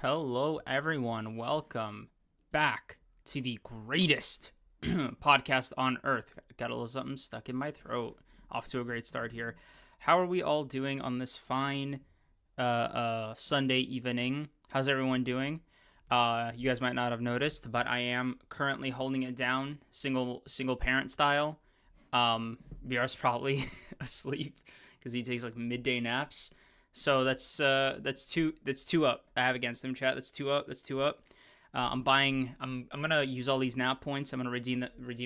Hello, everyone. Welcome back to the greatest podcast on earth. Got a little something stuck in my throat. Off to a great start here. How are we all doing on this fine Sunday evening? How's everyone doing? You guys might not have noticed, but I am currently holding it down, single parent style. BR's probably asleep because he takes like midday naps. So that's two up. I have against him, chat. That's two up. That's two up. I'm gonna use all these nap points. I'm gonna redeem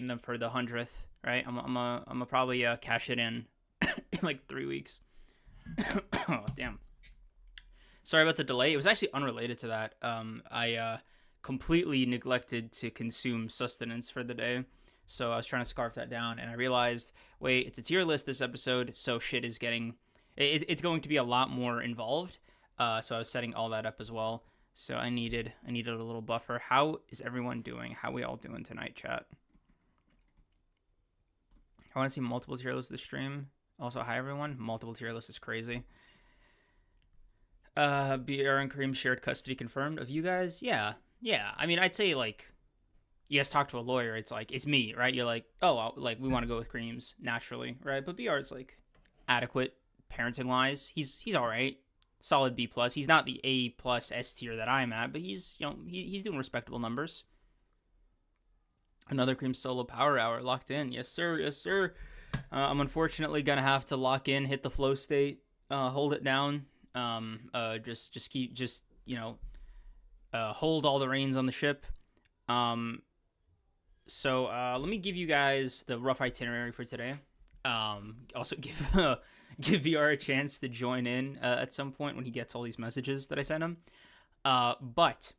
them for the 100th. Right. I'm gonna probably cash it in in like 3 weeks. Oh damn. Sorry about the delay. It was actually unrelated to that. I completely neglected to consume sustenance for the day. So I was trying to scarf that down, and I realized, wait, it's a tier list this episode, so shit is getting it's going to be a lot more involved. So I was setting all that up as well. So I needed a little buffer. How is everyone doing? How we all doing tonight, chat? I want to see multiple tier lists this stream. Also, hi everyone. Multiple tier lists is crazy. BR and Kareem shared custody confirmed of you guys. Yeah. I mean, I'd say like you guys talk to a lawyer. It's like it's me, right? You're like, oh, like we want to go with Kareem's naturally, right? But BR is like adequate parenting wise. He's all right, solid B plus. He's not the A plus S tier that I'm at, but he's he's doing respectable numbers. Another Cream solo power hour locked in. Yes sir. I'm unfortunately gonna have to lock in, hit the flow state, hold it down. Just keep hold all the reins on the ship. So let me give you guys the rough itinerary for today. Also give VR a chance to join in at some point when he gets all these messages that I sent him. But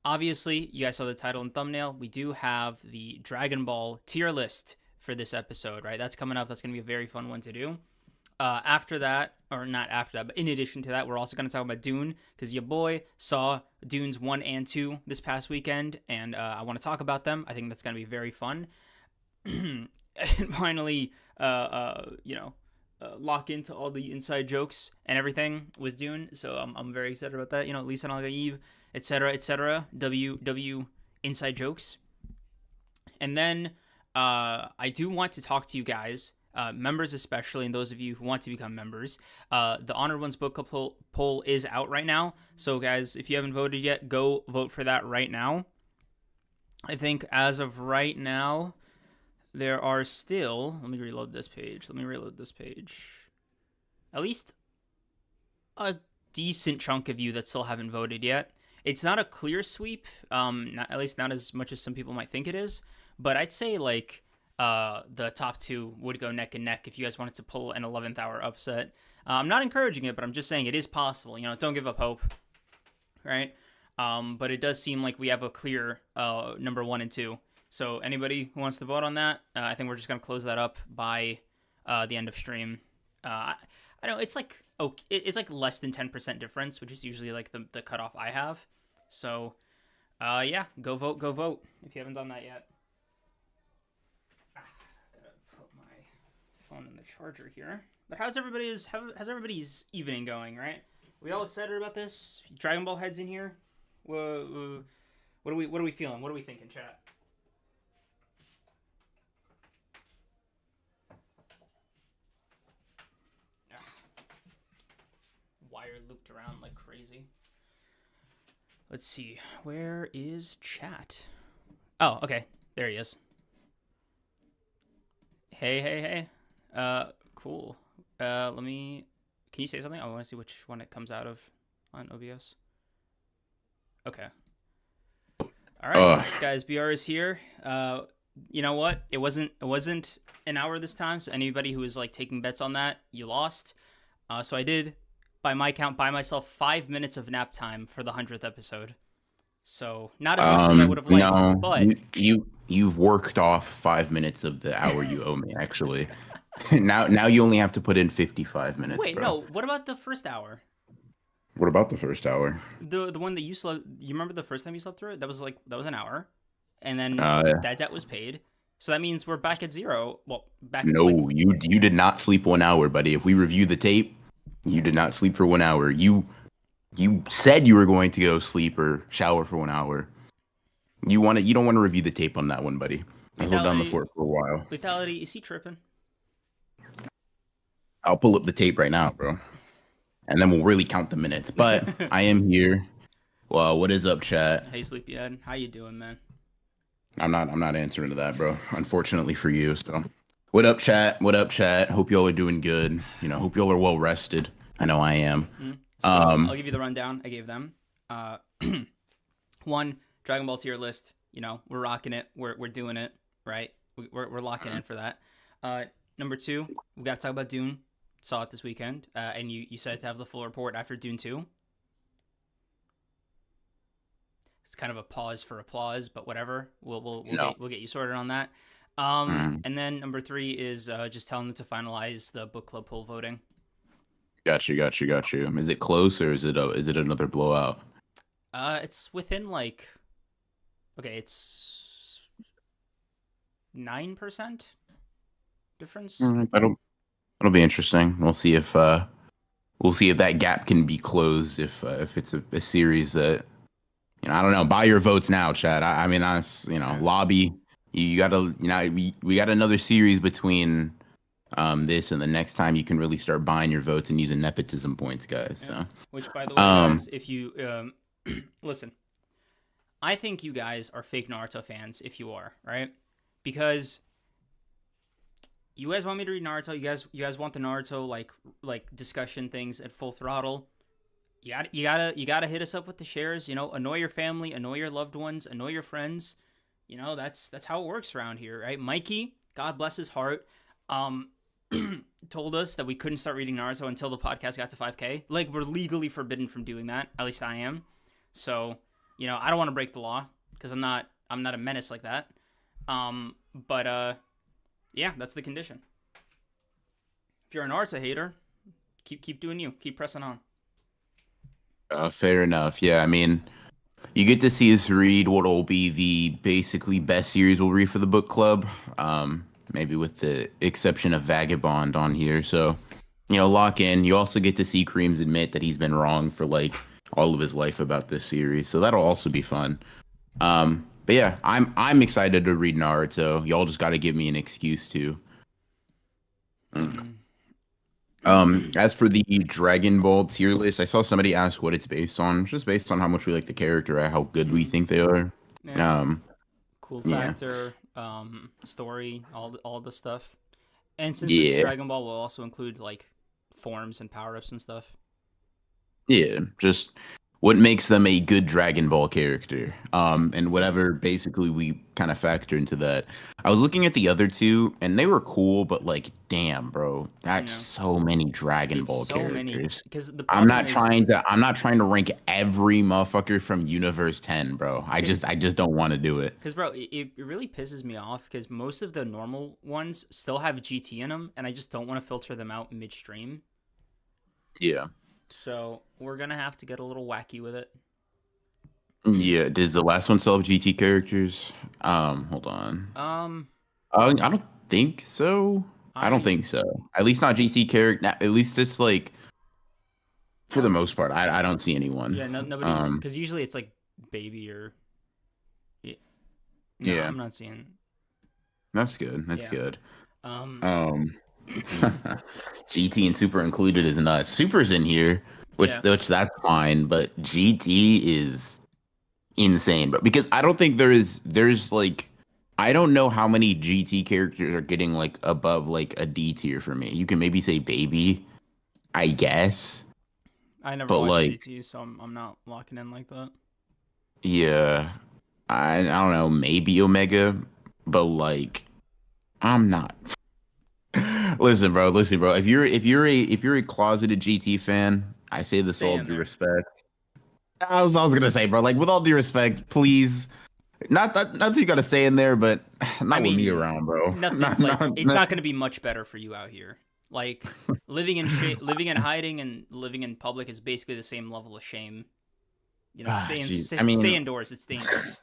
obviously, you guys saw the title and thumbnail. We do have the Dragon Ball tier list for this episode, right? That's coming up. That's going to be a very fun one to do. After that, or not after that, but in addition to that, we're also going to talk about Dune, because your boy saw Dunes 1 and 2 this past weekend, and I want to talk about them. I think that's going to be very fun. And finally, lock into all the inside jokes and everything with Dune. So I'm very excited about that. Lisa Nalgaib, etc. W inside jokes. And then I do want to talk to you guys, members especially, and those of you who want to become members. The Honored Ones book club poll is out right now. So guys, if you haven't voted yet, go vote for that right now. I think as of right now, there are still, let me reload this page. At least a decent chunk of you that still haven't voted yet. It's not a clear sweep, at least not as much as some people might think it is. But I'd say like the top two would go neck and neck if you guys wanted to pull an 11th hour upset. I'm not encouraging it, but I'm just saying it is possible. Don't give up hope, right? But it does seem like we have a clear number 1 and 2. So anybody who wants to vote on that, I think we're just going to close that up by the end of stream. I know it's like it's like less than 10% difference, which is usually like the cutoff I have. So yeah, go vote if you haven't done that yet. Gotta put my phone in the charger here. But how's everybody's evening going? Right? We all excited about this? Dragon Ball heads in here. What are we feeling? What are we thinking, chat? Wire looped around like crazy. Let's see. Where is chat? Oh, okay. There he is. Hey. Cool. Let me... Can you say something? I want to see which one it comes out of on OBS. Okay. All right, guys. BR is here. You know what? It wasn't an hour this time. So anybody who was like taking bets on that, you lost. So I did, by my count, buy myself 5 minutes of nap time for the 100th episode. So not as much as I would have liked, no, but you've worked off 5 minutes of the hour you owe me. Actually, now you only have to put in 55 minutes. Wait, bro. no. What about the first hour? What about the first hour? The one that you slept. You remember the first time you slept through it? That was an hour, and then Yeah. that debt was paid. So that means we're back at zero. Well, back. No, you did not sleep 1 hour, buddy. If we review the tape, you did not sleep for 1 hour. You You said you were going to go sleep or shower for 1 hour. You don't want to review the tape on that one, buddy. I hold down the Lethality, fort for a while. lethality. Is he tripping? I'll pull up the tape right now, bro, and then we'll really count the minutes. But I am here. Well, what is up, chat? Hey, sleepyhead. How you doing, man? I'm not answering to that, bro. Unfortunately for you. So, what up, chat? What up, chat? Hope y'all are doing good. Hope y'all are well rested. I know I am. So I'll give you the rundown I gave them. Uh, one, Dragon Ball tier list. We're rocking it. We're doing it, right? We're locking in for that. Number two, we got to talk about Dune. Saw it this weekend, and you said to have the full report after Dune 2. It's kind of a pause for applause, but whatever. We'll get you sorted on that. And then number three is just telling them to finalize the book club poll voting. Got you. Is it close or is it another blowout? It's within it's 9% difference. That'll be interesting. We'll see if that gap can be closed. If it's a series that I don't know. Buy your votes now, Chad. I mean, lobby. You gotta, we got another series between this and the next time you can really start buying your votes and using nepotism points, guys. Yeah. So, which, by the way, guys, if you listen, I think you guys are fake Naruto fans if you are, right? Because you guys want me to read Naruto. You guys want the Naruto like discussion things at full throttle. You gotta hit us up with the shares. Annoy your family, annoy your loved ones, annoy your friends. That's how it works around here, right? Mikey, God bless his heart, told us that we couldn't start reading Naruto until the podcast got to 5K. Like, we're legally forbidden from doing that. At least I am. So, I don't want to break the law because I'm not a menace like that. But yeah, that's the condition. If you're a Naruto hater, keep doing you. Keep pressing on. fair enough. Yeah, I mean, you get to see us read what will be the basically best series we'll read for the book club. Maybe with the exception of Vagabond on here. So, lock in. You also get to see Creams admit that he's been wrong for like all of his life about this series. So that'll also be fun. But yeah, I'm excited to read Naruto. Y'all just got to give me an excuse to. As for the Dragon Ball tier list, I saw somebody ask what it's based on. It's just based on how much we like the character, how good we think they are. Yeah. Cool factor, story, all the stuff. And since it's Dragon Ball, we'll also include like forms and power-ups and stuff. Yeah, just what makes them a good Dragon Ball character. And whatever basically we kind of factor into that. I was looking at the other two and they were cool, but like, damn, bro, that's so many Dragon Ball characters. Because I'm not trying to rank every motherfucker from Universe 10, bro. I just don't want to do it. Because, bro, it really pisses me off because most of the normal ones still have GT in them, and I just don't want to filter them out midstream. Yeah. So we're gonna have to get a little wacky with it. Yeah, does the last one still have GT characters? Hold on. I don't think so. I don't think so. At least not GT character. At least it's like, for the most part, I don't see anyone. Yeah, nobody's, because usually it's like baby or. Yeah, I'm not seeing. That's good. That's good. GT and Super included is nuts. Super's in here, which that's fine, but GT is insane. But because I don't think there's like, I don't know how many GT characters are getting like above like a D tier for me. You can maybe say Baby, I guess. I never watched GT, so I'm not locking in like that. Yeah, I don't know, maybe Omega, but like, I'm not. Listen, bro. If you're a closeted GT fan, I say this with all due respect. I was gonna say, bro, like with all due respect, please, not that you gotta stay in there, but not with me around, bro. It's not gonna be much better for you out here. Like living in hiding and living in public is basically the same level of shame. Stay indoors. It's dangerous.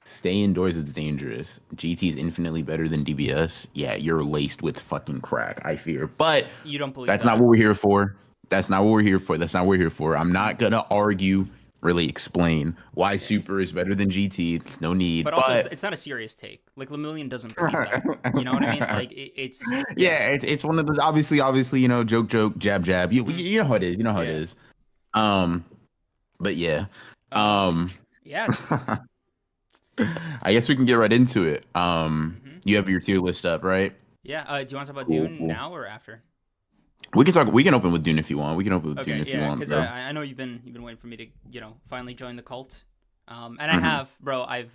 Stay indoors, it's dangerous. GT is infinitely better than DBS. Yeah, you're laced with fucking crack, I fear. But you don't believe that's not what we're here for. That's not what we're here for. That's not what we're here for. I'm not gonna argue, really explain why Yeah. Super is better than GT. It's no But need. also, But it's not a serious take. Like Lemillion doesn't believe that. You know what I mean? Like it's yeah. yeah, it's one of those obviously, joke, joke, jab, jab. Hmm. You know how it is. You know how it Yeah. is. Um, but yeah. Um. Um, Yeah. I guess we can get right into it. Hmm. You have your tier list up, right? Yeah. Do you want to talk about Cool, Dune cool. now or after? We can talk. We can open with Dune if you want. We can open with Dune Okay. if you Yeah. want, Because bro. I know you've been waiting for me to finally join the cult. And I Mm-hmm. have, bro. I've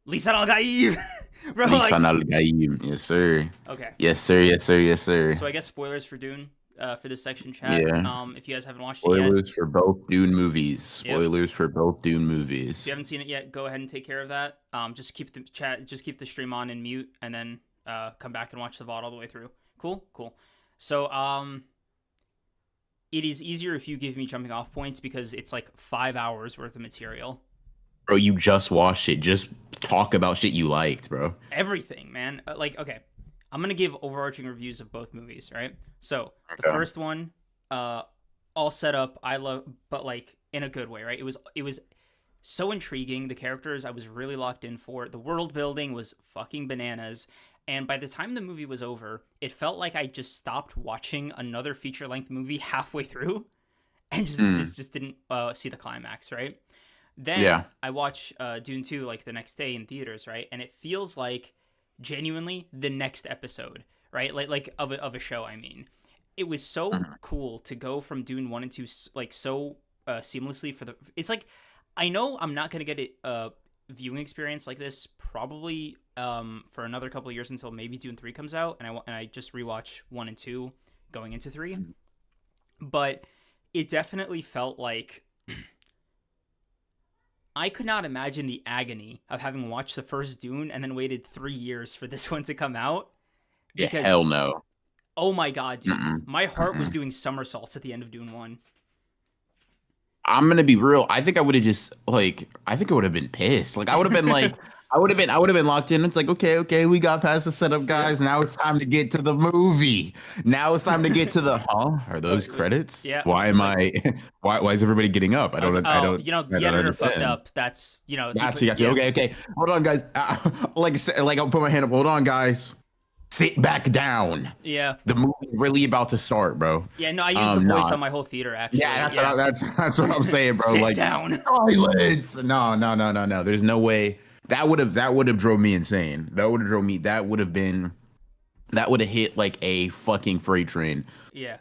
Lisa Al Gaib, bro. Lisan Like al Gaib. Yes, sir. okay. Yes, sir. Yes, sir. Yes, sir. So I guess spoilers for Dune. For this section chat. Yeah. If you guys haven't watched it yet, Spoilers for both Dune movies. yep. Spoilers for both Dune If you movies. haven't seen it yet, go ahead and take care of that. Just keep the stream on and mute, and then come back and watch the VOD all the way through. Cool, cool. So it is easier if you give me jumping off points because it's like 5 hours worth of material. Bro, you just watched it. Just talk about shit you liked, bro. Everything, man. Like, okay, I'm gonna give overarching reviews of both movies, right? So the Okay. first one, all set up. I love, but like in a good way, right? It was so intriguing. The characters I was really locked in for. The world building was fucking bananas. And by the time the movie was over, it felt like I just stopped watching another feature length movie halfway through, and just Mm, just just didn't see the climax, right? yeah. Then I watch Dune 2 like the next day in theaters, right? And it feels like genuinely the next episode, right? Like of a show, I mean. It was so Mhm. cool to go from Dune 1 and 2 like so seamlessly for the it's like I know I'm not going to get a viewing experience like this probably for another couple of years until maybe Dune 3 comes out and I just rewatch 1 and 2 going into 3. But it definitely felt like I could not imagine the agony of having watched the first Dune and then waited 3 years for this one to come out Yeah, because hell no. oh my god, dude, Mm-mm. my heart was Mm-mm. doing somersaults at the end of Dune 1. I'm gonna be real. I think I would have just like I think I would have been pissed. Like I would have been like I would have been locked in. It's like, okay, okay, we got past the setup, Yeah. guys. Now it's time to get to the movie. Now it's time to get to the Are Oh, those credits? yeah, Why it's am like I why is everybody getting up? I was I oh, don't the I don't editor fucked understand. up. That's, he Gotcha, put gotcha. yeah. Okay, okay. Hold on, guys. Like I'll put my hand up. Hold on, guys. Sit back down. Yeah. The movie's really about to start, bro. Yeah, no, I used the voice Nah. on my whole theater Yeah, actually. Yeah. that's what I'm saying, bro. Sit Like down. silence. No, no, no, no, no. There's no way that would have drove me insane. That would have hit like a fucking freight train. Yeah.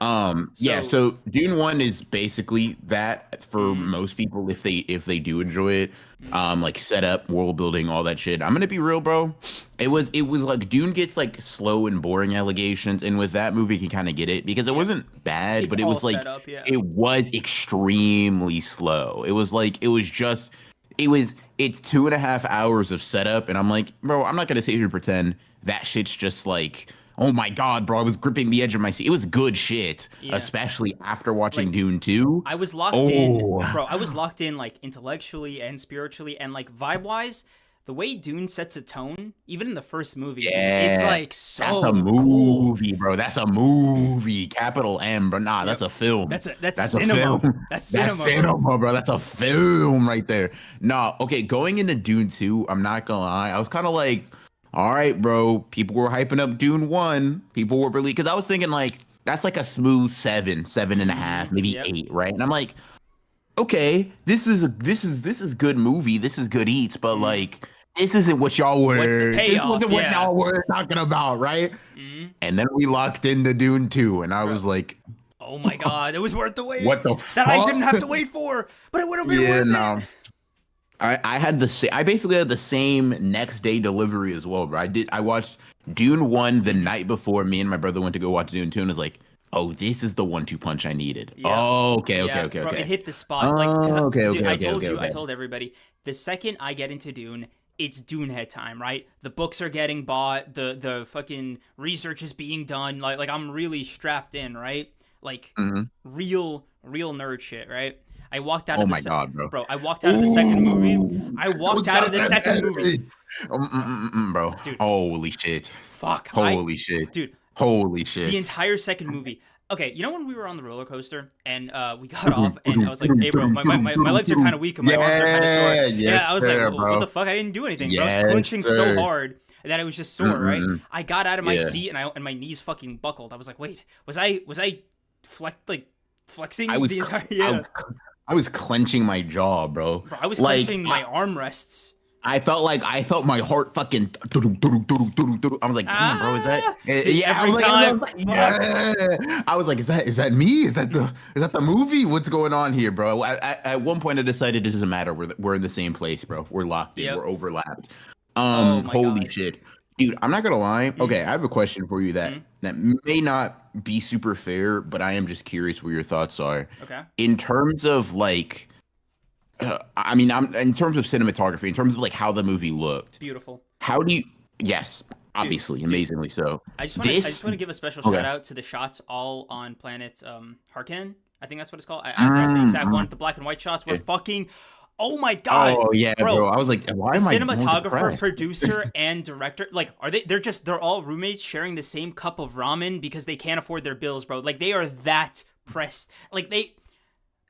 Yeah, So, so Dune 1 is basically that for mm, most people if they do enjoy it. mm, Like setup, world building, all that shit. I'm gonna be real, bro. It was like Dune gets like slow and boring allegations, and with that movie you can kind of get it because it yeah. wasn't bad, It's but it all was like set up, yeah. it was extremely slow. It was like it's 2.5 hours of setup, and I'm like, bro, I'm not gonna sit here and pretend that shit's just like, oh my god, bro, I was gripping the edge of my seat. It was good shit, Yeah. especially after watching Like Dune 2. I was locked in, Oh, bro. I was locked in like intellectually and spiritually and like vibe-wise. The way Dune sets a tone, even in the first movie, dude, it's yeah. like That's a so cool. movie, bro. That's a movie. Capital M, bro. Nah, that's Yep. a film. That's That's a cinema. film. That's That's cinema, bro. cinema, bro. That's a film right there. Nah, okay, going into Dune 2, I'm not gonna lie. I was kind of like, all right, bro. People were hyping up Dune 1. People were really, because I was thinking like, that's like a smooth 7.5, maybe Yep. 8, right? And I'm like, okay, this is good movie. This is good eats, but Mm. like this isn't what y'all What's the were. This payoff? wasn't what Yeah. y'all were talking about, right? Mm. And then we locked into Dune 2, and I Bro. was like, Oh my god, it was worth the wait. what the That I didn't fuck? have to wait for, but it would have been Yeah, worth it. no. I basically had the same next day delivery as well, bro. I watched Dune 1 the night before. Me and my brother went to go watch Dune 2, and was like, oh, this is the 1-2 punch I needed. Yeah. Oh, okay, okay, Yeah, okay, bro, it okay. hit the spot. Like, cause, Oh, okay, dude, okay, I okay, told okay, you, I okay. told everybody, the second I get into Dune, it's Dune head time, right? The books are getting bought, the fucking research is being done. Like I'm really strapped in, right? Like Mhm. real nerd shit, right? I walked out Oh of the my god, bro. bro. I walked out of the second movie. Ooh, I walked those out of the goddamn second movie, edits. Bro. dude. Holy shit. Fuck, Holy shit. dude. Holy The shit. entire second movie. Okay, you know when we were on the roller coaster and we got off and I was like, hey bro, my legs are kind of weak and my arms are kind of sore. Yeah, Yeah, yes, I was like, sir, what bro. the fuck? I didn't do anything, but I was Yes, clenching so sir. hard that it was just sore, right? Mm-mm. I got out of my Yeah, seat and my knees fucking buckled. I was like, wait, was I like I flexing was, the entire I yeah. was, I was clenching my jaw, bro. Bro, I was Like clenching my armrests. I felt my heart fucking. I was like, damn, bro, is that? Ah, dude, Yeah, every I time. was like, Fuck. yeah. I was like, is that me? Is that the movie? What's going on here, bro? At one point, I decided it doesn't matter. We're in the same place, bro. We're locked in. Yep. We're overlapped. Oh my Holy god. shit, dude. I'm not gonna lie. Mm, Okay, I have a question for you mm, that may not be super fair, but I am just curious what your thoughts are okay. in terms of like. I mean, I'm in terms of cinematography, in terms of like how the movie looked. Beautiful. How do you? Yes, Dude, obviously, dude, amazingly so. I This just want to give a special okay. shout out to the shots all on planet Harkonnen. I think that's what it's called. I forgot the Mm, exact mm, one. The black and white shots were okay. fucking oh my god. Oh yeah, bro. Bro, I was like, why the am I more cinematographer, depressed? producer, and director, like, they're all roommates sharing the same cup of ramen because they can't afford their bills, bro. Like they are that pressed. Like they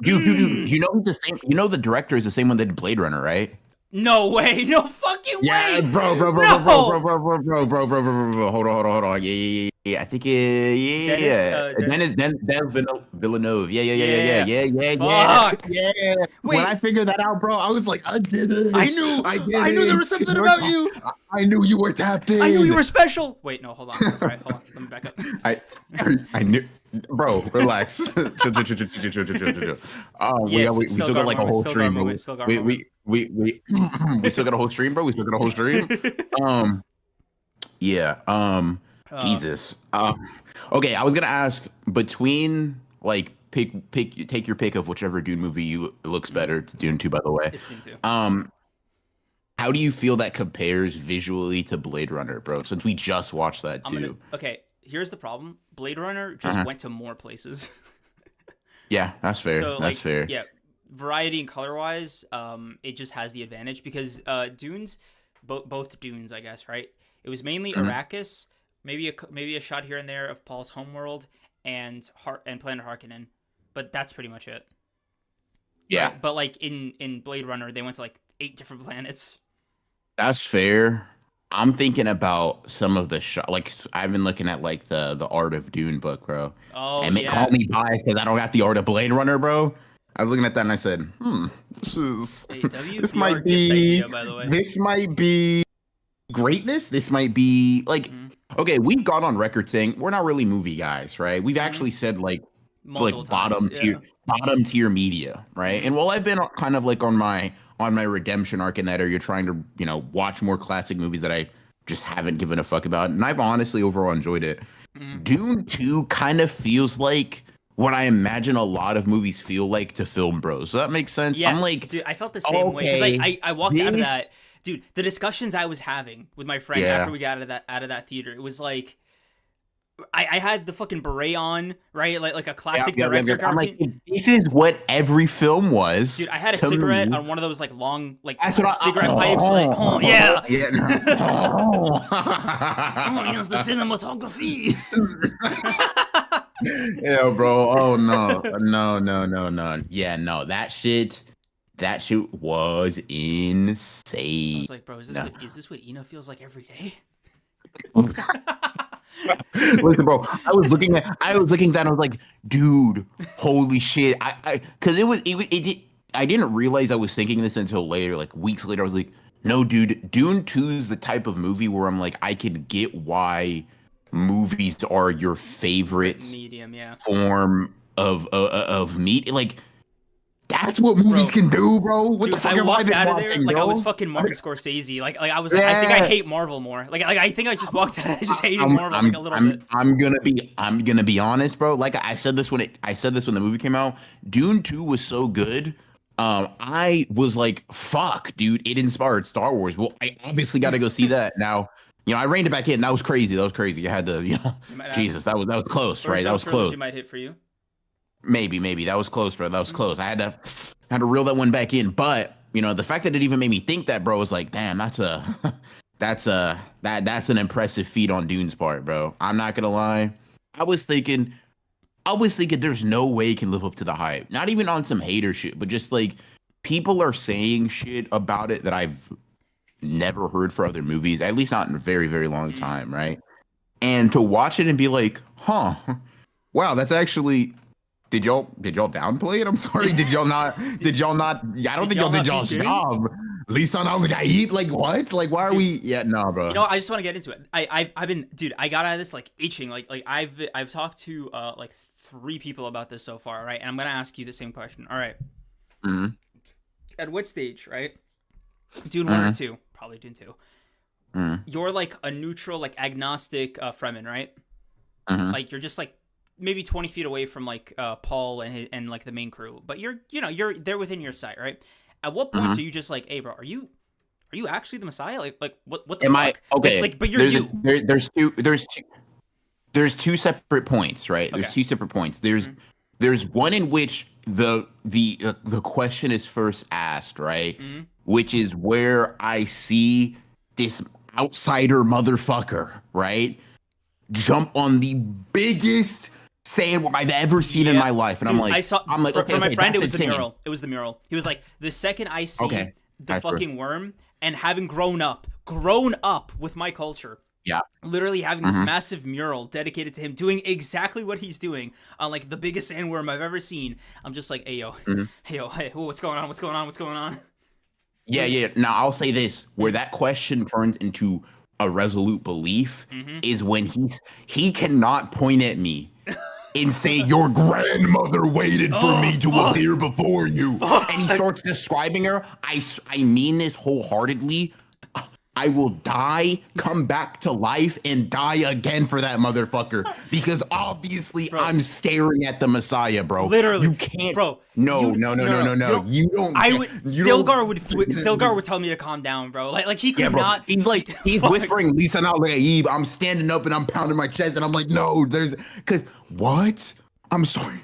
Do you know who's the same? You know the director is the same one that did Blade Runner, right? no way, no fucking Yeah, way. bro. No. Hold on. Yeah. I think Dennis Dennis Villeneuve. yeah. Yeah. Fuck. Yeah. When I Wait, figured that out, bro, I was like, I did it. I did I knew there it. was something about you. I knew you were tapped I knew you in. were special. Wait, no, hold on. All right, hold on. Let me back up. I I knew, bro. Relax. Chill. Yes, We still still got guard like a moment. whole Still guard stream, bro. moment. Still guard moment. We still got a whole stream, bro. We still got a whole stream. Um, yeah. uh, Jesus. Okay. I was gonna ask between like take your pick of whichever Dune movie you looks mhm, better. It's Dune 2, by the way. it's Dune 2. Um, how do you feel that compares visually to Blade Runner, bro? Since we just watched that too. Okay, here's the problem. Blade Runner just Uh-huh. went to more places. Yeah, that's fair. So That's like, fair. yeah, variety and color wise, it just has the advantage because Dunes, both Dunes, I guess, right? It was mainly Mhm. Arrakis, maybe a shot here and there of Paul's homeworld and Planet Harkonnen, but that's pretty much it, Yeah. right? But like in Blade Runner, they went to like 8 different planets. That's fair. I'm thinking about some of the shot. Like I've been looking at like the Art of Dune book, bro. Oh And call yeah, me biased because I don't got the Art of Blade Runner, bro. I was looking at that and I said, this is a this WBR might gift be idea, by the way. this might be greatness. This might be like Hmm. okay, we've gone on record saying we're not really movie guys, right? We've Hmm. actually said Multiple times, yeah. bottom tier media, right? Hmm. And while I've been kind of like on my redemption arc in that area, trying to watch more classic movies that I just haven't given a fuck about, and I've honestly overall enjoyed it. Hmm. Dune 2 kind of feels like what I imagine a lot of movies feel like to film bros. So that makes sense. I'm Yes, like, dude, I felt the same way because okay, I walked out of this, that, dude. The discussions I was having with my friend after yeah. we got out of that theater, it was like I had the fucking beret on, right? Like a classic director I'm like, cartoon. this is what every film was Dude, I had a to cigarette me. on one of those like long like That's what cigarette pipes. Like, oh yeah, yeah. oh yes, the cinematography. Yeah, bro. Oh no. Yeah, no. That shit was I insane. was like, bro, is this what Ina feels like every day? Listen, bro. I was looking at that and I was like, dude, holy shit. Cause I didn't realize I was thinking this until later, like weeks later. I was like, no, dude, Dune 2 is the type of movie where I'm like, I can get why movies are your favorite Medium, yeah. form of meat. Like, that's what movies Bro, can do, bro. What the dude, I fuck have I walked been out of there watching, like I was bro? fucking Martin Scorsese. Like I was like, I think I Yeah. hate Marvel more. Like I think I just walked out. I just hated Marvel like a little bit. I'm gonna be honest, bro. Like I said this when the movie came out. Dune 2 was so good. I was like, fuck, dude, it inspired Star Wars. Well, I obviously got to go see that now. I reined it back in. That was crazy. That was crazy. You had to, You might have Jesus, that was close, right? That original was close. trilogy might hit for you. Maybe that was close, bro. That was Mm. close. I had to reel that one back in. But the fact that it even made me think that, bro, was like, damn, that's an impressive feat on Dune's part, bro. I'm not gonna lie. I was thinking, obviously there's no way it can live up to the hype. Not even on some hater shit, but just like people are saying shit about it that I've never heard for other movies, at least not in a very, very long time, right? And to watch it and be like, huh, wow, that's actually did y'all downplay it? I'm sorry. Did y'all not I don't think y'all did y'all's job. Lisa like what? Like why are we nah, bro. You know, I just want to get into it. I've been, dude, I got out of this like itching. Like I've talked to like 3 people about this so far, right? And I'm gonna ask you the same question. All right. Mm-hmm. At what stage, right? Dune 1 or 2? Probably Dune 2. You're like a neutral, like agnostic Fremen, right? Like you're just like maybe 20 feet away from like Paul and like the main crew, but you're there within your sight, right? At what point are you just like, hey, bro, are you actually the Messiah? Like what the Am fuck? I okay? Like but you're there's two separate points, right? Okay. There's 2 separate points. There's one in which the question is first asked, right? Which is where I see this outsider motherfucker, right? Jump on the biggest sandworm I've ever seen in my life, and dude, I'm like, for my friend, it was insane. the mural. It was the mural. He was like, the second I see the fucking worm, and having grown up with my culture, literally having this massive mural dedicated to him doing exactly what he's doing on like the biggest sandworm I've ever seen. I'm just like, hey what's going on? Yeah. Now I'll say this: where that question turns into a resolute belief is when he cannot point at me and say your grandmother waited for me to appear before you, and he starts describing her. I mean this wholeheartedly. I will die, come back to life, and die again for that motherfucker. Because obviously I'm staring at the Messiah, bro. Literally. You can't, bro. No. You don't. Stilgar would tell me to calm down, bro. Like he could not. He's whispering, Lisa, not like I'm standing up and I'm pounding my chest, and I'm like, no, because what? I'm sorry.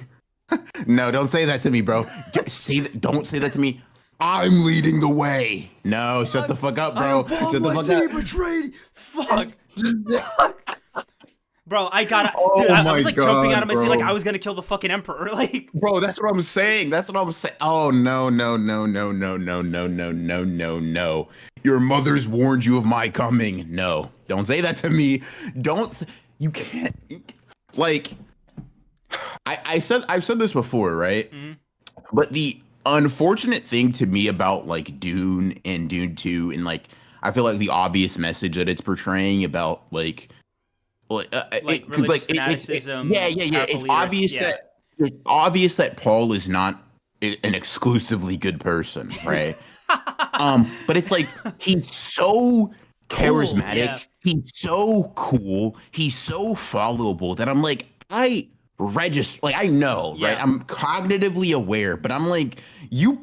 No, don't say that to me, bro. Don't say that to me. I'm leading the way. No, shut the fuck up, bro. Shut the fuck up. Betrayed. Fuck. Bro, I was like jumping out of my seat like I was gonna kill the fucking emperor. Like, bro, that's what I'm saying. Oh no. Your mother's warned you of my coming. No, don't say that to me. You can't. Like, I've said this before, right? But the unfortunate thing to me about like Dune and Dune 2, and like I feel like the obvious message that it's portraying about like fanaticism. It's obvious that Paul is not an exclusively good person, right? But it's like he's so charismatic, he's so cool, he's so followable that I'm like, I know, right? I'm cognitively aware, but I'm like, you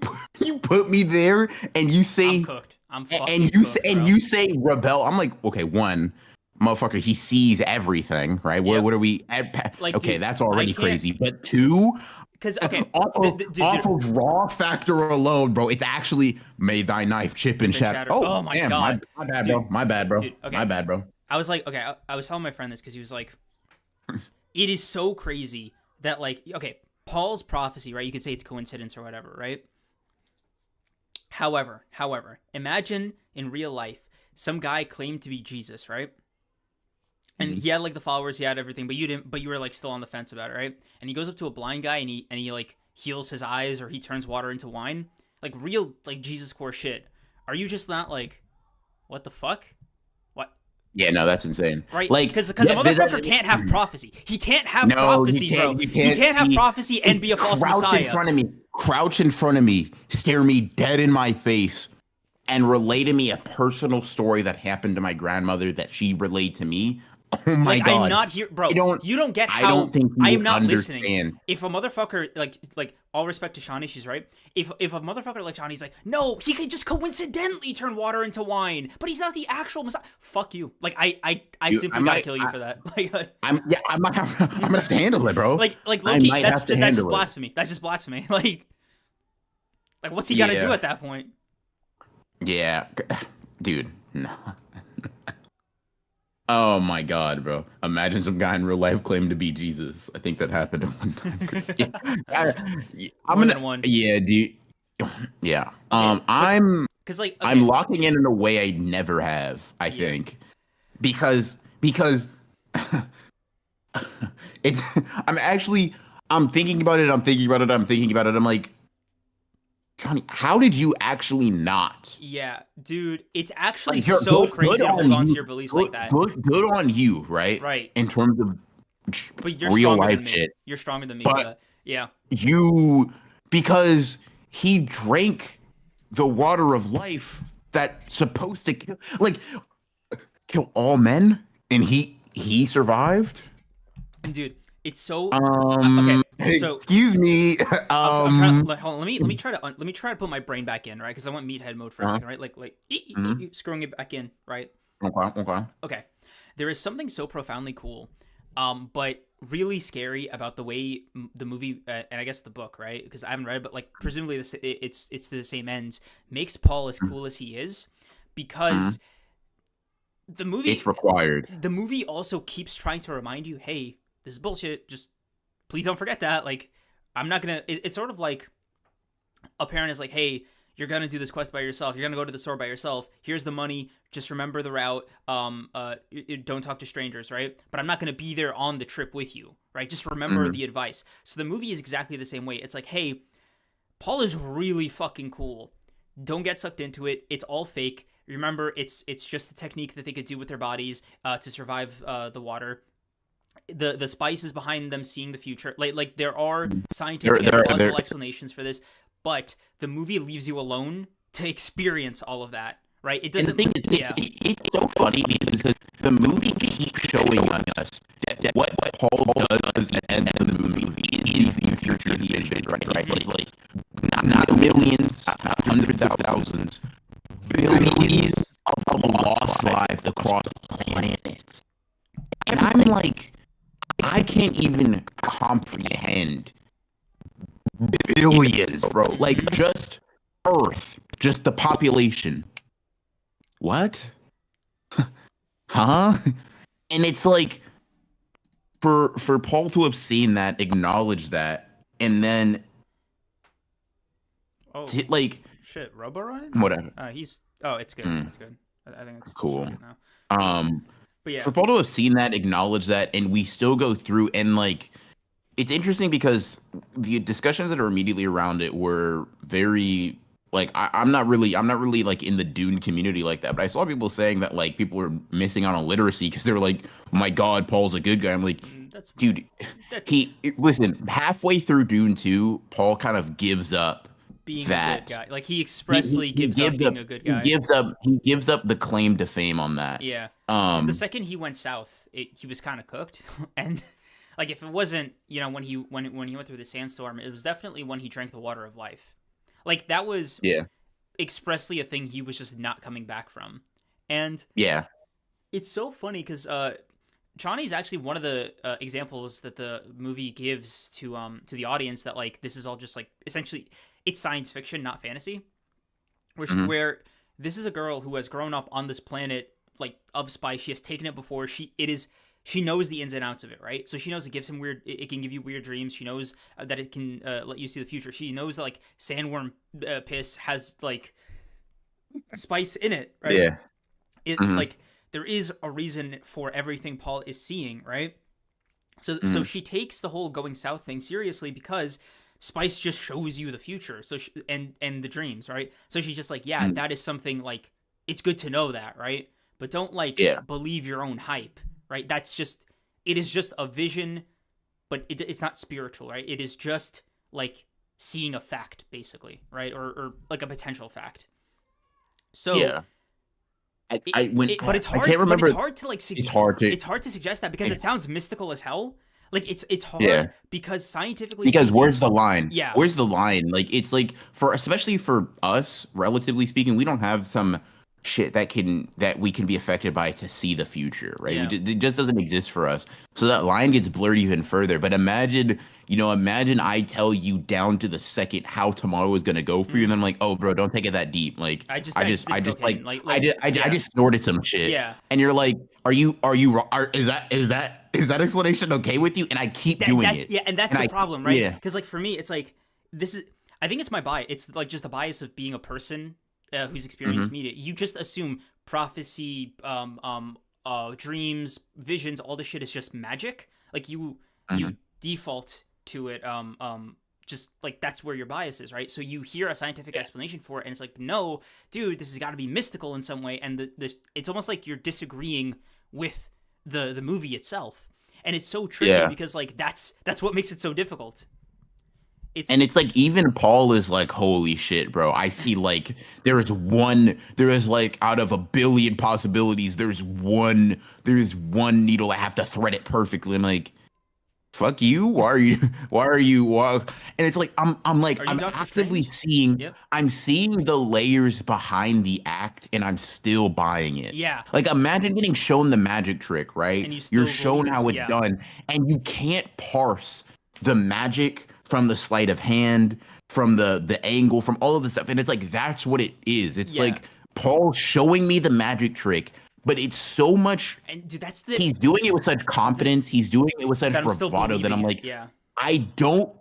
put me there, and you say I'm cooked. I'm fucking cooked, and you say rebel. I'm like, okay, one, motherfucker, he sees everything, right? What are we at? Like, okay, dude, that's already crazy. But 2, because off of raw factor alone, bro, it's actually may thy knife chip and shatter. Oh my god, my bad, dude, bro. My bad, bro. Dude, my bad, bro. I was like, okay, I was telling my friend this because he was like, it is so crazy that like, okay, Paul's prophecy, right? You could say it's coincidence or whatever, right? However, imagine in real life, some guy claimed to be Jesus, right? And he had like the followers, he had everything, but you didn't. But you were like still on the fence about it, right? And he goes up to a blind guy and he like heals his eyes, or he turns water into wine, like real like Jesus core shit. Are you just not like, what the fuck? What? Yeah, no, that's insane. Right? Like, because a motherfucker can't have prophecy. He can't have prophecy, bro. He can't have prophecy and be a false messiah. Crouch in front of me, stare me dead in my face, and relay to me a personal story that happened to my grandmother that she relayed to me. Oh my god! I'm not here, bro. You don't get how I don't think I am not understand. Listening. If a motherfucker like all respect to Shawnee, she's right. If a motherfucker like Shawnee's like, no, he could just coincidentally turn water into wine, but he's not the actual messiah. Fuck you. Like I simply gotta kill you for that. Like I'm gonna have to handle it, bro. Like Loki, that's just blasphemy. That's just blasphemy. Like what's he gotta do at that point? Yeah, dude. No. Oh my God, bro! Imagine some guy in real life claimed to be Jesus. I think that happened at one time. Yeah, I'm More gonna. than one. Yeah, dude. Yeah. Okay, but because like I'm okay, locking in a way I never have. I yeah, think because it's. I'm actually. I'm thinking about it. I'm thinking about it. I'm thinking about it. I'm like, Johnny, how did you actually not? yeah, dude, it's actually Like, you're so good crazy to hold on on to you. your beliefs like Good, that, good, good on you, right? right? In terms of But you're real stronger life than me. shit. You're stronger than me, But but yeah, you, because he drank the water of life that's supposed to kill all men, and he survived. dude, it's so okay. So Excuse me. I'm trying to hold on, let me try to let me try to put my brain back in, right? Because I went meathead mode for a uh, second, right? mhm. Screwing it back in, right? Okay, okay. Okay, there is something so profoundly cool, but really scary about the way the movie and I guess the book, right? Because I haven't read it, but like presumably it's to the same ends, makes Paul as Mhm, cool as he is, mhm. because the It's movie required. the movie also keeps trying to remind you, hey, this is bullshit. Just please don't forget that. Like, I'm not gonna. It's sort of like a parent is like, hey, you're gonna do this quest by yourself. You're gonna go to the store by yourself. Here's the money. Just remember the route. Don't talk to strangers, right? But I'm not gonna be there on the trip with you, right? Just remember Mhm. the advice. So the movie is exactly the same way. It's like, hey, Paul is really fucking cool. Don't get sucked into it. It's all fake. Remember, it's just the technique that they could do with their bodies to survive the water. The spice is behind them seeing the future. Like there are There, scientific and there, plausible there. explanations for this, but the movie leaves you alone to experience all of that. Right? It And the doesn't. thing is, Yeah. it's so funny because the movie keeps showing us that what Paul does at the end of the movie is the future he envisioned, right? Right? Like not millions, not hundreds of thousands, billions of lost lives across planets. And I'm like, I can't even comprehend billions, bro. Like Mm-hmm. just Earth, just the population. What? Huh? And it's like for Paul to have seen that, acknowledged that, and then Oh like shit, Robo running? whatever. He's. Oh, it's good. Mm, It's good. I think it's cool. showing it now. Um, But yeah. for Paul to have seen that, acknowledge that, and we still go through and like it's interesting because the discussions that are immediately around it were very like I'm not really like in the Dune community like that, but I saw people saying that like people were missing out on literacy because they were like, oh my God, Paul's a good guy. I'm like, That's dude, that listen, halfway through Dune 2, Paul kind of gives up being a good that. guy. Like he expressly He gives up being a good guy. he gives up the claim to fame on that. Yeah, because the Um, second he went south, he was kind of cooked, and like if it wasn't, when he went through the sandstorm, it was definitely when he drank the water of life. Like that was yeah, expressly a thing he was just not coming back from, and yeah, it's so funny because Johnny's actually one of the examples that the movie gives to the audience that like this is all just like essentially it's science fiction, not fantasy, mhm, where this is a girl who has grown up on this planet like of spice. She has taken it before. She knows the ins and outs of it, right? So she knows it gives him weird. It can give you weird dreams. She knows that it can let you see the future. She knows that like sandworm piss has like spice in it, right? yeah, It mhm, like there is a reason for everything Paul is seeing, right? So mhm, she takes the whole going south thing seriously because spice just shows you the future. And the dreams, right? So she's just like, yeah, mhm, that is something like it's good to know that, right? But don't like yeah, believe your own hype, right? That's just it is just a vision, but it's not spiritual, right? It is just like seeing a fact basically, right? Or like a potential fact. So yeah. I when but it's I can't hard remember. to like It's hard to. it's hard to suggest that because it sounds mystical as hell. Like it's Yeah, hard because scientifically because speaking, where's the line? yeah, Where's the line? Like it's like for especially for us, relatively speaking, we don't have some shit that we can be affected by to see the future, right? Yeah. It just doesn't exist for us. So that line gets blurred even further. But imagine I tell you down to the second how tomorrow is gonna go for you, and then I'm like, oh, bro, don't take it that deep. Like, I just did cocaine. I Yeah. just snorted some shit, Yeah. and you're like, is that explanation okay with you? And I keep That doing that's it, yeah, and that's and the I problem, right? yeah. Because like for me, it's like this is. I think it's my bias. It's like just the bias of being a person who's experienced Hmm. media. You just assume prophecy, dreams, visions, all this shit is just magic. Like you Hmm. default to it. Just like that's where your bias is, right? So you hear a scientific Yeah. explanation for it, and it's like, no, dude, this has got to be mystical in some way. And it's almost like you're disagreeing with the movie itself, and it's so trippy Yeah. because like that's what makes it so difficult. It's And it's like even Paul is like, holy shit, bro. I see like there is like out of a billion possibilities, there's one needle. I have to thread it perfectly. I'm like, fuck you. Why? And it's like are you I'm Doctor actively Strange? seeing Yep. I'm seeing the layers behind the act and I'm still buying it. Yeah, Like imagine getting shown the magic trick, right? and you You're still believe shown it's how it's yeah, done and you can't parse the magic from the sleight of hand, from the angle, from all of the stuff. And it's like that's what it is. It's yeah. like Paul showing me the magic trick, but it's so much And dude, that's the he's doing it with such confidence. confidence He's doing it with such that I'm still bravado that believing I'm it. like, Yeah, I don't.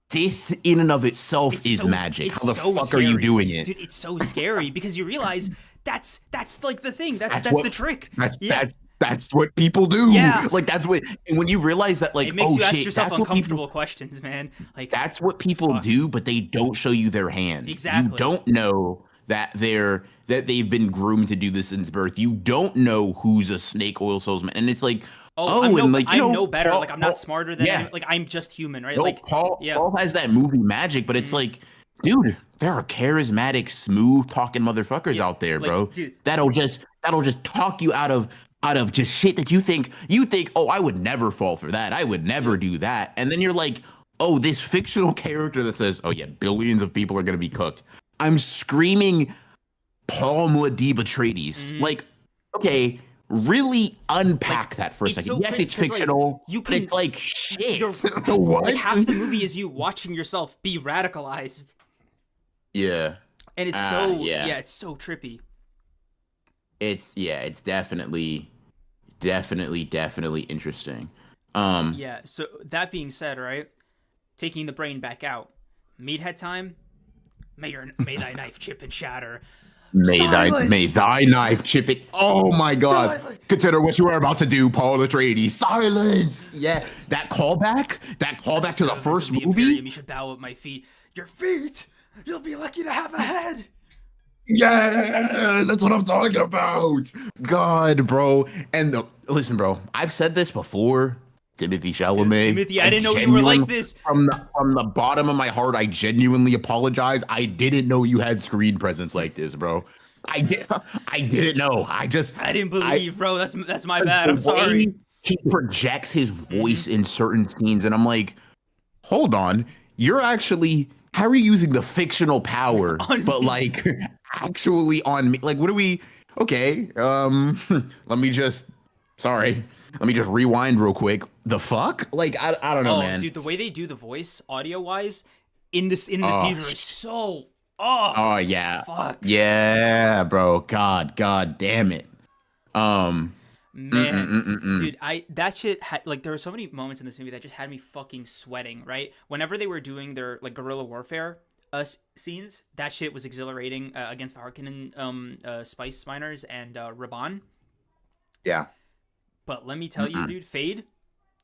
This in and of itself is magic. it's How the so fuck are you scary, doing it? dude. It's so scary because you realize that's like the thing. That's That's that's what the trick. that's Yeah, that's that's what people do. yeah. Like that's what. And when you realize that, like, It makes oh you ask shit, yourself uncomfortable questions, man. Like, that's what people fuck. do, but they don't show you their hand. You Exactly. don't know that they've been groomed to do this since birth. You don't know who's a snake oil salesman, and it's like, Oh, oh, and like I'm no better. Like I'm not Paul, smarter than yeah, anyone. Like I'm just human, right? no, Like, Paul yeah. Paul has that movie magic, but it's Mhm. like, dude, there are charismatic, smooth talking motherfuckers Yeah. out there, Like, bro. dude. That'll just talk you out of just shit that you think, oh, I would never fall for that. I would never Yep. do that. And then you're like, oh, this fictional character that says, oh yeah, billions of people are gonna be cooked. I'm screaming Paul Muad'Dib Atreides. Mhm. Like, okay, really Like unpack that for a it's second. so Yes, crazy it's because like fictional, you but it's can like you're shit. What? like half the movie is you watching yourself be radicalized, Yeah. and it's so Yeah. yeah, it's so trippy. It's definitely interesting. Yeah. So that being said, right, taking the brain back out, meathead time. May thy knife chip and shatter. May Silence. thy knife chip it. Oh my god. Silence. Consider what you are about to do, Paul Atreides. Silence. Yeah. That As a callback to the servant of first the movie. Imperium, you should bow at my feet. Your feet. You'll be lucky to have a head. Yeah, that's what I'm talking about. God, bro. And listen, bro, I've said this before. Timothy Chalamet. Timothy, I didn't know you were like this. From the bottom of my heart, I genuinely apologize. I didn't know you had screen presence like this, bro. I didn't know. I didn't I believe, bro. That's my bad. the I'm sorry. way he projects his Hmm. voice in certain scenes, and I'm like, hold on, you're actually how are you using the fictional power, On but me. like actually on me? Like, what are we? Okay, let me just sorry, let me just rewind real quick. The fuck? Like, I don't know, Oh, man. dude, the way they do the voice, audio wise, in the Oh, theater is so. Oh, oh yeah, fuck, yeah, bro. God damn it. Um, man. mm. Dude, I that shit had like there were so many moments in this movie that just had me fucking sweating. Right, whenever they were doing their like guerrilla warfare scenes, that shit was exhilarating against the Harkonnen spice miners and Raban. Yeah. But let me tell you, Mm-mm. dude, Fade.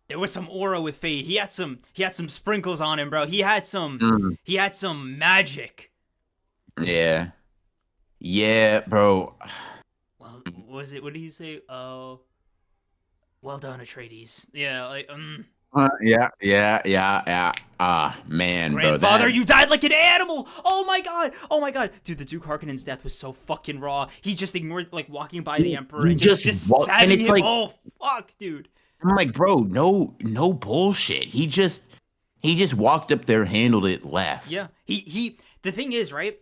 There was some aura with Fade. He had some sprinkles on him, bro. Mm. He had some magic. Yeah. Yeah, bro. Well, was it? What did he say? Oh, well done, Atreides. Yeah, like Yeah. Ah, man, bro. grandfather, That you died like an animal. Oh my god, dude. The Duke Harkonnen's death was so fucking raw. He just ignored like walking by the Emperor you and just and stabbing it's him. like Oh fuck, dude. I'm like, bro, no bullshit. He just walked up there, handled it, left. Yeah, he. The thing is, right?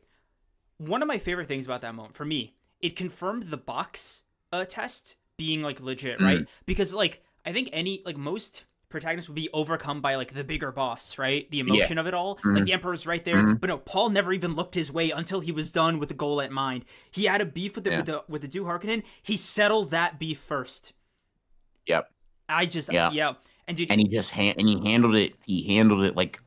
One of my favorite things about that moment for me it confirmed the box test being like legit, Mm, right? Because like I think any like most protagonists would be overcome by like the bigger boss, right? The yeah. emotion of it all. Like Mm, the Emperor's right there, mm, but no, Paul never even looked his way until he was done with the goal at mind. He had a beef with the yeah. with the Dew Harkonnen. He settled that beef first. Yep. I just Yeah. yeah, and dude, And he handled it. He handled it like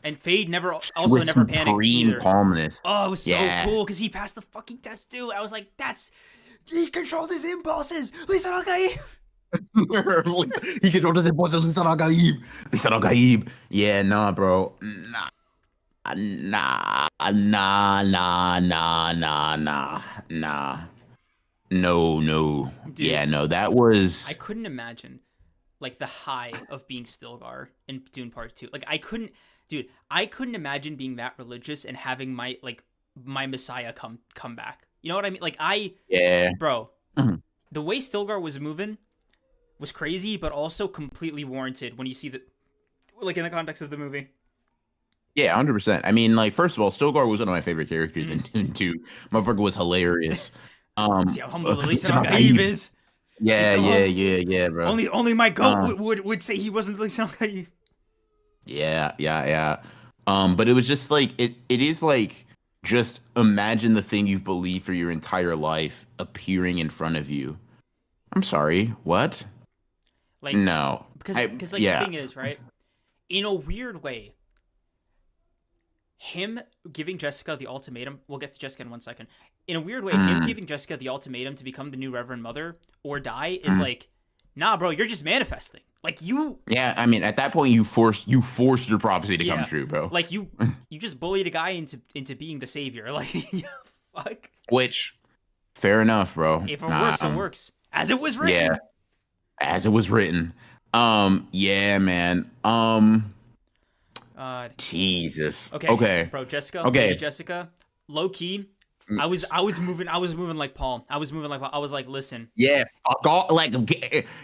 and Fade never also with never panicked supreme either. calmness. Oh, it was so Yeah. cool because he passed the fucking test too. I was like, that's he controlled his impulses. Listen, okay. He controlled his impulses. Listen, Al Gaib. Listen, Al Gaib. Yeah, nah, bro. Nah. No. Dude, Yeah, no. That I was. couldn't imagine like the high of being Stilgar in Dune Part 2. Like I couldn't dude, I couldn't imagine being that religious and having my like my messiah come back. You know what I mean? Like I Yeah. bro, Mhm. the way Stilgar was moving was crazy but also completely warranted when you see the like in the context of the movie. Yeah, 100%. I mean, like, first of all, Stilgar was one of my favorite characters in Mm-hmm. Dune 2. Motherfucker was hilarious. See how humble Lisan Listen, Al Al Gaib Gaib. is. He's Yeah, so yeah, humble. yeah, yeah, bro. Only my goat Uh, would say he wasn't Lisan Al Gaib. yeah. But it was just like it is like just imagine the thing you've believed for your entire life appearing in front of you. I'm sorry, what? Like No. because like the Yeah. thing is, right? In a weird way, him giving Jessica the ultimatum, we'll get to Jessica in 1 second. In a weird way, him Mm, giving Jessica the ultimatum to become the new Reverend Mother or die is mm. like, nah, bro, you're just manifesting. Like you, Yeah, I mean, at that point you forced your prophecy to come yeah, true, bro. like you just bullied a guy into being the savior. Like, fuck. Which fair enough, bro. If it works, it works. As it was Yeah, written. as it was written. Yeah, man. Uh, Jesus. okay, Okay. bro, Jessica, Lady Okay. Jessica, low key. Mm, I was moving like Paul. I was moving like Paul. I was like, listen, Yeah, fuck all, like,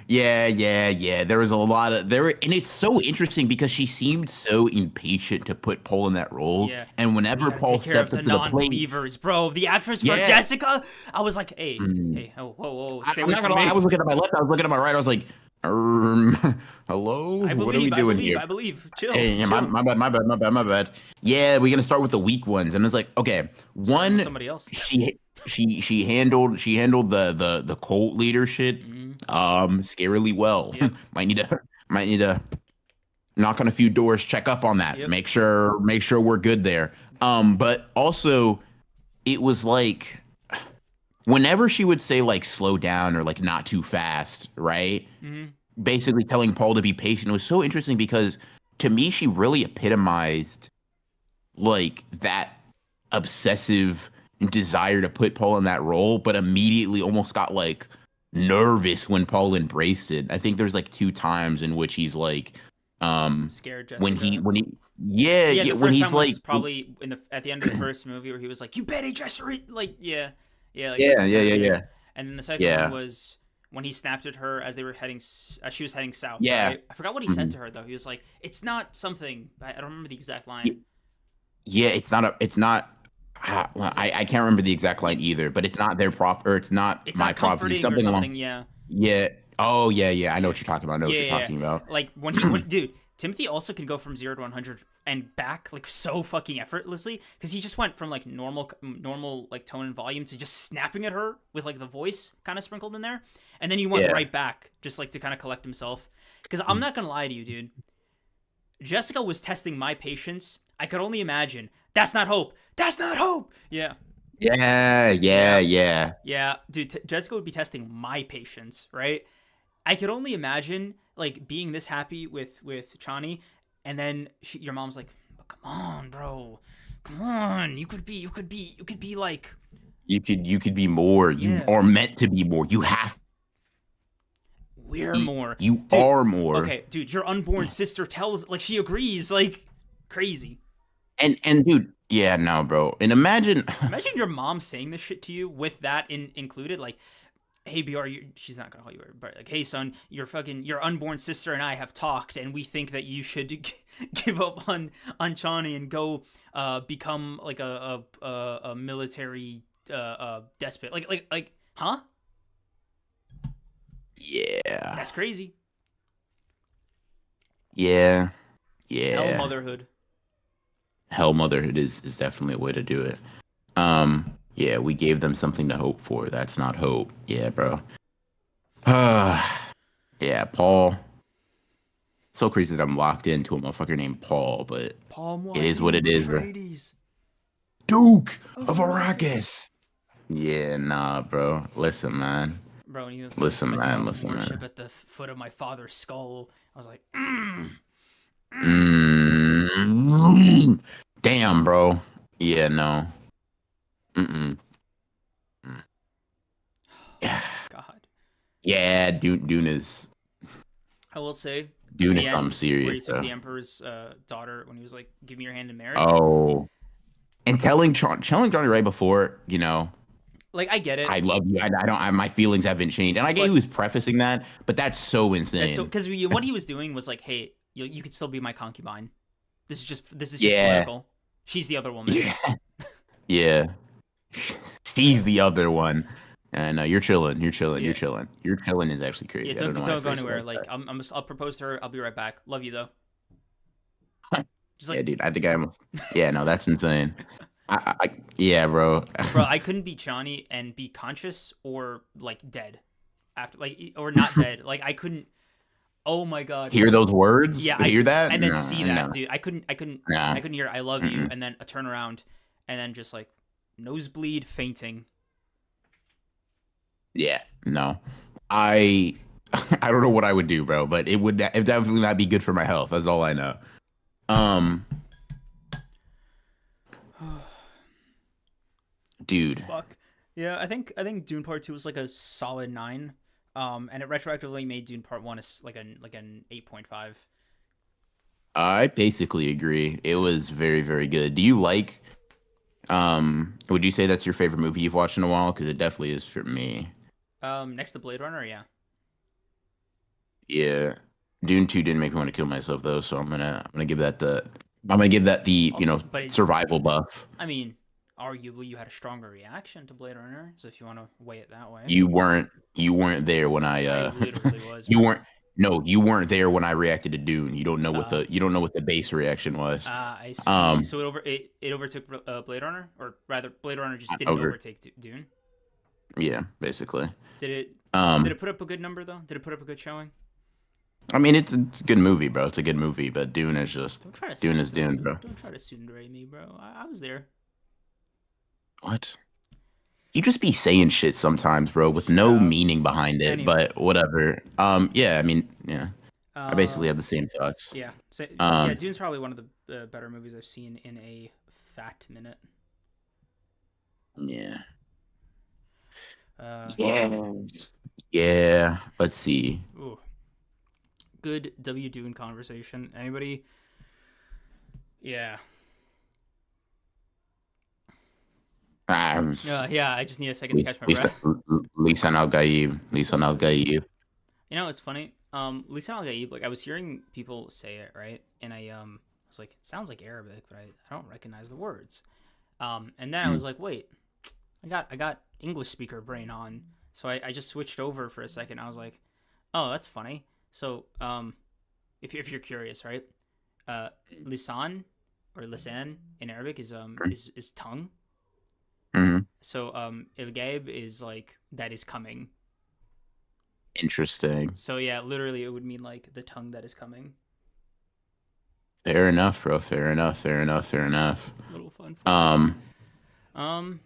yeah. There was a lot of there, and it's so interesting because she seemed so impatient to put Paul in that role, yeah, and we whenever gotta Paul take care of stepped the up to the plate, non-believers, bro. The actress for yeah. Jessica, I was like, hey, Mm. hey, oh, whoa, I, stay I'm away not from gonna lie, I me. was looking at my left, I was looking at my right, I was like, um, hello, what are we doing here? I believe. Chill, Hey, chill. my bad. Yeah, we're gonna start with the weak ones, and it's like, okay, Starting with one, somebody else. she handled the cult leader shit, Mm, scarily well. yep, might need to knock on a few doors, check up on that, yep. make sure we're good there. But also, it was like whenever she would say like slow down or like not too fast, right? Mm, Basically telling Paul to be patient. It was so interesting because to me, she really epitomized like that obsessive desire to put Paul in that role, but immediately almost got like nervous when Paul embraced it. I think there's like two times in which he's like, scared when he Jessica. when he yeah Yeah, yeah the when first he's time like was probably in the at the end of the first movie where he was like, "You better just like yeah, like with yeah his yeah hair, yeah yeah." yeah And then the second one yeah was when he snapped at her as they were heading, she was heading south, yeah. right? I forgot what he said Mhm. to her though. He was like, "It's not something." I don't remember the exact Y- line. yeah, it's not well, He's like, I can't remember the exact line either, but it's not their prof or it's not "It's my not prophecy, comforting" or something along. something. Yeah, Yeah. Oh yeah, I know yeah, what you're talking about. I know what you're yeah. talking about. Like dude, Timothy also can go from 0 to 100 and back like so fucking effortlessly because he just went from like normal like tone and volume to just snapping at her with like the voice kind of sprinkled in there, and then he went Yeah. right back just like to kind of collect himself. Because I'm not gonna lie to you, dude. Jessica was testing my patience. I could only imagine. That's not hope. That's not hope. Yeah, yeah, Yeah. yeah, dude. Jessica would be testing my patience, right? I could only imagine like being this happy with Chani, and then your mom's like, but "Come on, bro, come on. You could be like, You could be more. You yeah, are meant to be more. You have we're to be. more, You dude. are more. Okay, dude, your unborn sister tells like she agrees, like crazy. And dude, yeah, no, bro. And imagine Imagine your mom saying this shit to you with that included, like, hey Br, she's not gonna call you Br, but like, hey son, your unborn sister and I have talked, and we think that you should give up on Chani and go become like a military despot. Huh? Yeah. That's crazy. Yeah. Hell, Yeah. motherhood. Hell motherhood is definitely a way to do it. Yeah, we gave them something to hope for. That's not hope. Yeah, bro. Yeah, Paul. So crazy that I'm locked into a motherfucker named Paul, but Paul it is what Moitié it is, bro. Atreides Duke of of Arrakis. Arrakis. Yeah, nah, bro. Listen, man. Bro, and he was like, Listen, I man. saw Listen, worship man. at the foot of my father's skull. I was like, Mm. Damn, bro. Yeah, no. Mm-mm. Yeah, God. yeah. Dune is I will say, Dune is the something end where serious, he took bro. the Emperor's daughter when he was like, give me your hand in marriage. Oh, and telling Johnny right before, Like, I get I it, love you. I don't. my feelings haven't changed, and I get he but was prefacing that, but that's so that's so insane. because what he was doing was like, hey, you could still be my concubine. This is just Yeah, political. She's the other woman. yeah, yeah. She's the other one. And you're chilling. You're chilling. You're Yeah, chilling. You're chilling is actually yeah. crazy. I don't know Don't why I don't go phrased it anywhere. like Like, I'll propose to her. I'll be right back. Love you though. that. Just Yeah, like, dude. I think I almost. Yeah, no, that's insane. Yeah, bro. bro, I couldn't be Johnny and be conscious or like dead after, like, or not dead. Like, I couldn't. Oh my god. Hear those words? Yeah, Hear that? and then see No, that, no, dude. I no. couldn't hear "I love you" Mm-mm. and then a turn around, and then just like nosebleed, fainting. Yeah, no. I I don't know what I would do, bro, but it definitely not be good for my health. That's all I know. Um, dude. Fuck. Yeah, I think Dune Part 2 was like a solid 9. And it retroactively made Dune Part 1 as like an 8.5. I basically agree. It was very, very good. Do you like would you say that's your favorite movie you've watched in a while? Because it definitely is for me. Next to Blade Runner, yeah. Yeah. Dune 2 didn't make me want to kill myself though, so I'm gonna give that the, But survival buff. I mean, arguably you had a stronger reaction to Blade Runner, so if you want to weigh it that way. You weren't there when I I literally was, you bro. weren't no, you weren't there when I reacted to Dune. Uh, You don't know what the base reaction was. I see. Um So it overtook Blade Runner, or rather, Blade Runner just didn't over overtake Dune. yeah, basically. Did it? Did Um it put up a good number though? Did it put up a good showing? I mean it's a good movie, bro. It's a good movie, but Dune is just Don't try to Dune is Dune, bro. don't try to tsundere me, bro. I was there. What? You just be saying shit sometimes, bro, with no Yeah. meaning behind it, Anyway. but whatever. Yeah, I mean, yeah. I basically Uh. have the same thoughts. Yeah. So yeah, Um, Dune's probably one of the better movies I've seen in a fat minute. yeah. Yeah. Yeah. Yeah. Let's see. Ooh. Good Dune conversation. Anybody? Yeah. Um, Yeah. I just need a second to catch my Lisa, breath. Lisan Al Gaib. Lisan Al Gaib. You know, it's funny. Lisa Al Gaib, like, I was hearing people say it, right? And I was like, it sounds like Arabic, but I don't recognize the words. And then I was like, wait, I got English speaker brain on. So I just switched over for a second. I was like, oh, that's funny. So if you're curious, right? Lisan or lisan in Arabic is tongue. Mm-hmm. So El Gaib is like that is coming. Interesting. So yeah, literally it would mean like the tongue that is coming. Fair enough, bro. Fair enough. Fair enough. Fair enough. Little fun fact. Um, Um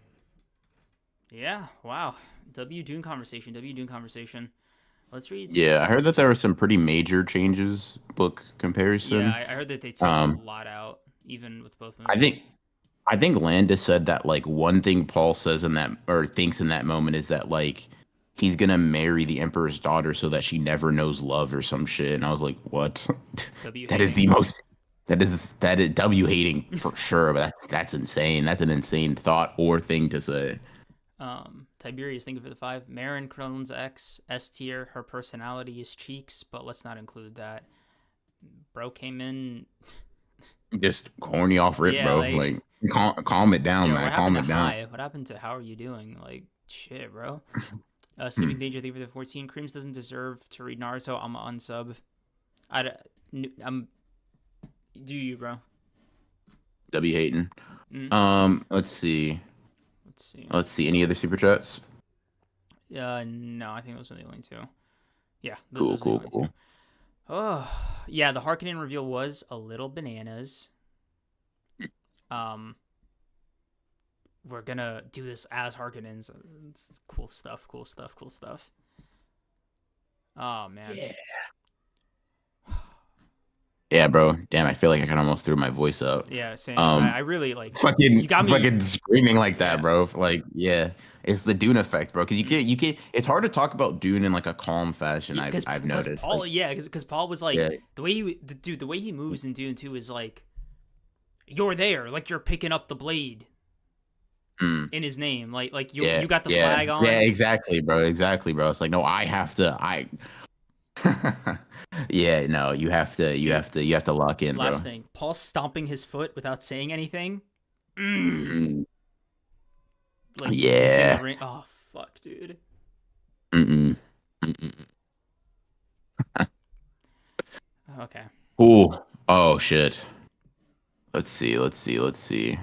yeah, wow. Dune conversation. Dune conversation. Let's read. yeah, I heard that there were some pretty major changes book Yeah, comparison. I heard that they took a Um, lot out, even with both I movies. think I think Landis said that like one thing Paul says in that or thinks in that moment is that like he's gonna marry the Emperor's daughter so that she never knows love or some shit. And I was like, what? W That is hating. the most that is W hating for sure, but that's insane. That's an insane thought or thing to say. Tiberius, thank you for the 5. Marin Krillin's ex, S tier. Her personality is cheeks, but let's not include that. Bro came in. Just corny off rip, Yeah, bro. like Like Calm it down, Yeah, man. what happened Calm to it down. Hi? What happened to How Are You Doing? Like, shit, bro. Sleeping Danger Thief for the 14. Creams doesn't deserve to read Naruto. I'm a unsub. I'm. Do you, bro? W hating. Mm, Let's see. let's see. Let's see. Any other super chats? No, I think those are the only two. Yeah, Cool, those are the cool, only two. cool. Oh, yeah, the Harkonnen reveal was a little bananas. Um, we're gonna do this as Harkonnens. It's cool stuff, cool stuff, cool stuff. Oh man. Yeah. Yeah, bro. Damn, I feel like I can almost threw my voice out. Yeah, same. I, Um, I really like. You fucking, got me. fucking screaming like that, Yeah. bro. Like, yeah, it's the Dune effect, bro. Cause Mm. you can't. It's hard to talk about Dune in like a calm fashion. Yeah, I've because noticed. Like, Paul, yeah, because Paul was like yeah, the way he moves in Dune 2 is like you're there, like you're picking up the blade mm, in his name, like yeah, you got the yeah, flag yeah. on. Exactly, bro. Exactly, bro. It's like, no, I have to. Yeah, no, you have to. Dude, You have to lock in, bro. last thing, Paul stomping his foot without saying anything. Mm. Mm, Like kissing the yeah. ring. Oh fuck, dude. Mm-mm. Mm-mm. Okay. Ooh. Oh shit. Let's see. Let's see. Let's see.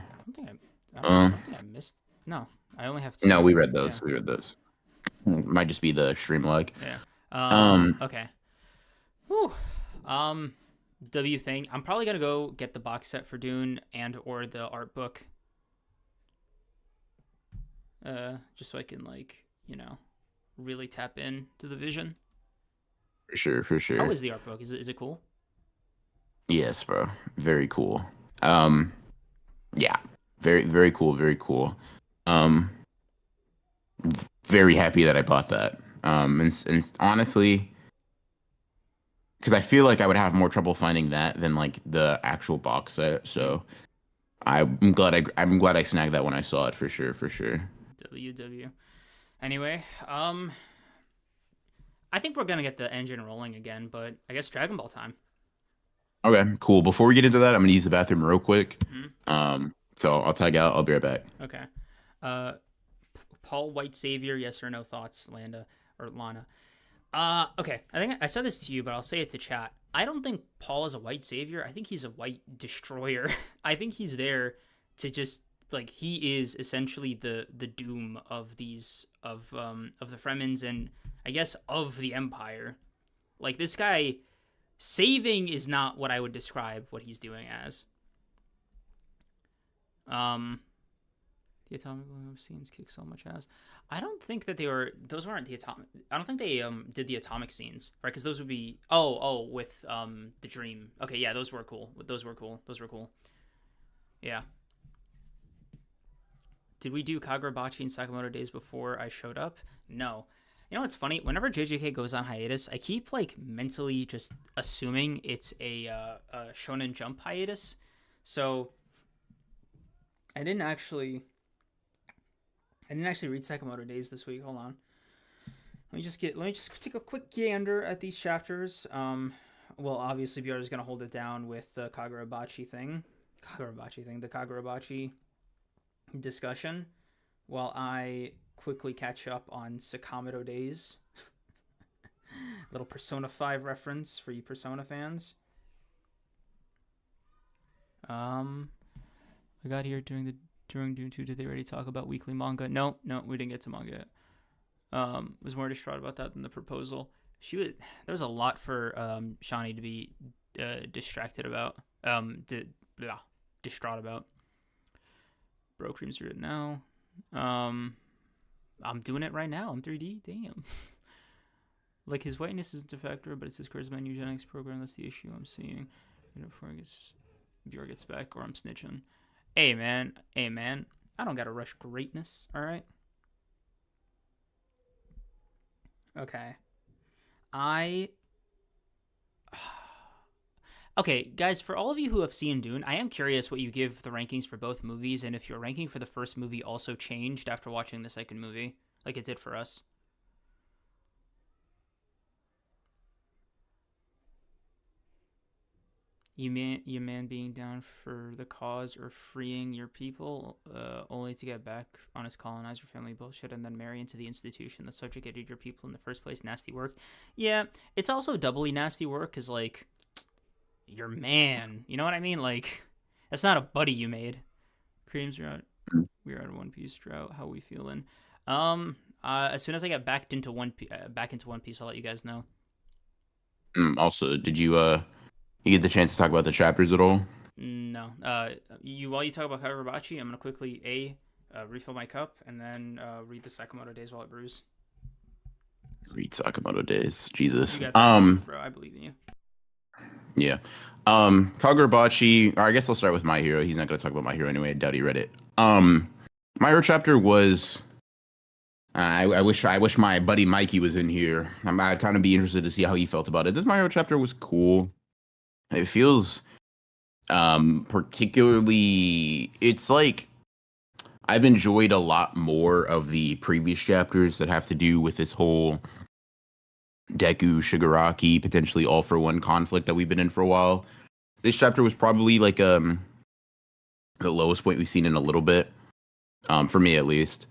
I Um. don't think I missed. No, I only have No, two. we read Yeah. those. We read those. Might just be the stream lag. Yeah. Um. Okay. Whew. Um. W thing. I'm probably gonna go get the box set for Dune and or the art book. Just so I can like really tap in to the vision. For sure. For How sure. is the art book? Is it cool? Yes, bro. Very cool. Um. Yeah. Very very cool. Very cool. Um. Very happy that I bought that. And honestly, because I feel like I would have more trouble finding that than like the actual box set. Mm. So I'm glad I snagged that when I saw it for sure. For sure. WW. Anyway, I think we're gonna get the engine rolling again, but I guess Dragon Ball time. Okay, cool. Before we get into that, I'm gonna use the bathroom real quick. Mm. So I'll tag out. I'll be right back. Okay. Uh, Paul White Savior. Yes or no thoughts, Landa or Lana? Okay. I think I said this to you, but I'll say it to chat. I don't think Paul is a white savior. I think he's a white destroyer. I think he's there to just like he is essentially the doom of these of the Fremens and I guess of the Empire. Like this guy saving is not what I would describe what he's doing as. Um the atomic scenes kick so much ass. I don't think that they were. Those weren't the atomic. I don't think they did the atomic scenes, right? Because those would be. With the dream. Okay, yeah, those were cool. Those were cool. Those were cool. Yeah. Did we do Kagurabachi and Sakamoto days before I showed up? No. You know what's funny? Whenever JJK goes on hiatus, I keep like mentally just assuming it's a Shonen Jump hiatus. So I didn't actually read Sakamoto Days this week. Hold on. Let me just take a quick gander at these chapters. Well, obviously BR is gonna hold it down with the Kagurabachi thing. The Kagurabachi discussion, while I quickly catch up on Sakamoto Days. Little Persona 5 reference for you Persona fans. I got here during Dune 2. Did they already talk about weekly manga? No, we didn't get to manga yet. Was more distraught about that than the proposal. There was a lot for Shawnee to be distracted about. Distraught about. Bro, Cream's doing it now. I'm doing it right now. I'm 3D. Damn. Like his whiteness isn't a factor, but it's his charisma and eugenics program. That's the issue I'm seeing. Before Bjorn gets back, or I'm snitching. Hey man, I don't gotta rush greatness. All right. Okay. Okay, guys, for all of you who have seen Dune, I am curious what you give the rankings for both movies and if your ranking for the first movie also changed after watching the second movie, like it did for us. You man being down for the cause or freeing your people, only to get back on his colonizer family bullshit and then marry into the institution that subjugated your people in the first place. Nasty work. Yeah, it's also doubly nasty work because like your man. You know what I mean? Like that's not a buddy you made. Creams are out. We're out of One Piece drought. How we feeling? As soon as I get back into One Piece, I'll let you guys know. Also, did you get the chance to talk about the chapters at all? No. While you talk about Kagurabachi, I'm gonna quickly refill my cup and then read the Sakamoto Days while it brews. Read Sakamoto Days. You Jesus. got this, bro. I believe in you. Yeah. Kagurabachi, or I guess I'll start with My Hero. He's not gonna talk about My Hero anyway. I doubt he read it. My Hero chapter was I wish my buddy Mikey was in here. I'd kind of be interested to see how he felt about it. This My Hero chapter was cool. It feels particularly it's like I've enjoyed a lot more of the previous chapters that have to do with this whole Deku Shigaraki potentially all for one conflict that we've been in for a while. This chapter was probably like the lowest point we've seen in a little bit, for me at least.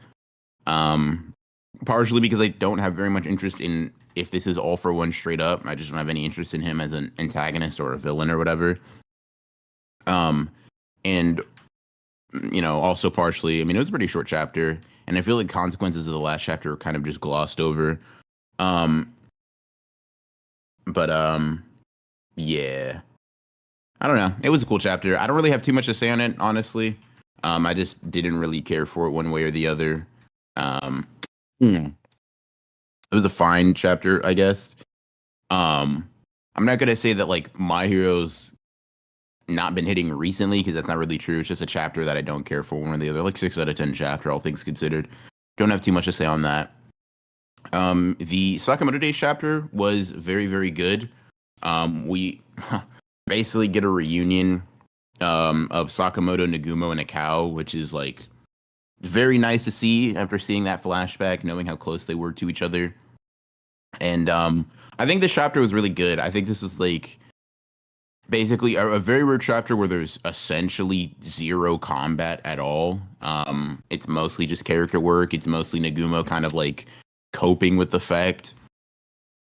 Partially because I don't have very much interest in if this is all for one straight up. I just don't have any interest in him as an antagonist or a villain or whatever. And also partially, I mean, it was a pretty short chapter, and I feel like consequences of the last chapter were kind of just glossed over. But yeah, I don't know. It was a cool chapter. I don't really have too much to say on it, honestly. I just didn't really care for it one way or the other. It was a fine chapter, I guess. I'm not gonna say that like My Hero's not been hitting recently because that's not really true. It's just a chapter that I don't care for one or the other. Like 6 out of 10 chapter, all things considered. Don't have too much to say on that. The Sakamoto Days chapter was very, very good. We basically get a reunion of Sakamoto, Nagumo, and Akao, which is like very nice to see after seeing that flashback, knowing how close they were to each other. And I think this chapter was really good. I think this was like basically a very rare chapter where there's essentially zero combat at all. It's mostly just character work. It's mostly Nagumo kind of like coping with the fact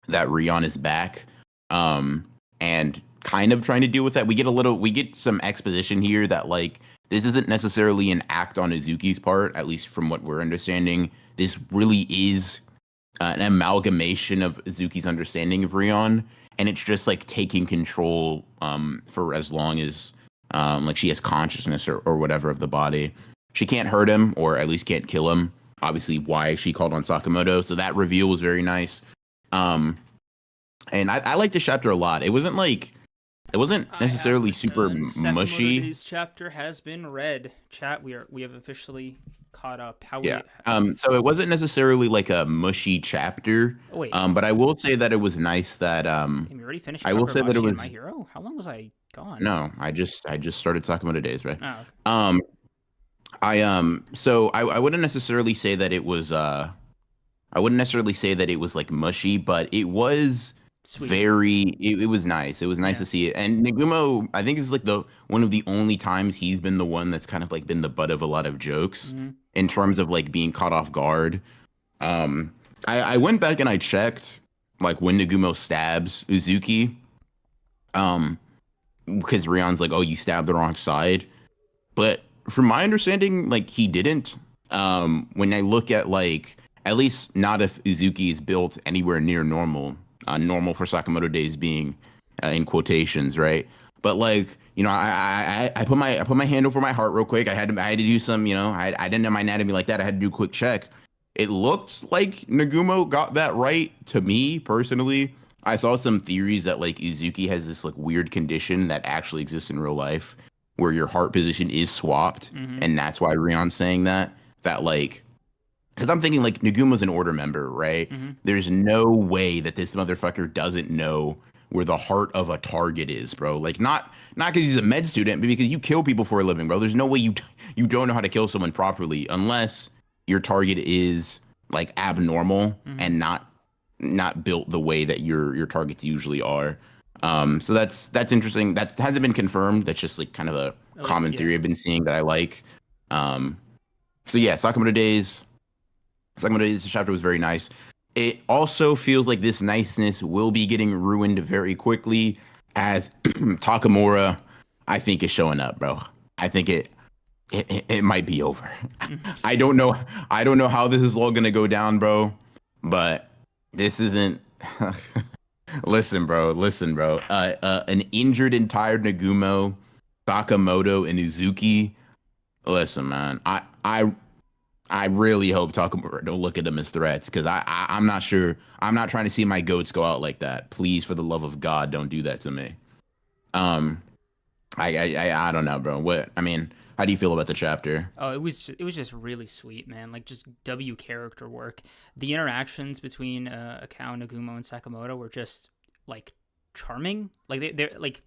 that Rion is back, and kind of trying to deal with that. We get some exposition here that like this isn't necessarily an act on Izuki's part, at least from what we're understanding. This really is an amalgamation of Izuki's understanding of Rion, and it's just like taking control for as long as like she has consciousness or whatever of the body. She can't hurt him, or at least can't kill him. Obviously, why she called on Sakamoto. So that reveal was very nice. And I liked this chapter a lot. It wasn't necessarily super mushy. Sakamoto Days chapter has been read. Chat, we have officially caught up. Yeah. So it wasn't necessarily like a mushy chapter. Oh, wait. But I will say that it was nice that We already finished. I will say that it was My Hero. How long was I gone? No, I just started Sakamoto Days, right? Oh, okay. So I wouldn't necessarily say that it was like mushy, but it was Sweet. it was nice. It was nice to see it. And Nagumo, I think is like one of the only times he's been the one that's kind of like been the butt of a lot of jokes in terms of like being caught off guard. I went back and I checked like when Nagumo stabs Uzuki. Because Rion's like, oh, you stabbed the wrong side. But from my understanding, like he didn't. When I look at like, at least not if Uzuki is built anywhere near normal. Normal for Sakamoto Days being in quotations, right? But like, I put my hand over my heart real quick. I had to do some, I didn't know my anatomy like that. I had to do a quick check. It looked like Nagumo got that right to me personally. I saw some theories that like Uzuki has this like weird condition that actually exists in real life where your heart position is swapped, and that's why Rion's saying that like. Because I'm thinking like Nagumo's an order member, right? There's no way that this motherfucker doesn't know where the heart of a target is, bro. Like not because he's a med student, but because you kill people for a living, bro. There's no way you don't know how to kill someone properly unless your target is like abnormal and not built the way that your targets usually are. So that's interesting. That hasn't been confirmed. That's just like kind of a Like, common yeah. theory I've been seeing that I like. So yeah, Sakamoto Days. Sakamoto Days chapter was very nice. It also feels like this niceness will be getting ruined very quickly as Takamura, I think, is showing up, bro. I think it might be over. I don't know. I don't know how this is all gonna go down, bro. But this isn't. Listen, bro. Listen, bro. An injured and tired Nagumo, Sakamoto, and Uzuki. Listen, man. I really hope Takamura don't look at them as threats because I'm not sure. I'm not trying to see my goats go out like that. Please, for the love of God, don't do that to me. Um, I don't know, bro. What I mean, how do you feel about the chapter? Oh, it was just really sweet, man. Like just W character work. The interactions between Akao, Nagumo, and Sakamoto were just like charming. Like they're like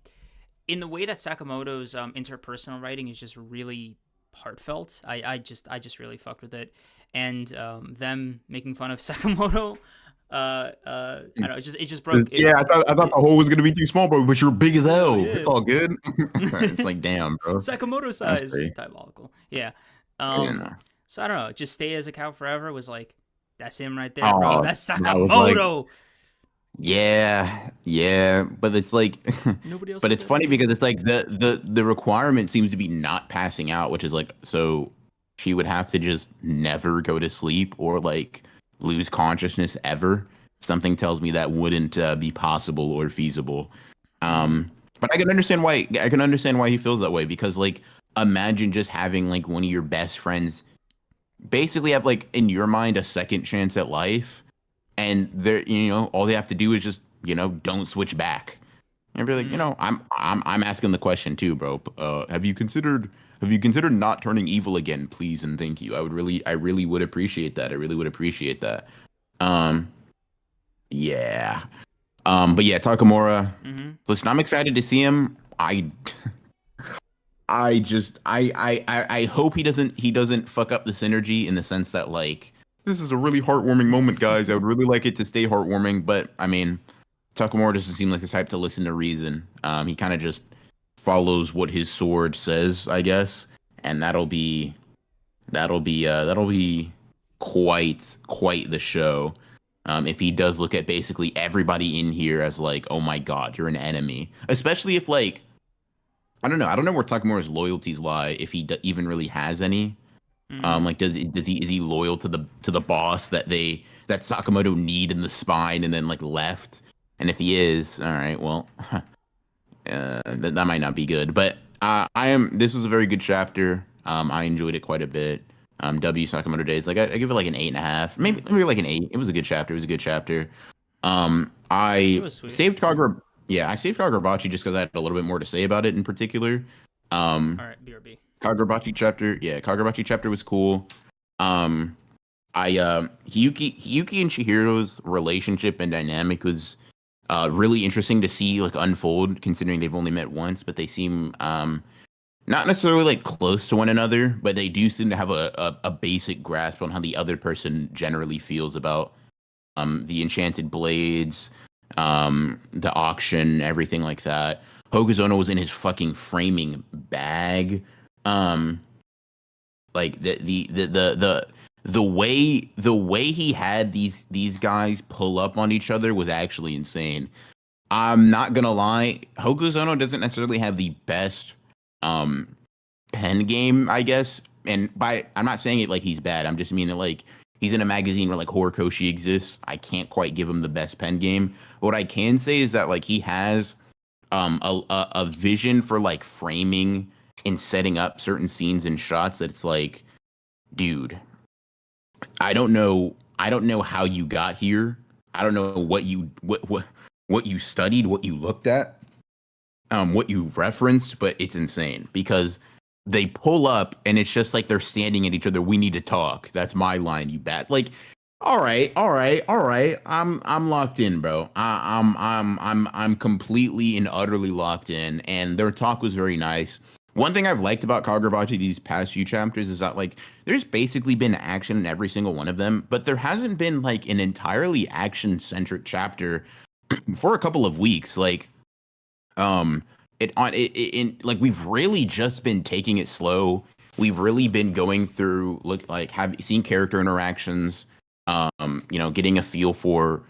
in the way that Sakamoto's interpersonal writing is just really heartfelt. I just really fucked with it, and them making fun of Sakamoto. I don't know. It just broke it. Yeah, I thought the hole was gonna be too small, bro. But you're big as Oh hell. It's yeah. all good. It's like, damn, bro. Sakamoto That's size, great. diabolical. Yeah. You Um. know. So I don't know. Just stay as a cow forever was like, that's him right there, bro. Oh, That's that was like, Sakamoto. yeah, yeah. But it's like, Nobody else but has it's that funny energy. because it's like the requirement seems to be not passing out, which is like, so she would have to just never go to sleep or like lose consciousness ever. Something tells me that wouldn't be possible or feasible. Mm. But I can understand why. I can understand why he feels that way because like, imagine just having like one of your best friends basically have like in your mind a second chance at life and they're all they have to do is just don't switch back and be like Mm. I'm asking the question too, bro. Have you considered not turning evil again, please and thank you. I really would appreciate that. I really would appreciate that. um yeah. But yeah, Takamura, Mm-hmm. listen, I'm excited to see him. I just I hope he doesn't fuck up the synergy in the sense that like this is a really heartwarming moment, guys. I would really like it to stay heartwarming, but I mean, Takamura doesn't seem like the type to listen to reason. He kind of just follows what his sword says, I guess, and that'll be quite the show. If he does look at basically everybody in here as like, oh my God, you're an enemy, especially if like I don't know where Takamura's loyalties lie if he even really has any. Mm. Like does he is he loyal to the boss that Sakamoto need in the spine and then like left? And if he is, all right, well, that might not be good. But I am. This was a very good chapter. I enjoyed it quite a bit. W Sakamoto Days, like I give it like an 8.5, Mm. maybe like an 8. It was a good chapter. It was a good chapter. It I was sweet. saved Kagura. Yeah, I saved Kagurabachi just because I had a little bit more to say about it in particular. Um, All right, BRB. Kagurabachi chapter was cool. Um, I Hiyuki and Chihiro's relationship and dynamic was really interesting to see like unfold, considering they've only met once, but they seem not necessarily like close to one another, but they do seem to have a basic grasp on how the other person generally feels about the enchanted blades, the auction, everything like that. Hokuzono was in his fucking framing bag. Um, like the way he had these guys pull up on each other was actually insane. I'm not gonna lie, Hokuzono doesn't necessarily have the best um pen game, I guess. And by I'm not saying it like he's bad. I'm just meaning like he's in a magazine where like Horikoshi exists. I can't quite give him the best pen game. What I can say is that like he has a vision for like framing and setting up certain scenes and shots that it's like, dude, I don't know how you got here. I don't know what you studied, what you looked at, what you referenced, but it's insane because they pull up and it's just like they're standing at each other. We need to talk. That's my line, you bat. Like, all right, all right, all right. I'm locked in, bro. I'm completely and utterly locked in. And their talk was very nice. One thing I've liked about Kagurabachi these past few chapters is that like there's basically been action in every single one of them, but there hasn't been like an entirely action centric chapter for a couple of weeks. Like Um, like we've really just been taking it slow. We've really been going through look like have seen character interactions, getting a feel for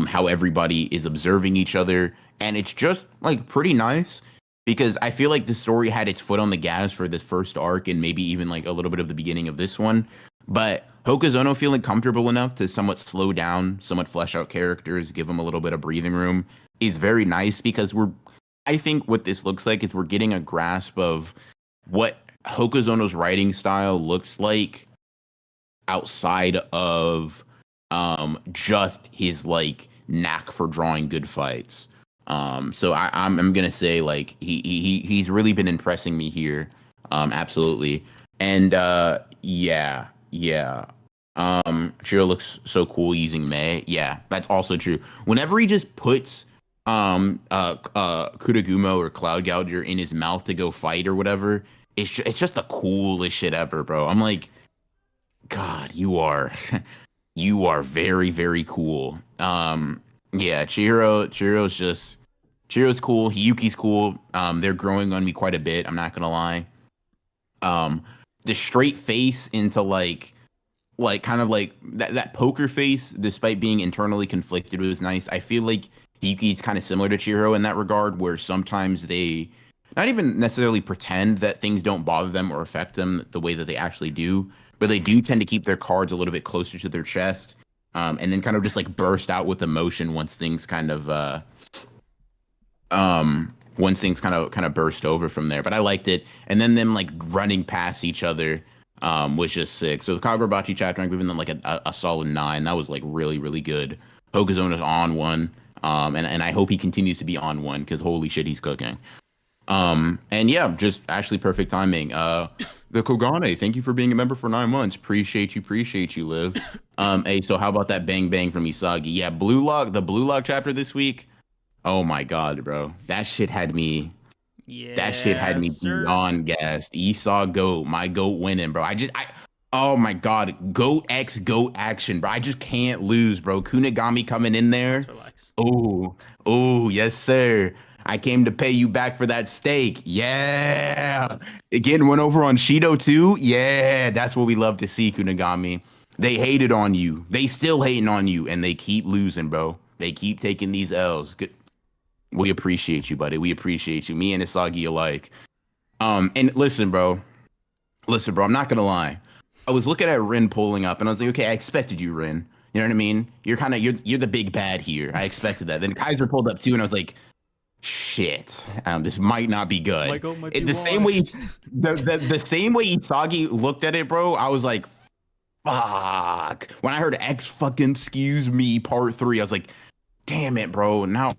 how everybody is observing each other, and it's just like pretty nice because I feel like the story had its foot on the gas for the first arc and maybe even like a little bit of the beginning of this one. But Hokazono feeling comfortable enough to somewhat slow down, somewhat flesh out characters, give them a little bit of breathing room is very nice because I think what this looks like is we're getting a grasp of what Hokazono's writing style looks like outside of just his like knack for drawing good fights. So I'm gonna say like he's really been impressing me here. Absolutely. And yeah. Chiro looks so cool using May. Yeah, that's also true. Whenever he just puts Kudagumo or Cloud Gouger in his mouth to go fight or whatever, it's just the coolest shit ever, bro. I'm like, God, you are you are very, very cool. Yeah, Chihiro's cool. Hiyuki's cool. They're growing on me quite a bit. I'm not gonna lie. Um, the straight face into like kind of like that poker face, despite being internally conflicted, was nice. I feel like Yuki's kind of similar to Chihiro in that regard, where sometimes they not even necessarily pretend that things don't bother them or affect them the way that they actually do, but they do tend to keep their cards a little bit closer to their chest, and then kind of just like burst out with emotion once things kind of burst over from there. But I liked it, and then them like running past each other was just sick. So the Kagurabachi chapter, I'm giving them like a solid 9. That was like really, really good. Hokazona's on one. And I hope he continues to be on one because holy shit, he's cooking. And yeah, just actually perfect timing. The Kogane, thank you for being a member for 9 months. Appreciate you, Liv. Hey, so how about that bang bang from Isagi? Yeah, the Blue Lock chapter this week. Oh my god, bro. That shit had Yes, me sir. beyond gassed. Esau goat, my goat winning, bro. Oh my god, goat X goat action, bro. I just can't lose, bro. Kunigami coming in Let's there. relax. Oh, oh, yes, sir. I came to pay you back for that steak. Yeah. Again, went over on Shido too. Yeah, that's what we love to see, Kunigami. They hated on you. They still hating on you, and they keep losing, bro. They keep taking these L's. Good. We appreciate you, buddy. We appreciate you. Me and Isagi alike. And listen, bro. Listen, bro. I'm not gonna lie. I was looking at Rin pulling up, and I was like, okay, I expected you, Rin. You know what I mean? You're the big bad here. I expected that. Then Kaiser pulled up too, and I was like, shit. This might not be My good. goat might be The same way, washed. the same way Isagi looked at it, bro. I was like, fuck. When I heard X fucking excuse me part 3, I was like, damn it, bro. Now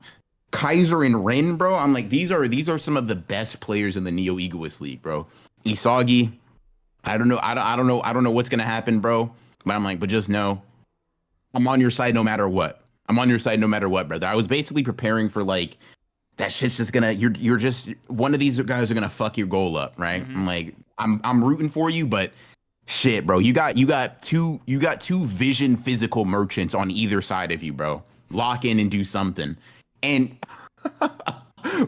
Kaiser and Rin, bro. I'm like, these are some of the best players in the Neo Egoist League, bro. Isagi, I don't know what's gonna happen, bro. But I'm like, but just know, I'm on your side no matter what. I'm on your side no matter what, brother. I was basically preparing for like that shit's just gonna you're just one of these guys are gonna fuck your goal up, right? Mm-hmm. I'm like, I'm rooting for you, but shit, bro. You got two vision physical merchants on either side of you, bro. Lock in and do something. And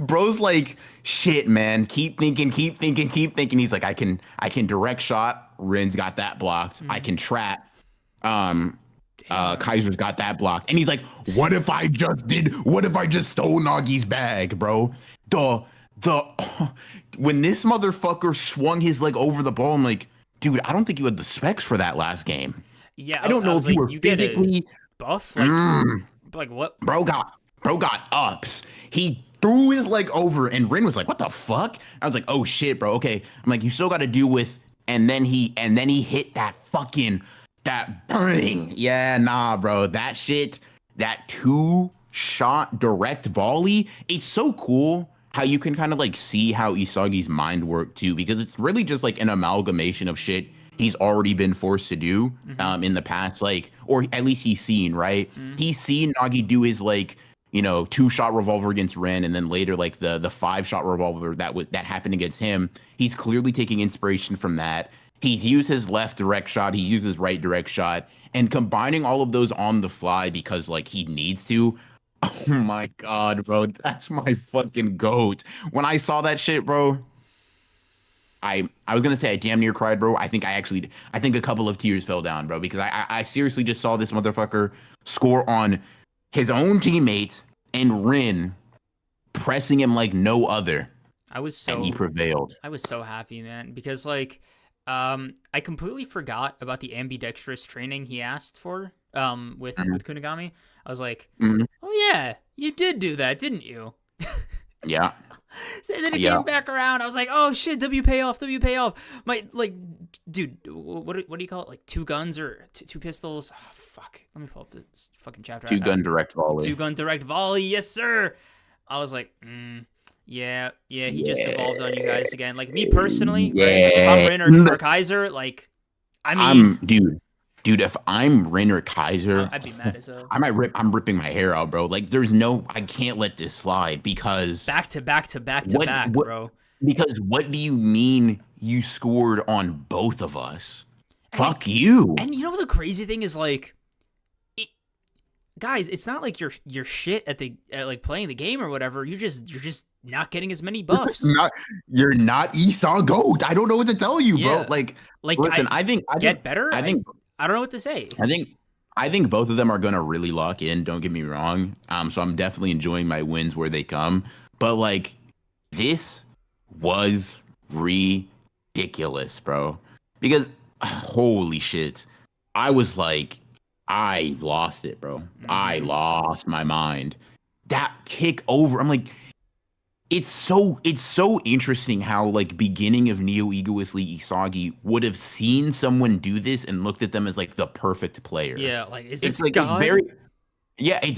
bro's like, shit, man. Keep thinking, keep thinking, keep thinking. He's like, I can direct shot. Rin's got that blocked. I Mm-hmm. can trap. Um, Damn. Kaiser's got that blocked. And he's like, what if I just stole Nagi's bag, bro? The when this motherfucker swung his leg over the ball, I'm like, dude, I don't think you had the specs for that last game. Yeah, I don't I know was if you like, were you get a physically. buff, Mm, like what? bro got ups. He threw his leg over, and Rin was like, "What the fuck?" I was like, "Oh shit, bro. Okay." I'm like, "You still got to do with," and then he hit that fucking that bang. Yeah, nah, bro. That shit, that 2 shot direct volley. It's so cool how you can kind of like see how Isagi's mind worked too, because it's really just like an amalgamation of shit he's already been forced to do Mm-hmm. in the past, like, or at least he's seen, right? Mm-hmm. He's seen Nagi do his like 2 shot revolver against Ren, and then later like the 5 shot revolver that happened against him. He's clearly taking inspiration from that. He's used his left direct shot, he uses right direct shot, and combining all of those on the fly because like he needs to. Oh my God, bro. That's my fucking goat. When I saw that shit, bro, I was gonna say I damn near cried, bro. I think a couple of tears fell down, bro, because I seriously just saw this motherfucker score on his own teammate and Rin pressing him like no other, I was and he so prevailed. I was so happy, man, because like I completely forgot about the ambidextrous training he asked for Mhm, with Kunigami. I was like, mhm. "Oh yeah, you did do that, didn't you?" Yeah, So then it yeah. came back around. I was like, "Oh shit, W payoff, W payoff." My like, dude, what do you call it? Like two guns or two pistols? Oh, fuck. Let me pull up this fucking chapter. Two gun direct Two volley. gun direct volley, yes sir. I was like, yeah, yeah. He just Yeah, devolved on you guys again. Like me personally, right? If I'm yeah. Rin or Kaiser, like, I mean, Dude. If I'm Renner Kaiser, I'd be mad as hell. I'm ripping my hair out, bro. Like, I can't let this slide because Back to back to back to what, back, what, bro. what do you mean you scored on both of us? And like, Fuck you. and you know the crazy thing is like, it, guys, it's not like you're shit at like playing the game or whatever. You're just not getting as many buffs. Not, you're not Esau Goat. I don't know what to tell you, bro. Yeah, Like, like listen, get better. I think I don't know what to say. I think I think both of them are gonna really lock in. Don't get me wrong. So I'm definitely enjoying my wins where they come. But like this was ridiculous, bro. Because holy shit, I was like, I lost it, bro. I Hmm. lost my mind. That kick over. I'm like, it's so interesting how like beginning of Neo Egoistly Isagi would have seen someone do this and looked at them as like the perfect player. Yeah, like, is It's this like it's God? very yeah, it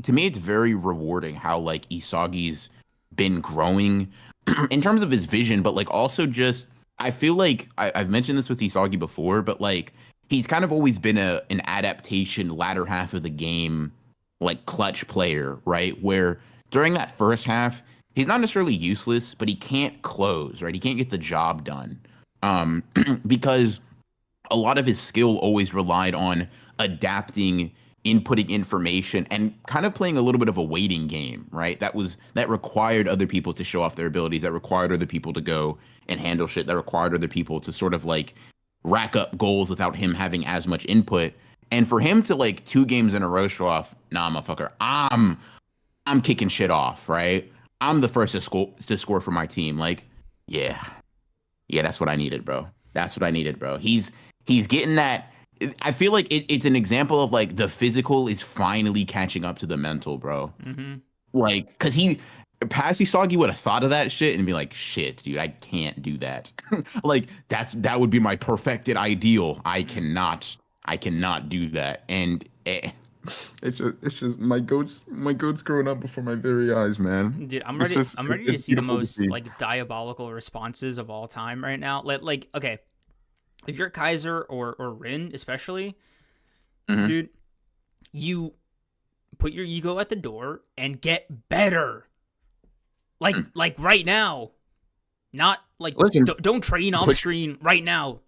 to me it's very rewarding how like Isagi's been growing in terms of his vision, but like also just I feel like I've mentioned this with Isagi before, but like he's kind of always been an adaptation latter half of the game like clutch player, right? Where during that first half, he's not necessarily useless, but he can't close, right? He can't get the job done. Um because a lot of his skill always relied on adapting, inputting information, and kind of playing a little bit of a waiting game, right? That required other people to show off their abilities, that required other people to go and handle shit, that required other people to sort of like rack up goals without him having as much input. And for him to like 2 games in a row show off, nah, motherfucker, I'm kicking shit off, right? I'm the first to score for my team. Like, yeah, yeah, that's what I needed, bro. That's what I needed, bro. He's getting that. I feel like it's an example of like the physical is finally catching up to the mental, bro. Hmm. Like, cause he Passy Soggy would have thought of that shit and be like, shit, dude, I can't do that. Like that would be my perfected ideal. I cannot do that. And it's just my goat's growing up before my very eyes, man. Dude, I'm ready to It's see the beautiful to most see. like diabolical responses of all time right now. Like okay, if you're Kaiser or Rin especially, Hmm. dude, you put your ego at the door and get better. Like right now. Not like Listen, don't train off put screen right now.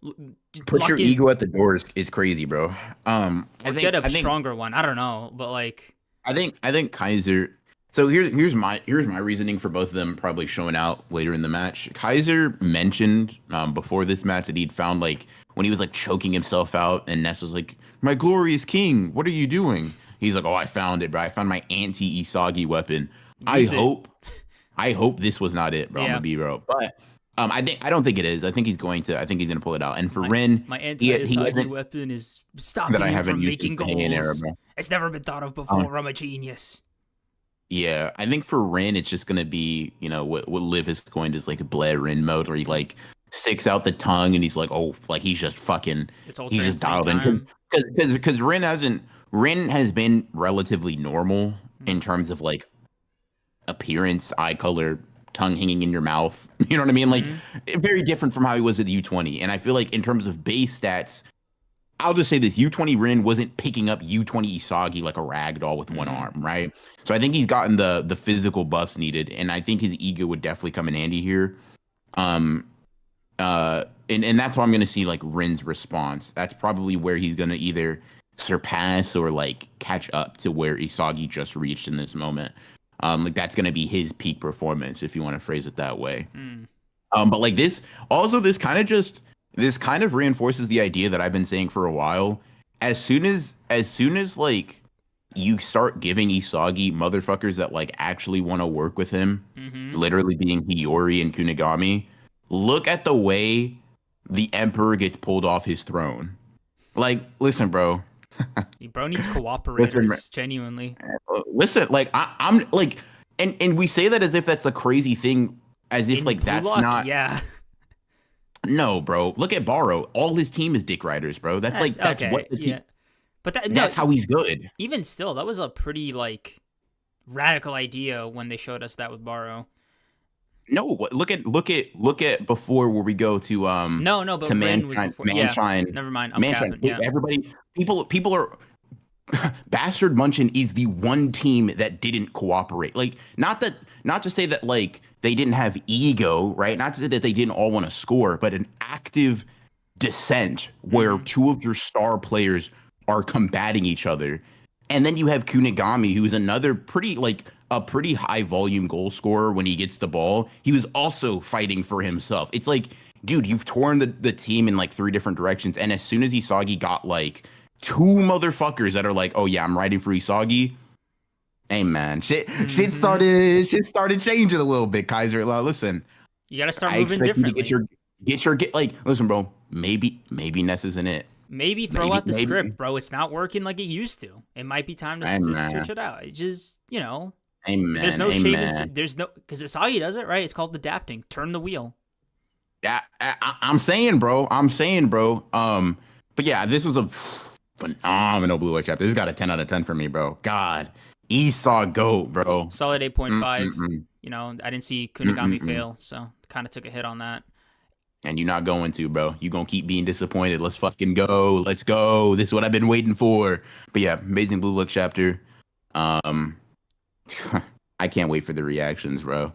Just put your lock in ego at the door is crazy, bro. I or get think a I think stronger one. I don't know, but like I think Kaiser. So here's my reasoning for both of them probably showing out later in the match. Kaiser mentioned before this match that he'd found like when he was like choking himself out, and Ness was like, "My glorious king, what are you doing?" He's like, "Oh, I found it, bro. I found my anti Isagi weapon. I use it. hope I hope this was not it, bro. I'm gonna Yeah. be bro, but." I don't think it is. I think he's gonna pull it out. And for My Ren, my he anti-Asagi hasn't weapon is that stopping I him haven't from used since making the Heian era, goals. bro. It's never been thought of Um, before. I'm a genius. Yeah, I think for Rin, it's just gonna be, what Liv has coined as like a Blair Rin mode, where he like sticks out the tongue and he's like, oh, like It's Ultra he's just Instinct dialed in, time. because Rin has been relatively normal Mm. in terms of like appearance, eye color, tongue hanging in your mouth. You know what I mean? Like Mm-hmm. very different from how he was at the U20. And I feel like in terms of base stats, I'll just say this: U20 Rin wasn't picking up U20 Isagi like a rag doll with one Mm-hmm. arm, right? So I think he's gotten the physical buffs needed, and I think his ego would definitely come in handy here. Um, and that's why I'm gonna see like Rin's response. That's probably where he's gonna either surpass or like catch up to where Isagi just reached in this moment. Like that's gonna be his peak performance if you want to phrase it that way. Mm. But like this also this kind of reinforces the idea that I've been saying for a while. As soon as like you start giving Isagi motherfuckers that like actually want to work with him, Mm-hmm. literally being Hiyori and Kunigami, look at the way the Emperor gets pulled off his throne. Like, listen, bro. Bro needs Listen, cooperators, genuinely. listen. Like, I'm like, and we say that as if that's a crazy thing, as if In like Blue that's Lock, not. yeah. No, bro. Look at Baro. All his team is dick riders, bro. That's That's like that's what okay, the team. yeah. But that no, That's how he's good. even still, that was a pretty like radical idea when they showed us that with Baro. No, look at before where we go No, no, but to Rin was before. Yeah, never mind. I'm Manshine. capping. Yeah. Everybody, people are Bastard Munchen is the one team that didn't cooperate. Like, not to say that like they didn't have ego, right? Not to say that they didn't all want to score, but an active dissent where Mm-hmm. two of your star players are combating each other. And then you have Kunigami, who is another pretty high volume goal scorer when he gets the ball. He was also fighting for himself. It's like, dude, you've torn the team in like three different directions. And as soon as Isagi got like two motherfuckers that are like, oh yeah, I'm riding for Isagi. Hey man, Mm-hmm. shit started changing a little bit, Kaiser. Listen, You got to start I moving expect you to get differently. your like listen, bro. Maybe Ness isn't it. Maybe throw out the Maybe. script, bro. It's not working like it used to. It might be time to, Hey to man. switch it out. It just, there's Amen. no shave Amen. there's no because it's how he does it, right? It's called adapting. Turn the wheel. Yeah, I'm saying, bro. I'm saying, bro. But yeah, this was a phenomenal Blue Eye chapter. This got a 10 out of 10 for me, bro. God, Esau goat, bro. Solid 8.5. Mm-mm-mm. I didn't see Kunigami Mm-mm-mm. fail, so kind of took a hit on that. And you're not going to, bro. You're gonna keep being disappointed. Let's fucking go. Let's go. This is what I've been waiting for. But yeah, amazing Blue Look chapter. Um, I can't wait for the reactions, bro.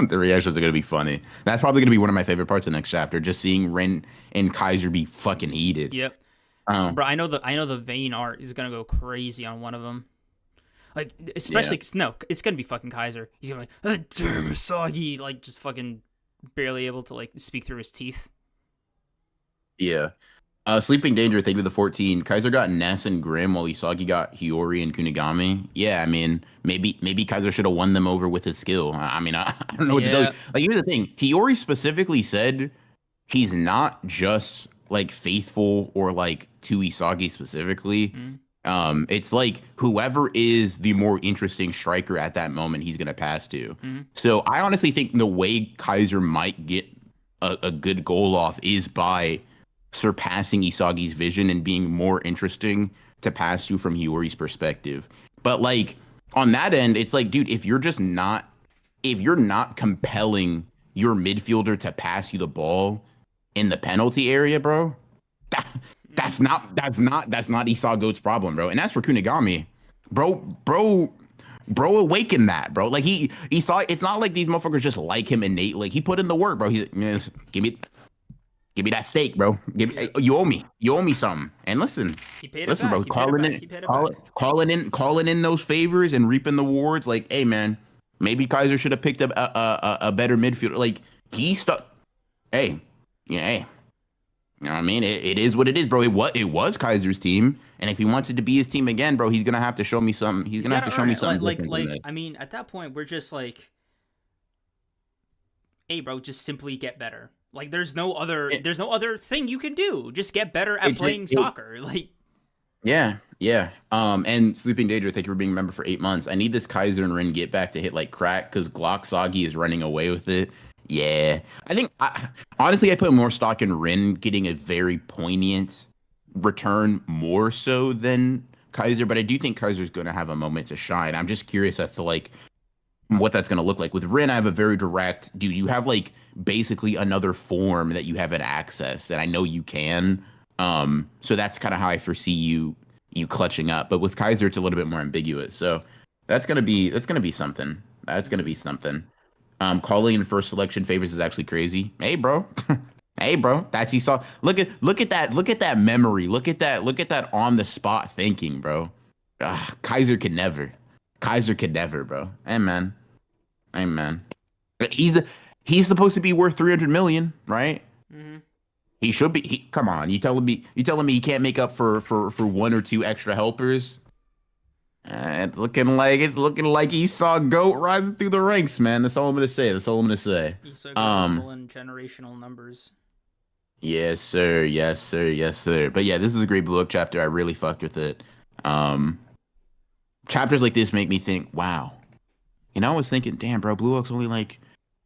The reactions are gonna be funny. That's probably gonna be one of my favorite parts of next chapter. Just seeing Ren and Kaiser be fucking heated. Yep. Um, Bro, I know the vein art is gonna go crazy on one of them. Like, yeah, especially cause, no, it's gonna be fucking Kaiser. He's gonna be like, damn, Soggy, like just fucking barely able to like speak through his teeth. yeah. Sleeping Danger, thank you for the 14. Kaiser got Ness and Grim while Isagi got Hiyori and Kunigami. Yeah, I mean, maybe Kaiser should have won them over with his skill. I mean, I don't know what to tell you. Yeah. Like, here's the thing. Hiyori specifically said he's not just like faithful or like to Isagi specifically. Mm, It's like whoever is the more interesting striker at that moment, he's gonna pass to. mm, So I honestly think the way Kaiser might get a good goal off is by surpassing Isagi's vision and being more interesting to pass to from Hiyori's perspective. But like on that end, it's like, dude, if you're not compelling your midfielder to pass you the ball in the penalty area, bro, that, mm. that's not Esau Goat's problem, bro. And that's for Kunigami. Bro, bro, bro awakened that, bro. Like he saw it's not like these motherfuckers just like him innately. Like he put in the work, bro. He's yes, give me that steak, bro. Yeah. You owe me something. And listen, He paid it listen, back. bro, He paid it back. He paid it back. calling in those favors and reaping the rewards. Like, hey, man, maybe Kaiser should have picked up a better midfielder. Like he stuck. Hey, yeah, hey. You know what I mean? It is what it is, bro. It was Kaiser's team, and if he wants it to be his team again, bro, he's gonna have to show me something. He's He's gonna have gotta to show earn me it. Like, something like, different than like. this. I mean, at that point, we're just like, hey, bro, just simply get better. Like, It, there's no other thing you can do. Just get better at it, it, playing it soccer. Like, Yeah, yeah. And Sleeping Danger, thank you for being a member for 8 months. I need this Kaiser and Rin get back to hit like crack because Glock Soggy is running away with it. Yeah, honestly, I put more stock in Rin getting a very poignant return more so than Kaiser, but I do think Kaiser's going to have a moment to shine. I'm just curious as to like what that's going to look like. With Rin, I have a very direct, dude, you have like basically another form that you haven't accessed, and I know you can. So that's kind of how I foresee you clutching up. But with Kaiser, it's a little bit more ambiguous. So that's gonna be something. That's gonna mm, be something. Calling in first selection favors is actually crazy. Hey, bro. Hey, bro, that's he saw. Look at that memory. Look at that on the spot thinking, bro. Kaiser could never. Kaiser could never, bro. Hey, man. Hey, man. He's he's supposed to be worth 300 million, right? Mm-hmm. He should be. Come on, you telling me he can't make up for one or two extra helpers? It's looking like he saw goat rising through the ranks, man. That's all I'm gonna say. That's all I'm gonna say. He's goat Um, pulling generational numbers. yes, sir. Yes, sir. Yes, sir. But yeah, this is a great Blue Oak chapter. I really fucked with it. Um, chapters like this make me think, wow. I was thinking, damn, bro, Blue Oak's only like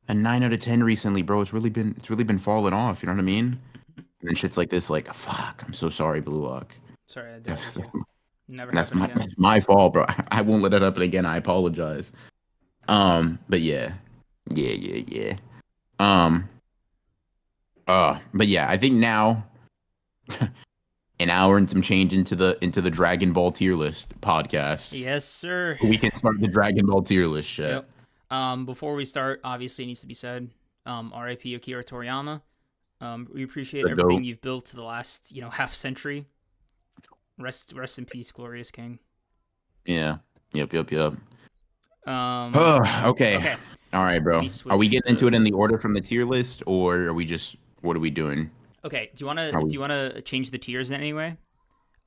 a 9 out of 10 recently, bro. It's really been falling off. You know what I mean? And then shit's like this, like, fuck. I'm so sorry, Blue Oak. Sorry, that did That's, you. Never that's happen my again. that's my fault, bro. I won't let it happen again. I apologize. But yeah, yeah. Um, but yeah, I think now an hour and some change into the Dragon Ball tier list podcast. Yes, sir. We can start the Dragon Ball tier list shit. Yep. Before we start, obviously it needs to be said. R.I.P. Akira Toriyama. We appreciate The everything goat. you've built to the last, half century. Rest in peace, glorious king. Yeah. Yep. Um, Okay. okay. All right, Let bro. me Are we switch getting into it in the order from the tier list, or are we just what are we doing? Okay. Are Do we? you wanna change the tiers in any way?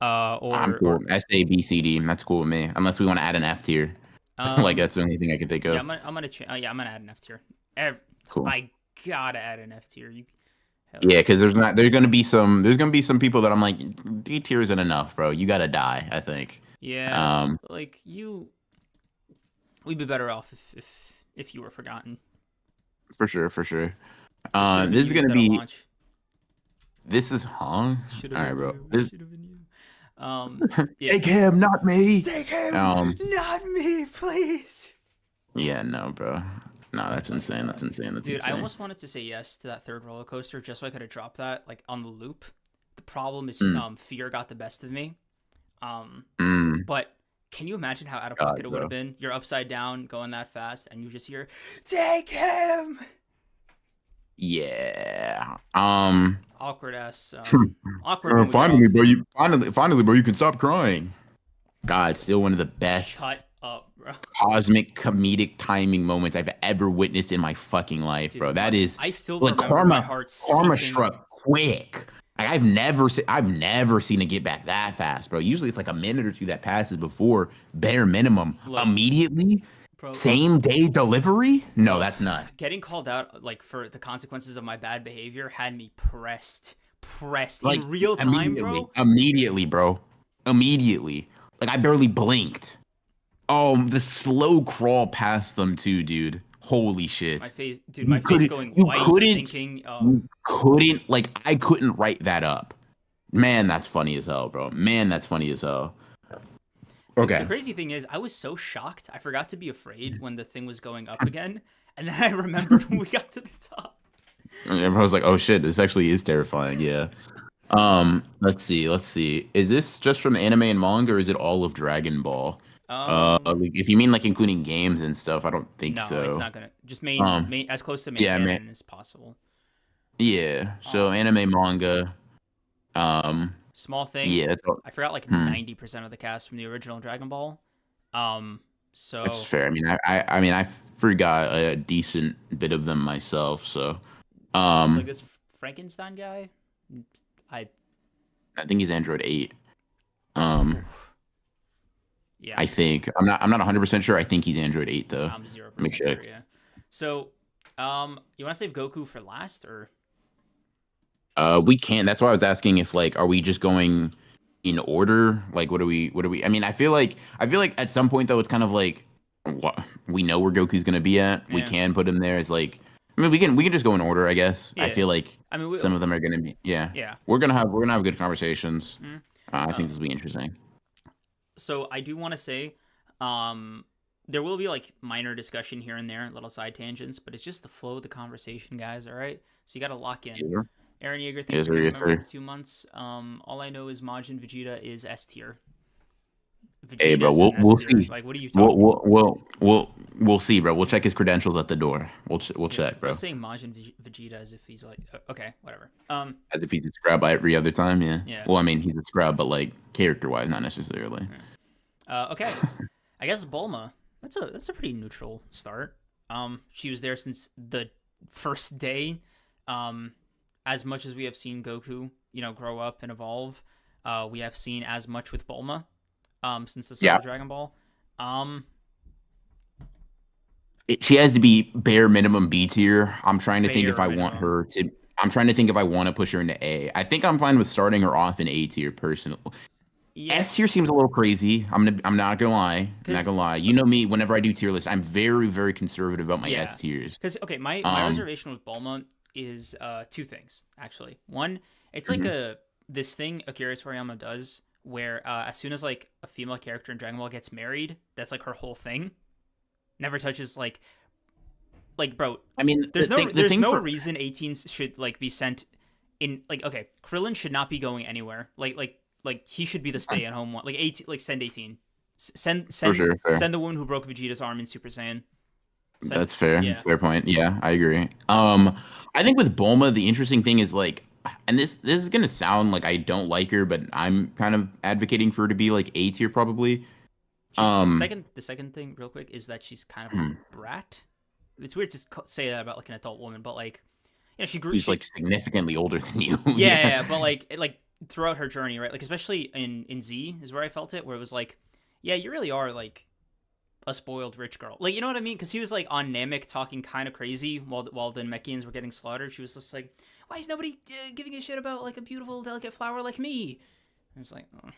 I'm Or cool. S A B C D. That's cool with me. Unless we want to add an F tier. Like um, that's the only thing I can think yeah, of. I'm gonna add an F tier. Cool. I gotta add an F tier. You hell Yeah, yeah. because there's gonna be some people that I'm like D tier isn't enough, bro. You gotta die. I think. Yeah, Um, like we'd be better off if you were forgotten. for sure, for sure. It should have been This is you gonna instead of be. launch. This is All Should have right, been bro. you. It This should have been you. Yeah. take him, not me. Take him, Um, not me, please. yeah, no, bro. No, Oh that's my insane. god, That's insane. That's dude! I insane. almost wanted to say yes to that third roller coaster just so I could have dropped that like on the loop. The problem is, Mm, fear got the best of me. Um, mm, but can you imagine how out of God, pocket it would have bro. been? You're upside down, going that fast, and you just hear, "Take him." Yeah. Awkward ass. Awkward when we got Finally, off. bro. Finally, bro. You can stop crying. God, still one of the best Shut up, bro. cosmic comedic timing moments I've ever witnessed in my fucking life, Dude, bro. That is I still like remember my karma. heart Karma sinking. struck quick. Like I've never seen it get back that fast, bro. Usually it's like a minute or two that passes before bare minimum. Look, Immediately, bro, same day delivery? No, bro, that's nuts. getting called out like for the consequences of my bad behavior had me pressed Like in real time, bro. immediately, bro. Immediately. Like I barely blinked. Oh, the slow crawl past them too, dude. Holy My shit. face, dude, You my face couldn't, going you white, couldn't, sinking. you couldn't, like, I couldn't write that up. Man, that's funny as hell, bro. Man, that's funny as hell. The Okay. crazy thing is, I was so shocked. I forgot to be afraid when the thing was going up again, and then I remembered when we got to the top. And everyone was like, oh shit, this actually is terrifying. Yeah. Let's see. Is this just from anime and manga or is it all of Dragon Ball? Um, Like, if you mean like including games and stuff, I don't think no, it's so. not gonna. Just Um, main as close to main yeah, man. canon as possible. Yeah. So Um, anime, manga. Um, Small thing, yeah, that's all. I forgot like Hmm. 90% of the cast from the original Dragon Ball. Um, That's so fair. I mean, I forgot a decent bit of them myself. So, like um, this Frankenstein guy, I I think he's Android 8. Um, yeah, I think I'm not 100% sure. I think he's Android 8 though. I'm zero Let me percent check. sure. Yeah. So, you want to save Goku for last or We can't. That's why I was asking if like, are we just going in order? Like, what are we? I mean, I feel like at some point though, it's kind of like what we know where Goku's gonna be at. We yeah, can put him there as like. I mean, we can just go in order, I guess. I yeah. feel like I mean, some of them are gonna be. Yeah, yeah. we're gonna have good conversations. Mm. I think Uh, this will be interesting. so I do want to say, um, there will be like minor discussion here and there, little side tangents, but it's just the flow of the conversation, guys. All right, so you got to lock in. Yeah. Aaron Yeager, thanks Yes, for sir. being a Yes, member for sir. the 2 months. All I know is Majin Vegeta is S tier. Hey, bro, Vegeta's an S we'll tier. see. Like, what are you We'll talking we'll about? we'll we'll we'll see, bro. We'll check his credentials at the door. We'll check, You're bro. saying Majin Vegeta as if he's like, okay, whatever. As if he's a scrub every other time, yeah. Yeah. Well, I mean, he's a scrub, but like character wise, not necessarily. Yeah. Okay. I guess Bulma. That's a pretty neutral start. She was there since the first day. Um, as much as we have seen Goku, grow up and evolve, we have seen as much with Bulma. Since the start Yeah, of Dragon Ball. Um, she has to be bare minimum B tier. I'm trying to think if bare I want minimum. her to. I'm trying to think if I want to push her into A. I think I'm fine with starting her off in A tier personally. Yeah, S tier seems a little crazy. I'm not gonna lie. I'm not because gonna lie. You know me. Whenever I do tier lists, I'm very very conservative about my S yeah, tiers. because okay, my Um, reservation with Bulma is two things actually. One, it's like mhm. a this thing Akira Toriyama does where as soon as like a female character in Dragon Ball gets married, that's like her whole thing. Never touches like bro. I mean, the There's thing no for reason 18s should like be sent in like okay, Krillin should not be going anywhere. Like he should be the stay at home one. Like 18 like send 18. Send for send sure, fair. send the one who broke Vegeta's arm in Super Saiyan. Send That's fair. yeah. Fair point. Yeah, I agree. Um I think with Bulma, the interesting thing is like, and this is gonna sound like I don't like her, but I'm kind of advocating for her to be like A tier probably. she Um, the second thing real quick is that she's kind of a hmm, brat. It's weird to say that about like an adult woman, but like she grew who's like she significantly older than you? Yeah. yeah, but like throughout her journey, right? Like especially in Z is where I felt it, where it was like, yeah, you really are like a spoiled rich girl. Like you know what I mean? Because he was like on Namek talking kind of crazy while the Namekians were getting slaughtered. She was just like, why is nobody giving a shit about like a beautiful delicate flower like me? I was like, oh,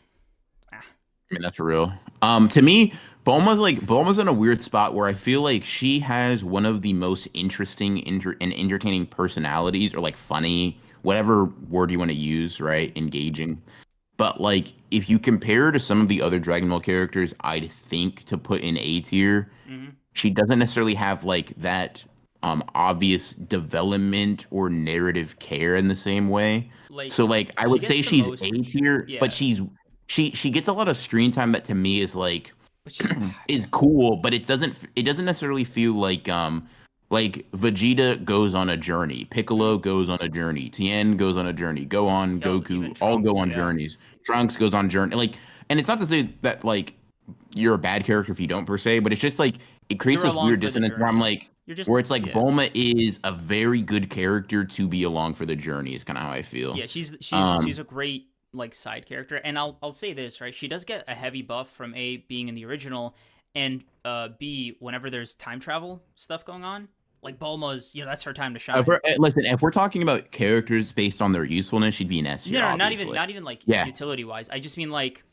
ah, I mean, that's real. To me, Bulma's in a weird spot where I feel like she has one of the most interesting and entertaining personalities, or like funny, whatever word you want to use, right? Engaging. But like, if you compare her to some of the other Dragon Ball characters, I'd think to put in A tier, mm-hmm. she doesn't necessarily have like that obvious development or narrative care in the same way. So Like like I she would gets say the she's A most, tier, but yeah, she gets a lot of screen time that to me is like but she, is cool, but it doesn't necessarily feel like Vegeta goes on a journey, mm-hmm. Piccolo goes on a journey, Tien goes on a journey, Gohan, Hell, even Goku all go Trunks, on yeah, journeys. Trunks goes on journey. Like, and it's not to say that like you're a bad character if you don't per se, but it's just like it creates you're this along weird for the dissonance where I'm journey. like, You're just where it's like yeah. Bulma is a very good character to be along for the journey is kind of how I feel. Yeah, she's Um, a great like side character, and I'll say this right. She does get a heavy buff from A being in the original, and B whenever there's time travel stuff going on. Like Bulma's, that's her time to shine. listen, if we're talking about characters based on their usefulness, she'd be an S tier, No, obviously. not even like Yeah, utility wise. I just mean like,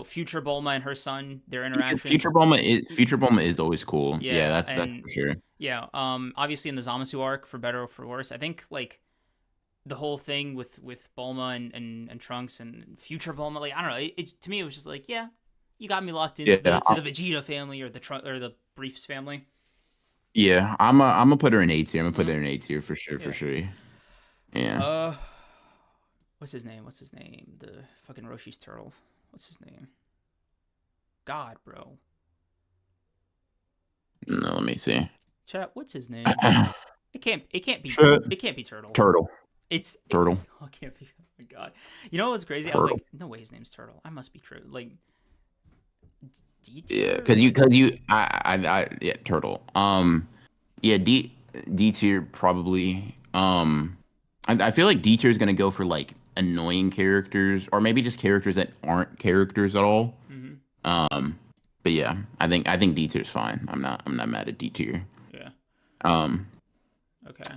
future Bulma and her son, their future interactions. Bulma is always cool. Yeah, Yeah, that's and for sure. yeah, obviously in the Zamasu arc, for better or for worse, I think like the whole thing with Bulma and Trunks and future Bulma, like I don't know, it's to me it was just like yeah, you got me locked into Yeah, the Vegeta family or the Briefs family. yeah. I'm gonna put her in A tier. I'm gonna put Uh-huh. her in A tier for sure, for Yeah. sure. Yeah. Uh, what's his name? What's his name? The fucking Roshi's turtle. What's his name? God, bro. No, let me see. Chat. What's his name? It can't. It can't be. Shit. It can't be turtle. Turtle. Turtle. Oh, it can't be. Oh my god. You know what's crazy? I was Turtle. like, no way, his name's Turtle. I must be true. Like, it's D Yeah, tier. because Like, yeah, Turtle. Yeah, D tier probably. I feel like D tier is gonna go for like annoying characters, or maybe just characters that aren't characters at all. mm-hmm. Um, but yeah, I think D tier is fine. I'm not mad at D tier. Yeah. Um, Okay.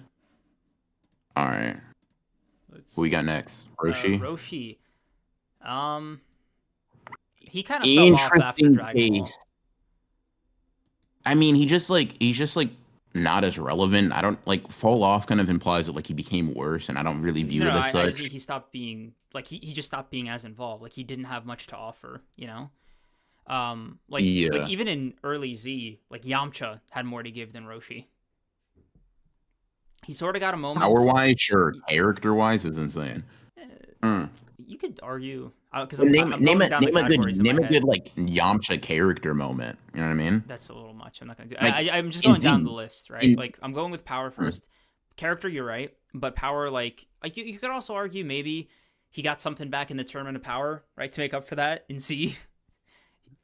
all right. Let's Who we got see. next? Roshi. Roshi. Um, he kind of fell off after Interesting Dragon Ball. case. I mean, he's just like not as relevant. I don't like fall off kind of implies that like he became worse, and I don't really view No, it no, as I just such. mean he stopped being like he just stopped being as involved. Like he didn't have much to offer. Like Yeah. even in early Z, like Yamcha had more to give than Roshi. He sort of got a Power moment. wise, sure. Character wise is insane. Uh, Mm. you could argue because Well, I'm going down the categories in my name a good head. like Yamcha character moment. You know what I mean? That's a little much. I'm not gonna do. Like I'm just in going down Z, the list, right? in Like I'm going with power first. Character, you're right, but power, you could also argue maybe he got something back in the tournament of power, right, to make up for that in C.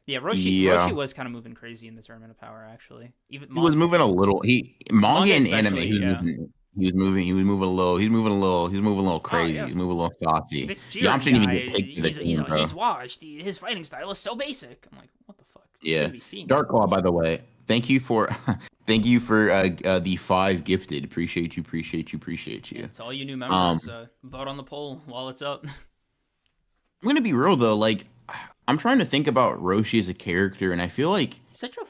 Yeah, Roshi yeah, was kind of moving crazy in the tournament of power, actually. Even he was moving a little. He manga manga and anime. especially, yeah. He was moving a little. He was moving a little Oh crazy. He was yes, moving a little saucy. this Yamcha Jiren didn't even guy, get picked for the team, bro. he's washed. His fighting style is so basic. I'm like, what the fuck? You Yeah, shouldn't be seeing it. Dark Claw. By the way, thank you for thank you for the 5 gifted. Appreciate you. Appreciate you. Appreciate Yeah, you. to all you new Um, members, vote on the poll while it's up. I'm gonna be real though. Like, I'm trying to think about Roshi as a character, and I feel like He's such a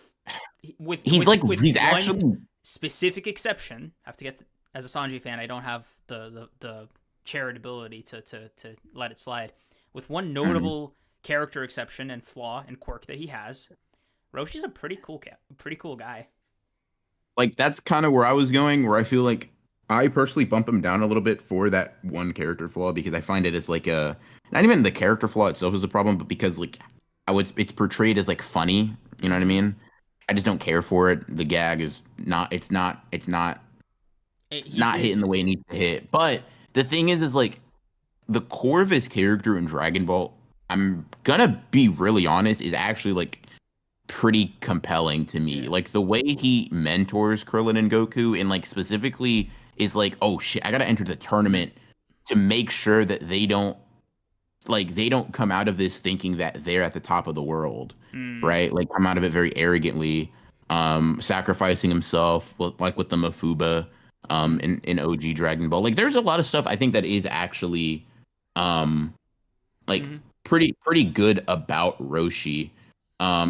with with he's one actually. specific exception. I have to get as a Sanji fan, I don't have the charitability to let it slide. With one Mhm. notable character exception and flaw and quirk that he has, Roshi's a pretty cool guy. Like that's kind of where I was going, where I feel like I personally bump him down a little bit for that one character flaw because I find it as like a not even the character flaw itself is a problem, but because like it's portrayed as like funny, you know what I Mm-hmm. mean? I just don't care for it. The gag is not He not hitting did, the way it needs to hit. But the thing is like the core of his character in Dragon Ball, I'm gonna be really honest, is actually like pretty compelling to me. yeah. Like the way he mentors Krillin and Goku, and like specifically is like, oh shit, I gotta enter the Mm-hmm. tournament to make sure that they don't come out of this thinking that they're at the top of the world, Mm. right? Like come out of it very arrogantly, sacrificing himself, like with the Mafuba, Mm-hmm. in OG Dragon Ball. Like there's a lot of stuff I think that is actually, um, like Mm-hmm. pretty good about Roshi.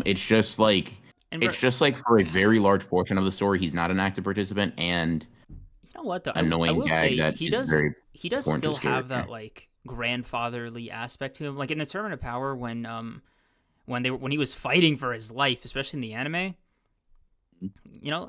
It's just like And bro, for a very large portion of the story, he's not an active participant and you know what though? I annoying will gag say that is very he does important to still his have character. that like grandfatherly aspect to him. Like in the Tournament of Power when he was fighting for his life, especially in the anime,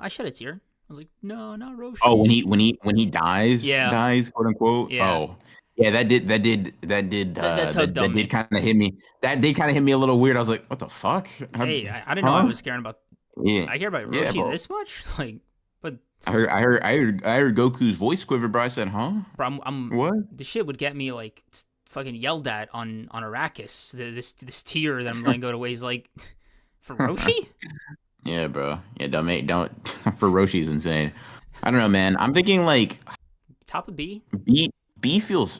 I shed a tear. I was like, no, not Oh, Roshi. when he Yeah, dies, quote unquote. yeah. Oh, yeah, That tugged that on did me. kind of hit me. That did kind of hit me a little weird. I was like, what the fuck? Hey, I didn't know I Huh? was caring about. Yeah, I care about yeah, Roshi bro. this much. Like, but I heard Goku's voice quiver, bro. I said, huh? bro, What? this shit would get me like fucking yelled at on Arrakis. This tier that I'm letting go to ways like for Roshi. Yeah, bro. Yeah, don't for Roshi's insane. I don't know, man. I'm thinking like Top of B. B B feels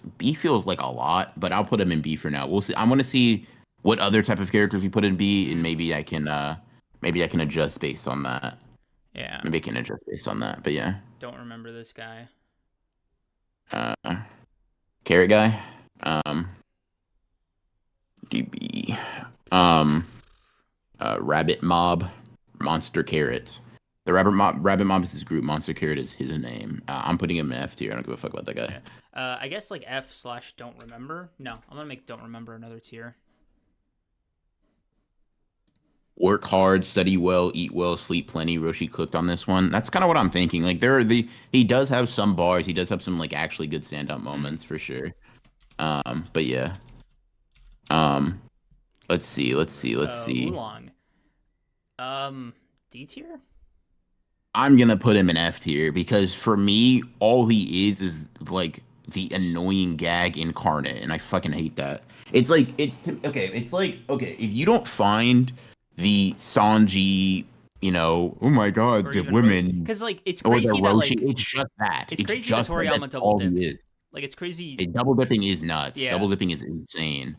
like a lot, but I'll put him in B for now. We'll see. I want to see what other type of characters we put in B, and Mm, maybe I can adjust based on that. yeah, Maybe I can adjust based on that. But yeah, don't remember this guy. uh, carrot guy, um, DB, um, rabbit mob, monster carrot. The rabbit mob is his group. Monster carrot is his name. I'm putting him in F tier. I don't give a fuck about that guy. Yeah. I guess like F slash don't remember. No, I'm gonna make don't remember another tier. Work hard, study well, eat well, sleep plenty. Roshi cooked on this one. That's kind of what I'm thinking. Like he does have some bars. He does have some like actually good standout Mm. moments for sure. But yeah. Um, let's see. Oolong. D tier. I'm gonna put him in F tier because for me, all he is like the annoying gag incarnate, and I fucking hate that. It's like okay. It's like okay, if you don't find the Sanji, oh my god, Or the even Roshi, women because like it's or the crazy that Roshi, like it's just that. it's It's crazy that just that. That's Toriyama double all he dipped. is. Like it's crazy. Double dipping is nuts. Yeah, Double dipping is insane.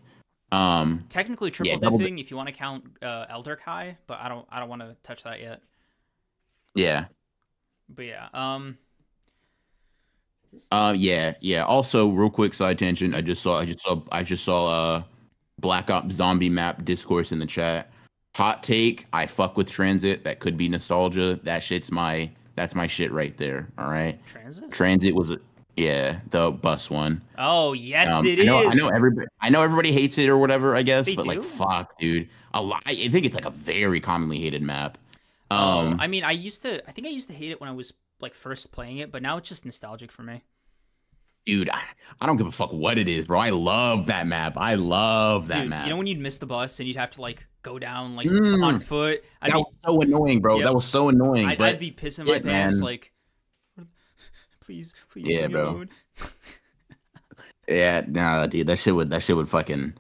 Um, technically yeah, triple dipping if you want to count Elder Kai, but I don't want to touch that yet. yeah. But yeah, Yeah. Also, real quick side tangent. hmm? I just saw Black Ops Zombie map discourse in the chat. Hot take. I fuck with transit. That could be nostalgia. That's my shit right there. All right. Transit. Transit was yeah, the bus one. Oh yes, it I know is. everybody hates it or whatever, I guess, They but like do. fuck, dude. A lot, I think it's like a very commonly hated map. Oh, I Um, mean, I think I used to hate it when I was like first playing it, but now it's just nostalgic for me. Dude, I don't give a fuck what it is, bro. I love that map. I love that Dude, you know map. when you'd miss the bus and you'd have to like go down like on Mm, foot? I'd that be, was so annoying, bro. That yep, was so annoying. I'd But be pissing my shit, pants man. like, please leave Yeah, me bro. alone. Yeah, nah, dude. That shit would fucking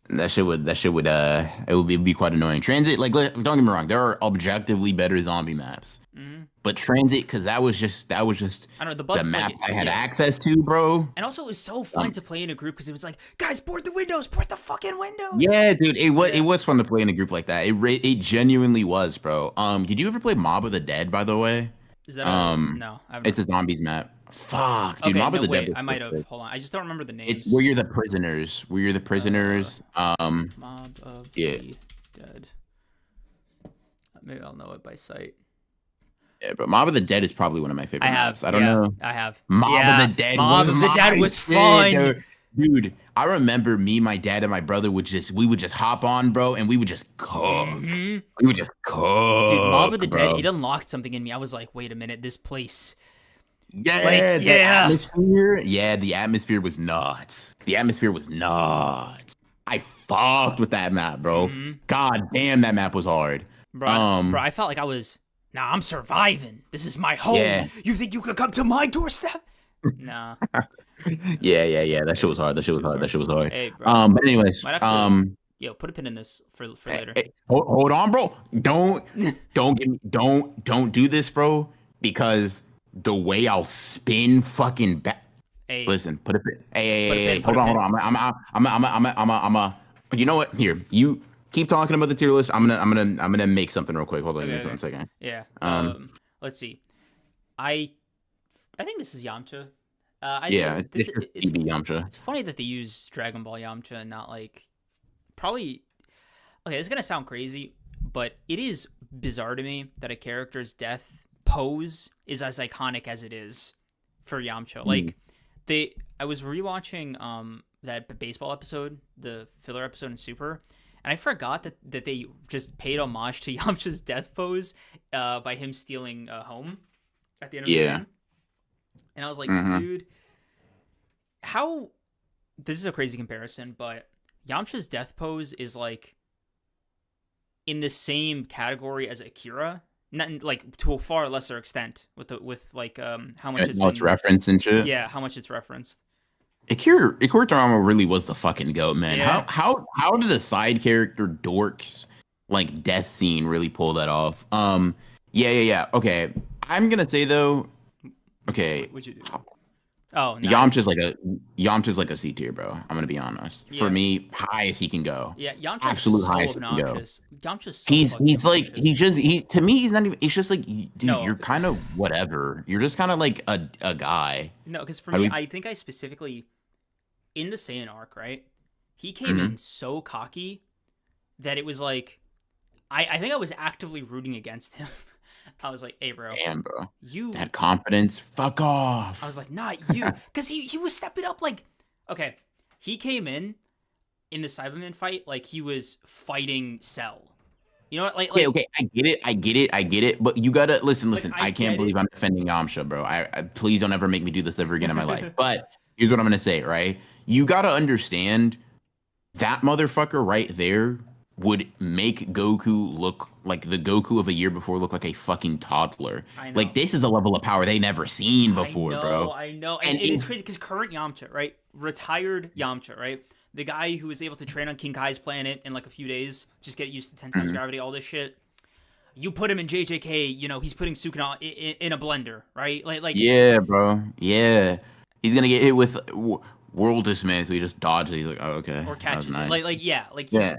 it would be quite annoying. Transit, like, don't get me wrong, there are objectively better zombie maps, Hmm. but Transit, because that was just I don't know, the the bus, maps like, I had yeah. access to, bro. And also, it was so fun Um, to play in a group because it was like, guys, board the windows, board the fucking windows. yeah, dude, it Yeah. was fun to play in a group like that. It genuinely was, bro. Did you ever play Mob of the Dead, by the way? Is that a Um, no? I've it's never. a zombies map. Fuck, dude, Okay, Mob of no, the Dead wait, was I so might have. sick. Hold on, I just don't remember the It's where names. you're the prisoners. Where you're the Uh, prisoners. Mob of Yeah. the Dead. Maybe I'll know it by sight. Yeah, but Mob of the Dead is probably one of my I favorite have, maps. I don't yeah, know. I have. Mob of the Yeah, Dead Mob was of the my Dead was shit, fun. dude. Dude, I remember me, my dad, and my brother we would just hop on, bro, and we would just cook. Hmm. We would just Dude, Mob of cook, the Dead, bro. it unlocked something in me. I was like, wait a minute, this place, like, Yeah, the yeah. atmosphere. Yeah, the atmosphere was nuts. The atmosphere was nuts. I fucked with that map, bro. Hmm. God damn, that map was hard. Bro, I felt like I was. Nah, I'm surviving. This is my home. Yeah. You think you could come to my doorstep? Nah, Yeah. That shit was hard. That that shit shit was was hard. That hard. shit was hard. Hey, bro, But anyways, might have to. Yo, put a pin in this for later. hold on, bro. Don't do this, bro, because the way I'll spin fucking back. Hey, Listen, put a pin. put a Hey, pin. Put hold a on, hold pin. on. I'm a. You know what? Here, you keep talking about the tier list. I'm gonna make something real quick. Hold on, give me Okay, one okay. second. Yeah. Um, Let's see. I I think this is Yamcha. I yeah, think this it's just it's DB Yamcha. it's funny that they use Dragon Ball Yamcha and not like probably. Okay, it's gonna sound crazy, but it is bizarre to me that a character's death pose is as iconic as it is for Yamcha. Mm, Like I was rewatching that baseball episode, the filler episode in Super, and I forgot that they just paid homage to Yamcha's death pose by him stealing home at the end of the yeah. game. And I was like, Mm-hmm. dude, how this is a crazy comparison, but Yamcha's death pose is like in the same category as Akira, not like to a far lesser extent with like how much it's No, it's been, reference and shit. yeah, how much it's referenced. Ikura Toriyama really was the fucking goat, man. Yeah. How did a side character dorks like death scene really pull that off? Yeah. Okay, I'm gonna say though. Okay, What'd you do? Oh, nice. Yamcha's like a C tier, bro. I'm gonna be honest. For Yeah. me, highest he can go. Yeah, Yamcha's Absolute so highest he can go. obnoxious. Yamcha's so fucking He's like obnoxious. he to me he's not even. It's just like dude, No, you're kind of whatever. You're just kind of like a guy. no, because for How do me, we? I think I specifically in the Saiyan arc, right? He came Mhm. in so cocky that it was like I think I was actively rooting against him. I was like, hey bro, Damn, bro. you That confidence. Fuck I was off. like, not you. Because he was stepping up like okay. He came in the Cyberman fight like he was fighting Cell. You know what? Okay. I get it. But you gotta listen, Like listen. I I can't get believe it. I'm defending Yamcha, bro. I please don't ever make me do this ever again in my life. But here's what I'm gonna say, right? You gotta understand that motherfucker right there would make Goku look like the Goku of a year before look like a fucking toddler. I Like know. this is a level of power they never seen before, bro. I know. And And it is if crazy because current Yamcha, right? Retired Yamcha, right? The guy who was able to train on King Kai's planet in like a few days, just get used to 10 times Mhm. gravity, all this shit. You put him in JJK, you know, he's putting Sukuna in a blender, right? Yeah, bro. Yeah. He's gonna get hit with world dismay, so he just dodges. He's like, oh, okay. or That was catches it. nice. Yeah, like Yeah. he's, Yeah.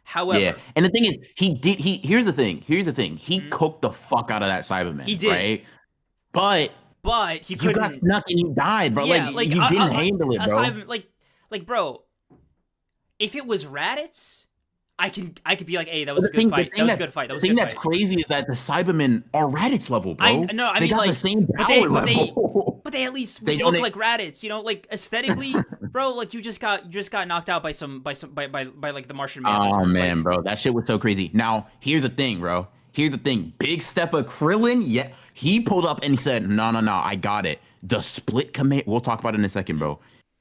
however, And the thing is, here's the thing. Here's the thing. He mhm, cooked the fuck out of that he Cyberman, did, right? But but he you got couldn't, snuck and you died, bro. Like yeah, like, you didn't handle it, bro. aside, bro, if it was Raditz, I could be like, hey, that But was a good fight. That was a that good fight. That the was a thing good that's fight. crazy is that the Cybermen are Raditz level, I bro. no, I They mean got the like, same but power they, level. but they at least They look don't. like Raditz, you know, like aesthetically, bro. Like you just got knocked out by by like the Martian Oh Manhunter. man, Like bro, that shit was so crazy. Now, here's the thing, bro. Here's the thing. Big step of Krillin, yeah, he pulled up and he said, "No, I got it." the split command. We'll talk about it in a second, bro.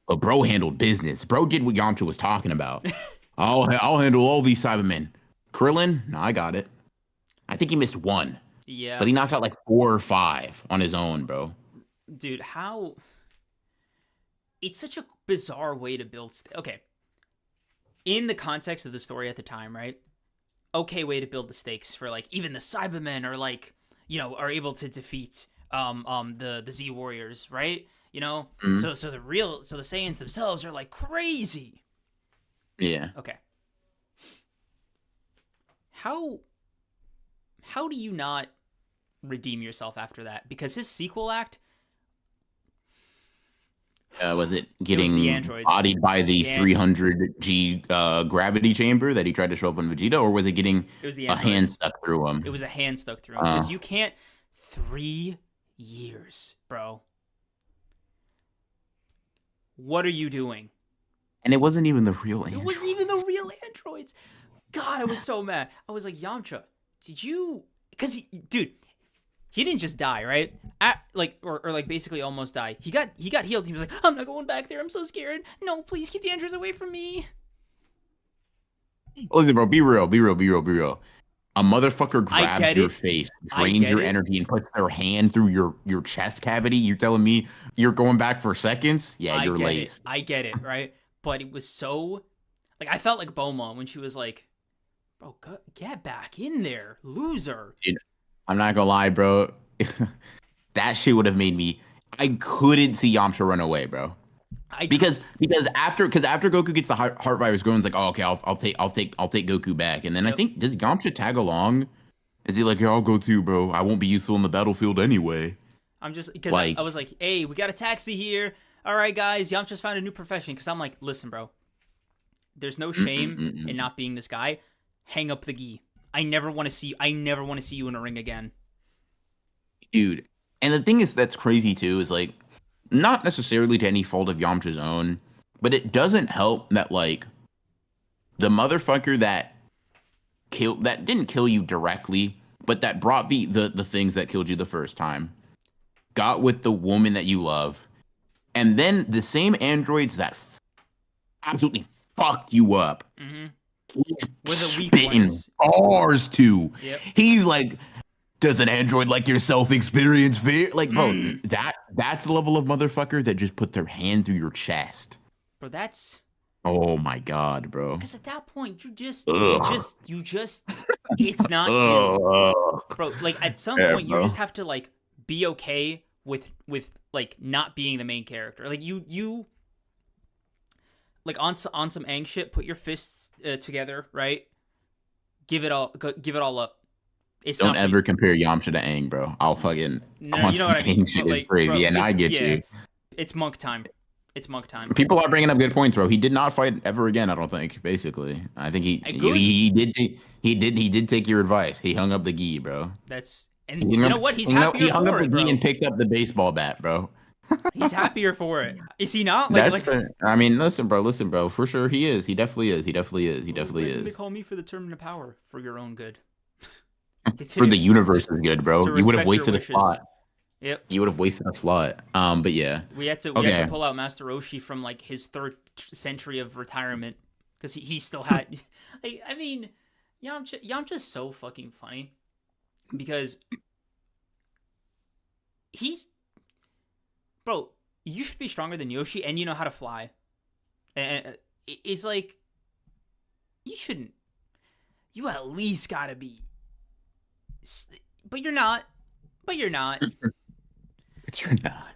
But bro handled business. Bro did what Yamcha was talking about. I'll handle all these Cybermen. Krillin, no, I got it. I think he missed one, Yeah, but he knocked out like 4 or 5 on his own, bro. dude, how it's such a bizarre way to build. Okay, in the context of the story at the time, right? Okay, way to build the stakes for like even the Cybermen are like are able to defeat the Z Warriors, right? Mhm. So the Saiyans themselves are like crazy. Yeah. Okay, how how do you not redeem yourself after that? Because his sequel act, Was it it was the getting androids. bodied by the The an- 300G gravity chamber that he tried to show up on Vegeta, or was it getting it was the a hand androids. stuck through It him? was a hand stuck through him Uh, because you can't. 3 years, bro. What are you doing? and it wasn't even the real It wasn't even the androids. real androids. God, I was so mad. I was like, Yamcha, did you? Because dude, he didn't just die, right? Or like basically almost die. He got healed. He was like, I'm not going back there. I'm so scared. No, please keep the androids away from me. Listen, bro, be real, be real, be real, be real. A motherfucker I grabs get your it. face, I drains get your it. energy, and puts their hand through your chest cavity. You're telling me you're going back for seconds? Yeah, I you're get it. laced. I get it. Right. But it was so like I felt like Boma when she was like, "Bro, get back in there, loser." Dude, I'm not gonna lie, bro. That shit would have made me. I couldn't see Yamcha run away, bro. I could. Because after Goku gets the heart virus, Gohan's like, oh, okay, I'll take Goku back, and then I Yep. think does Yamcha tag along? Is he like, yeah, I'll go too, bro. I won't be useful in the battlefield anyway. I'm just because I Like, was like, hey, we got a taxi here. All right, guys, Yamcha's found a new profession. Because I'm like, listen, bro, there's no shame in mm-mm-mm-mm. not being this guy. Hang up the gi. I never want to see. I never want to see you in a ring again. Dude. And the thing is that's crazy too is like, not necessarily to any fault of Yamcha's own, but it doesn't help that like the motherfucker that didn't kill you directly, but that brought the things that killed you the first time, got with the woman that you love, and then the same androids that absolutely fucked you up, Mm-hmm. he's We're the weak spitting ones. bars to. Yep. He's like, does an android like yourself experience fear? Like, bro, Mm. that's the level of motherfucker that just put their hand through your chest. Bro, that's Oh my god, bro. because at that point Ugh. you just it's not you, Ugh. bro. Like at some Yeah, point you bro. just have to like be okay with like not being the main character. Like you like on some Aang shit. Put your fists together, right? Give it all up. It's Don't not for you. ever compare Yamcha to Aang, bro. No, On you know some what I Aang mean. shit But is like, crazy, bro, and I just get yeah, you. it's monk time. It's monk time. People are bringing up good points, bro. He did not fight ever again. I don't think. Basically, I think Good. he did take your advice. He hung up the gi, bro. That's He and hung you up, know what? He's he happier hung up for the it, gi and bro. picked up the baseball bat, bro. He's happier for it. Is he not? That's Like. fair. I mean, listen, bro. For sure, he is. He definitely is. He definitely is. He Oh, definitely why didn't they is. call me for the tournament of power for your own good? For the Continue universe is good, to bro. You would have respect your wasted a wishes. slot. Yep. You would have wasted a slot. But yeah. We had to Okay. pull out Master Roshi from like his third century of retirement because he still had. Like, I mean, Yamcha's so fucking funny because he's bro. You should be stronger than Yoshi, and you know how to fly. And it's like you shouldn't. You at least gotta be. But you're not. But you're not. But you're not.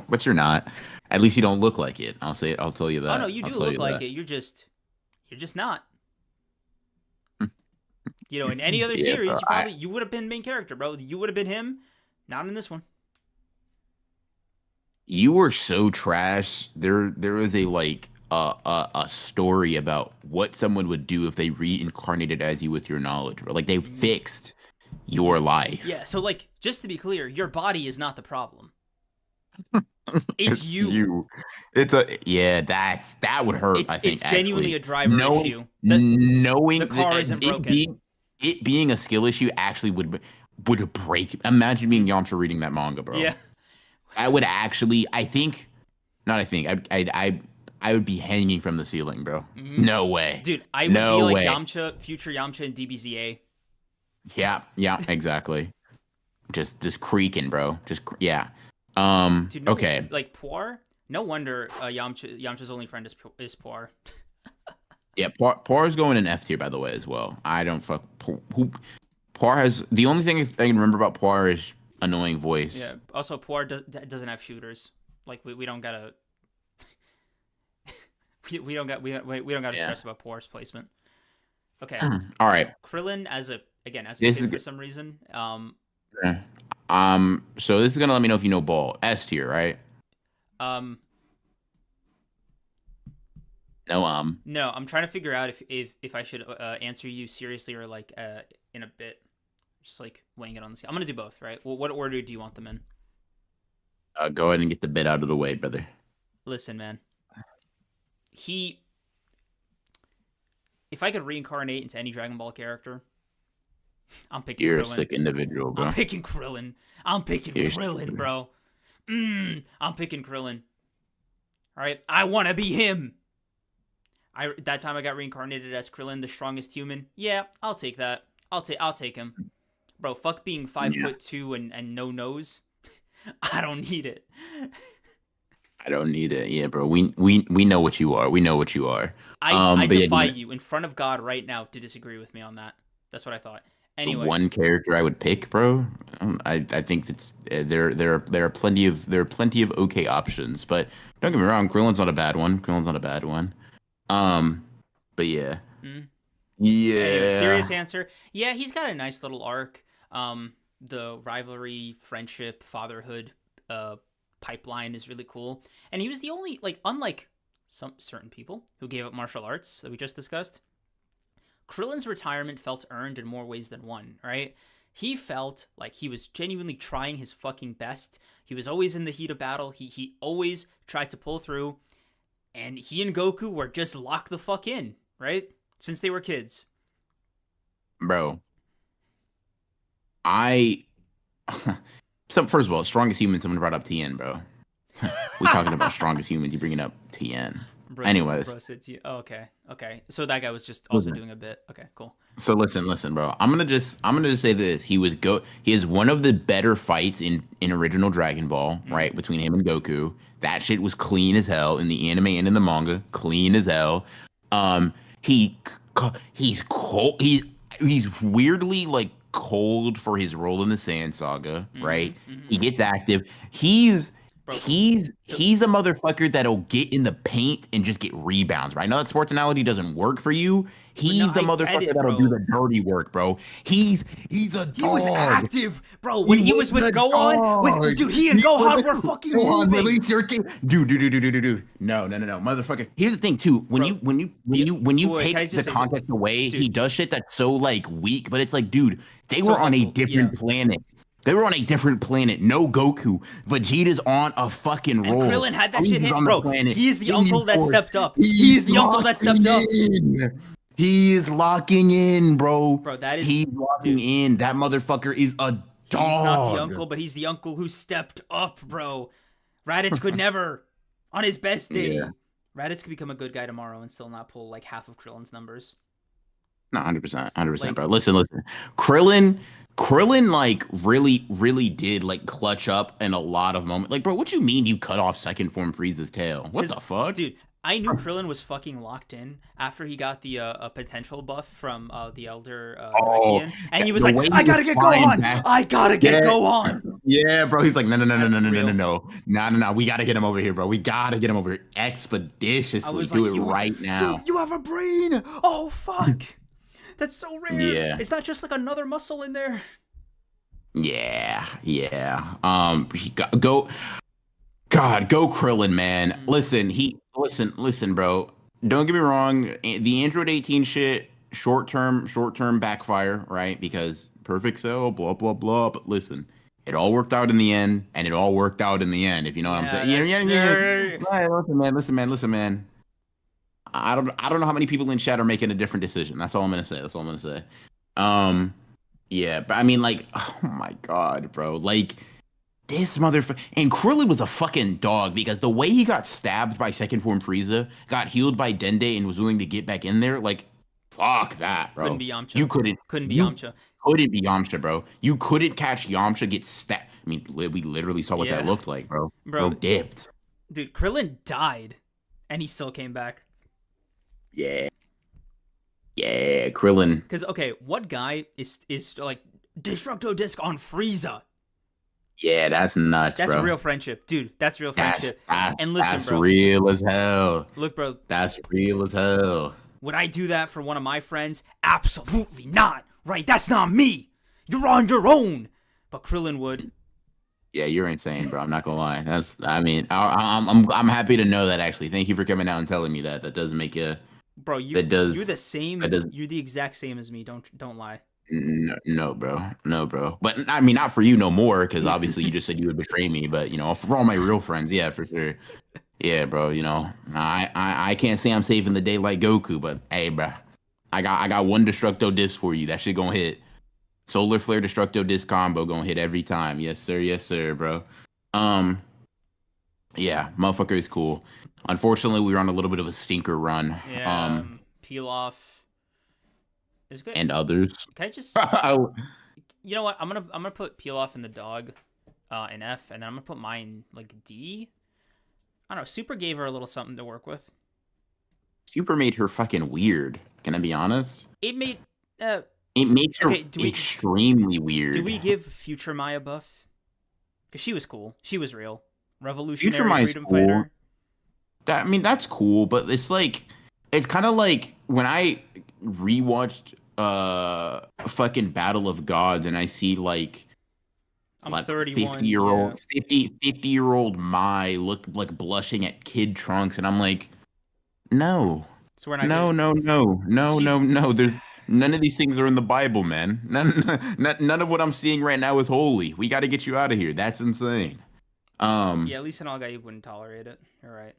But you're not. At least you don't look like it. I'll say it. I'll tell you Oh no, that. you I'll do tell look you like that. it. You're just not. In any other Yeah, bro. series, you would have been main character, bro. You would have been him. Not in this one. You were so trash. There was a like a story about what someone would do if they reincarnated as you with your knowledge, or like they fixed your Yeah. life. So like, just to be clear, your body is not the problem. It's It's you. you. That would hurt, I It's think, genuinely actually. a driver Knowing issue. The knowing car isn't broken. it being a skill issue actually would break. Imagine being Yamcha reading that manga, bro. Yeah. I would actually, I think, not I think, I would be hanging from the ceiling, bro. Hmm. No way. Dude, I would be No like way. Yamcha, future Yamcha in DBZA. Yeah, yeah, exactly. Just creaking, bro. Yeah. Dude, no, Okay. like Poir. No wonder Yamcha's only friend is Poir. Yeah, Poir's going in F tier, by the way, as well. I don't fuck who Poir has. The only thing I can remember about Poir is annoying voice. Yeah. Also, Poir doesn't have shooters. Like we don't gotta we don't gotta Yeah. stress about Poir's placement. Okay, All right. Krillin as a This kid is for some reason. so this is gonna let me know if you know ball. S tier, right? Um, No, no, I'm trying to figure out if I should answer you seriously or like in a bit, just like weighing it on the scale. I'm gonna do both, right? Well, what order do you want them in? go ahead and get the bit out of the way, brother. Listen, man. He, if I could reincarnate into any Dragon Ball character, I'm picking You're a Krillin. sick individual, I'm bro. picking Krillin. I'm picking You're Krillin, bro. I'm picking Krillin. All right, I want to be him. That time I got reincarnated as Krillin, the strongest human. Yeah, I'll take that. I'll take him, bro. Fuck being five Yeah. foot two and no nose. I don't need it. I don't need it. Yeah, bro. We know what you are. We know what you are. I But yeah, defy you in front of God right now to disagree with me on that. That's what I thought. the Anyway, one character I would pick, bro. I think that's there are plenty of okay options, but don't get me wrong, Krillin's not a bad one. Krillin's not a bad one. Um, but yeah, mm. Anyway, yeah, serious answer. Yeah, he's got a nice little arc. The rivalry, friendship, fatherhood, pipeline is really cool. And he was the only like, unlike some certain people who gave up martial arts that we just discussed. Krillin's retirement felt earned in more ways than one, right? He felt like he was genuinely trying his fucking best. He was always in the heat of battle. He always tried to pull through. And he and Goku were just locked the fuck in, right? Since they were kids. bro. I first of all, strongest human. Someone brought up TN, bro. We talking about strongest humans. You bringing up TN. Anyways, Bro said to you. Oh, okay. So that guy was just also listen. doing a bit. Okay, cool. So listen, bro. I'm gonna just say this. He is one of the better fights in original Dragon Ball, right? Between him and Goku. That shit was clean as hell in the anime and in the manga. Clean as hell. Um, he he's cold. He's weirdly like cold for his role in the Sand Saga, right? He gets active. Bro, He's a motherfucker that'll get in the paint and just get rebounds, right? I know that sports analogy doesn't work for you. no, He's the I get motherfucker it, that'll do bro. the dirty work, bro. He's a He was dog. active, bro. When He he was was with the Gohan, dog. dude, he and He was Gohan the were fucking Gohan, moving, release your king. Dude. No, motherfucker. Here's the thing, too. bro. When you Wait, can I take the just say something? context away, he Dude, does shit that's so like weak, but it's like, dude, they so were on a helpful. Yeah. different planet. They were on a different planet. No Goku. Vegeta's on a fucking And roll. Krillin had that shit Freeze is hit, on the bro. planet. He is the Indian uncle that Force. stepped up. He He's is the uncle that locking stepped up, in. He is locking in, bro. bro. That is, He's locking dude. in. That motherfucker is a He's not the dog. uncle, but he's the uncle who stepped up, bro. Raditz could never, on his best Yeah. day. Raditz could become a good guy tomorrow and still not pull like half of Krillin's numbers. No, 100%, Like, bro. Listen. Krillin, like really did like clutch up in a lot of moments. Like, bro, what you mean you cut off second form Frieza's tail? What because, the fuck? dude, I knew Krillin was fucking locked in after he got the a potential buff from the Elder Oh, Namekian, and he was the like, way "I he gotta was get flying Gohan! back. I gotta get Yeah, Gohan!" yeah, bro. He's like, Real. no. We gotta get him over here, bro. We gotta get him over here I expeditiously. was Do like, it "You, right now. you have a brain! Oh fuck, that's so rare! Yeah. It's not just like another muscle in there." Yeah. Go. God, go Krillin, man. Listen, bro. Don't get me wrong. The Android 18 shit, short term backfire, right? Because perfect cell, blah blah blah. But listen, it all worked out in the end, and it all worked out in the end. If you know what I'm Yeah, saying. sir. Right, listen, man. I don't know how many people in chat are making a different decision. That's all I'm gonna say. Um, yeah, but I mean, like, oh my god, bro, like. This motherfucker. And Krillin was a fucking dog because the way he got stabbed by second form Frieza, got healed by Dende, and was willing to get back in there, like, fuck that, Couldn't bro. be Yamcha. You couldn't. Couldn't be You Yamcha. couldn't be Yamcha, bro. You couldn't catch Yamcha get stabbed. I mean, we literally saw what that Yeah, looked like, bro. Bro bro. dipped. Dude, Krillin died, and he still came back. Yeah. Yeah. Krillin. Because okay, what guy is like Destructo Disc on Frieza? Yeah, that's nuts, That's bro. real friendship, dude. That's real That's friendship. that's, And listen, that's bro. real as hell. Look, bro. That's real as hell. Would I do that for one of my friends? Absolutely not. Right? That's not me. You're on your own. But Krillin would. Yeah, you're insane, bro. I'm not gonna lie. That's. I mean, I'm happy to know that. Actually, thank you for coming out and telling me that. That does make you. Bro, you That you're does. the same. That does. You're the exact same as me. Don't lie. No, no, bro. No, bro. But I mean, not for you no more, because obviously you just said you would betray me. But for all my real friends, yeah, for sure. Yeah, bro. I can't say I'm saving the day like Goku, but hey, bro, I got one Destructo disc for you. That shit gonna hit. Solar Flare Destructo disc combo gonna hit every time. Yes, sir, bro. Um, yeah, motherfucker is cool. Unfortunately, we were on a little bit of a stinker run. Yeah. Peel off is good. And others. Can I just? Oh, You know what? I'm gonna put peel off in the dog, in F, and then I'm gonna put mine like D. I don't know. Super gave her a little something to work with. Super made her fucking weird. Can I be honest? It made. Uh, It makes her okay. extremely Do weird. we give Future Maya buff? Because she was cool. She was real. Future Revolutionary Mai's freedom cool. fighter. I mean, that's cool, but it's kind of like when I rewatched fucking Battle of Gods and I see I'm like 50 31. year Yeah. old 50-year old Mai look like blushing at Kid Trunks, and I'm like, no, So we're not no, giving. no, no, no, no, She's. no. There's none of these things are in the Bible, man. None of what I'm seeing right now is holy. We got to get you out of here. That's insane. Yeah, at least an all guy wouldn't tolerate it. You're right.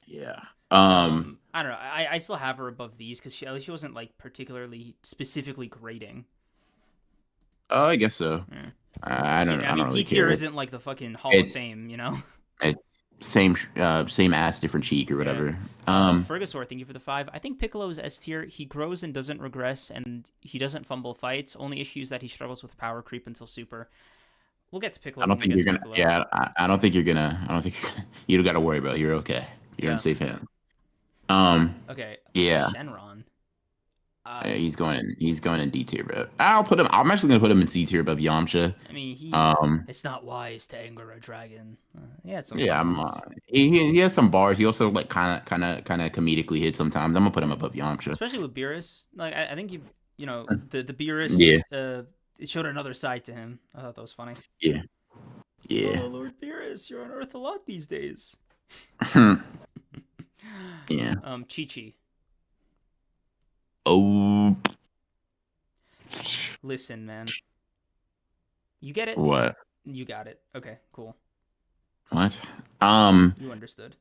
Yeah. I don't know. I still have her above these because at least she wasn't like particularly specifically grading. I guess so. Yeah. I I mean, don't really D tier care. isn't like the fucking Hall of It's Fame, you know? it's same ass, different cheek or Yeah. whatever. Fergusaur, thank you for the 5. I think Piccolo is S tier. He grows and doesn't regress, and he doesn't fumble fights. Only issue is that he struggles with power creep until Super. We'll get to Piccolo I when don't we think get you're to gonna. Piccolo. Yeah, I don't think you're gonna. I don't think you don't got to worry about it. You're okay. You're in Yeah. safe hands. Um, Okay. yeah. Shenron. He's going. He's going in D tier, bro. I'll put him. I'm actually gonna put him in C tier above Yamcha. I mean, Um, it's not wise to anger a dragon. Yeah, it's some yeah, fun I'm. ones. He has some bars. He also like kind of comedically hit sometimes. I'm gonna put him above Yamcha. Especially with Beerus. Like, I think the Beerus, Yeah, it showed another side to him. I thought that was funny. yeah, yeah, Oh, Lord Beerus, you're on Earth a lot these days. yeah. Chi-Chi. Oh, Listen, man. You get it? what? You got it. Okay, cool. What? You understood.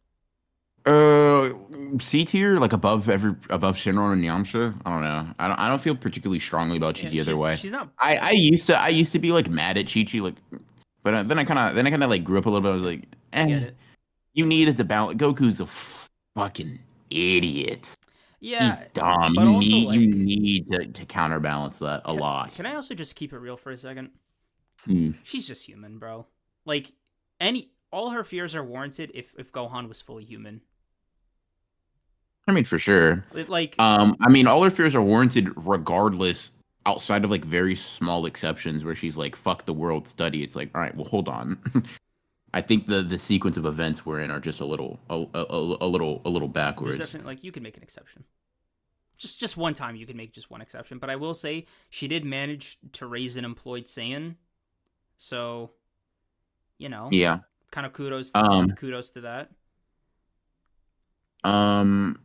Uh, C tier, like above Shinron and Yamcha. I don't know. I don't feel particularly strongly about Yeah, Chi-Chi either way. she's not. I used to be like mad at Chi-Chi, like, but then I kind of like grew up a little bit. I was like, I get it. you needed to balance. Goku's a fucking idiot. He's Yeah, dumb. but also You like, need to counterbalance that a lot. can I also just keep it real for a second? Hmm. She's just human, bro. Like, all her fears are warranted if Gohan was fully human. I mean, for sure. Like, I mean, all her fears are warranted regardless, outside of like very small exceptions where she's like, fuck the world study. It's like, all right, well, hold on. I think the sequence of events we're in are just a little there's backwards. definitely like you can make an exception. Just one time you can make just one exception, but I will say she did manage to raise an employed Saiyan, so Yeah. kind of kudos Um. to that. Um.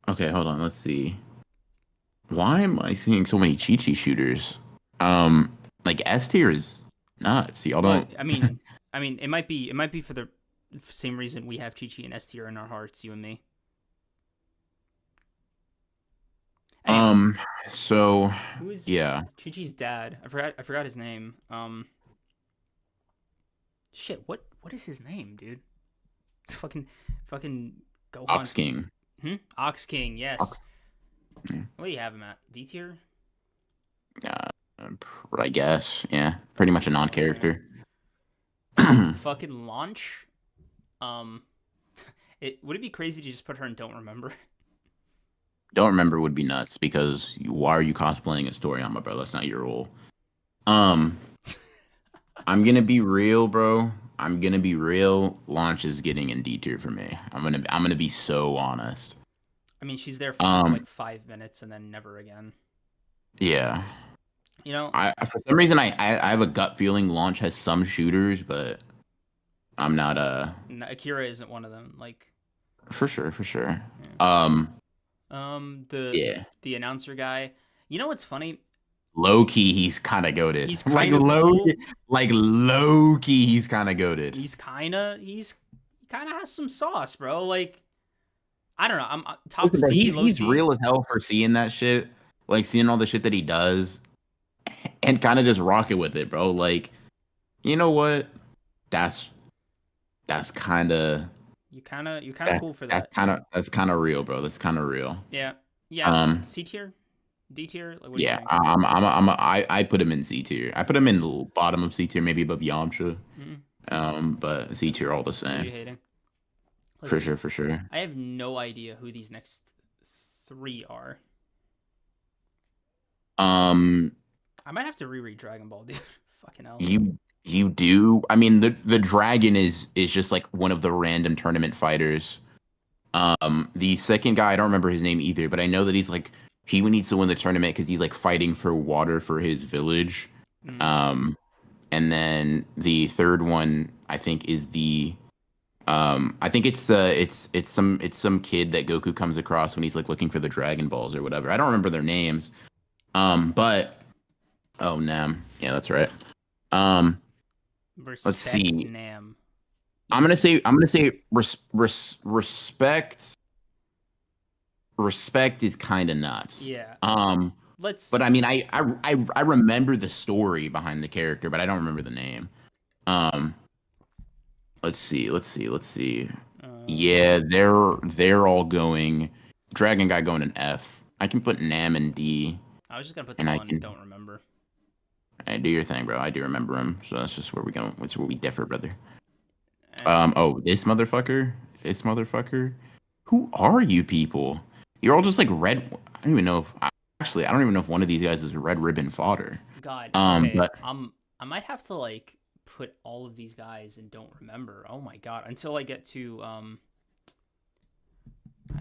Okay, hold on. Let's see. Why am I seeing so many Chi-Chi shooters? Like S tier is nuts. Y'all Well, don't. I mean, it might be for the same reason we have Chi-Chi and S tier in our hearts, you and me. Anyway, So who's yeah. Chi-Chi's dad? I forgot his name. Shit, what is his name, dude? Fucking fucking Gohan. Ox King. Ox King, yes. Ox. Yeah. What do you have him at? D tier? Uh, I guess. Yeah. Pretty much a Yeah. non-character. Fucking launch. Um, would it be crazy to just put her in Don't Remember? Don't remember would be nuts because why are you cosplaying a story on my bro? That's not your role. Um, I'm gonna be real, bro. I'm gonna be real. Launch is getting in D tier for me. I'm gonna be so honest. I mean, she's there for Um, like 5 minutes and then never again. yeah. You know, I for some reason I have a gut feeling Launch has some shooters, but I'm not Akira isn't one of them. Like, for sure, for sure. yeah. Um, The yeah. the announcer guy. You know what's funny? Low key, he's kind of goaded. He's kind of cool. Like low key, he's kind of goaded. He kind of has some sauce, bro. Like, I don't know. I'm top Listen, of bro, D, low he's key. real as hell for seeing that shit, like seeing all the shit that he does, and kind of just rocking with it, bro. Like, you know what? That's that's kind of You kind of cool for that. that's kind of real, bro. That's kind of real. Yeah, yeah. Um, C tier, D tier. Like, what do you yeah, think? I put him in C tier. I put him in the bottom of C tier, maybe above Yamcha. Mm, But C tier all the who are you same. hating? Let's For see. sure, for sure. I have no idea who these next three are. Um, I might have to reread Dragon Ball, dude. Fucking hell. you do. I mean, the dragon is just like one of the random tournament fighters. The second guy, I don't remember his name either, but I know that he's like he needs to win the tournament because he's like fighting for water for his village. Mm. Um, and then the third one, I think, is the I think it's some kid that Goku comes across when he's like looking for the Dragon Balls or whatever. I don't remember their names. But oh Nam, yeah, that's right. Um, let's Respect see. Nam. I'm Easy. gonna say respect. Respect is kind of nuts. Yeah. Let's. But I mean, I remember the story behind the character, but I don't remember the name. Um, let's see. Um. Yeah, they're all going. Dragon guy going in F. I can put Nam in D, I was just gonna put and them I on. can Don't remember. do your thing, bro. I do remember him, so that's just where we go. That's where we differ, brother. And Oh, this motherfucker, this motherfucker. Who are you people? You're all just like red. I don't even know if actually I don't even know if one of these guys is red ribbon fodder. God. Okay. But I might have to like put all of these guys and don't remember. Oh my god. Until I get to I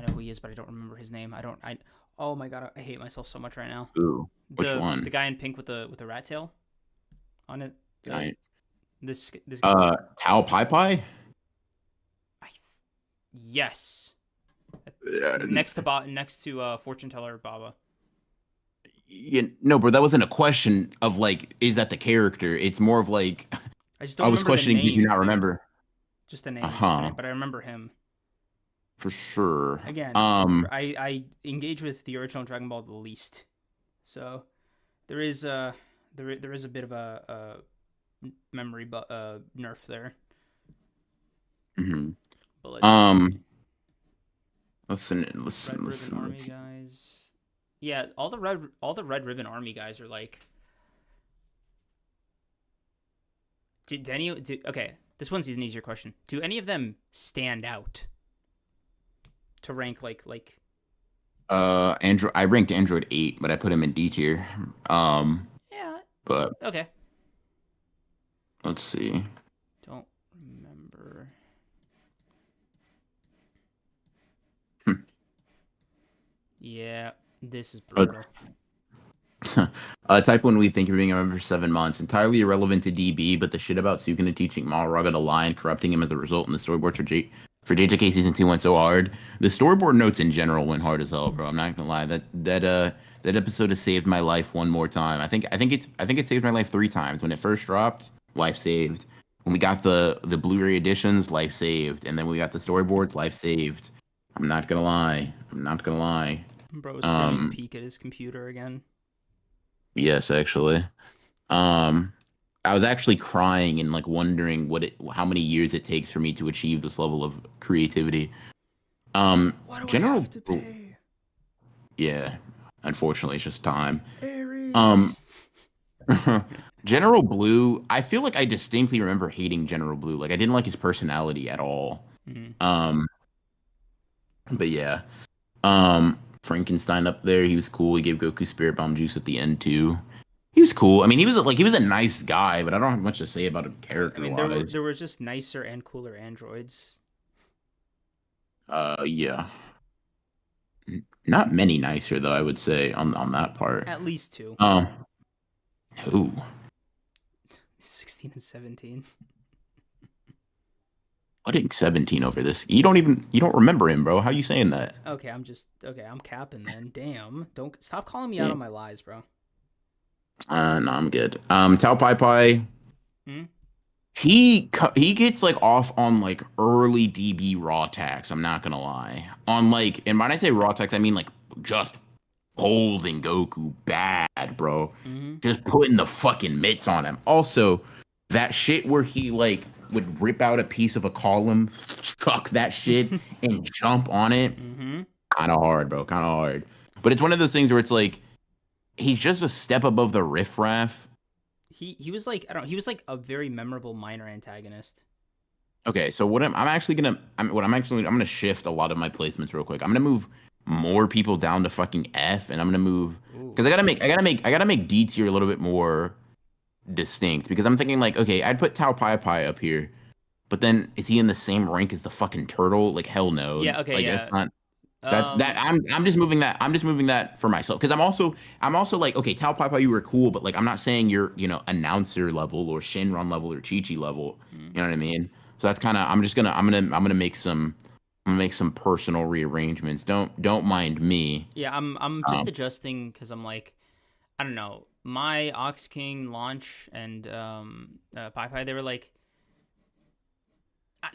know who he is, but I don't remember his name. I don't. I. Oh my god. I hate myself so much right now. ooh, which The one? guy in pink with the rat tail on it. Giant. This. Tao Pai Pai. I. Yes. Uh, Next to fortune teller Baba. no, bro, that wasn't a question of like, is that the character? It's more of like, I just I don't was remember the questioning, did you name, not dude. remember? Just the Uh name, just the huh, name. But I remember him. for sure. Again, I engage with the original Dragon Ball the least, so there is there is a bit of memory nerf there. hmm But let's see. Um, Red Ribbon listen. Army guys. Yeah, all the Red Ribbon Army guys are like. Okay, this one's an easier question. Do any of them stand out to rank like? Android. I ranked Android 8, but I put him in D tier. Yeah. But Okay. let's see. Don't remember. Hmm. Yeah, this is Uh, brutal. type when we think of being a member for 7 months, entirely irrelevant to DB, but the shit about Sukuna teaching Malraga to lie and corrupting him as a result in the storyboard for JJK season 2 went so hard. The storyboard notes in general went hard as hell, bro. I'm not gonna lie. That episode has saved my life one more time. I think it saved my life 3 times. When it first dropped, life saved. When we got the Blu-ray editions, life saved. And then we got the storyboards, life saved. I'm not gonna lie. I'm not gonna lie. Bro screaming Um, peek at his computer again. yes, actually. Um, I was actually crying and like wondering how many years it takes for me to achieve this level of creativity. Why do I General, have to pay? yeah, unfortunately, it's just time. Aries. Um, General Blue, I feel like I distinctly remember hating General Blue. Like I didn't like his personality at all. Mm. Um, but yeah. Frankenstein up there, he was cool. He gave Goku Spirit Bomb juice at the end too. He was cool. I mean, he was a nice guy, but I don't have much to say about him I character mean, wise. there were just nicer and cooler androids. Yeah. Not many nicer though, I would say on that part. At least two. Um, who? 16 and 17. Putting 17 over this. You don't remember him, bro. How you saying that? Okay, I'm capping then. Damn. Don't stop calling me out Yeah. on my lies, bro. No, I'm good. Tao Pai Pai, Hmm? he gets like off on like early DB raw tax. I'm not gonna lie. On like, and when I say raw tax, I mean like just holding Goku bad, bro. Mm-hmm. Just putting the fucking mitts on him. Also, that shit where he like would rip out a piece of a column, chuck that shit, and jump on it. Mm-hmm. Kind of hard, bro. Kind of hard. But it's one of those things where it's like he's just a step above the riffraff. He was like, I don't know, he was like a very memorable minor antagonist. Okay, so what I'm actually gonna I'm gonna shift a lot of my placements real quick. I'm gonna move more people down to fucking F, and I'm gonna move Ooh. because I gotta make D tier a little bit more distinct because I'm thinking like, okay, I'd put Tao Pai Pai up here, but then is he in the same rank as the fucking turtle? Like hell no. Yeah, okay, Like that's yeah. not that Um I'm just moving that for myself because I'm also like, okay, Tao Pai Pai, you were cool, but like I'm not saying you're, announcer level or Shinron level or Chi Chi level. hmm. You know what I mean? So that's kind of I'm gonna make some personal rearrangements. Don't mind me. Yeah, I'm just Um, adjusting because I'm like, I don't know, my Ox King launch and Pai Pai, they were like,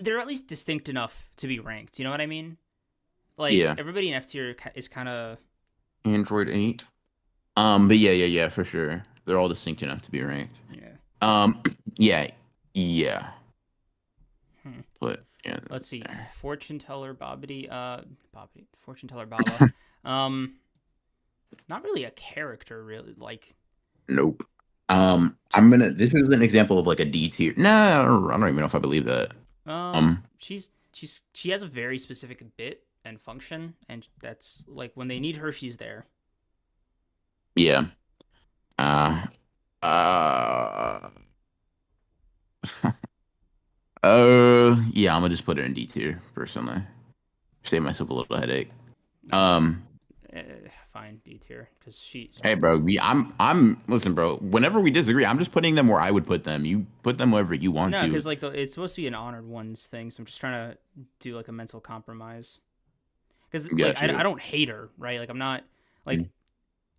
they're at least distinct enough to be ranked. You know what I mean? Like yeah, everybody in F tier is kind of Android 8. But yeah, for sure. They're all distinct enough to be ranked. yeah. Um, yeah, yeah. Hmm. Put yeah Let's see, there. fortune teller Bobbity, fortune teller Baba. Um, not really a character, really. Like, Nope. so, This is an example of like a D tier. No, I don't even know if I believe that. she has a very specific bit and function, and that's like when they need her, she's there. Yeah. Uh, uh, yeah, I'm gonna just put her in D tier personally. Save myself a little headache. Uh, Um, Fine, D tier, because hey, bro, listen, bro. Whenever we disagree, I'm just putting them where I would put them. You put them wherever you want no, to. because like it's supposed to be an honored ones thing, so I'm just trying to do like a mental compromise. Because like Got you. I don't hate her, right? Like I'm not like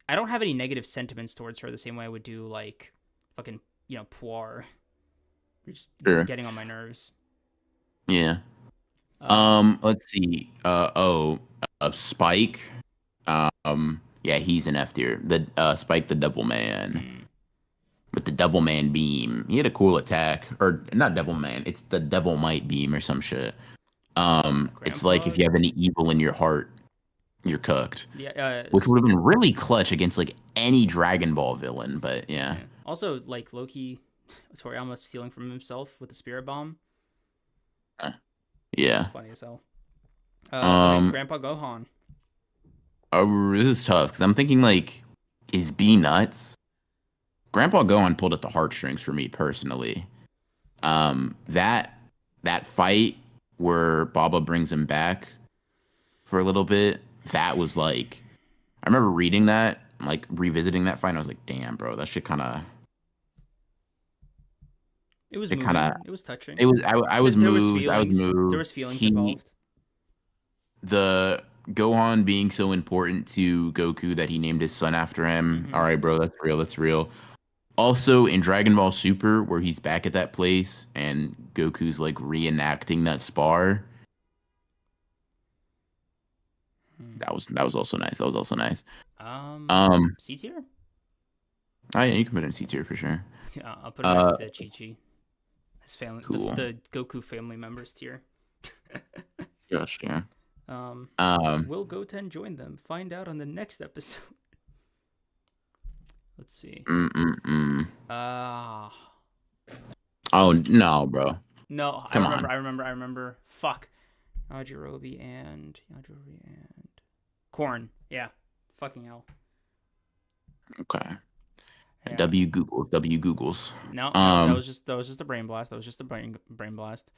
I don't have any negative sentiments towards her the same way I would do like fucking Puar. You're just Sure. getting on my nerves. Yeah. Um, Let's see. Spike. Yeah, he's an F tier. The Spike the Devil Man hmm, with the Devil Man beam. He had a cool attack, or not Devil Man. It's the Devil Might beam or some shit. It's like Grandpa. if you have any evil in your heart, you're cooked. Yeah. Which would have been really clutch against like any Dragon Ball villain, but yeah. Yeah. Also, like Loki, Toriyama stealing from himself with the spirit bomb. Uh, It's Yeah. funny as hell. Okay, Um, Grandpa Gohan. this is tough because I'm thinking like, is B nuts? Grandpa Gohan pulled at the heartstrings for me personally. That fight where Baba brings him back for a little bit, that was like, I remember reading that, like revisiting that fight, and I was like, damn, bro, that shit It was it kind of, moving. It was touching. it was, I was There was moved, I was feelings. There moved. was feelings involved. The Gohan being so important to Goku that he named his son after him. All Mm-hmm. right, bro, that's real, that's real. Also in Dragon Ball Super, where he's back at that place and Goku's like reenacting that spar. That was also nice. That was also nice. Um, C tier. Oh yeah, you can put it in C tier for sure. Yeah, I'll put him next Uh, to Chi-Chi. His family, cool. the Goku family members tier. Gosh, yeah. Um, Um, will Goten join them? Find out on the next episode. Let's see. mm, mm, mm. Ah, Oh no, bro. no, I Come remember, on. I remember, I remember. Fuck, Yajirobe and Corn. Yeah, fucking hell. Okay. Yeah. W Googles. W Googles. No, no, Um, that was just a brain blast. That was just a brain blast.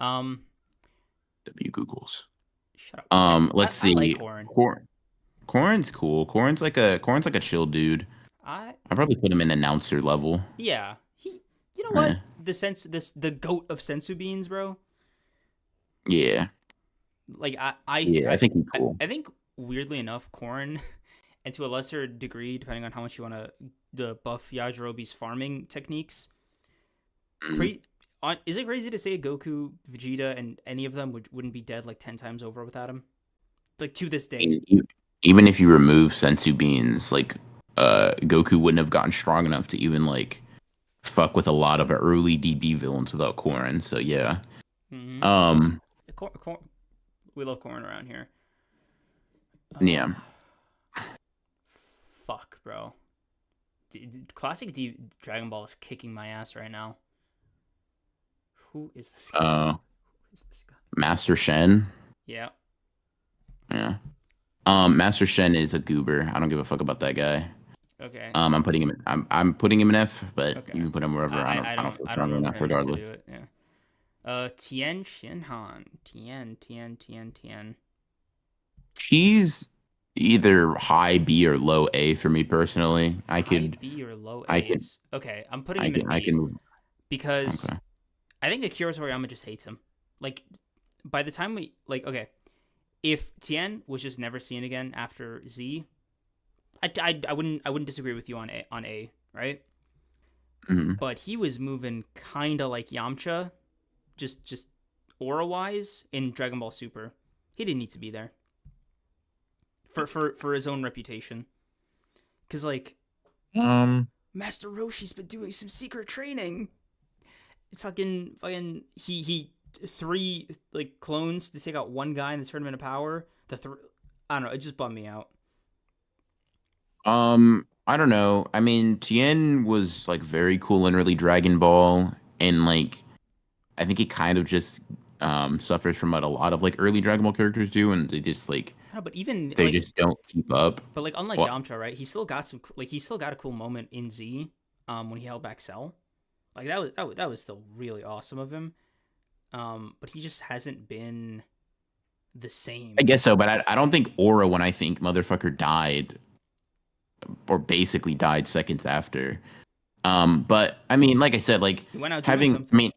Um, W Googles. shut up, Corn. Let's I like see. Corn. Corn's cool. Corn's like a chill dude. I I probably put him in announcer level. Yeah, he. You know Eh, what? The goat of sensu beans, bro. yeah. Like Yeah, I think he's cool. I think weirdly enough, Corn, and to a lesser degree, depending on how much you want to the buff Yajirobe's farming techniques. Mm. Is it crazy to say Goku, Vegeta, and any of them wouldn't be dead like 10 times over without him? Like to this day. Even if you remove sensu beans, like Goku wouldn't have gotten strong enough to even like fuck with a lot of early DB villains without Corrin. So yeah. Mm-hmm. Um We love Corn around here. yeah. Fuck, bro. Classic Dragon Ball is kicking my ass right now. Who is this guy? Who is this guy? Master Shen. Yeah. Yeah. Master Shen is a goober. I don't give a fuck about that guy. Okay. I'm putting him in F, but Okay. you can put him wherever. I don't feel I don't strong remember enough him enough to regardless. do it. Yeah. Tien Shinhan. Tien. She's either high B or low A for me personally. High B or low I could A's. Okay, I'm putting I him in can I B can because okay. I think Akira Toriyama just hates him. Like, by the time okay, if Tien was just never seen again after Z, I wouldn't disagree with you on A, right? Hmm. But he was moving kind of like Yamcha, just aura wise in Dragon Ball Super. He didn't need to be there for his own reputation, because like Master Roshi's been doing some secret training. It's fucking he 3 like clones to take out one guy in the Tournament of Power. I don't know. It just bummed me out. I don't know. I mean, Tien was like very cool in early Dragon Ball, and like I think he kind of just suffers from what a lot of like early Dragon Ball characters do, and they just like I don't know, but even they just don't keep up. but like unlike Well, Yamcha, right? He still got a cool moment in Z, when he held back Cell. Like that was still really awesome of him. But he just hasn't been the I same. guess so, but I don't think Aura when I think motherfucker died or basically died seconds after. But I mean, like I said, like He went out doing having, I something. mean,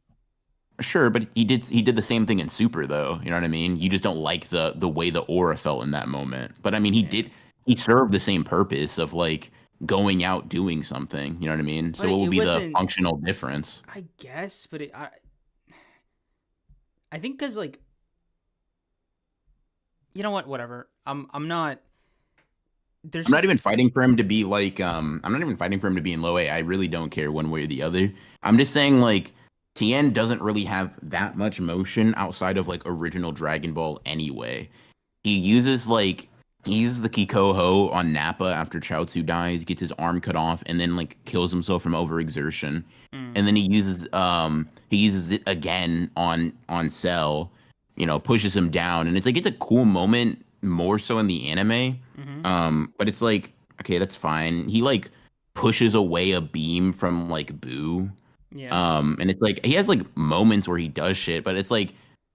sure, but he did the same thing in Super though. You know what I mean? You just don't like the way the aura felt in that moment. But I mean, Yeah. he served the same purpose of like going out doing something. You know what I mean? But So what it would be the wasn't, functional difference? I guess, but I think cuz like you know what, whatever. I'm not there's I'm not just even fighting for him to be like I'm not even fighting for him to be in low A. I really don't care one way or the other. I'm just saying like Tien doesn't really have that much motion outside of like original Dragon Ball anyway. He uses like he uses the Kikoho on Nappa after Chaozu dies, gets his arm cut off, and then like kills himself from overexertion. mm, And then he uses it again on Cell, pushes him down, and it's like it's a cool moment more so in the anime. mhm. But it's like, okay, that's fine. He like pushes away a beam from like Boo. Yeah. And it's like he has like moments where he does shit, but it's like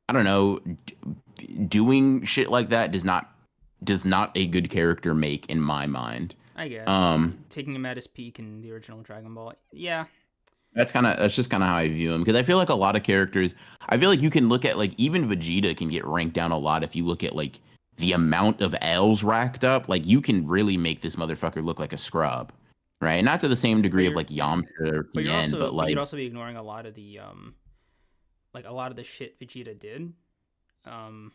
I don't know, doing shit like that does not a good character make in my mind. I guess. Um, Taking him at his peak in the original Dragon Ball. Yeah. that's just kind of how I view him because I feel like a lot of characters. I feel like you can look at like even Vegeta can get ranked down a lot if you look at like the amount of L's racked up. Like you can really make this motherfucker look like a scrub, right? Not to the same But degree of you're like Yamcha or Tien, but but you'd like also be ignoring a lot of the like a lot of the shit Vegeta did. Um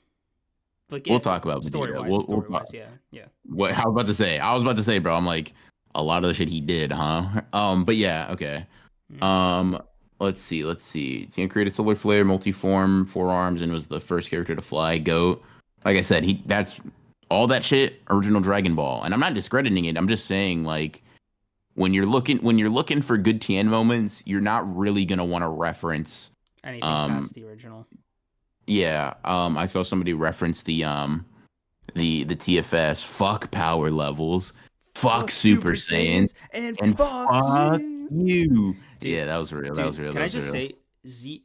like we'll talk about story Vegeta. wise, We'll talk. yeah. Yeah. What I was about to say, bro. I'm like, A lot of the shit he did, huh? But yeah, okay. Mm. Um, let's see. He created solar flare, multiform, four arms, and was the first character to fly. Goat. Like I said, he that's all that shit. Original Dragon Ball, and I'm not discrediting it. I'm just saying, like, when you're looking for good TN moments, you're not really gonna want to reference. Anything Um, past the original. yeah. I saw somebody reference the TFS. Fuck power levels. Fuck Fuck Super Super Saiyans. Saiyans and And fuck fuck you, you. dude. Yeah, that was real. That was Dude, real. can That I was just real.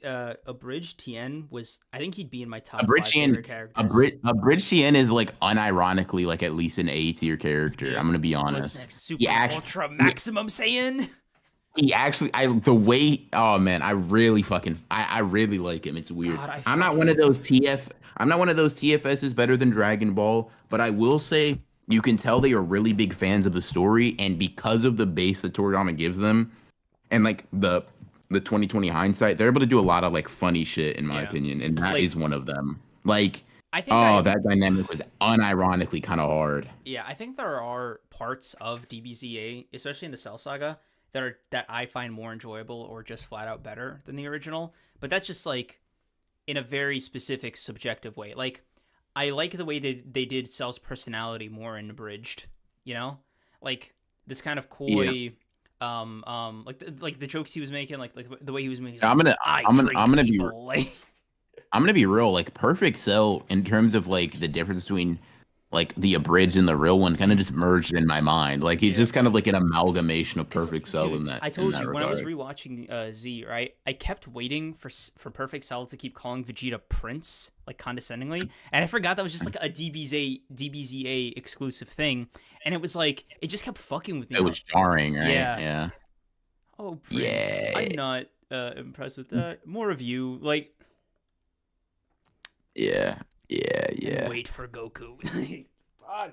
say Abridged Tien was, I think he'd be in my top five Abridgian, favorite characters. Abridgian is like unironically like at least an A tier character. I'm Yep. gonna be What's honest. next? He Super act, Ultra he, Maximum Saiyan. he actually, the way, oh man, I really like him. It's weird. God, I I'm not fucking one of those TF, I'm not one of those TFSs better than Dragon Ball, but I will say you can tell they are really big fans of the story, and because of the base that Toriyama gives them, and like the 2020 hindsight, they're able to do a lot of like funny shit in my yeah. opinion, and that Like is one of them. Like, I think oh, I that dynamic was unironically kind of hard. yeah, I think there are parts of DBZA, especially in the Cell Saga, that I find more enjoyable or just flat out better than the original. But that's just like in a very specific subjective way. Like I like the way they did Cell's personality more in Abridged, you know? Like this kind of Yeah, coy like the jokes he was making, like the way he was making, he's like, I'm gonna I I'm gonna I'm drink gonna be people. Like I'm gonna be real. Like Perfect Cell, in terms of like the difference between like the abridged and the real one, kind of just merged in my mind. Like he's yeah. just kind of like an amalgamation of Cause, Perfect Cell dude, I in told that you when I was regard. rewatching Z, right? I kept waiting for Perfect Cell to keep calling Vegeta Prince, like condescendingly, and I forgot that was just like a DBZA exclusive thing, and it was like it just kept fucking with me. It was jarring, right? Yeah. Yeah. Oh, Prince, Yeah. I'm not impressed with that. More of you, like, Yeah. Yeah. and Yeah. wait for Goku. Fuck.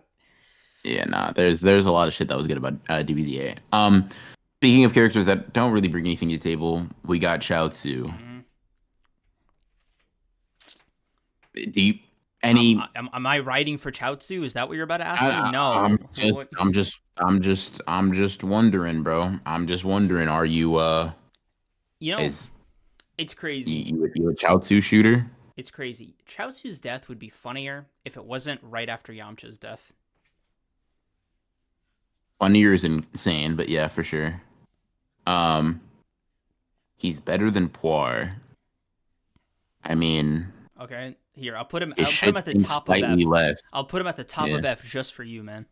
Yeah, nah. There's a lot of shit that was good about DBZA. Speaking of characters that don't really bring anything to the table, we got Chaozu. Mhm. Do you any? Am I writing for Chaozu? Is that what you're about to ask me? I, I'm No. just What? I'm just wondering, bro. I'm just wondering. Are you You know, is it's crazy. you a Chaozu shooter? It's crazy. Chaozu's death would be funnier if it wasn't right after Yamcha's death. Funnier is insane, but yeah, for sure. Um, he's better than Poir. I mean, Okay, here I'll put him. it I'll put him should at the seem top of slightly F. less. I'll put him at the top Yeah, of F just for you, man.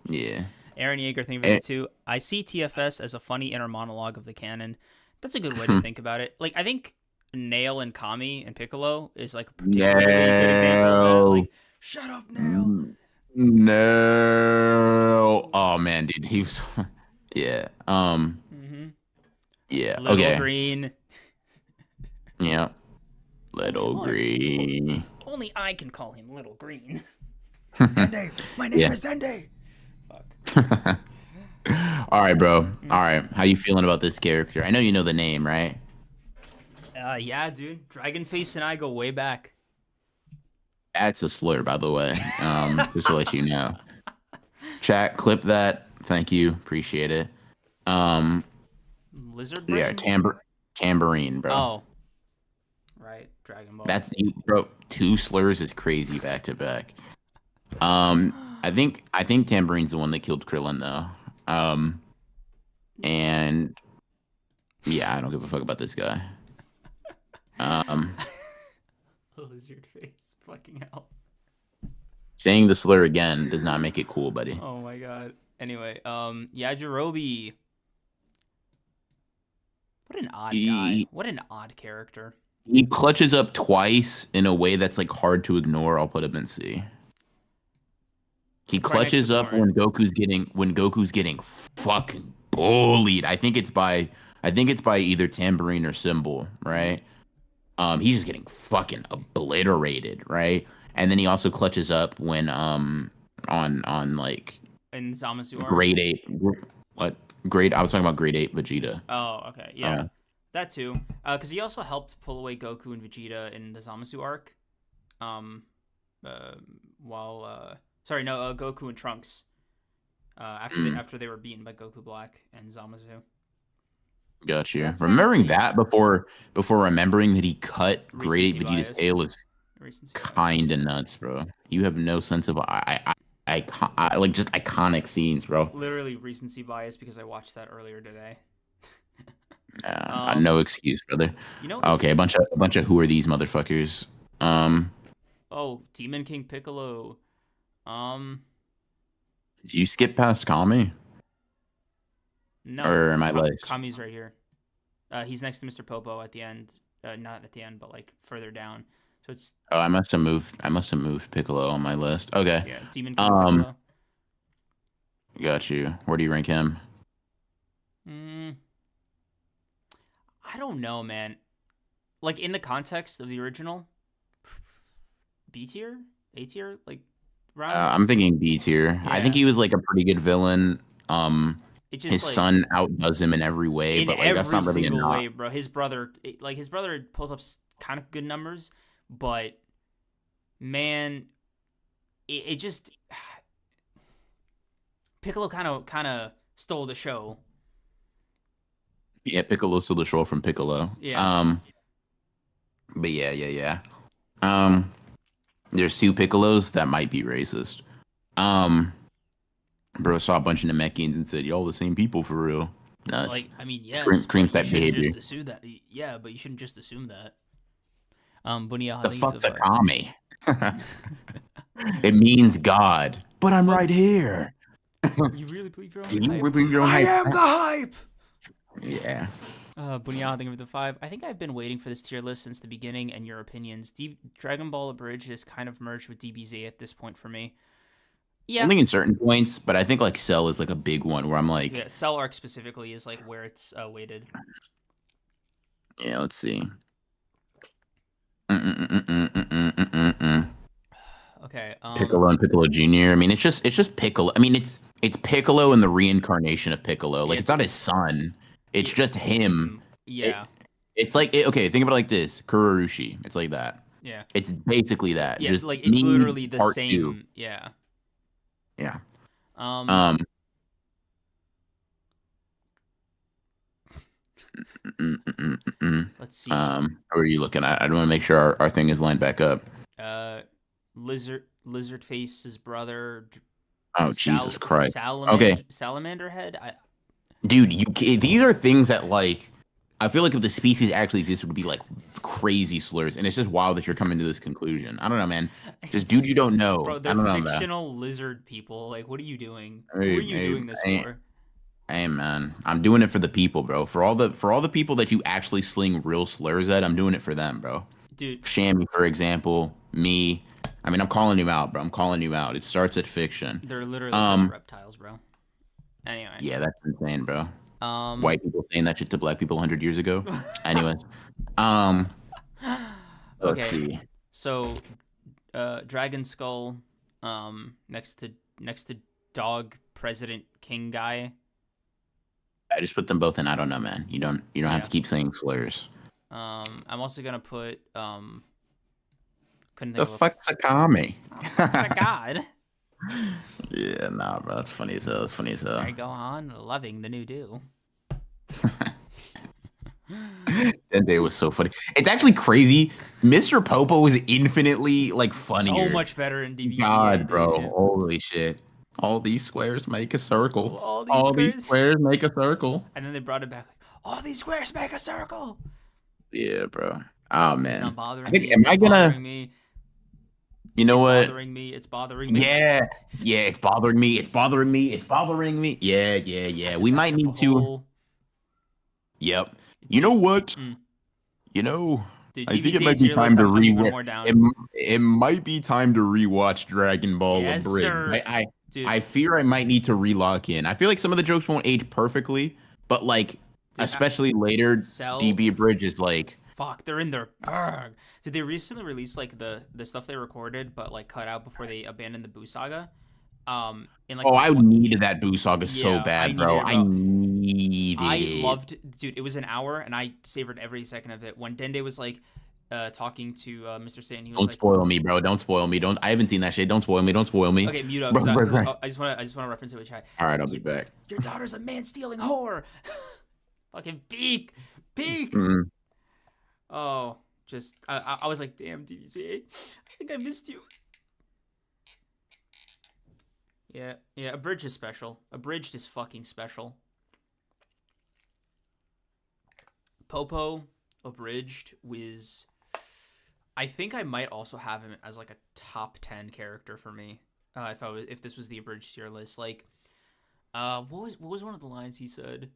yeah. Aaron Yeager, thank you for Eh, the two. I see TFS as a funny inner monologue of the canon. That's a good way to think about it. Like I think Nail and Kami and Piccolo is like a particularly good example of that. No. Like, shut up, Nail. No. Oh man, dude, he was. Yeah. Mm-hmm. Yeah. Little Okay. Green. Yeah. Only Little I, green. only I can call him Little Green. Yeah. Dende, my name is Dende. Fuck. All right, bro. All right. How you feeling about this character? I know you know the name, right? Yeah, dude. Dragonface and I go way back. That's a slur, by the way. Just to let you know. Chat, clip that. Thank you. Appreciate it. Um, Lizard yeah, brain? tambourine, bro. Oh, right. Dragon Ball. That's you, bro. Two slurs is crazy back to back. I think Tambourine's the one that killed Krillin though. And yeah, I don't give a fuck about this guy. Um, Lizard face. Fucking hell. saying the slur again does not make it cool, buddy. Oh my god. Anyway, Yajirobe. What an odd guy. He, What an odd character. he clutches up twice in a way that's like hard to ignore. I'll put him in C. He Right next to clutches up Corn. when Goku's getting fucking bullied. I think it's by either Tambourine or Symbol, right? He's just getting fucking obliterated, right? And then he also clutches up when on like In Zamasu arc. grade eight. What grade? I was talking about grade eight Vegeta. Oh, okay. Yeah. Uh, That too. Because he also helped pull away Goku and Vegeta in the Zamasu arc. Um, uh, while Goku and Trunks Mm, after they were beaten by Goku Black and Zamasu. got you. That's Remembering pretty that before remembering that he cut Great Ape recency Vegeta's bias. tail is Recency bias. kind of nuts, bro. You have no sense of like just iconic scenes, bro. Literally recency bias because I watched that earlier today. No Um, excuse, brother. you know it's Okay, a bunch of who are these motherfuckers? Um, oh Demon King Piccolo. Um, did you skip past Kami, no, or am I late? Kami's right here. He's next to Mr. Popo at the end. Not at the end, but like further down. So it's Oh, I must have moved Piccolo on my list. Okay. yeah, Demon King Um, Piccolo. got you. Where do you rank him? Mm, I don't know, man. Like in the context of the original, B tier, A tier, like around there. I'm thinking B tier. I think Yeah, he was like a pretty good villain. it just His like son outdoes him in every way, in but like that's every not really a single knock. way, bro. His brother pulls up kind of good numbers, but man, it just Piccolo kind of stole the show. Yeah, Piccolo stole the show from Piccolo. Yeah, But yeah. Um, there's two Piccolos that might be racist. Um, bro saw a bunch of Namekians and said, "Y'all the same people for real." Nuts. like I mean, Cream, yes, cream but you stack shouldn't behavior. just assume that. Yeah, but you shouldn't just assume that. Bunia, The thank you for fuck's the a five. kami? It means God, but I'm But right here. you really believe your own Can you hype. whipping your own I hype? am the hype. Yeah. Bunya, thank you for the five. I think I've been waiting for this tier list since the beginning, and your opinions. Dragon Ball Abridged is kind of merged with DBZ at this point for me. Yeah, Only in certain points, but I think like Cell is like a big one where I'm like, yeah. Cell Arc specifically is like where it's weighted. yeah, let's see. Mm-mm-mm-mm-mm-mm-mm-mm. Okay. Piccolo and Piccolo Jr. I mean, it's just Piccolo. I mean, it's Piccolo and It's the reincarnation of Piccolo. Like it's not his son. It's yeah, just him. It yeah, it's like okay, think about it like this. Kururushi. It's like that. yeah. It's basically that. Yeah, Just like it's me literally the part two. same. Yeah. Yeah. Um. Um. mm, mm, mm, mm, mm. Let's see. How are you looking? I don't want to make sure our thing is lined back up. Uh, Lizard Face's brother, Oh Jesus Christ. Okay, Salamander Head. dude, these are things that like I feel like if the species actually existed would be like crazy slurs, and it's just wild that you're coming to this conclusion. I don't know, man. Just dude, It's you don't know. bro. I They're don't know, man. fictional lizard people. Like, what are you doing? Who Hey, are you hey, doing this hey, for, hey, man. I'm doing it for the people, bro. For all the people that you actually sling real slurs at, I'm doing it for them, bro. dude? Shammy, for example, me. I mean, I'm calling you out, bro. I'm calling you out. It starts at fiction. They're literally just Um, reptiles, bro. Anyway. yeah, that's insane, bro. Um. White people saying that shit to black people 100 years ago. Anyways, um, let's Okay. see. So, Dragon Skull. Next to Dog President King guy. I just put them both in. I don't know, man. You don't have Yeah. to keep saying slurs. I'm also gonna put couldn't think The of fuck's a kami? oh, fuck's a god. Yeah, nah, bro. That's funny as hell. That's funny as hell. I go on loving the new do. That day was so funny. It's actually crazy. Mr. Popo is infinitely like So funnier. much better in DBZA, God, bro. dude. Holy shit. All these squares make a circle. All these All these squares. squares make a circle. And then they brought it back like, all these squares make a circle. Yeah, bro. Oh It's not man. I bothering think me. am It's I not gonna bothering me. you know It's what? bothering me. It's bothering me. Yeah. Yeah, it's bothering me. It's bothering me. It's bothering me. Yeah. That's We might need to. acceptable. Yep. You know what? Mm. You know, Dude, I think it DBZA might be tier list, time to I'm even rewatch. more down. It might be time to rewatch Dragon Ball Yes, Abridged. sir. Dude, I fear I might need to relock in. I feel like some of the jokes won't age perfectly, but like dude, especially later, Cell. DB Bridge is like Fuck, they're in their bag. So they recently released like the stuff they recorded, but like cut out before they abandoned the Boo saga. In like oh, this I one, needed that Boo Saga so yeah, I bad, needed bro. it, I bro. needed I it. loved, dude. It was an hour, and I savored every second of it. When Dende was like, talking to Mr. Satan. He was Don't like, spoil me, bro. Don't spoil me. Don't. I haven't seen that shit. Don't spoil me. Don't spoil me. okay, mute up, Bro, because bro, bro. I just want to reference it with chat. All right, I'll be back. Your daughter's a man stealing whore. Fucking peak. Mm. Oh, just I was like, damn, DVCA, I think I missed you. Yeah, Abridged is special. Abridged is fucking special. Popo Abridged was, I think I might also have him as like a top 10 character for me. If this was the Abridged tier list, like, what was one of the lines he said?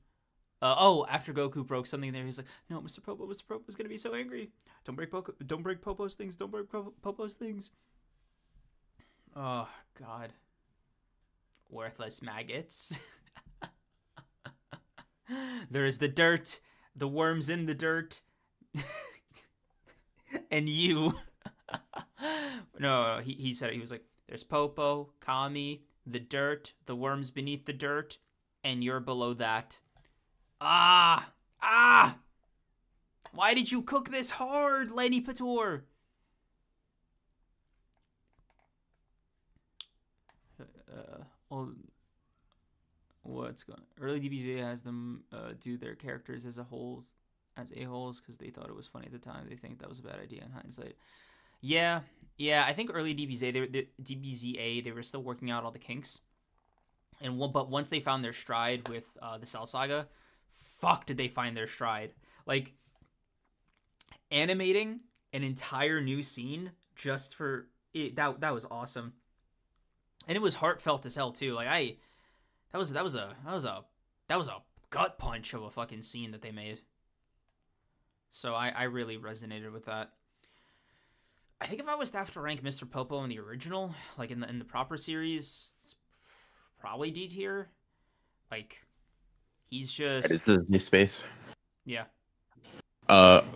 After Goku broke something there, he's like, "No, Mr. Popo's gonna be so angry. Don't break Popo's things. Don't break Popo's things." Oh God, worthless maggots. There is the dirt, the worms in the dirt, and you. No, he said it. He was like, "There's Popo, Kami, the dirt, the worms beneath the dirt, and you're below that." Ah! Why did you cook this hard, Lenny Pator? What's going? Early DBZ has them do their characters as a-holes because they thought it was funny at the time. They think that was a bad idea in hindsight. Yeah. I think early DBZA, they were still working out all the kinks, but once they found their stride with the Cell Saga, fuck, did they find their stride? Like, animating an entire new scene just for it, that was awesome, and it was heartfelt as hell too. Like, that was a gut punch of a fucking scene that they made. So I really resonated with that. I think if I was to have to rank Mr. Popo in the original, like in the proper series, it's probably D tier. Like, he's just... It's a new space. Yeah.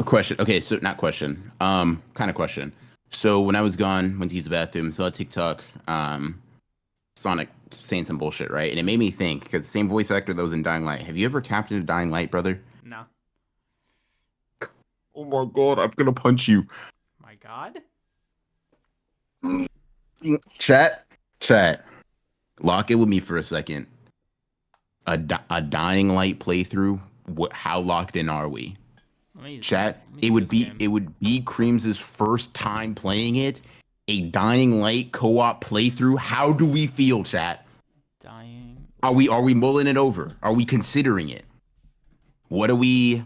Question. Okay, so not question. Kind of question. So when I was gone, went to use the bathroom, saw a TikTok, Sonic saying some bullshit, right? And it made me think, because the same voice actor that was in Dying Light. Have you ever tapped into Dying Light, brother? No. Oh my god, I'm gonna punch you. My god. Chat. Lock it with me for a second. A Dying Light playthrough. How locked in are we? Chat. It would be Creams' first time playing it. A Dying Light co-op playthrough. How do we feel, chat? Dying. Are we mulling it over? Are we considering it? What are we?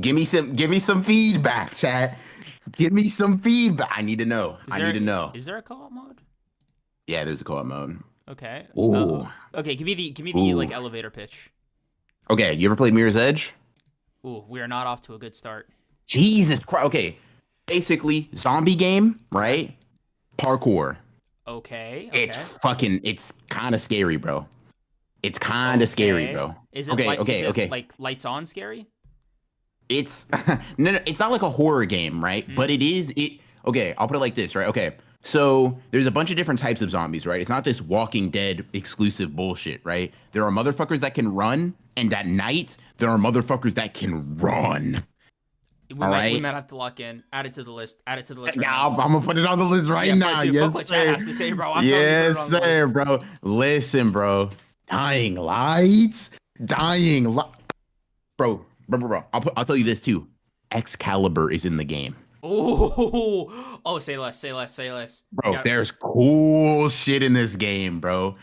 Give me some feedback, chat. Give me some feedback. I need to know. I need to know. Is there a co-op mode? Yeah, there's a co-op mode. Okay. Ooh. Okay, give me the like elevator pitch. Okay, you ever played Mirror's Edge? Ooh, we are not off to a good start. Jesus Christ. Okay. Basically, zombie game, right? Parkour. Okay. It's kind of scary, bro. It's kind of scary, bro. Is it like lights on scary? It's no, it's not like a horror game, right? But okay, I'll put it like this, right? Okay. So there's a bunch of different types of zombies, right? It's not this Walking Dead exclusive bullshit, right? There are motherfuckers that can run, and at night there are motherfuckers that can run. We might have to lock in. Add it to the list. Right now. I'm gonna put it on the list right now. Yes, fuck what chat has to say, bro. I'm yes, sir, bro. Listen, bro. Dying Light. Bro. I'll tell you this too. Excalibur is in the game. Oh, say less. Bro, there's cool shit in this game, bro.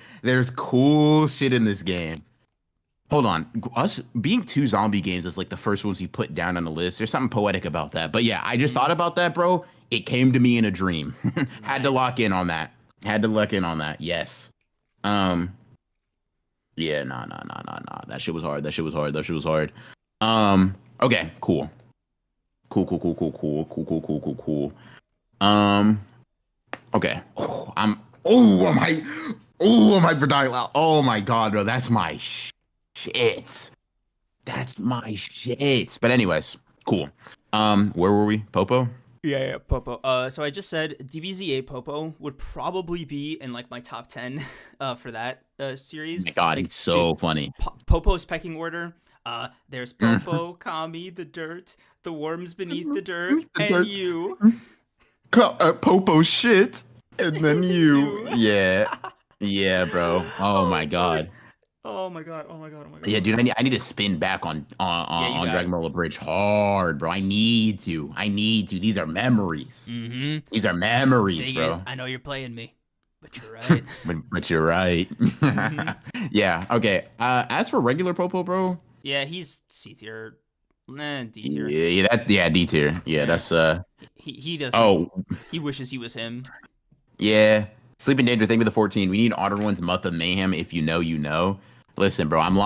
Hold on. Us being two zombie games is like the first ones you put down on the list. There's something poetic about that. But yeah, I just thought about that, bro. It came to me in a dream. Had to lock in on that. Yes. Yeah, nah. That shit was hard. Okay, cool. Okay. I'm hyped for Dying Light. Oh my god, bro. That's my shit. But anyways, cool. Where were we? Popo? Yeah, Popo. So I just said DBZA Popo would probably be in like my top 10 for that series. Oh my god, like, it's so funny. Popo's pecking order. There's Popo, Kami, the dirt, the worms beneath the dirt, The and dirt. you. Popo shit, and then you. You. Yeah, yeah, bro. Oh my Oh fuck. god. Oh my god. Oh my god. Oh my god. Yeah, Oh my dude, god. I need to spin back on Yeah, you got Dragon it. Ball Bridge hard, bro. I need to. I need to. These are memories. Mm-hmm. These are memories, Thing is, bro. I know you're playing me, but you're right. But you're right. Mm-hmm. Yeah. Okay. As for regular Popo, bro. Yeah, he's C tier. Nah, D tier. Yeah, that's D tier. Yeah, Yeah. that's He doesn't. Oh, He wishes he was him. yeah. Sleeping Danger. Thank me the 14. We need Otter One's Month of Mayhem. If you know, you know. Listen, bro. I'm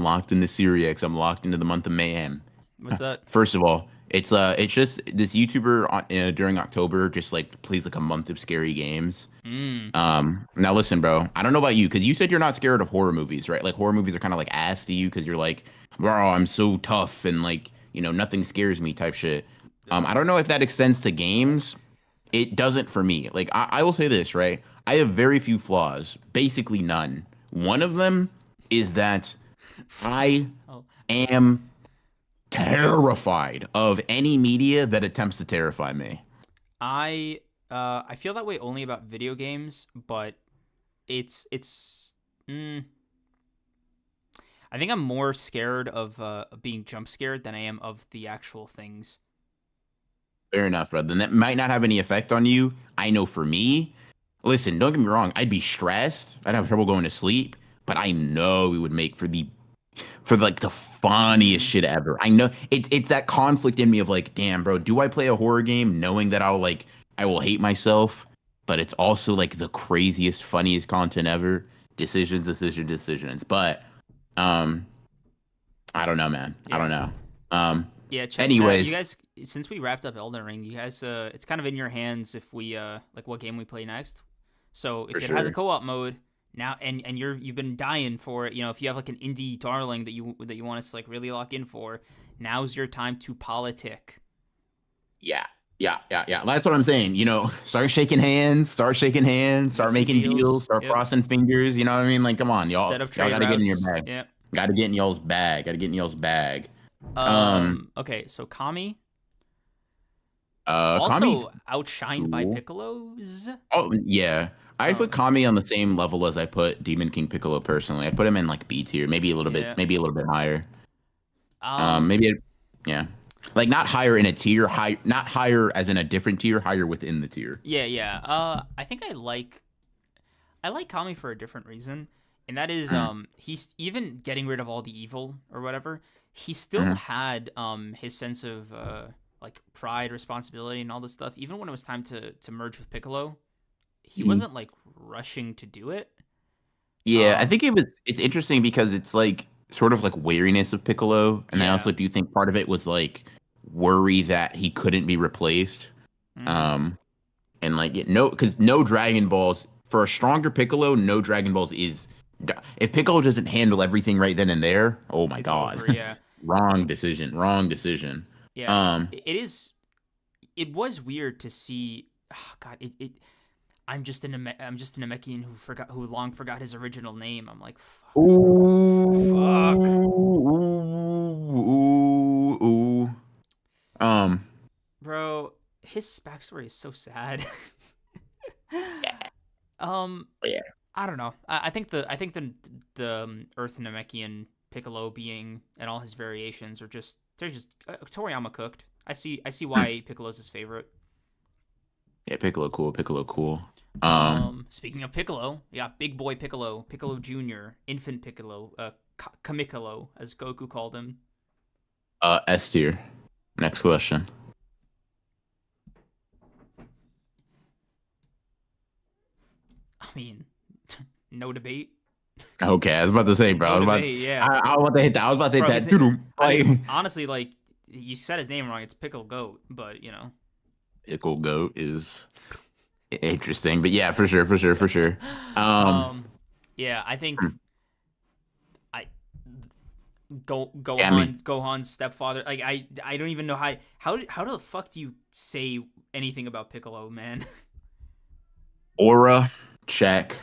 locked into Syriax. I'm locked into the Month of Mayhem. What's that? First of all, it's just this YouTuber during October just like plays like a month of scary games. Mm. Now listen, bro. I don't know about you because you said you're not scared of horror movies, right? Like horror movies are kind of like ass to you because you're like, bro, I'm so tough and like nothing scares me type shit. I don't know if that extends to games. It doesn't for me. Like I will say this, right? I have very few flaws, basically none. One of them is that I Oh, am terrified of any media that attempts to terrify me. I feel that way only about video games, but it's I think I'm more scared of being jump scared than I am of the actual things. Fair enough, brother. Then that might not have any effect on you. I know for me, listen, don't get me wrong, I'd be stressed. I'd have trouble going to sleep, but I know it would make for like the funniest Mm. shit ever. I know it's that conflict in me of like, damn, bro, do I play a horror game knowing that I will hate myself, but it's also like the craziest, funniest content ever. Decisions. But um, I don't know, man. I Yeah. don't know. Um, Yeah, chat. You anyways, guys, since we wrapped up Elden Ring, you guys, it's kind of in your hands if we like what game we play next. So for if it has a sure. co-op mode now, and you've been dying for it, if you have like an indie darling that you want us to like really lock in for, now's your time to politic. Yeah. Yeah. That's what I'm saying. Start shaking hands, Make start some making deals, deals. start Yep. crossing fingers. You know what I mean? Like, come on, Set y'all. up Y'all trade got to get in your routes. bag. Yep. Got to get in y'all's bag. Got to get in y'all's bag. Um, Okay. So Kami Kami's also outshined by cool. Piccolo's. Oh, yeah. I put Um. Kami on the same level as I put Demon King Piccolo personally. I put him in like B tier, Yeah. maybe a little bit higher. Um. Maybe, yeah. Like not higher in a tier, not higher as in a different tier, higher within the tier. Yeah. Yeah. I think I like Kami for a different reason, and that is Mm, he's even getting rid of all the evil or whatever. He still mhm, had his sense of like pride, responsibility, and all this stuff. Even when it was time to merge with Piccolo, he mhm. wasn't like rushing to do it. Yeah, I Um, think it's interesting because it's like sort of like wariness of Piccolo, and I yeah. also do think part of it was like worry that he couldn't be replaced. Mm-hmm. Um, and like no, because no Dragon Balls for a stronger Piccolo, no Dragon Balls is if Piccolo doesn't handle everything right then and there, oh my It's God, over. Yeah. wrong decision, wrong decision. Yeah. Um, It is. It was weird to see. Oh, God. I'm just an Namekian who long forgot his original name. I'm like, fuck. ooh. Um, Bro, his backstory is so sad. yeah, um, yeah. I don't know. I think the Earth Namekian Piccolo being and all his variations are just they're just Toriyama cooked. I see Hmm. why Piccolo's his favorite. Yeah, Piccolo cool. Speaking of Piccolo, yeah, big boy Piccolo, Piccolo Junior, Infant Piccolo, Kamikolo as Goku called him. S tier. Next question. I mean, no debate. Okay, I was about to say, bro. No debate. Yeah, I was about to hit that. I was about to hit bro. that. Doo-doo. I Like, mean, honestly, like you said his name wrong. It's Pickle Goat, but Pickle Goat is interesting, but yeah, for sure. Um, um, yeah, I think hmm, I yeah, I mean, Gohan's stepfather. Like I don't even know how the fuck do you say anything about Piccolo, man? aura check,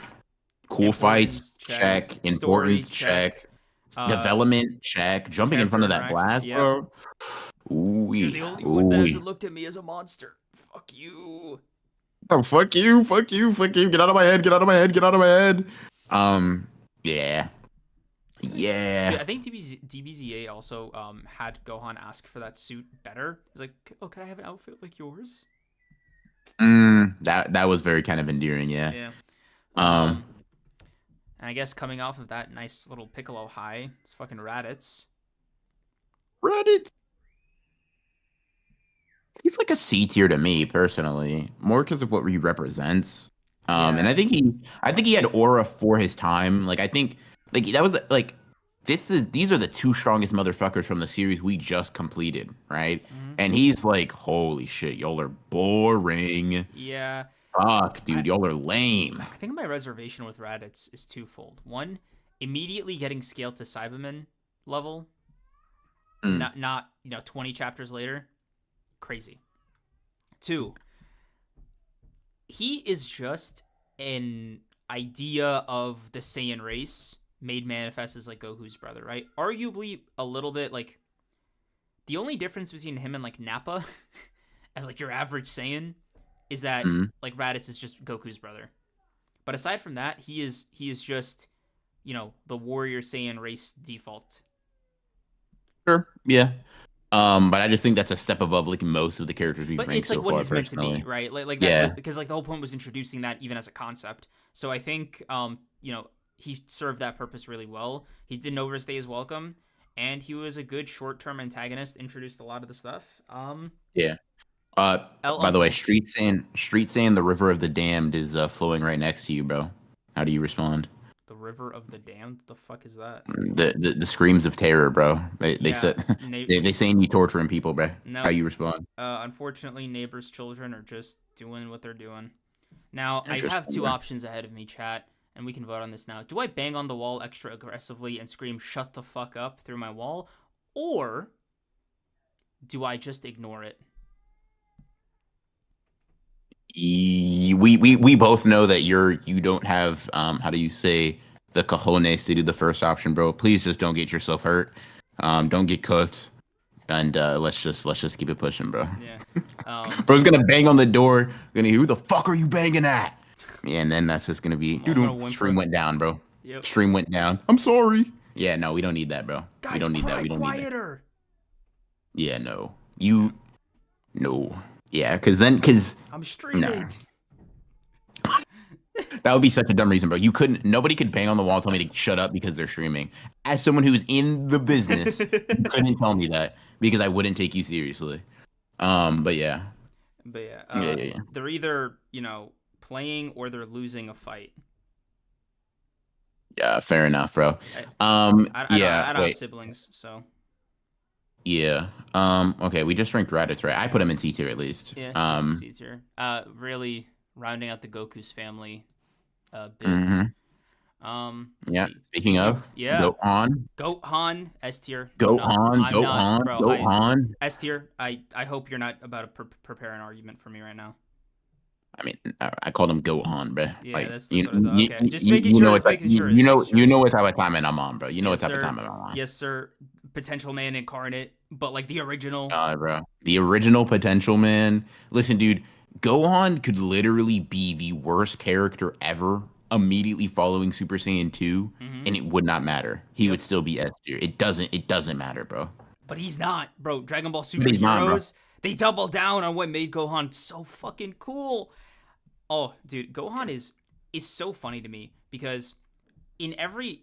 cool fights Importance check, check, story importance check. check, Uh, Development check. Jumping in Character front of that interaction. blast, Yep. bro. Ooh, You're the only one that ooh. hasn't looked at me as a monster. Fuck you. Oh, fuck you, fuck you, fuck you. Get out of my head, get out of my head, get out of my head. Yeah. Dude, Yeah. I think DBZA also had Gohan ask for that suit better. He's like, "Oh, can I have an outfit like yours?" That was very kind of endearing, yeah. Yeah. Um, And I guess coming off of that nice little Piccolo high, it's fucking Raditz. Reddit. He's like a C tier to me personally, more because of what he represents. And Yeah. I think he had aura for his time. Like I think, like that was like, these are the two strongest motherfuckers from the series we just completed, right? Hmm. And he's like, holy shit, y'all are boring. Yeah. Fuck, I dude, y'all are lame. I think my reservation with Raditz is twofold. One, immediately getting scaled to Cyberman level, Mm, not 20 chapters later. Crazy. Two, he is just an idea of the Saiyan race made manifest as like Goku's brother, right? Arguably a little bit like the only difference between him and like Nappa as like your average Saiyan is that mm. like Raditz is just Goku's brother. But aside from that, he is just, the warrior Saiyan race default. Sure, yeah. But I just think that's a step above like most of the characters we've But ranked it's like so what far, he's meant to be, personally. right? Like that's Yeah, what, because like the whole point was introducing that even as a concept. So I think he served that purpose really well. He didn't overstay his welcome, and he was a good short-term antagonist, introduced a lot of the stuff. yeah. El By the way, Uncle. Street saying the river of the damned is flowing right next to you, bro. How do you respond? The River of the Damned. The fuck is that? The screams of terror, bro. They Yeah, said they saying you torturing people, bro. How no. you respond? Unfortunately, neighbors' children are just doing what they're doing. Now, I have Interesting, two bro. options ahead of me, chat, and we can vote on this now. Do I bang on the wall extra aggressively and scream, "Shut the fuck up" through my wall? Or do I just ignore it? We both know that you don't have how do you say the cojones to do the first option, bro. Please just don't get yourself hurt. Don't get cooked. And let's just keep it pushing, bro. Yeah. Bro's gonna bang on the door. Gonna hear, who the fuck are you banging at? Yeah, and then that's just gonna be I'm gonna stream whimper. went down, bro. Yep. Stream went down. I'm sorry. Yeah, no, we don't need that, bro. We Guys, don't need that. cry We don't need that. quieter. Yeah, no. Yeah. No. Yeah, cause I'm nah. streaming. That would be such a dumb reason, bro. Nobody could bang on the wall and tell me to shut up because they're streaming. As someone who's in the business, you couldn't tell me that because I wouldn't take you seriously. But yeah. But yeah, Yeah, yeah, yeah. they're either playing or they're losing a fight. Yeah, fair enough, bro. I, Yeah, I don't have wait. siblings, so Yeah. Okay, we just ranked Raditz, right? I put him in C tier at least. yeah, C tier. Really rounding out the Goku's family bit. Mhm. Let's Yeah. see. Speaking Speaking of, of, yeah, Gohan, Gohan S tier. Gohan, I'm not, Gohan, bro. Gohan. S tier. I hope you're not about to prepare an argument for me right now. I mean, I called him Gohan, bro. Yeah, Like that's what I thought. Okay, just making you sure. know what Just type making sure. Just making you sure. know what type of timing I'm on, bro. You know what Yes, type of sir. timing I'm on. Yes, sir. Potential man incarnate, but like the original. Bro. The original potential man. Listen, dude, Gohan could literally be the worst character ever immediately following Super Saiyan 2, Mm-hmm. and it would not matter. He would Yep. still be S tier. It doesn't matter, bro. But he's not, bro. Dragon Ball But he's not, bro. superheroes. They double down on what made Gohan so fucking cool. Oh, dude, Gohan is so funny to me because in every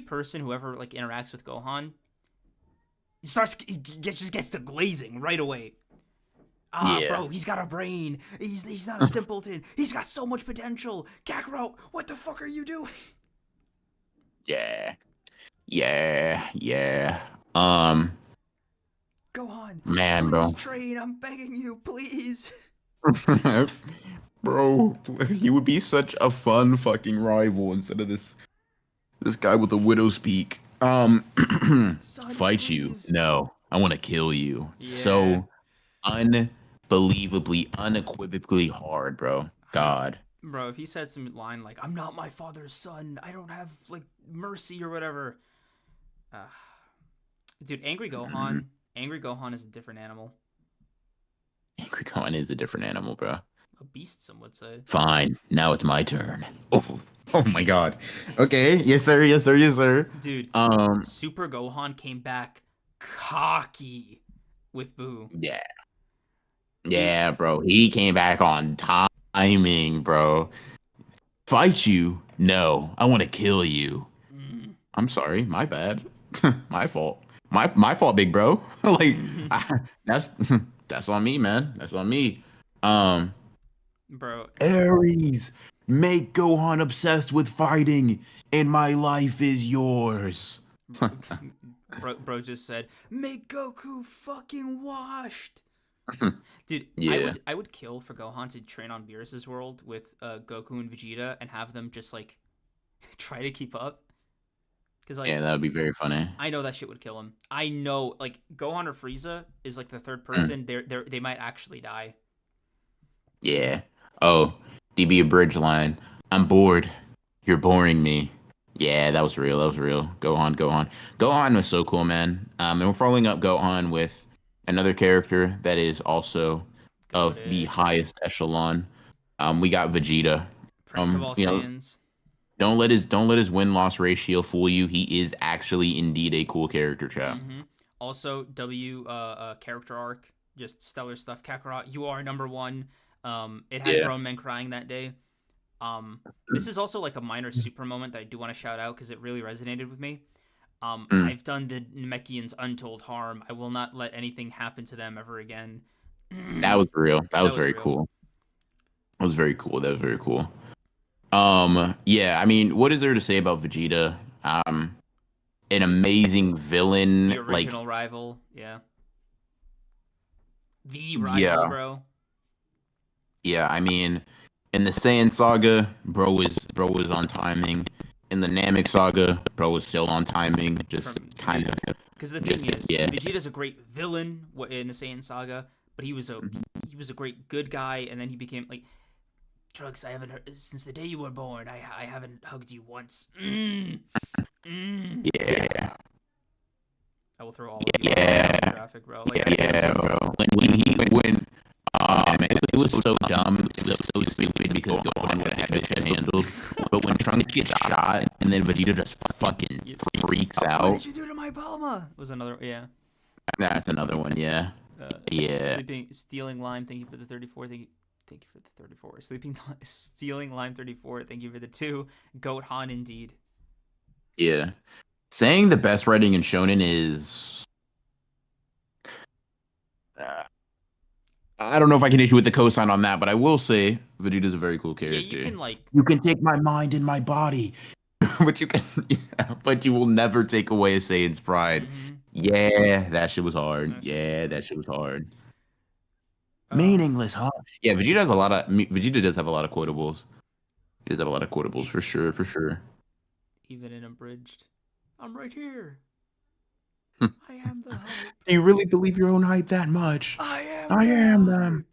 person who ever like interacts with Gohan, just gets the glazing right away. Yeah. Bro, he's got a brain. He's not a simpleton. He's got so much potential. Kakarot, what the fuck are you doing? Yeah. Yeah. Yeah. Gohan, Man, bro. please train. I'm begging you, please. Bro, he would be such a fun fucking rival instead of this guy with the widow's peak. Son, Fight you? please. No, I want to kill you. Yeah. So unbelievably, unequivocally hard, bro. God. Bro, if he said some line like, "I'm not my father's son. I don't have like mercy or whatever." Uh, dude, Angry Mm, Gohan. Angry Gohan is a different animal. Angry Cohen is a different animal, bro. A beast, some would say. Fine. Now it's my turn. Oh, oh my God. Okay. Yes, sir. Yes, sir. Yes, sir. Dude, Um. Super Gohan came back cocky with Boo. Yeah. It. Yeah, bro. He came back on timing, bro. Fight you? No. I want to kill you. Mm. I'm sorry. My bad. My fault. My fault, big bro. Like that's that's on me, man. That's on me. Um. Bro, Aries, make Gohan obsessed with fighting, and my life is yours. bro just said, "Make Goku fucking washed." Dude, Yeah. I would kill for Gohan to train on Beerus's world with Goku and Vegeta and have them just like try to keep up. Cause like Yeah, that would be very funny. I know that shit would kill him. I know like Gohan or Frieza is like the third Mm, person. They might actually die. yeah. Oh, DB Abridged line. I'm bored. You're boring me. Yeah, that was real. That was real. Gohan, Gohan. Gohan was so cool, man. And we're following up Gohan with another character that is also of the Goated. highest echelon. We got Vegeta. Prince of all You know, Saiyans. don't let his win-loss ratio fool you. He is actually indeed a cool character, chap. Mm-hmm. Also, character arc, just stellar stuff. Kakarot, you are number one. It had Yeah. grown men crying that day. This is also like a minor super moment that I do want to shout out because it really resonated with me. Mm, I've done the Namekians untold harm. I will not let anything happen to them ever again. that was real. That That was was very real. cool. That was very cool. That was very cool. Yeah, I mean, what is there to say about Vegeta? An amazing The villain, like, original rival, yeah. The rival, yeah, bro. yeah, I mean, in the Saiyan saga, bro was on timing. In the Namek saga, bro was still on timing. Just From kind dude, of because the thing just is, yeah. Vegeta's a great villain in the Saiyan saga, but he was a great good guy, and then he became like Trunks. I haven't heard since the day you were born. I haven't hugged you once. Yeah. I will throw all of you off my Yeah. demographic, bro. Like Yeah, it's bro. It was so dumb. It was so stupid because Gohan would have had shit handled. But when Trunks gets shot and then Vegeta just fucking freaks what out, did you do to my Bulma? Was another yeah. that's another one. Yeah. Yeah. Stealing lime. Thank you for the 34. Thank you for the 34. Stealing lime 34. Thank you for the 2. Goat Han indeed. Yeah. Saying the best writing in Shonen is. Uh, I don't know if I can issue with the cosign on that, but I will say Vegeta's a very cool Yeah, you character. can like You can take my mind and my body, but you can, yeah, but you will never take away a Saiyan's pride. mm-hmm. Yeah, that shit was hard. That shit was Yeah, that hard. shit was hard. Uh Meaningless, huh? Yeah, Vegeta does have a lot of quotables. He does have a lot of quotables e- for sure, for sure. even in abridged. I'm right here. Do I am the hype. you really believe your own hype that much? I am I the am them.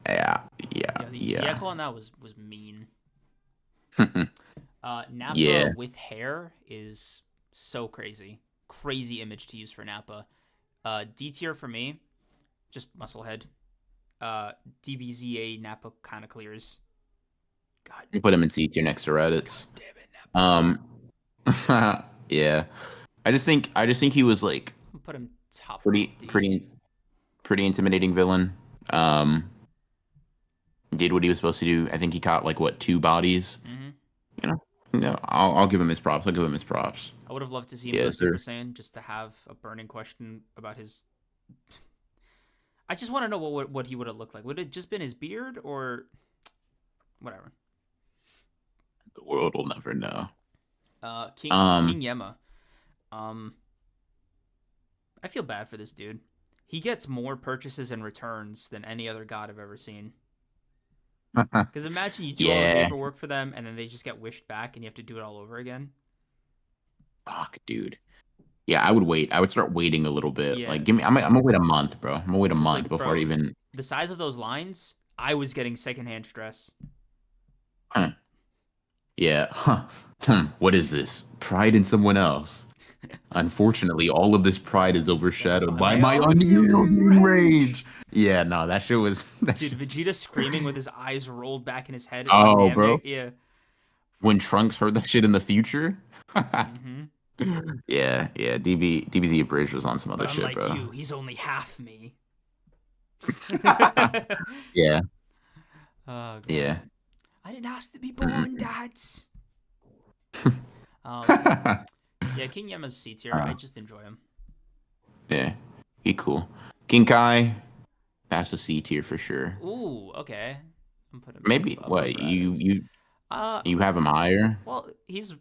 hype. Yeah, yeah, Yeah, the yeah. echo on that was mean. Nappa Yeah. with hair is so crazy. Crazy image to use for Nappa. D tier for me, just musclehead. DBZA Nappa kind of clears. God, You put him in C tier next to God Reddit's. damn it, Nappa. Um, yeah. I just think he was like I'll put him top pretty, half D. pretty, pretty intimidating villain. Um, did what he was supposed to do. I think he caught like what, two bodies. Mm-hmm. You know, no, I'll give him his props. I'll give him his props. I would have loved to see him go Yes, Super sir. Saiyan just to have a burning question about his. I just want to know what he would have looked like. Would it just been his beard or whatever? The world will never know. King Um, Yema. Um, I feel bad for this dude. He gets more purchases and returns than any other god I've ever seen. Because imagine you do all the yeah. paperwork for them and then they just get wished back and you have to do it all over again. Fuck, dude. Yeah, I would wait. I would start waiting a little bit. Yeah. Like, give me. I'm gonna wait a month, bro. I'm gonna wait a Because, month like, before I bro, even. the size of those lines, I was getting secondhand stress. Huh. Yeah. Huh. What is this? Pride in someone else. Unfortunately, all of this pride is overshadowed By by my my unyielding unyielding rage. rage. Yeah, no, that shit was that Dude, shit, Vegeta screaming with his eyes rolled back in his head on oh, Namek. bro. Yeah. When Trunks heard that shit in the future. Mm-hmm. Yeah, DBZ Bridge was on some But other shit, unlike bro. you, he's only half me. Yeah, Oh god. yeah. I didn't ask to be born, Mm-mm. dads. Um, yeah, King Yama's C tier. I Uh, just enjoy him. yeah, he cool. King Kai, that's a C tier for sure. Ooh, okay. I'm putting him Maybe above what Raditz. Uh, you have him higher? well, he's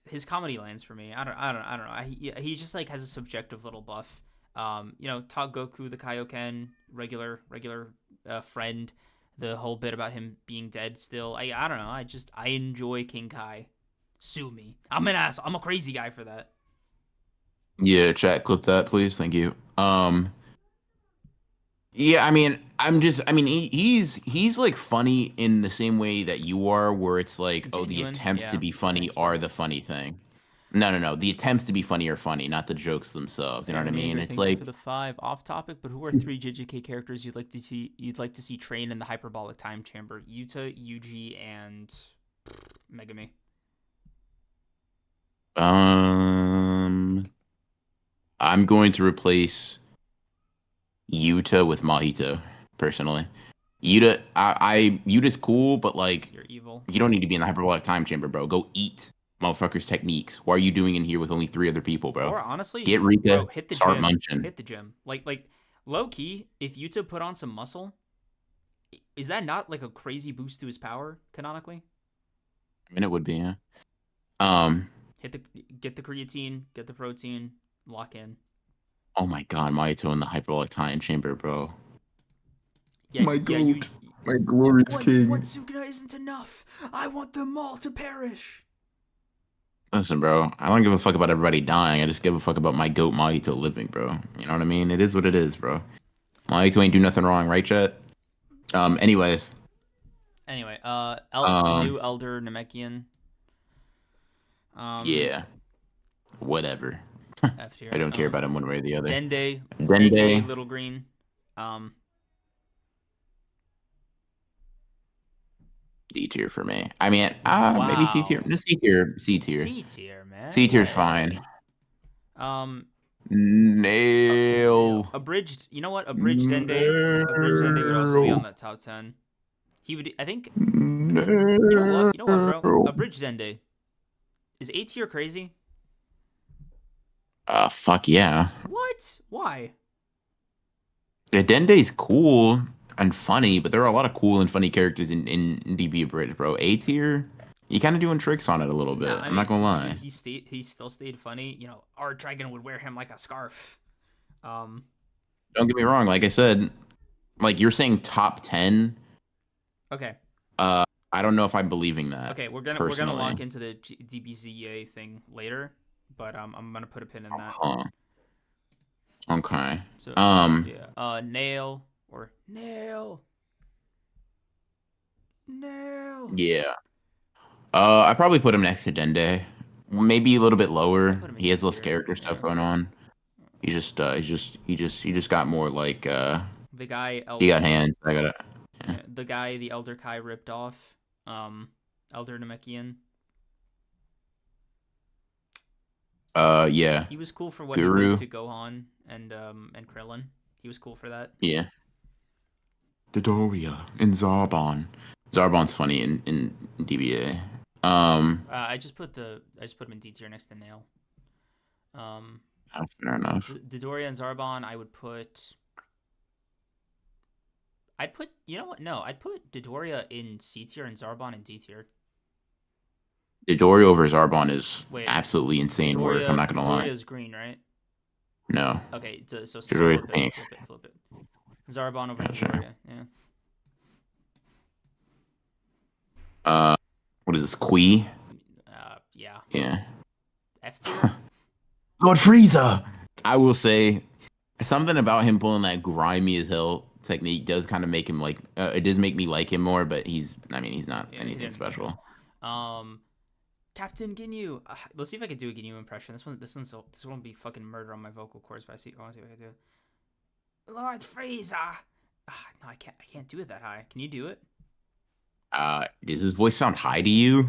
his comedy lands for me. I don't know. He just like has a subjective little buff. Taught Goku the Kaioken, regular friend. The whole bit about him being dead still. I don't know. I enjoy King Kai. Sue me. I'm an ass. I'm a crazy guy for that. Yeah, chat clip that, please. Thank you. Yeah, I mean, he's like funny in the same way that you are, where it's like, oh, the Genuine. attempts to Yeah. be funny Thanks, are brother. the funny thing. No. The attempts to be funny are funny, not the jokes themselves. You know what I Aaron mean? Yeager, It's thank you for like, the 5. Off topic, but who are 3 JJK characters you'd like to see train in the hyperbolic time chamber? Yuta, Yuji, and Megami. um, I'm going to replace Yuta with Mahito, personally. Yuta's cool, but like, You're evil. you don't need to be in the hyperbolic time chamber, bro. Go eat motherfuckers' techniques. Why are you doing in here with only three other people, bro? Or honestly, Get Rika, bro, hit the start gym. munching. Hit the gym. Like low key, if Yuta put on some muscle, is that not like a crazy boost to his power canonically? I mean, it would be, yeah. Um, Hit the Get the creatine, get the protein, lock in. oh my God, Mahito in the hyperbolic time chamber, bro. Yeah, My yeah, you goat, my glorious one king. Sukuna isn't enough. I want them all to perish. Listen, bro, I don't give a fuck about everybody dying. I just give a fuck about my goat Mahito living, bro. You know what I mean? It is what it is, bro. Mahito ain't do nothing wrong, right, Chet? Anyways, Anyway, um, new Elder Namekian. Um, yeah, whatever. F I tier. don't care about him one way or the other. Dende, aka Dende, Little Green. Um, D tier for me. I mean, maybe C tier. wow. No, C tier. C tier. C tier, man. C tier's Yeah. fine. Um, Nail. abridged. You know what? Abridged Dende would also be on Nail. that top 10. He would. I think. You know what? You know what, bro? Nail. Abridged Dende is A tier crazy. Fuck yeah. What? Why? Yeah, Dende's cool and funny, but there are a lot of cool and funny characters in DB Bridge, bro. A tier, you kind of doing tricks on it a little Nah, bit. I I'm not mean gonna lie. he still stayed funny. Our dragon would wear him like a scarf. Um, Don't get me wrong. Like I said, like you're saying top 10. okay, Uh, I don't know if I'm believing that okay, we're gonna personally. lock into the DBZA thing later, but I'm gonna put a pin in that. Huh. Okay. So Um, yeah, nail, nail. yeah. I probably put him next to Dende. Maybe a little bit I lower. put him in He D has less tier. character stuff Yeah, going on. He just got more like the guy he El got hands. I gotta. Yeah. yeah, the guy the Elder Kai ripped off. Elder Namekian. Yeah. He was cool for what he did Guru. to Gohan and Krillin. He was cool for that. Yeah. Dodoria and Zarbon. Zarbon's funny in DBA. I just put him in D tier next to Nail. Um, Fair enough. Dodoria and Zarbon, I'd put you know what? No, I'd put Dodoria in C tier and Zarbon in D tier. Dodoria over Zarbon is Wait, absolutely insane work. I'm not gonna lie. Dodoria is green, right? No. Okay, so Dodoria's pink. flip it. Zarbon over Gotcha. Dodoria, yeah. Uh, what is this? Kui? Yeah. Yeah. F tier. Lord Frieza. I will say something about him pulling that grimy as hell technique does kind of make him like. It does make me like him more, but he's. I mean, he's not Yeah, he anything didn't do anything. special. Um, Captain Ginyu. Let's see if I can do a Ginyu impression. This one will be fucking murder on my vocal cords. But I want to see if I can do it. Lord Frieza. No, I can't do it that high. Can you do it? Does his voice sound high to you?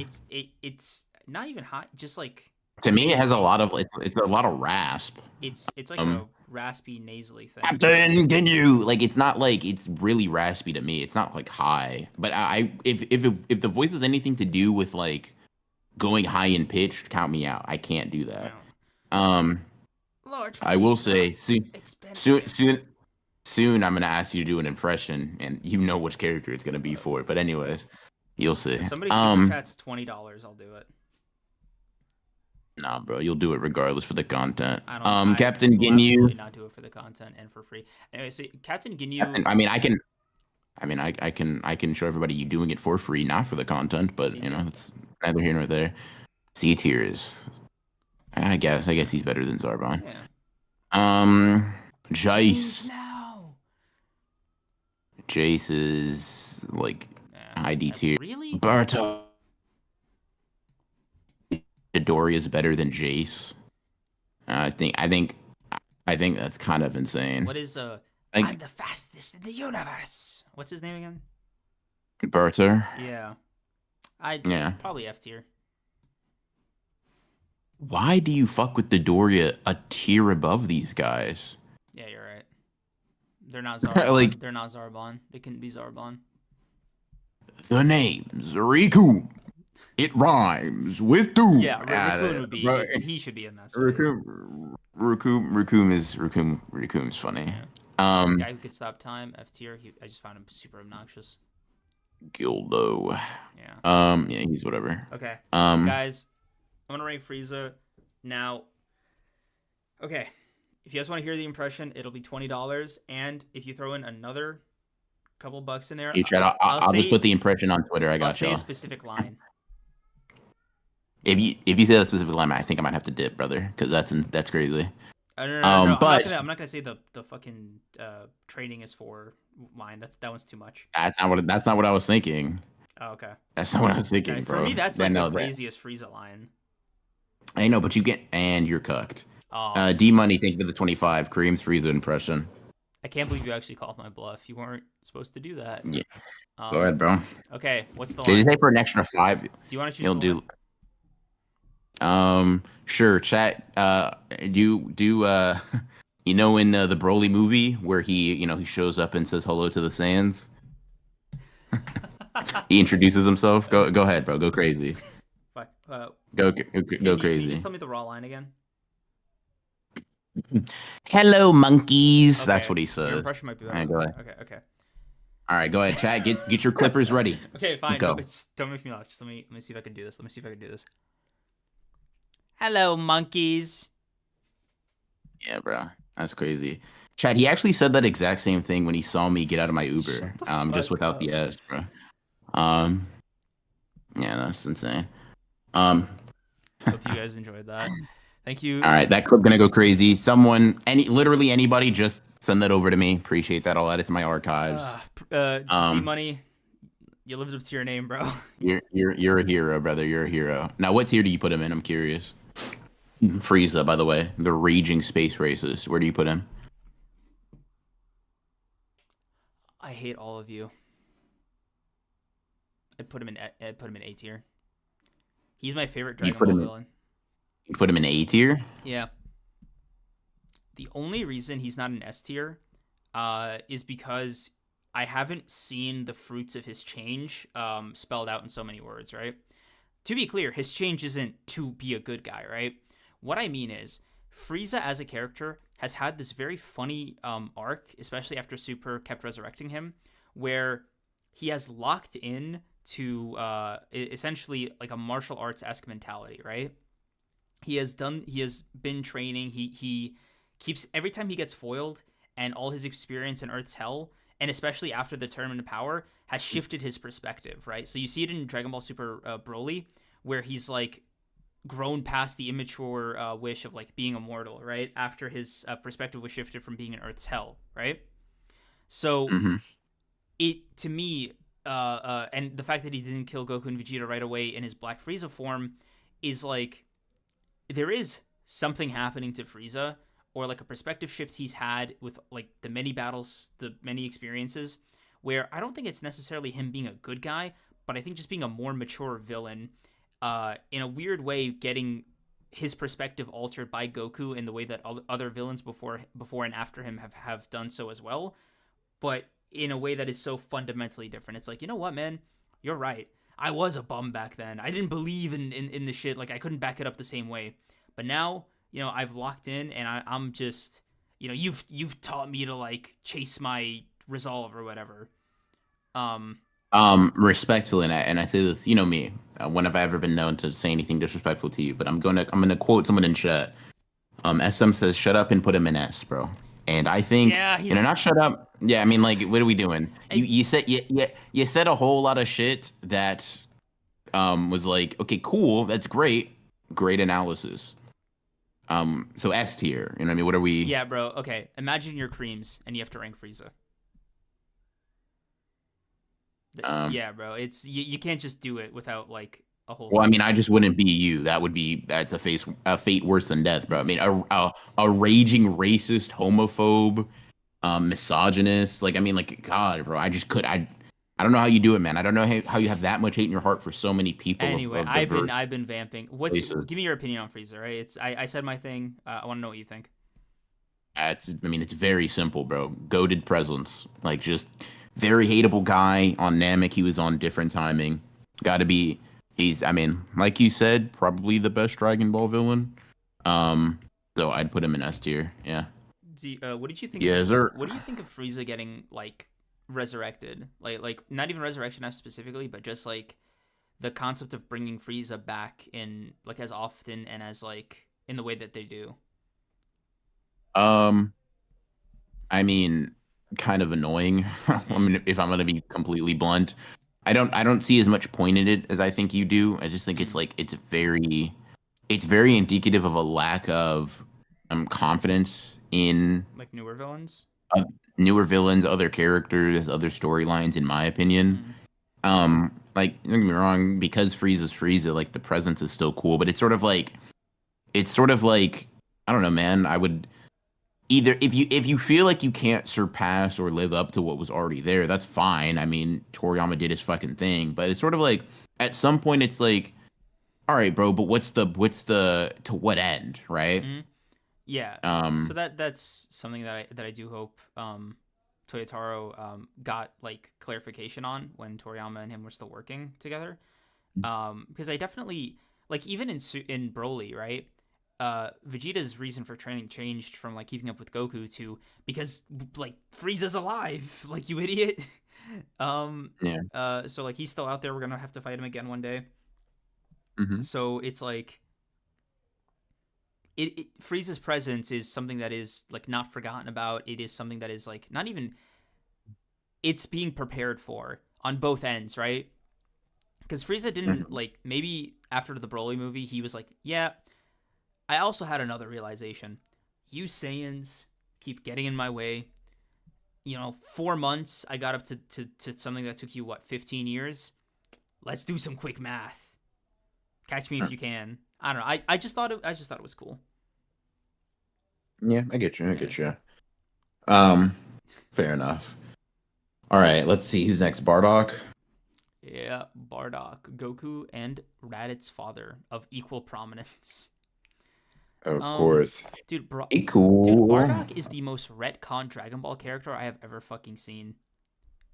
It's not even high. Just like To me, it has a nasally. lot of it's a lot of rasp. It's like Um, a raspy nasally thing. Captain, can you like? It's not like it's really raspy to me. It's not like high, but if the voice has anything to do with like going high in pitch, count me out. I can't do that. No. Um, Lord I will Frieza. say soon, It's been soon, soon, soon. I'm gonna ask you to do an impression, and you know which character it's gonna be for. But anyways, you'll see. if somebody super chats $20, I'll do it. Nah, bro, you'll do it regardless for the content. I don't. I Captain will absolutely Ginyu. not do it for the content and for free. Anyway, so Captain Ginyu. I mean, I can show everybody you doing it for free, not for the content, but C you know, tier. it's neither here nor there. C tier is, I guess he's better than Zarbon. Yeah. Um, Change Jace. now. Jace is like Yeah. ID tier. Really? Berto. Midoriya is better than Jace. I think that's kind of insane. What is I I'm the fastest in the universe. What's his name again? Berto. Yeah. I'd Yeah. probably F tier. Why do you fuck with Midoriya a tier above these guys? Yeah, you're right. They're not Zarbon. Like They're not Zarbon. They couldn't be Zarbon. the name's Riku. It rhymes with Dune. Yeah, Raccoon would be. Bro, He should be in that spot. Raccoon's funny. Yeah. Um, Guy who could stop time. F tier. I just found him super obnoxious. Gildo. Yeah. Yeah, he's whatever. Okay. Um, Guys, I'm gonna rank Frieza now. Okay. If you guys want to hear the impression, it'll be $20, and if you throw in another couple bucks in there, you Chad, I'll just put the impression on Twitter. I I'll got say you. a specific line. If you say that specific line, I think I might have to dip, brother, because that's crazy. No. But I'm not gonna say the fucking training is for line. That one's too much. that's not what I was thinking. Oh, okay. That's not what I was thinking, Okay, bro. for me, that's like the craziest Frieza line. I know, but you get and you're cooked. Oh, D Money, thank you for the 25. Kareem's Frieza impression. I can't believe you actually called my bluff. You weren't supposed to do that. Yeah. Go ahead, bro. Okay, what's the Did you line? say for an extra 5? Do you want to choose He'll the do. line? Sure. Chat. You in the Broly movie where he shows up and says hello to the Saiyans. He introduces himself. Go ahead, bro. Go crazy. Fuck. Go Can you crazy. just tell me the raw line again? Hello, monkeys. Okay, That's what he Your says. impression might be better. All right, go ahead. Okay. All right, go ahead, chat. Get your clippers ready. Okay, fine. Go. No, don't make me laugh. Just let me see if I can do this. Hello, monkeys. Yeah, bro. That's crazy. Chad, he actually said that exact same thing when he saw me get out of my Uber. Just without the S, bro. Yeah, that's insane. Hope you guys enjoyed that. Thank you. All right, that clip gonna go crazy. Literally anybody, just send that over to me. Appreciate that. I'll add it to my archives. D Money, you lived up to your name, bro. You're a hero, brother. You're a hero. Now, what tier do you put him in? I'm curious. Frieza, by the way, the raging space racist. Where do you put him? I hate all of you. I'd put him in A tier. He's my favorite Dragon Ball villain. You put him in A tier? Yeah. The only reason he's not an S tier is because I haven't seen the fruits of his change spelled out in so many words, right? To be clear, his change isn't to be a good guy, right? What I mean is, Frieza as a character has had this very funny arc, especially after Super kept resurrecting him, where he has locked in to essentially like a martial arts-esque mentality, right? He has been training. He keeps, every time he gets foiled and all his experience in Earth's Hell, and especially after the Tournament of Power, has shifted his perspective, right? So you see it in Dragon Ball Super Broly, where he's like grown past the immature wish of like being immortal, right? After his perspective was shifted from being in Earth's Hell, right? So it, to me, and the fact that he didn't kill Goku and Vegeta right away in his Black Frieza form is like there is something happening to Frieza, or like a perspective shift he's had with like the many battles, the many experiences, where I don't think it's necessarily him being a good guy, but I think just being a more mature villain, in a weird way, getting his perspective altered by Goku in the way that other villains before and after him have done so as well, but in a way that is so fundamentally different. It's like, you know what, man, you're right. I was a bum back then. I didn't believe in the shit. Like I couldn't back it up the same way. But now, I've locked in, and I'm just, you've taught me to like chase my resolve or whatever. Um, Respectfully, and I say this, you know me. When have I ever been known to say anything disrespectful to you? But I'm gonna quote someone in chat. SM says, "Shut up and put him in S, bro." And I think, yeah, not shut up. Yeah, I mean, like, what are we doing? You I, you said you said a whole lot of shit that was like, okay, cool, that's great, great analysis. So S tier. You know what I mean? What are we? yeah, bro. Okay, imagine your creams and you have to rank Frieza. Um, Yeah, bro. It's you can't just do it without like a whole well, I thing. mean, I just wouldn't be you. That's a fate worse than death, bro. I mean, a raging racist, homophobe, misogynist. Like, I mean, like, God, bro, I don't know how you do it, man. I don't know how you have that much hate in your heart for so many people Anyway, of I've been diverse I've been vamping. places. Give me your opinion on Frieza, right? I said my thing. I want to know what you think. I mean, it's very simple, bro. Goated presence. Like, just very hateable guy on Namek. He was on different timing. Gotta be, I mean, like you said, probably the best Dragon Ball villain. Um, so I'd put him in S tier. Yeah. What did you think of Yeah, sir. what do you think of Frieza getting like resurrected? Like not even resurrection specifically, but just like the concept of bringing Frieza back in like as often and as like in the way that they do. Um, I mean, kind of annoying. I Mm, mean, if I'm gonna be completely blunt, I don't see as much point in it as I think you do. I just think mm. it's very indicative of a lack of confidence in Like newer villains. uh, newer villains, other characters, other storylines, in my opinion. Mm, Like, don't get me wrong, because Frieza's Frieza, like the presence is still cool, but it's sort of like I don't know, man. I would either if you feel like you can't surpass or live up to what was already there, that's fine. I mean, Toriyama did his fucking thing, but it's sort of like at some point it's like, all right, bro, but what's the to what end, right? mm. Yeah. So Um, that's something that I do hope Toyotaro got like clarification on when Toriyama and him were still working together. Because I definitely like even in Broly, right? Vegeta's reason for training changed from like keeping up with Goku to because like Frieza's alive, like you idiot. yeah. So like he's still out there. We're gonna have to fight him again one day. Hmm. So it's like Frieza's presence is something that is like not forgotten about. It is something that is like not even it's being prepared for on both ends, right? Because Frieza didn't Hmm. like maybe after the Broly movie he was like, yeah, I also had another realization. You Saiyans keep getting in my way. 4 months I got up to something that took you what 15 years. Let's do some quick math. Catch me if you can. I don't know. I just thought it was cool. Yeah, I get you. I Yeah. get you. Um, Fair enough. All right, let's see. Who's next? Bardock. Yeah, Bardock, Goku, and Raditz father of equal prominence. Of Um, course. dude, Hey, dude, cool. Bardock is the most retcon Dragon Ball character I have ever fucking seen.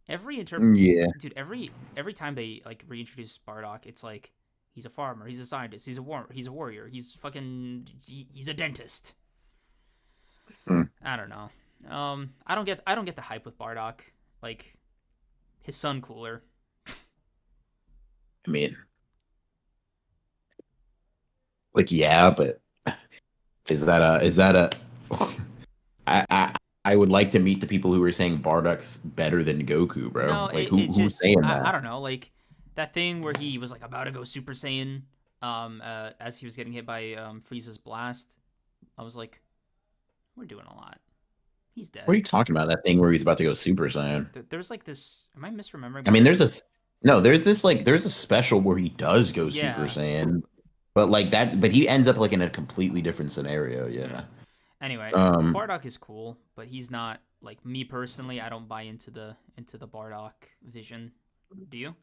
Every Yeah. dude, every time they like reintroduce Bardock, it's like he's a farmer, he's a scientist, he's a warrior, he's a dentist. Hmm. I don't know. I don't get the hype with Bardock. Like his son cooler. I mean, like, yeah, but is that a I I would like to meet the people who are saying Bardock's better than Goku, bro. No, Like, it's who's just saying I that? don't know, like that thing where he was like about to go Super Saiyan, as he was getting hit by Frieza's blast. I was like, we're doing a lot. He's What are dead. you talking about? That thing where he's about to go Super Saiyan? There's like this. Am I misremembering? I But mean, like, there's a special where he does go Super yeah, Saiyan. But like that, but he ends up like in a completely different scenario. Yeah. Yeah. Anyway, Um, Bardock is cool, but he's not like me personally. I don't buy into the Bardock vision. Do you?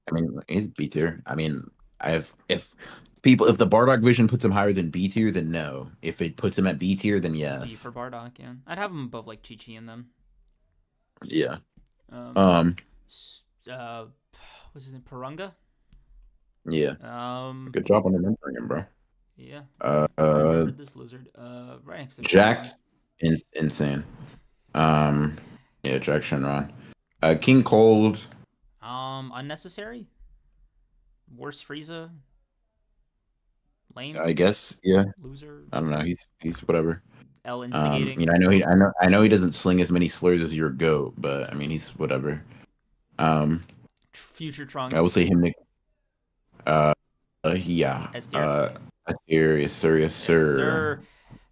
I mean, he's B tier. I mean, I've if the Bardock vision puts him higher than B tier, then no. If it puts him at B tier, then B yes. for Bardock, yeah. I'd have him above like Chi Chi in them. Yeah. Um, Um, uh, what's his name? Parunga. yeah. Um, Good job on remembering him, bro. yeah. Uh, I uh remembered this lizard. Right next to Shenron. Jacked, insane. Um, yeah, Jack Shenron. King Cold, Unnecessary. Worse Frieza. Lame. I guess. Yeah. Loser. I don't know. He's whatever. L instigating. I know he doesn't sling as many slurs as your goat, but I mean he's whatever. Um, Future I will Trunks. say him. Uh, yeah. S tier. Yes, sir, yes, Yes, sir. sir.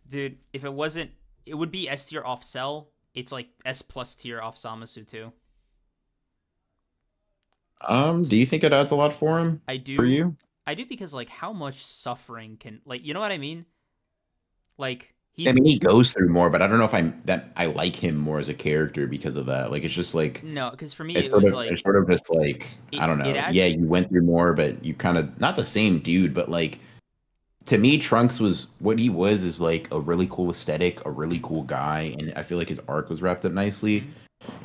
Dude, if it wasn't, it would be S tier off Cell. It's like S plus tier off Samasu too. Do you think it adds a lot for him? I For do, you? I do because like how much suffering can like you know what I mean? Like I he's mean, he goes through more, but I don't know if I like him more as a character because of that. Like, it's just like no, because for me it was like it's sort of just like I don't it know. Yeah, adds. you went through more, but you kind of not the same dude, but like to me, Trunks was what he was is like a really cool aesthetic, a really cool guy, and I feel like his arc was wrapped up nicely Mhm.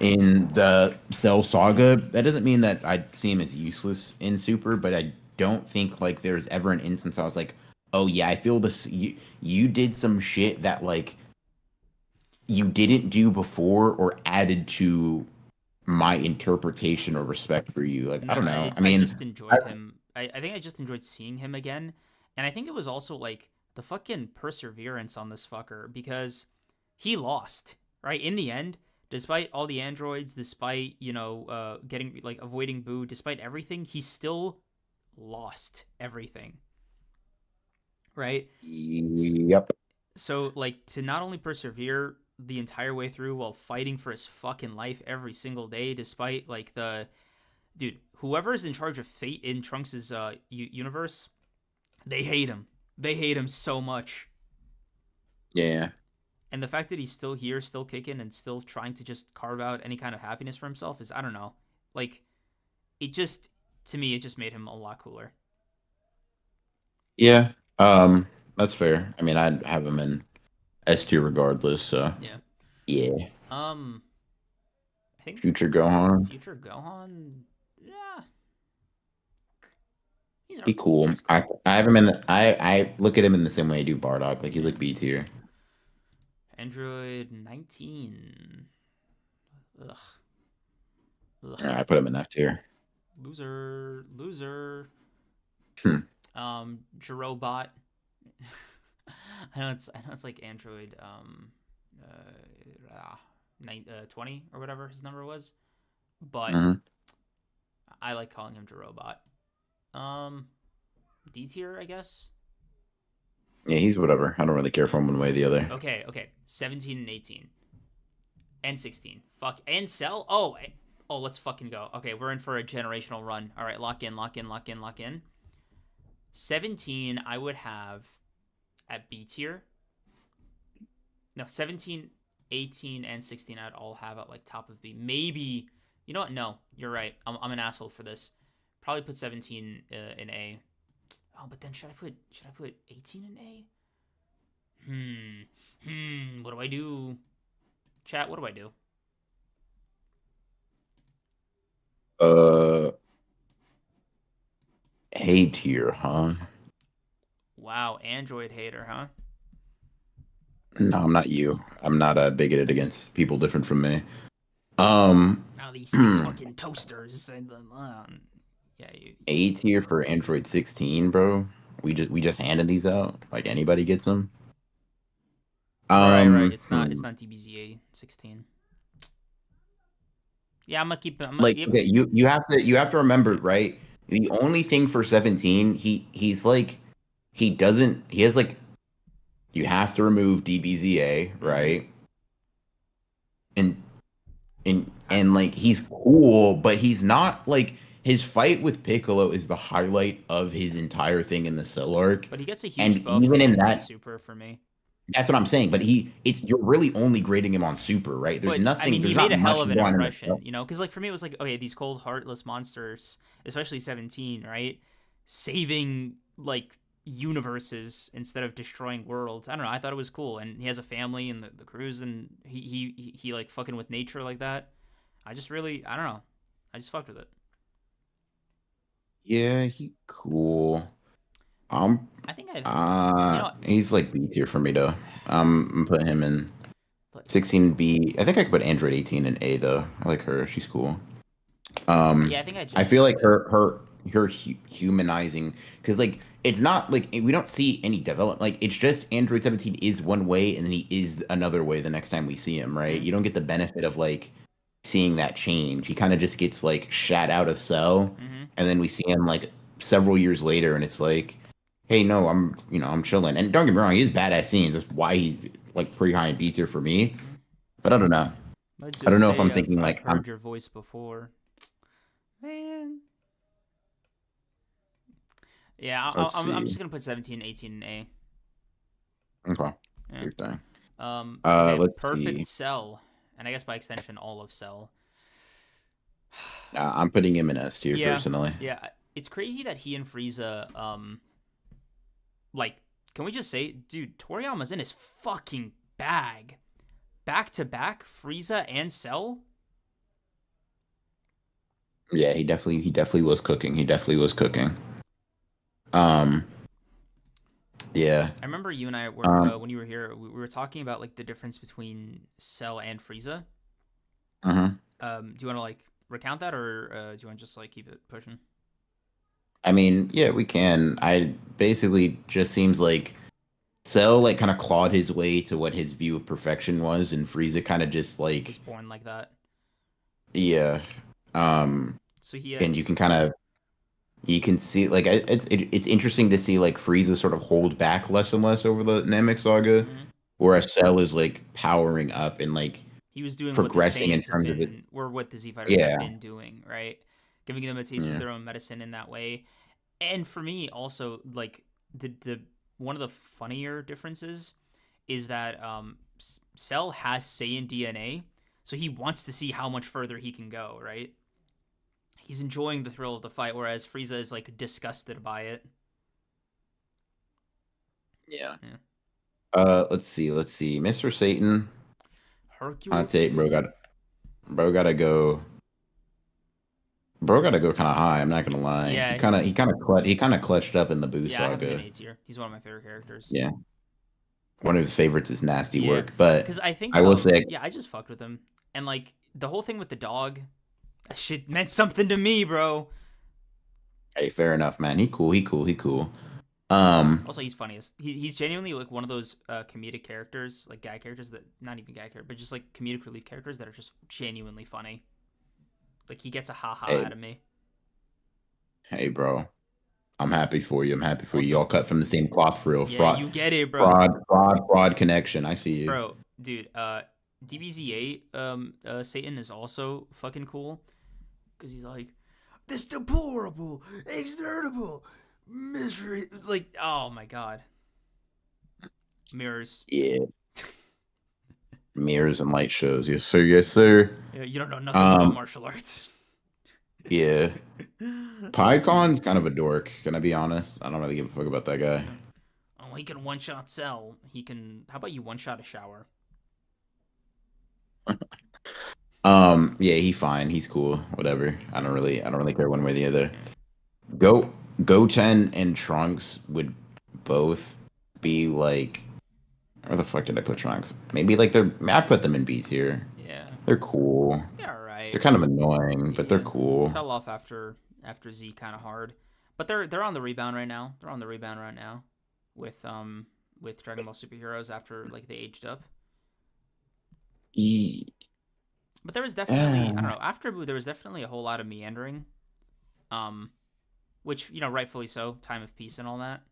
in the Cell Saga. That doesn't mean that I see him as useless in Super, but I don't think like there's ever an instance I was like, oh yeah, I feel this. You did some shit that like you didn't do before or added to my interpretation or respect for you. Like I No, don't know. I I mean, just I, enjoyed him. I think I just enjoyed seeing him again, and I think it was also like the fucking perseverance on this fucker because he lost right in the end, despite all the androids, despite getting like avoiding Boo, despite everything, he still lost everything, right? yep. So like to not only persevere the entire way through while fighting for his fucking life every single day, despite like the dude, whoever is in charge of fate in Trunks's universe, they hate him. They hate him so much. Yeah. And the fact that he's still here, still kicking, and still trying to just carve out any kind of happiness for himself is, I don't know. Like, it just, to me, it just made him a lot cooler. Yeah. That's fair. I mean, I'd have him in S2 regardless. So Yeah. yeah. Um, I think Future Gohan. future Gohan, yeah, Be cool. he's cool. I have him in the I look at him in the same way I do Bardock. Like he's Yeah. like B tier. Android 19. Ugh. Ugh. I put him in F tier. Loser. Loser. Hmm. Jirobot. I know it's like Android 20 or whatever his number was, but Mhm. I like calling him Jirobot. D tier, I guess. Yeah, he's whatever. I don't really care for him one way or the other. Okay. 17 and 18 and 16. Fuck and Cell. Oh, let's fucking go. Okay, we're in for a generational run. All right, lock in, lock in, lock in, lock in. 17 I would have at B tier. No, 17, 18, and 16 I'd all have at like top of B. Maybe, you know what? No, you're right. I'm an asshole for this. Probably put 17 in A. Oh, but then should I put 18 in A? What do I do? Chat, what do I do? Uh, A tier, huh? Wow, Android hater, huh? No, I'm not you. I'm not bigoted against people different from me. Um, Now these fucking toasters and yeah, A tier for Android 16, bro. We just handed these out. Like anybody gets them. right. It's not DBZA 16. Yeah, I'm gonna keep it. Like Yep. okay, you have to remember, right? The only thing for 17, he's like he has like you have to remove DBZA, Mm-hmm. right? And and like he's cool, but he's not like his fight with Piccolo is the highlight of his entire thing in the Cell arc. But he gets a huge And buff even in from that, Super for me. that's what I'm saying. But it's you're really only grading him on Super, right? But I mean, he There's made not a hell much of an going on in the impression, Cell. you know, because like for me, it was like, okay, these cold, heartless monsters, especially 17, right, saving like universes instead of destroying worlds. I don't know. I thought it was cool, and he has a family and the crews, and he like fucking with nature like that. I just really, I don't know. I just fucked with it. Yeah, he cool. Um, I think I'd, you know, he's like B tier for me though. I'm putting him in but 16B. I think I could put Android 18 in A though. I like her. She's cool. yeah, I think I I just feel like her humanizing because like it's not like we don't see any development. Like it's just Android 17 is one way and then he is another way the next time we see him, right? mm-hmm, You don't get the benefit of like seeing that change. He kind of just gets like shat out of Cell, mm-hmm. and then we see him like several years later, and it's like, hey, no, I'm chilling. And don't get me wrong, he has badass scenes. That's why he's like pretty high in B tier for me. Mm-hmm. But I don't know. Let's I don't just know if say I'm I've thinking I've like I'm heard your voice before, man. Yeah, let's I'm see. just gonna put 17, 18 in A. Okay. Yeah. Your thing. Okay, Let's perfect see. Cell, and I guess by extension all of Cell. I'm putting him in S tier Yeah, personally. yeah. It's crazy that he and Frieza, like, can we just say, dude, Toriyama's in his fucking bag, back to back, Frieza and Cell. Yeah, he definitely was cooking. He definitely was cooking. Um, yeah. I remember you and I were Um, when you were here, we were talking about like the difference between Cell and Frieza. mhm. Do you want to like recount that, or do you want to just like keep it pushing? I mean, yeah, we can. I basically just seems like Cell like kind of clawed his way to what his view of perfection was, and Frieza kind of just Was like, born like that. yeah. Um, So he, and you can see like it's interesting to see like Frieza sort of hold back less and less over the Namek saga, mhm. whereas Cell is like powering up and like He was doing what the progressing in Saiyans have terms of it. been, or what the Z Fighters have Yeah, been doing, right? Giving them a taste of yeah. their own medicine in that way. And for me, also, like the one of the funnier differences is that Cell has Saiyan DNA, so he wants to see how much further he can go, right? He's enjoying the thrill of the fight, whereas Frieza is like disgusted by it. Yeah. Yeah. Let's see. Mr. Satan, I'd Hercule say Satan. bro gotta go bro gotta go kind of high. I'm not gonna lie. Yeah, He kind of clutched up in the Boo yeah, I have him in saga. A tier. He's one of my favorite characters. Yeah, one of the favorites is Nasty Yeah, Work, but because I think I will say, yeah, I just fucked with him, and like the whole thing with the dog, that shit meant something to me, bro. hey, fair enough, man. He cool. He cool. He cool. Um, Also, he's funniest. He's genuinely like one of those comedic characters, like gag characters that not even gag character, but just like comedic relief characters that are just genuinely funny. Like he gets a ha ha hey, out of me. hey, bro. I'm happy for you. I'm happy for you. Y'all Also, cut from the same cloth for real. yeah, you get it, bro. Fraud connection. I see you. Bro, dude, DBZ8 Satan is also fucking cool cuz he's like this deplorable, execrable misery, like oh my god. Mirrors. Yeah, mirrors and light shows. Yes, sir. Yes, sir. Yeah, you don't know nothing about Um, martial arts. yeah. PyCon's kind of a dork. Can I be honest? I don't really give a fuck about that guy. Yeah. Oh, he can one shot Cell. He can. How about you one shot a shower? Yeah, he fine. He's cool. Whatever. A tier. I don't really care one way or the other. Yeah. Go Goten and Trunks would both be like where the fuck did I put Trunks? Maybe like I put them in B tier. Yeah. They're cool. Yeah. All right. They're kind of annoying, but they're Yeah. cool. Fell off after Z kind of hard, but they're on the rebound right now. They're on the rebound right now, with Dragon Ball superheroes after like they aged up. Ye- But there was definitely I don't uh, know after Boo there was definitely a whole lot of meandering, um, which rightfully so, time of peace and all that.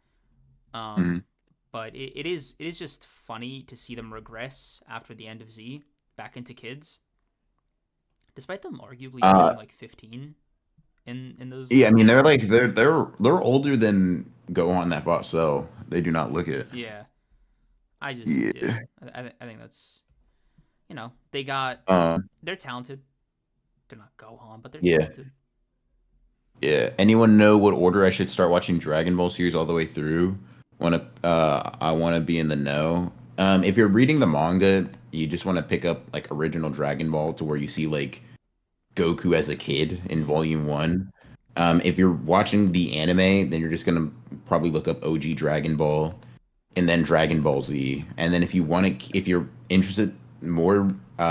Um, mhm. but it is just funny to see them regress after the end of Z back into kids, despite them arguably being Uh, like 15. in those Yeah, I mean they're arcs. like they're older than Gohan that fought Cell. They do not look it. Yeah, I just yeah, Yeah. I think that's they got Um. they're talented. They're not Gohan, but they're Yeah. talented. Yeah. Anyone know what order I should start watching Dragon Ball series all the way through? I wanna be in the know. If you're reading the manga, you just want to pick up like original Dragon Ball to where you see like Goku as a kid in Mm-hmm. Volume One. If you're watching the anime, then you're just gonna probably look up OG Dragon Ball and then Dragon Ball Z. And then if you're interested more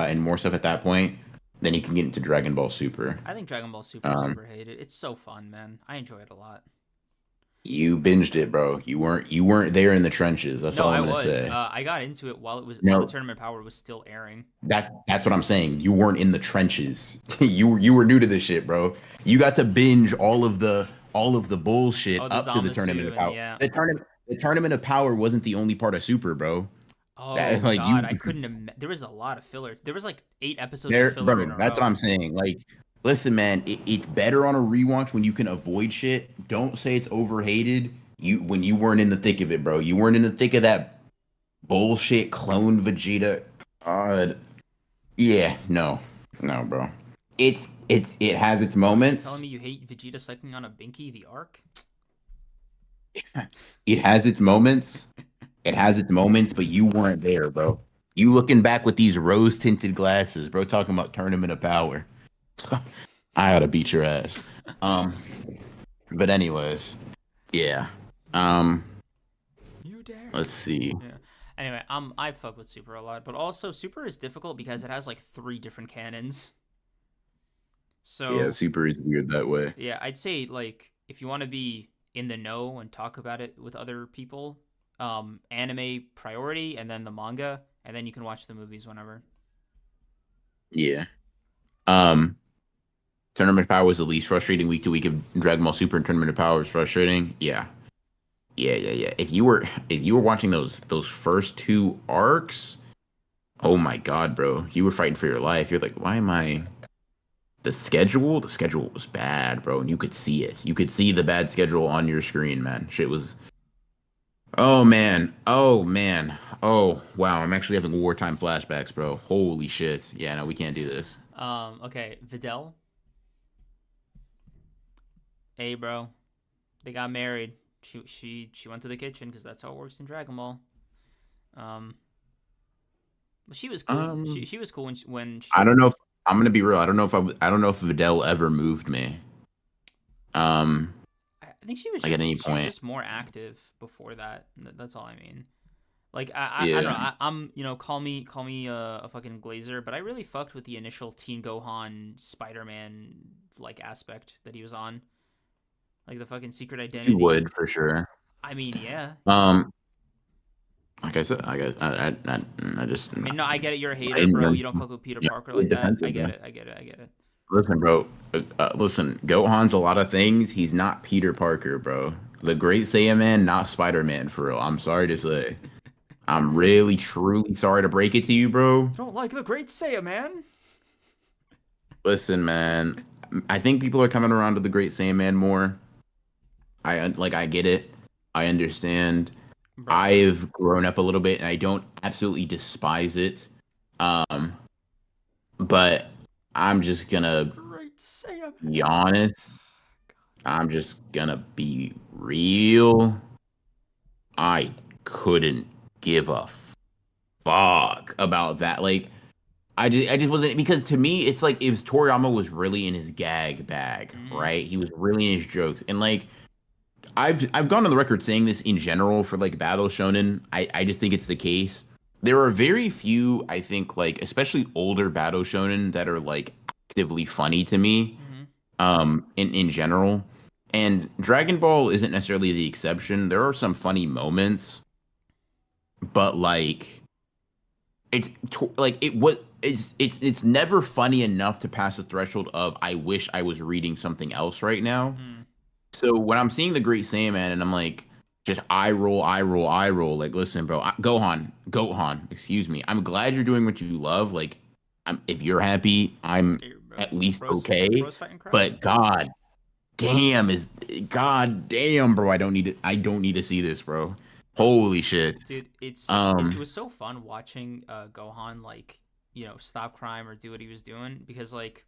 in more stuff at that point, then you can get into Dragon Ball Super. I think Dragon Ball Super is Um, overhated. It's so fun, man. I enjoy it a lot. you binged it, bro. You weren't there in the trenches. That's No, all I I'm gonna was. say. I got into it while the No, Tournament Power was still airing. that's what I'm saying. You weren't in the trenches. You were new to this shit, bro. You got to binge all of the bullshit Oh, the up to the tournament Zamasu of and power. yeah. The tournament of power wasn't the only part of Super, bro. That Oh like God, you I couldn't. There was a lot of filler. There was like 8 episodes of there, filler in bro. a That's what row. I'm saying. Like, listen, man, it's better on a rewatch when you can avoid shit. Don't say it's overhated. When you weren't in the thick of it, bro. You weren't in the thick of that bullshit clone Vegeta. God, yeah, no, no, bro. It has its You telling moments. me you hate Vegeta cycling on a Binky the Arc? It has its moments. It has its moments, but you weren't there, bro. You looking back with these rose tinted glasses, bro, talking about tournament of power. I ought to beat your ass. Um, but anyways, yeah. Um, You dare? let's see. Yeah. Anyway, I fuck with Super a lot, but also Super is difficult because it has like 3 different canons. Yeah, So Super is weird that way. yeah, I'd say like if you want to be in the know and talk about it with other people, anime priority and then the manga, and then you can watch the movies whenever. Yeah. Um, Tournament of Power was the least frustrating week to week of Dragon Ball Super, and Tournament of Power was frustrating. Yeah. Yeah, yeah, yeah. If you were watching those first two arcs, oh my god, bro. You were fighting for your life. You're like, why am I the schedule was bad, bro, and you could see it. You could see the bad schedule on your screen, man. Shit was oh man. Oh man. Oh wow. I'm actually having wartime flashbacks, bro. Holy shit. Yeah, no, we can't do this. Okay, Videl. Hey, bro. They got married. She went to the kitchen because that's how it works in Dragon Ball. Um, but she was cool. She Um, she was cool when I don't know if I'm gonna be real. I don't know if Videl ever moved me. Um, I think she was like at any just point. more active before that. That's all I mean. Like I don't know. Yeah. I'm call me a fucking glazer, but I really fucked with the initial Teen Gohan Spider Man like aspect that he was on, like the fucking secret You identity. would for sure. I mean, yeah. Um, like I said, I guess I just I mean, no, I get it. You're a I hater, didn't bro. know. You don't fuck with Peter Yeah, Parker really like that. I defensive, get bro. it. I get it. I get it. Listen, bro. Listen, Gohan's a lot of things. He's not Peter Parker, bro. The Great Saiyaman, not Spider Man, for real. I'm sorry to say. I'm really, truly sorry to break it to you, bro. You don't like the Great Saiyan, man, Listen, man. I think people are coming around to the Great Saiyaman more. I get it. I understand. bro. I've grown up a little bit, and I don't absolutely despise it. Um, but I'm just gonna Great Saiyan, be honest. I'm just gonna be real. I couldn't give a fuck about that. Like, I just wasn't because to me, it's like it was Toriyama was really in his gag bag, man. right? He was really in his jokes, and like I've gone on the record saying this in general for like Battle Shonen. I just think it's the case. There are very few, I think, like especially older Battle Shonen that are like actively funny to me. Mm-hmm. In general, and Dragon Ball isn't necessarily the exception. There are some funny moments, but like like it's never funny enough to pass the threshold of I wish I was reading something else right now. Mm. So when I'm seeing the Great Saiyaman and I'm like, just eye roll, eye roll, eye roll. Like, listen, bro, Gohan, excuse me. I'm glad you're doing what you love. Like, if you're happy, I'm Hey, bro. at least Bros, okay. bros fighting crowd. But God. damn is god damn, bro. I don't need to see this, bro. Holy shit. Dude, it Um, was so fun watching Gohan like, stop crime or do what he was doing because like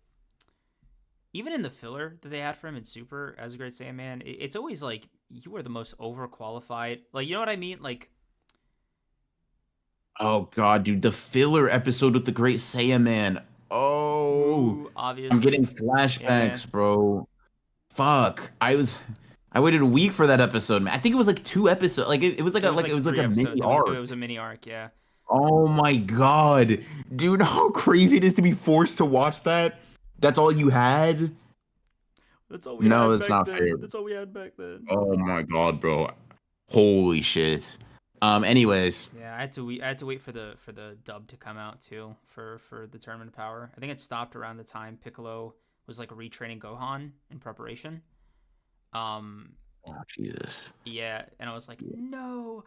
even in the filler that they had for him in Super as a Great Saiyaman, it's always like you are the most overqualified. Like, you know what I mean? Like, oh god, dude, the filler episode with the Great Saiyaman. Oh, Boo, I'm getting obviously. Yeah. flashbacks, bro. Fuck. I waited a week for that episode, man. I think it was like 2 episodes. Like it was like It a was like it like was like three a mini episodes. It arc. was a mini arc, yeah. Oh my god. Do you know how crazy it is to be forced to watch that? That's all you had? That's all we No, had that's back not fair. then. That's all we had back then. Oh my god, bro. Holy shit. Anyways, Yeah, I had to wait for the dub to come out too for the Tournament of Power. I think it stopped around the time Piccolo was like retraining Gohan in preparation. Um, oh Jesus. yeah, and I was like, no,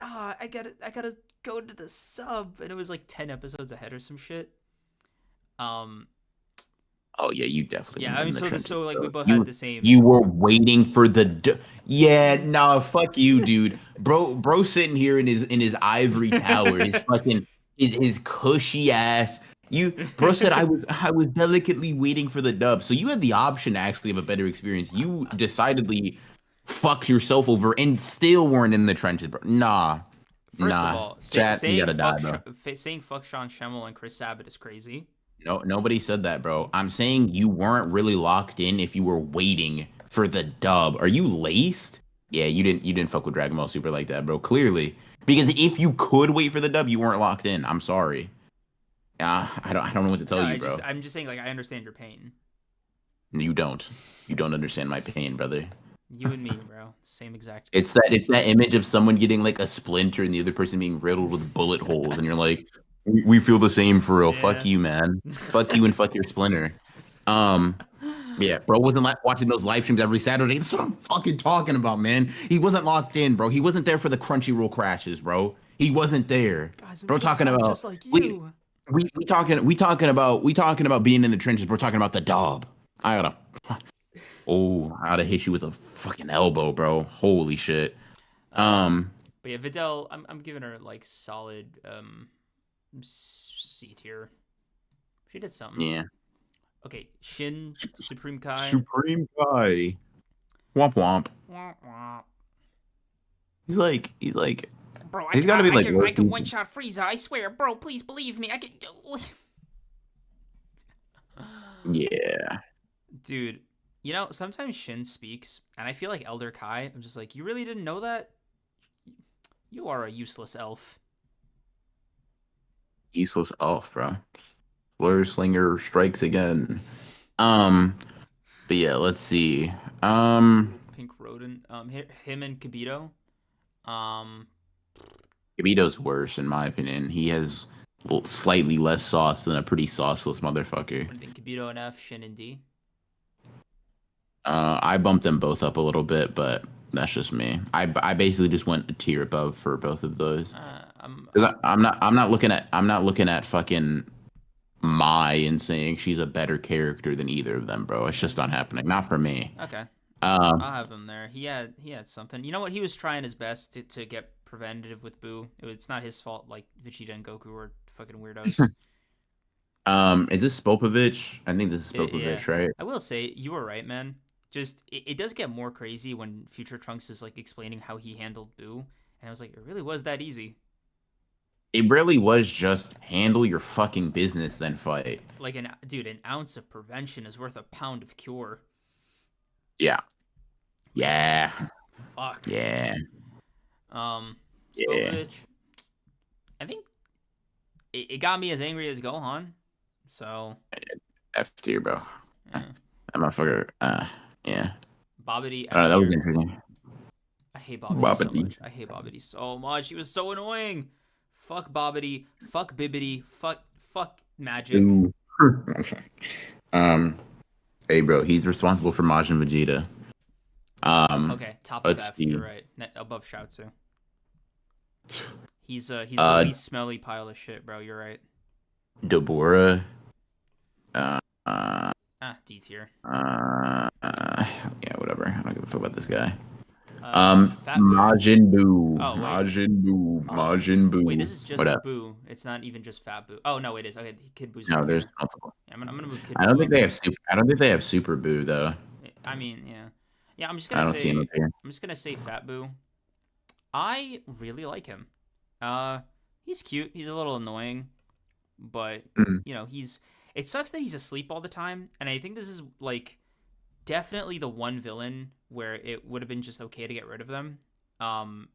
I gotta go to the sub, and it was like 10 episodes ahead or some shit. Um, Oh yeah, you definitely yeah, weren't I in mean, the so trenches, like we bro. both had You the same. you were waiting for yeah, nah, fuck you, dude. Bro sitting here in his ivory tower, his fucking his cushy ass. You bro said I was delicately waiting for the dub. So you had the option to actually have a better experience. You decidedly fucked yourself over and still weren't in the trenches, bro. Nah. First of Nah. all, Chat, you gotta die, bro. saying fuck Sean Schemmel and Chris Sabat is crazy. No, nobody said that, bro. I'm saying you weren't really locked in if you were waiting for the dub. Are you laced? Yeah, you didn't fuck with Dragon Ball Super like that, bro. Clearly. Because if you could wait for the dub, you weren't locked in. I'm sorry. I don't know what to No, tell you, bro. I'm just saying like I understand your pain. You don't. You don't understand my pain, brother. You and me, bro, same exact It's pain. that image of someone getting like a splinter and the other person being riddled with bullet holes, and you're like, we feel the same for real. Fuck Yeah. you, man. Fuck you and fuck your splinter. Um, Yeah, bro wasn't watching those live streams every Saturday. That's what I'm fucking talking about, man. He wasn't locked in, bro. He wasn't there for the Crunchyroll crashes, bro. He wasn't there. Guys, Bro talking I'm about just like we you. we talking about being in the trenches. We're talking about the dog. I gotta I gotta hit you with a fucking elbow, bro. Holy shit. Um, Um, but yeah, Videl, I'm giving her like solid C tier. She did something. yeah. Okay, Shin Supreme Kai. Supreme Kai. Womp womp. Wah, wah. He's like Bro, he's gotta be like I can low-key. one shot Frieza. I swear, bro. Please believe me. I can. Yeah. Dude, sometimes Shin speaks, and I feel like Elder Kai. I'm just like, you really didn't know that? You are a useless elf. Useless elf, bro. Blur Slinger strikes again. Um, but yeah, let's see. Um, Little pink rodent. Him and Kibito. Um, Kibito's worse in my opinion. He has slightly less sauce than a pretty sauceless motherfucker. what do you think? Kibito and F, Shin and D. I bumped them both up a little bit, but that's just me. I basically just went a tier above for both of those. 'Cause I'm not looking at fucking Mai and saying she's a better character than either of them, bro. It's just not happening. Not for me. Okay. Um, I'll have him there. He had something. You know what? He was trying his best to get preventative with Boo. It's not his fault. Like Vegeta and Goku were fucking weirdos. is this Spopovich? I think this is Yeah, Spopovich, right? I will say you were right, man. Just it does get more crazy when Future Trunks is like explaining how he handled Boo, and I was like, it really was that easy. It really was just handle your fucking business, then fight. Like an ounce of prevention is worth a pound of cure. Yeah. Yeah. Fuck. Yeah. Um, Yeah. Spovich. I think it got me as angry as Gohan. So F tier, bro. That yeah. motherfucker. Yeah. Babidi I don't F know, that was tier. interesting. I hate Babidi so Wabadi. much. I hate Babidi so much. He was so annoying. Fuck Babidi. Fuck Bibbidi. Fuck Magic. Ooh. Okay. Um, hey, bro, he's responsible for Majin Vegeta. Okay, top of Let's F. see. You're right. Above Shiatsu. He's the Uh, least smelly pile of shit, bro. You're right. Deborah. Uh, uh, Ah, D tier. Yeah, whatever. I don't give a fuck about this guy. Fat Boo. Majin Buu. Oh wait. Majin Buu. Oh Majin wait, Buu. this is What just up? Boo. It's not even just Fat Boo. Oh no, it is. Okay, Kid Boo's No, right there's here. multiple. Yeah, I'm gonna move Kid I don't Boo think up. they have super. I don't think they have Super Buu though. I mean, yeah, yeah. I'm just I gonna don't see him say up here. I'm just gonna say Fat Boo. I really like him. Uh, he's cute. He's a little annoying, but Mm. he's. It sucks that he's asleep all the time, and I think this is like definitely the one villain where it would have been just okay to get rid of them.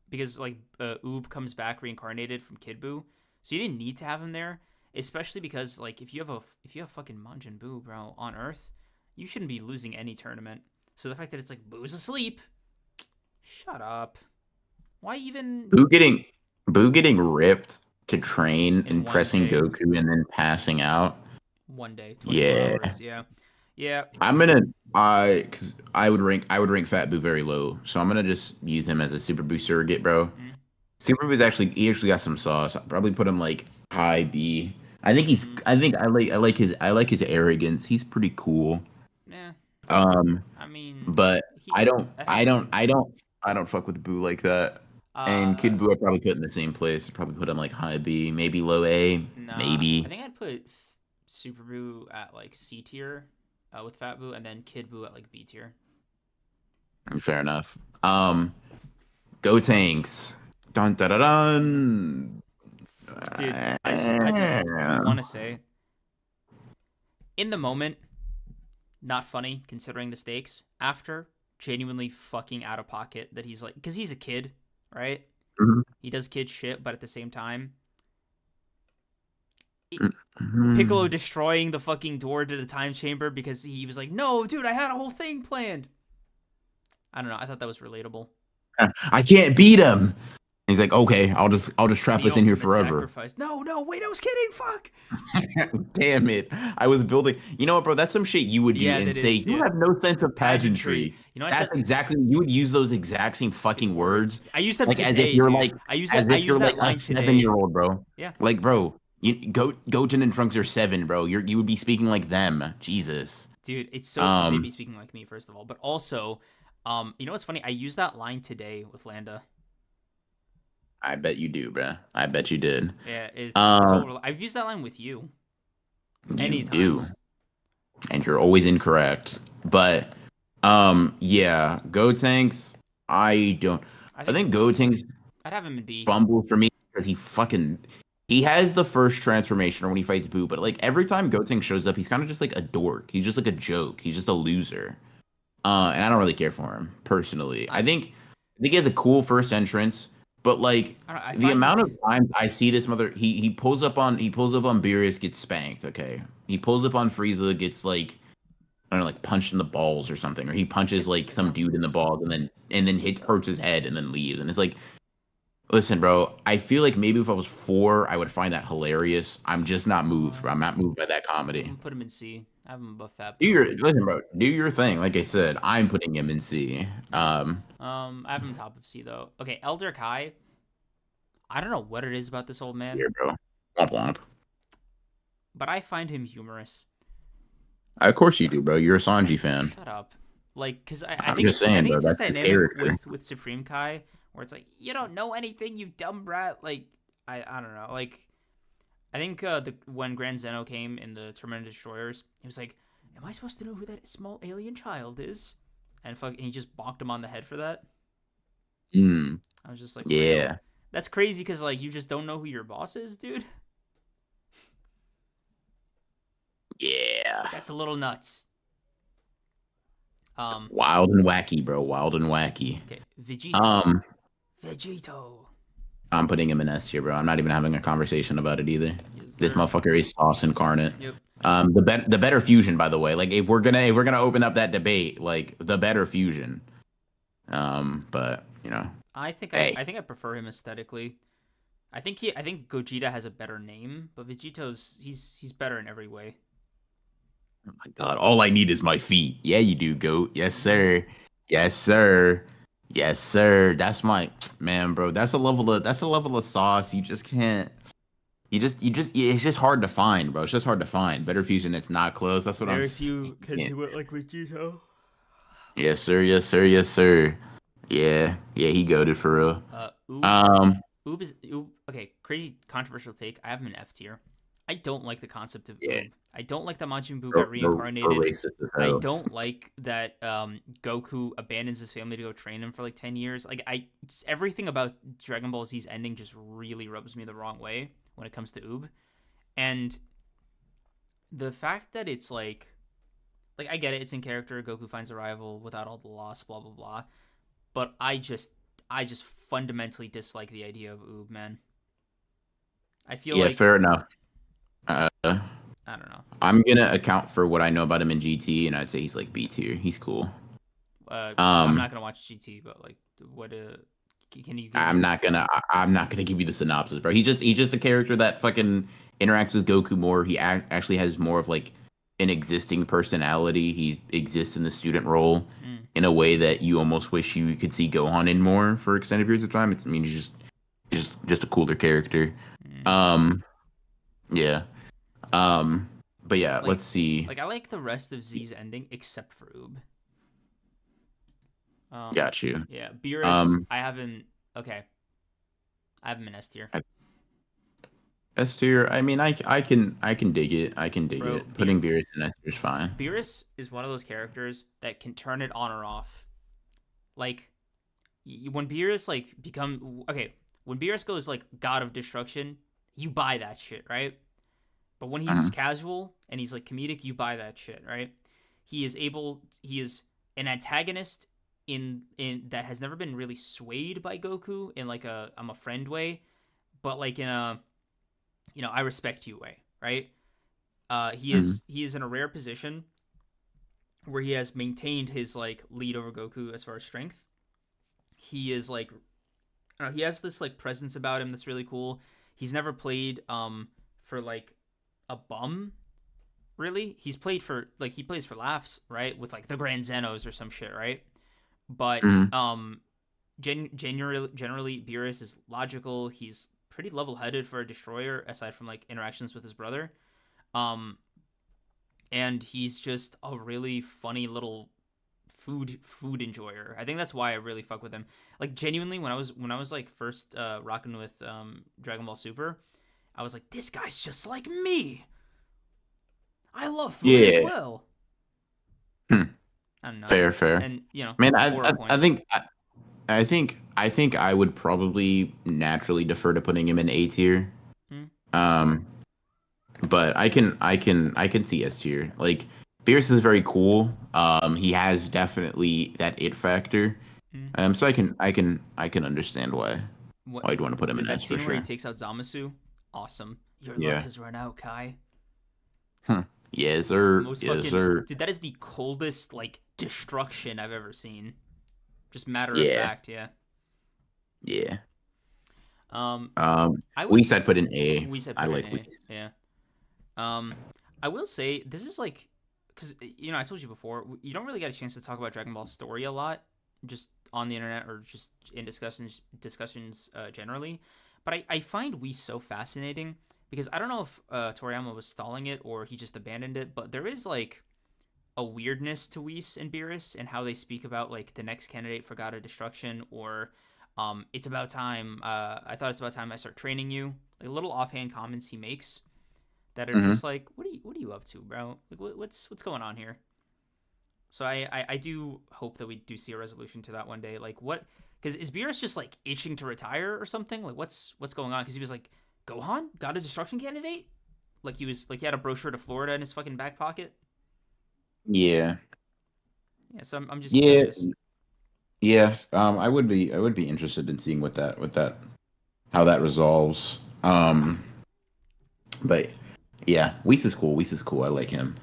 Because like Oob comes back reincarnated from Kid Buu, so you didn't need to have him there. Especially because like if you have fucking Majin Buu, bro, on Earth, you shouldn't be losing any tournament. So the fact that it's like Boo's asleep, shut up. Why even Buu getting Buu getting ripped to train in and one pressing day? Goku and then passing out. One day, 24 Yeah, hours. Yeah, yeah. I'm gonna because I would rank Fat Buu very low, so I'm gonna just use him as a Super Buu surrogate, bro. Mm, Super Boo's he actually got some sauce. I'd probably put him like high B. mm-hmm. I think I like his arrogance. He's pretty cool. Yeah. Um, I mean, but he. I'd have him. I don't fuck with Boo like that. And Uh, Kid Boo, I'd probably put in the same place. I'd probably put him like high B, maybe low A, Nah. I maybe. think I'd put Super Boo at like C tier, with Fat Boo, and then Kid Boo at like B tier. Fair enough. Go Tanks. Dun dun dun dun. Dude, I just want to say, in the moment, not funny considering the stakes. After, genuinely fucking out of pocket that he's like, because he's a kid, right? Mhm. He does kid shit, but at the same time, Piccolo Mhm. destroying the fucking door to the time chamber because he was like, "No, dude, I had a whole thing planned." I don't know. I thought that was relatable. I can't beat him. He's like, okay, I'll just trap The us in here ultimate forever. sacrifice. No, no, wait, I was kidding. Fuck. Damn it. I was building. You know what, bro? That's some shit you would do Yeah, and that say, is. you Yeah, have no sense of pageantry. pageantry. I That's said exactly, you would use those exact same fucking words. words. I used them Like as if today, you're dude. like, I use as that. I if you're used that like a line today. 7-year-old, bro. Yeah, Like, bro, Goten and Trunks are 7, bro. You would be speaking like them. Jesus. dude. It's so they'd Um, be speaking like me first of all, but also, you know what's funny? I used that line today with Landa. I bet you do, bro. I bet you did. Yeah, it's Um, over. I've used that line with you you many do. times. And you're always incorrect. But yeah, Gotenks, I don't I I think think Gotenks I'd have him in B. fumble for me because he has the first transformation or when he fights Boo, but like every time Gotenks shows up, he's kind of just like a dork. He's just like a joke. He's just a loser. And I don't really care for him personally. I I think he has a cool first entrance, but like I, don't know, I the find amount of times I see this he pulls up on Beerus, gets spanked, okay. He pulls up on Frieza, gets like I don't know, like punched in the balls or something, or he punches it's like some dude in the balls and then hurts his head and then leaves. And it's like, listen, bro, I feel like maybe if I was 4, I would find that hilarious. I'm just not moved, bro. I'm not moved by that I'm comedy. gonna put him in C. I have him above Fat Do Boo. your listen, bro. Do your thing. Like I said, I'm putting him in C. Yeah. I have him top of C though. Okay, Elder Kai. I don't know what it is about this old man, Here, bro. Womp womp. but I find him humorous. Of course you do, bro. You're a Sanji fan. Shut up. Like, cause I I'm think just it's I saying, think bro. it's this That's his dynamic character. with Supreme Kai where it's like you don't know anything, you dumb brat. Like I don't know. Like I think when Grand Zeno came in the Terminator Destroyers, he was like, "Am I supposed to know who that small alien child is?" And he just bonked him on the head for that. Mm, I was just like, really? yeah. That's crazy because like you just don't know who your boss is, dude. Yeah. That's a little nuts. Um, Wild and wacky, bro. Wild and wacky. okay, Vegito. Um, Vegito. I'm putting him in S here, bro. I'm not even having a conversation about it either. Yes, This sir. motherfucker is sauce incarnate. Yep. The better fusion, by the way. Like if we're gonna open up that debate, like the better fusion. But hey, I think I prefer him aesthetically. I think Gogeta has a better name, but Vegito's he's better in every way. oh my God, all I need is my feet. Yeah, you do, goat. Yes, sir. Yes, sir. Yes, sir. That's my man, bro. That's a level of sauce. You just can't. It's just hard to find, bro. It's just hard to find. Better fusion, it's not close. That's what I'm Very saying. few can do it like Vegito. Yes, sir. Yes, sir. Yes, sir. Yeah, yeah, he goaded for real. Oob. Um, Oob. Okay, crazy controversial take. I have him in F tier. I don't like the concept of yeah, Oob. I don't like that Majin Buu or, got or reincarnated. racist as I hell. don't like that Goku abandons his family to go train him for like 10 years. Everything about Dragon Ball Z's ending just really rubs me the wrong way when it comes to Oob. And the fact that it's like I get it, it's in character. Goku finds a rival without all the loss, blah blah blah. But I just fundamentally dislike the idea of Oob, man. I feel Yeah, like fair enough. Uh, I don't know. I'm gonna account for what I know about him in GT, and I'd say he's like B tier. He's cool. I'm Um, not gonna watch GT, but like, what? Can you give I'm me? not gonna I'm not gonna give you the synopsis, bro. He's just a character that fucking interacts with Goku more. He actually has more of like an existing personality. He exists in the student role Mm, in a way that you almost wish you could see Gohan in more for extended periods of time. I mean, he's just a cooler character. mm. Um, yeah. Um, but yeah, Like, let's see. like I like the rest of Z's ending except for Oob. Got you. Yeah, Beerus, Um, I haven't. Okay, I have him in S tier, S tier. I mean, I can dig it. I can dig bro. it. Putting Beerus in S tier is fine. Beerus is one of those characters that can turn it on or off. Like when Beerus when Beerus goes like God of Destruction, you buy that shit, right? But when he's Mhm. casual and he's like comedic, you buy that shit, right? He is an antagonist in that has never been really swayed by Goku in like a I'm a friend way, but like in a I respect you way, right? Mhm. He is in a rare position where he has maintained his like lead over Goku as far as strength. He is like he has this like presence about him that's really cool. He's never played for like a bum really. He's played for like he plays for laughs, right? With like the Grand Zenos or some shit, right? But Mhm. generally Beerus is logical. He's pretty level-headed for a destroyer aside from like interactions with his brother. Um and he's just a really funny little food enjoyer. I think that's why I really fuck with him. Like genuinely when I was like first rocking with Dragon Ball Super, I was like this guy's just like me. I love food as Yeah. well. Hmm. I don't know. Fair, fair. And Man, Goro I points. think I think I would probably naturally defer to putting him in A tier. Hmm? Um, but I can see S tier. Like Beerus is very cool. He has definitely that it factor. Hmm? So I can understand why What, you'd want to put him in dude? That S for scene where he sure. takes out Zamasu, awesome. Your luck Yeah. has run out, Kai. Hmm. Yes, sir. Most Yes, fucking sir. dude. That is the coldest like destruction I've ever seen. Just matter of Yeah. fact, yeah. Yeah. Um, I would. Whis I'd put in A. We said I put in like A, Whis. yeah. Um, I will say this is like, because I told you before, you don't really get a chance to talk about Dragon Ball story a lot, just on the internet or just in discussions generally. But I find Whis so fascinating because I don't know if Toriyama was stalling it or he just abandoned it, but there is like a weirdness to Whis and Beerus and how they speak about like the next candidate for God of Destruction or it's about time. I thought it's about time I start training you. Like little offhand comments he makes that are Hmm. just like, what are you up to, bro? Like, what's going on here? So I do hope that we do see a resolution to that one day. Like, what? Because is Beerus just like itching to retire or something? Like, what's going on? Because he was like, Gohan got a destruction candidate. Like he had a brochure to Florida in his fucking back pocket. Yeah. Yeah, so I'm just Yeah. curious. Yeah. I would be interested in seeing what that how that resolves. But yeah, Whis is cool. Whis is cool. I like him.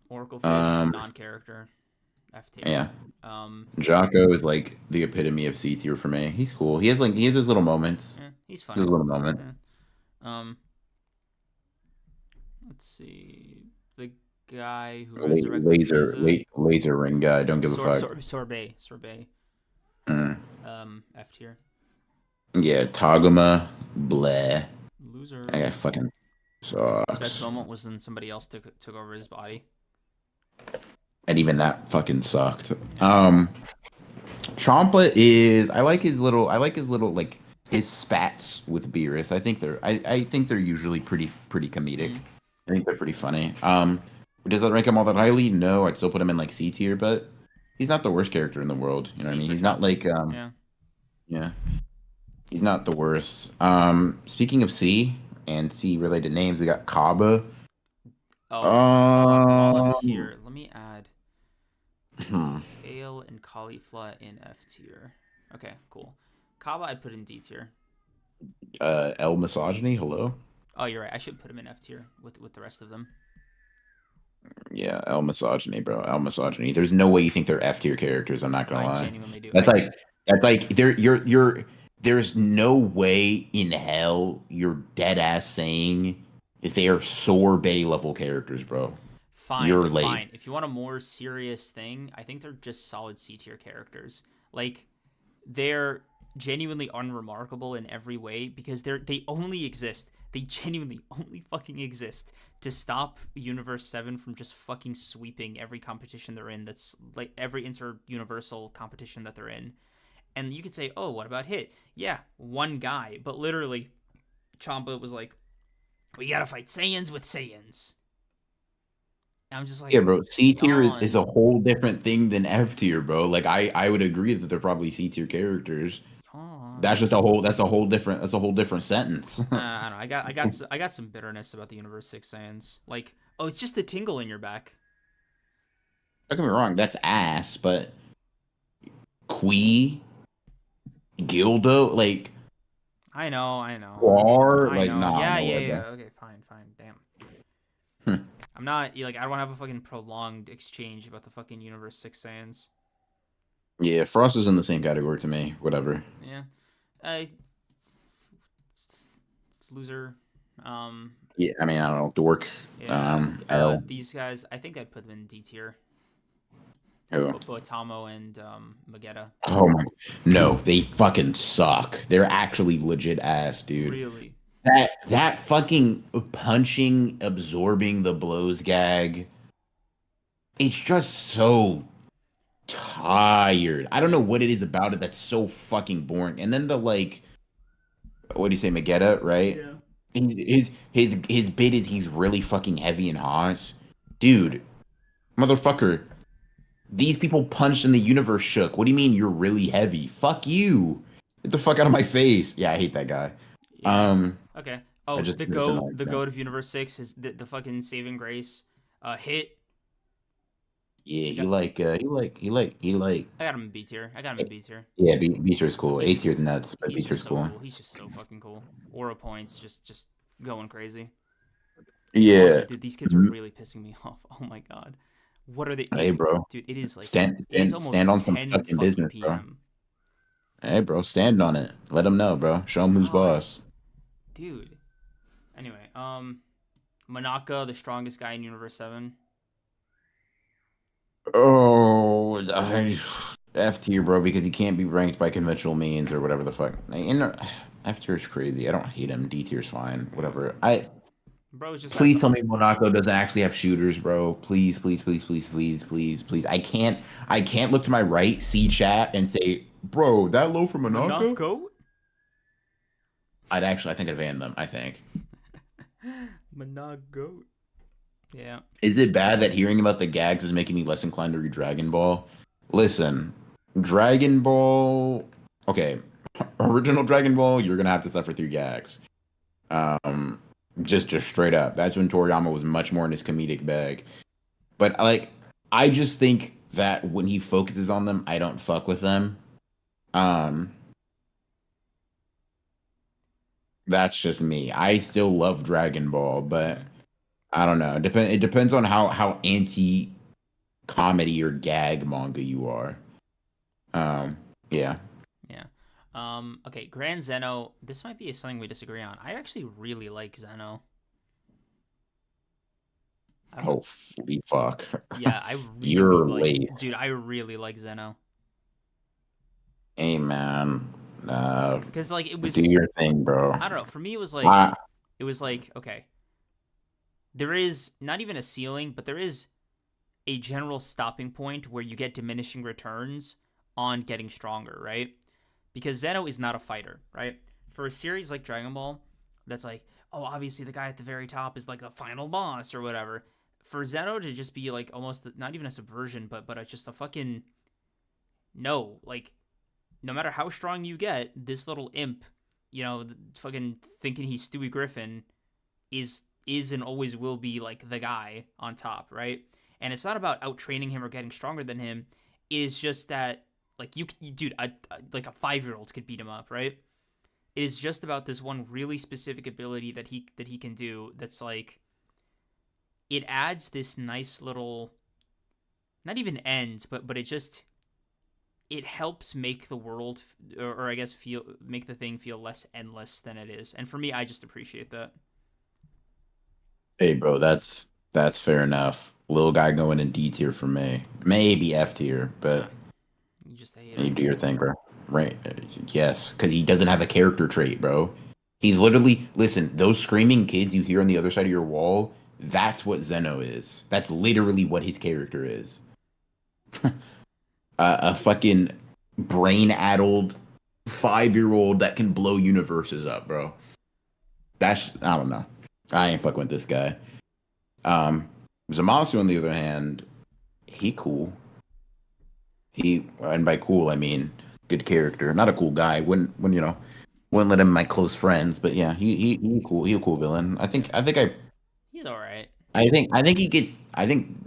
Oracle Fish, Um, non-character, F tier. yeah. Um, Jocko is like the epitome of C tier for me. He's cool. He has his little moments. he's His funny. little moment. Yeah. Um, let's see. The guy who resurrected Frieza. Laser ring guy. Don't give a fuck. Sorbet. Mm. F tier. Yeah, Taguma, bleh. That Loser. guy fucking Best sucks. moment was when somebody else took over his body. and even that fucking sucked. Yeah. Champa is I like his little like his spats with Beerus. I think they're usually pretty comedic. Mm. I think they're pretty funny. Does that rank him all that highly? No, I'd still put him in like C tier, but he's not the worst character in the world. You know what I C mean? for He's not Champa. like Yeah. yeah, he's not the worst. Speaking of C and C related names, we got Kaba. Oh, while I'm Um, here, let me add hmm, kale and cauliflower in F tier. Okay, cool. Kaba, I put in D tier. L misogyny. Hello. Oh, you're right. I should put him in F tier with the rest of them. Yeah, L misogyny, bro. L misogyny. There's no way you think they're F tier characters. I'm not gonna I lie. genuinely do. That's like that's like you're. There's no way in hell you're dead ass saying if they are sorbet level characters, bro. Fine, You're late. fine. If you want a more serious thing, I think they're just solid C tier characters. Like they're genuinely unremarkable in every way because they only exist. They genuinely only fucking exist to stop Universe 7 from just fucking sweeping every competition they're in. That's like every inter-universal competition that they're in. And you could say, "Oh, what about Hit?" Yeah, one guy, but literally Champa was like, "We got to fight Saiyans with Saiyans." And I'm just Yeah, like, bro. C tier is a "Yawn, whole different thing than F tier, bro. Like I would agree that they're probably C tier characters. yawn." That's a whole different sentence. I don't know. I got some bitterness about the Universe 6 Saiyans. Like, oh, it's just the tingle in your back. Don't get me wrong, that's ass, but Quee, Gildo, like I know, Quar, I like know. nah, Yeah, no yeah, way, yeah. bro. Okay, fine, fine. Damn. I'm not like I don't have a fucking prolonged exchange about the fucking Universe 6 Saiyans. Yeah, Frost is in the same category to me. Whatever. Yeah. I loser. Um. Yeah, I mean, I don't know. Dork. Yeah. L. These guys. I think I'd put them in D tier. Who? Boatamo and Magetta. Oh my. No, they fucking suck. They're actually legit ass, dude. Really. That fucking punching, absorbing the blows gag. It's just so tired. I don't know what it is about it that's so fucking boring. And then the like, what do you say, Magetta, right? Yeah. His bit is he's really fucking heavy and hot, dude. Motherfucker, these people punched and the universe shook. What do you mean you're really heavy? Fuck you. Get the fuck out of my face. Yeah, I hate that guy. Yeah. Um, Okay. I Oh, just annoying. the goat of Universe 6 is the fucking saving grace. Hit. Yeah, I he got like he like I got him in B tier. I got him in B tier. yeah, Beecher's cool. He's A tier's just nuts, but Beecher's so cool. cool. He's just so fucking cool. Aura points just going crazy. Also, Yeah. dude, these kids are Mhm. really pissing me off. Oh my god. What are they? Hey, bro. Dude, it is like it is Stand almost on some 10 fucking fucking business, bro. PM. Hey, bro, stand on it. Let them know, bro. Show them who's God, boss. dude. Anyway, Manaka, the strongest guy in Universe 7. Oh, F tier, bro, because he can't be ranked by conventional means or whatever the fuck. F tier is crazy. I don't hate him. D tier is fine. Yeah. Whatever. Bro just has Please tell me Monaco doesn't actually have shooters, bro. Please, please, please, please, please, please, please. I can't look to my right, see chat, and say, bro, that low for Monaco? Manako? I think I'd ban them. I think. Manako. Yeah. Is it bad that hearing about the gags is making me less inclined to read Dragon Ball? Listen, Dragon Ball. Okay, original Dragon Ball, you're gonna have to suffer through gags. Um, just straight up. That's when Toriyama was much more in his comedic bag. But like, I just think that when he focuses on them, I don't fuck with them. Um, that's just me. I still love Dragon Ball, but Mm, I don't know. It depends on how anti comedy or gag manga you are. Um, yeah. yeah. Okay, Grand Zeno. This might be something we disagree on. I actually really like Zeno. I don't know. Holy fuck. Yeah, I really You're like laced. dude, I really like Zeno. Hey man. Cuz like Do your thing, bro. I don't know, for me I, it was like okay, there is not even a ceiling, but there is a general stopping point where you get diminishing returns on getting stronger, right? Because Zeno is not a fighter, right? For a series like Dragon Ball, that's like, oh, obviously the guy at the very top is like the final boss or whatever. For Zeno to just be like almost not even a subversion, but just a fucking no, like no matter how strong you get, this little imp, fucking thinking he's Stewie Griffin is and always will be like the guy on top, right? And it's not about out training him or getting stronger than him. It's just that like dude, like a 5-year-old could beat him up, right? It is just about this one really specific ability that he can do. That's like it adds this nice little, not even end, but it helps make the world, or I guess feel make the thing feel less endless than it is. And for me, I just appreciate that. Hey, bro, that's fair enough. Little guy going in D tier for me, maybe F tier, Huh. but You just a hater. you do your thing, bro. Right? Yes, because he doesn't have a character trait, bro. He's literally listen. Those screaming kids you hear on the other side of your wall. That's what Zeno is. That's literally what his character is. A fucking brain-addled 5-year-old that can blow universes up, bro. That's I don't know. I ain't fucking with this guy. Um, Zamasu, on the other hand, he cool. He and by cool I mean good character. Not a cool guy. Wouldn't let him in my close friends. But yeah, he cool. He a cool villain. He's all right. I think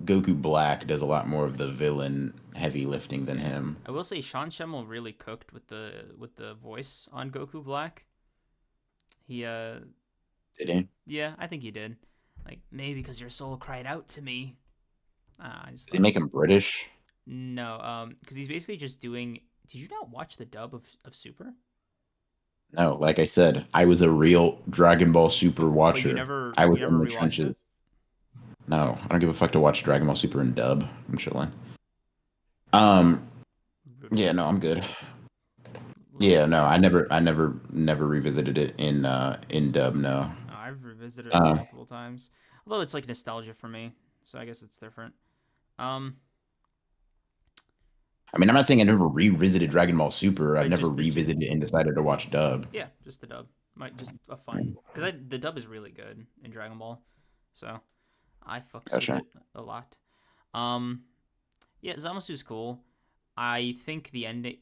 Goku Black does a lot more of the villain heavy lifting than Yeah, him. I will say Sean Schemmel really cooked with the voice on Goku Black. He Did he? yeah, I think he did. Like maybe because your soul cried out to me. I just Did they thought make him British? no, because he's basically just doing. Did you not watch the dub of Super? No, like I said, I was a real Dragon Ball Super But you watcher. never I you was never in the rewatched trenches. it. No, I don't give a fuck to watch Dragon Ball Super in dub. I'm chilling. Um, yeah, no, I'm good. Yeah, no, never revisited it in dub. No. I've revisited it Uh, multiple times, although it's like nostalgia for me, so I guess it's different. Um, I mean, I'm not saying I never revisited Dragon Ball Super. I've but never just the revisited it and decided to watch dub. yeah, just the dub. Might just a fun because the dub is really good in Dragon Ball, so I fucks with Gotcha. it a lot. Um, yeah, Zamasu's cool. I think the ending,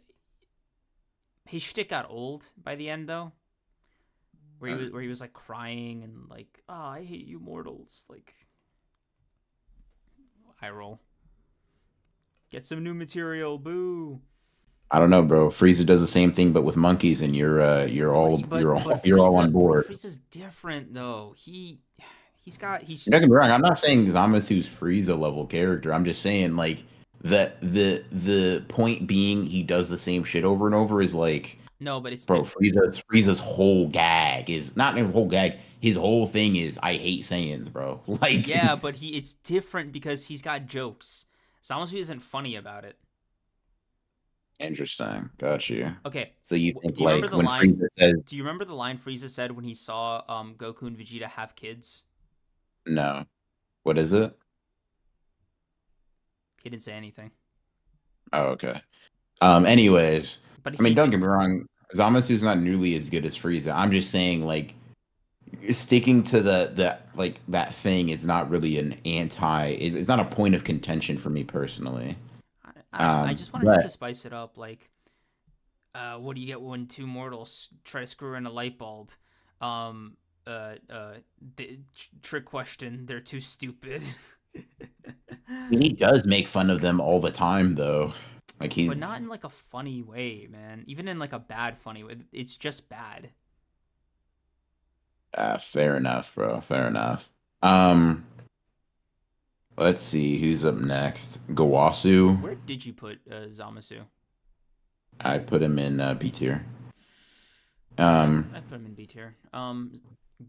his shtick got old by the end though, where he was like crying and like, oh, I hate you mortals. Like, I roll. Get some new material, boo. I don't know, bro. Frieza does the same thing, but with monkeys, and you're all on But board. Frieza's different though. He's Don't get me wrong. I'm not saying Zamasu's Frieza level character. I'm just saying like the point being he does the same shit over and over is like, no, but it's bro, Frieza's whole gag is not even whole gag. His whole thing is I hate Saiyans, bro. Like yeah, but it's different because he's got jokes. Zamasu isn't funny about it. interesting. Got you. Okay, So you think do you remember like the when line? Frieza says Do you remember the line Frieza said when he saw Goku and Vegeta have kids? no, what is it? He didn't say anything, Oh, okay. Anyways, but I mean, he don't did. get me wrong. Zamasu's not nearly as good as Frieza. I'm just saying, like, sticking to the like that thing is not really an anti. It's not a point of contention for me personally. I don't know. I just wanted him to But spice it up. Like, what do you get when two mortals try to screw in a light bulb? Um, the trick question. They're too stupid. he does make fun of them all the time, though. Like But he's not in like a funny way, man. Even in like a bad funny way. It's just bad. fair enough, bro. Fair enough. Um, let's see who's up next. Gawasu. Where did you put Zamasu? I put him in B tier. Yeah, Um, I put him in B tier.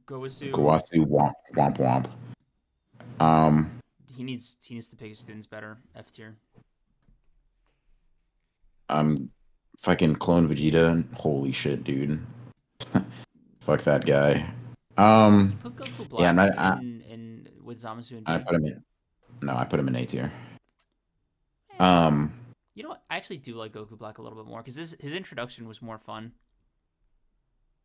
Gowasu, Gawasu womp womp womp. Um, he needs to pick his students better. F tier. I'm fucking clone Vegeta. Holy shit, dude. Fuck that guy. You put Goku Yeah, Black in with Zamasu and I B. put him in. No, I put him in A tier. Eh, Um, you know what? I actually do like Goku Black a little bit more because his introduction was more fun.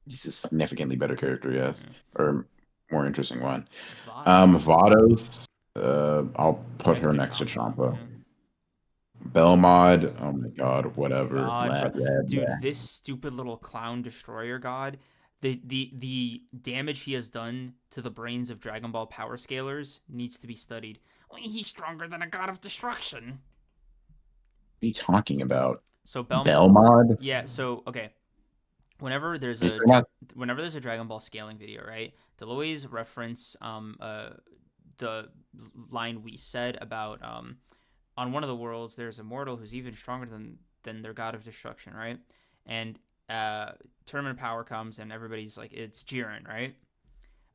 he's a significantly better character, yes, Yeah. or more interesting one. Vados. Vados, I'll put Next her to next to Champa. Champa. Yeah. Belmod, oh my god, whatever. God, Blah, bro, blah, dude, blah. this stupid little clown destroyer god, the damage he has done to the brains of Dragon Ball power scalers needs to be studied. He's stronger than a god of destruction. What are you talking about? So Belmont, Belmod? yeah. So okay, whenever there's Is a there not? whenever there's a Dragon Ball scaling video, right? They'll always reference the line we said about on one of the worlds there's a mortal who's even stronger than their god of destruction, right? And uh tournament power comes and everybody's like it's Jiren, right?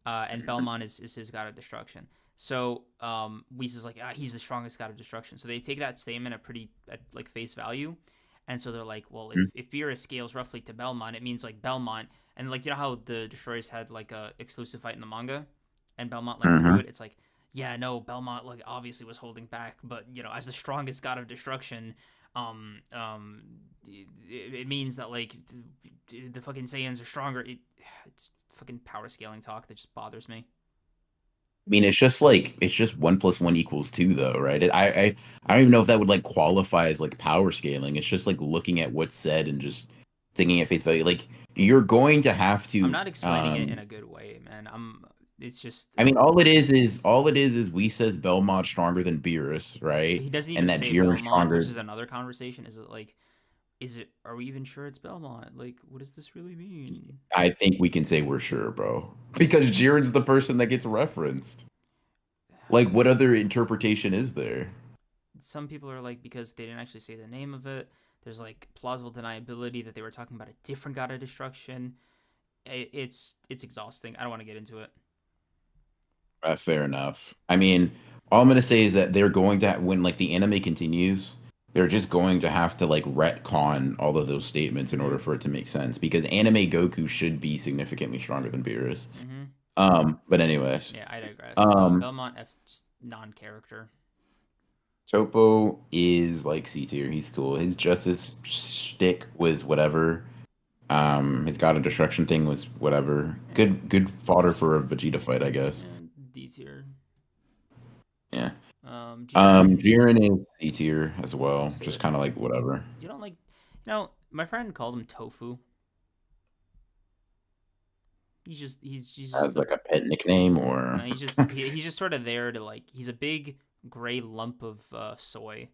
And Belmont is his god of destruction. So Whis is like he's the strongest god of destruction. So they take that statement at like face value, and so they're like, well, if Beerus scales roughly to Belmont, it means like Belmont, and like you know how the destroyers had like a exclusive fight in the manga, and Belmont like threw Mm-hmm. it. It's like yeah, no, Belmont like obviously was holding back, but you know as the strongest god of destruction, it means that like the fucking Saiyans are stronger. It's fucking power scaling talk that just bothers me. I mean, it's just 1 + 1 = 2, though, right? I don't even know if that would like qualify as like power scaling. It's just like looking at what's said and just thinking at face value. Like you're going to have I'm to. not explaining it in a good way, man. It's just I mean, all it is we says Belmont stronger than Beerus, right? he doesn't And even that say Jiren's Belmont, which stronger. is another conversation. Is it like is it are we even sure it's Belmont? Like what does this really mean? I think we can say we're sure, bro, because Jiren's the person that gets referenced. Like, what other interpretation is there? Some people are like because they didn't actually say the name of it. There's like plausible deniability that they were talking about a different god of destruction. It's exhausting. I don't want to get into it. Fair enough. I mean, all I'm gonna say is that they're going to when like the anime continues, they're just going to have to like retcon all of those statements in order Mm-hmm. for it to make sense because anime Goku should be significantly stronger than Beerus. Mm-hmm. But anyways, Yeah, I digress. um, Belmont F just non-character. Chopo is like C tier. He's cool. His justice shtick was whatever. His God of Destruction thing was whatever. Yeah, Good fodder for a Vegeta fight, I guess. and D tier. Yeah. Jiren. Jiren is C tier as I'll well. say Just that kind of too. like whatever. You don't like, my friend called him Tofu. He's just As a like a pet nickname no. or He's just sort of there to like. He's a big gray lump of soy,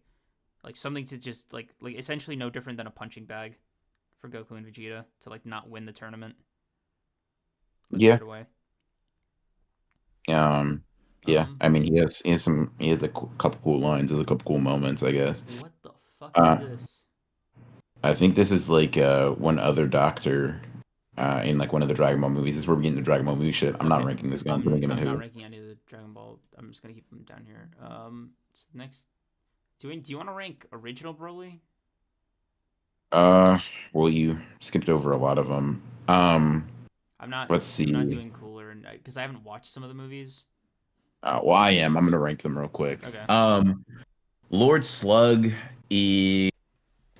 like something to just like essentially no different than a punching bag for Goku and Vegeta to like not win the tournament, but in a yeah. good way. Um yeah. Um, I mean he has a couple cool lines, there's a couple cool moments, I guess. what the fuck is Uh this? I think this is like one other doctor in like one of the Dragon Ball movies. This is where we get into Dragon Ball movie shit. I'm not Okay, ranking this guy. I'm putting him in I'm not who? ranking any of the Dragon Ball. I'm just gonna keep them down here. Next. Do you want to rank original Broly? Uh well you skipped over a lot of them. I'm not. Let's I'm not see. doing cooler, and because I haven't watched some of the movies. Well, I am. I'm gonna rank them real quick. Okay. Lord Slug is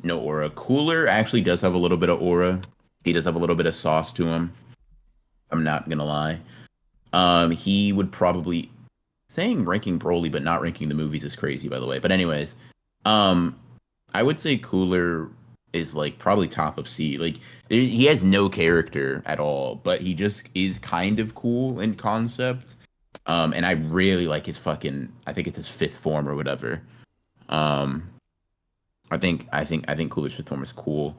no aura. Cooler actually does have a little bit of aura. He does have a little bit of sauce to him. I'm not gonna lie. He would probably saying ranking Broly, but not ranking the movies is crazy, by the way. But anyways, um, I would say Cooler is like probably top of C. Like he has no character at all, but he just is kind of cool in concept. And I really like his fucking. I think it's his fifth form or whatever. Um, I think Cooler's fifth form is cool.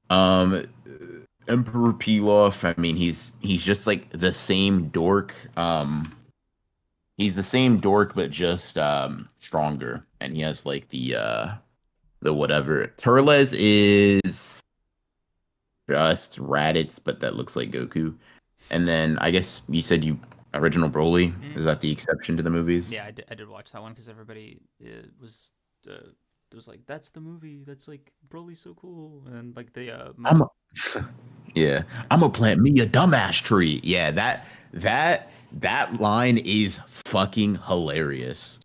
Um, Emperor Pilaf. I mean, he's just like the same dork. He's the same dork, but just stronger, and he has like the whatever. Turles is just Raditz, but that looks like Goku. And then I guess you said you original Broly. Mm. Is that the exception to the movies? Yeah, I did watch that one because everybody was like, "That's the movie. That's like Broly's so cool," and like the I'm a, yeah. I'm gonna plant me a dumbass tree. Yeah, that line is fucking hilarious.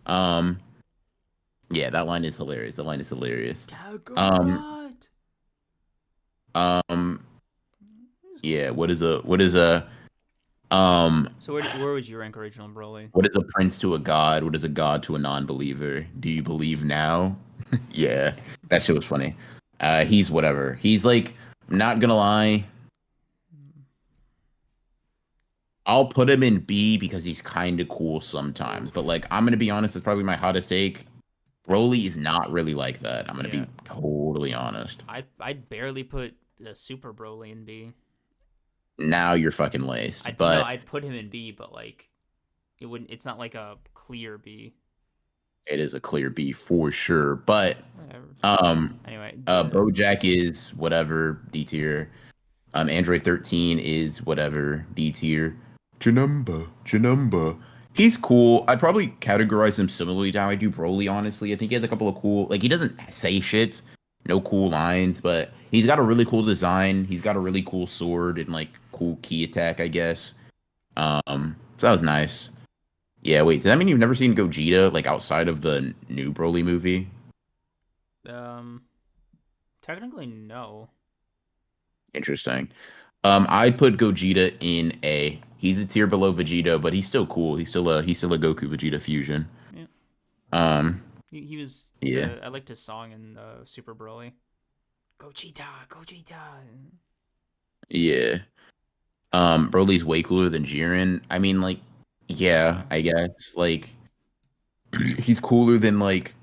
Yeah, that line is hilarious. That line is hilarious. Um, Kakarot. um, yeah. Um, So where would you rank original Broly? what is a prince to a god? What is a god to a non-believer? Do you believe now? Yeah, that shit was funny. He's whatever. He's like, I'm not gonna lie. I'll put him in B because he's kind of cool sometimes. But like, I'm gonna be honest. It's probably my hottest take. Broly is not really like that. I'm gonna Yeah, be totally honest. I'd barely put the Super Broly in B. Now you're fucking laced. I'd no, But I'd put him in B, but like it wouldn't. It's not like a clear B. it is a clear B for sure. But Whatever. um, Anyway, BoJack is whatever D tier. Android 13 is whatever D tier. Janumba. He's cool. I'd probably categorize him similarly to how I do Broly, honestly. I think he has a couple of cool, like, he doesn't say shit, no cool lines, but he's got a really cool design. He's got a really cool sword and, like, cool key attack, I guess. So that was nice. Yeah, wait, does that mean you've never seen Gogeta, like, outside of the new Broly movie? um, technically no. Interesting. I'd put Gogeta in A. He's a tier below Vegeta, but he's still cool. He's still a Goku Vegeta fusion. Yeah, Um, he was. yeah, I liked his song in Super Broly. Gogeta, Gogeta. yeah. Broly's way cooler than Jiren. I mean, like, yeah, Yeah. I guess. Like, he's cooler than like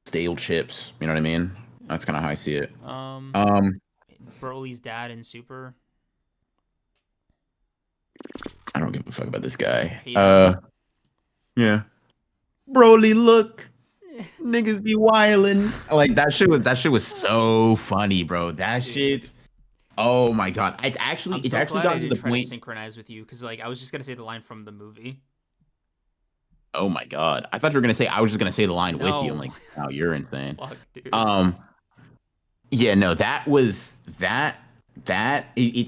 stale chips. You know what I mean? That's kind of how I see it. Um, Um, Broly's dad in Super. I don't give a fuck about this guy. Hate him. Yeah. Broly, look. Niggas be wildin'. Like that shit was so funny, bro. That Dude, shit. Oh my god. It's actually I'm it's so actually glad I gotten to didn't the try to point. synchronize with you because like I was just gonna say the line from the movie. Oh my god. I thought you were gonna say I was just gonna say the line with you. I'm No, like, oh, you're insane. fuck, dude. Um, yeah, no, it's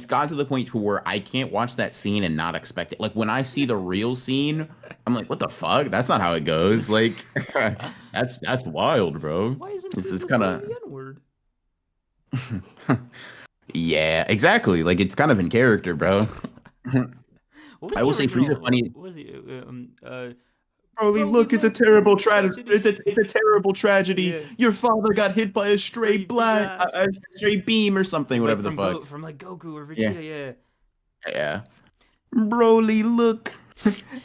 gotten to the point to where I can't watch that scene and not expect it. Like when I see the real scene, I'm like, what the fuck? That's not how it goes. Like that's wild, bro. Why isn't This is Frieza kind saying of the N word? yeah, exactly. Like it's kind of in character, bro. What was I the will say Frieza original? funny. What was the Broly, Broly look, it's a look, terrible tragedy. it's a terrible tragedy. Yeah, Your father got hit by a stray straight blast. a stray beam or something, Like whatever the fuck. From like Goku or Yeah, Vegeta. Yeah. yeah. Broly, look,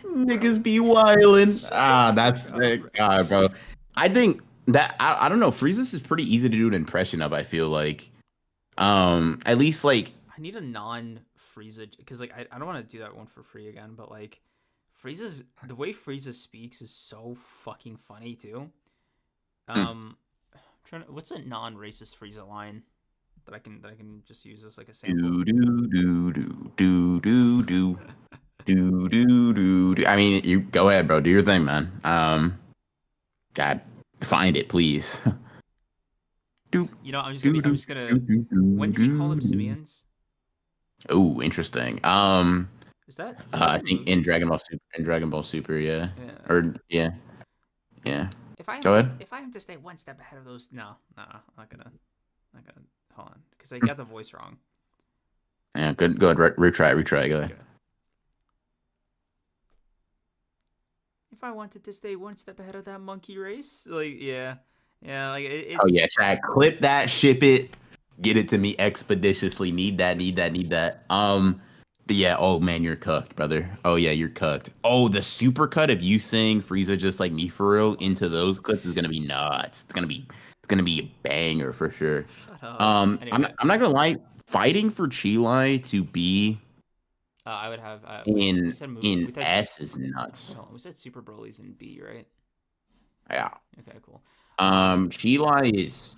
niggas be wildin'. Shut the Ah, fuck that's up. God, bro. I think that I don't know. Frieza's is pretty easy to do an impression of. I feel like, at least like, I need a non Frieza because like I don't want to do that one for free again, but like Frieza's the way Frieza speaks is so fucking funny too. hmm, I'm trying to, what's a non racist Frieza line that I can just use as like a sample. do do do do do do do do do do do. I mean, you go ahead, bro. Do your thing, man. God, find it, please. Do You know, do I'm do just gonna. do do When do did he call do. them Do. simians? Oh, interesting. Is that I in the think in movie? Dragon Ball Super, yeah, Yeah. or yeah, yeah. Go ahead. If I am to stay one step ahead of those, no, I'm not gonna hold on because I got the voice wrong. Yeah, good. Go ahead. Retry. Go ahead. Okay. If I wanted to stay one step ahead of that monkey race, like yeah, like Oh it's yeah, Shaq. Clip that. Ship it. Get it to me expeditiously. Need that. Need that. But yeah. Oh man, you're cooked, brother. Oh yeah, you're cooked. Oh, the super cut of you saying Frieza just like me for real into those clips is gonna be nuts. It's gonna be a banger for sure. shut up. Anyway, I'm not gonna lie. Fighting for Chilai to be I would have we in said movie in S is nuts. wait, hold on, we said Super Broly's in B, right? Yeah. Okay, cool. Um, Chilai is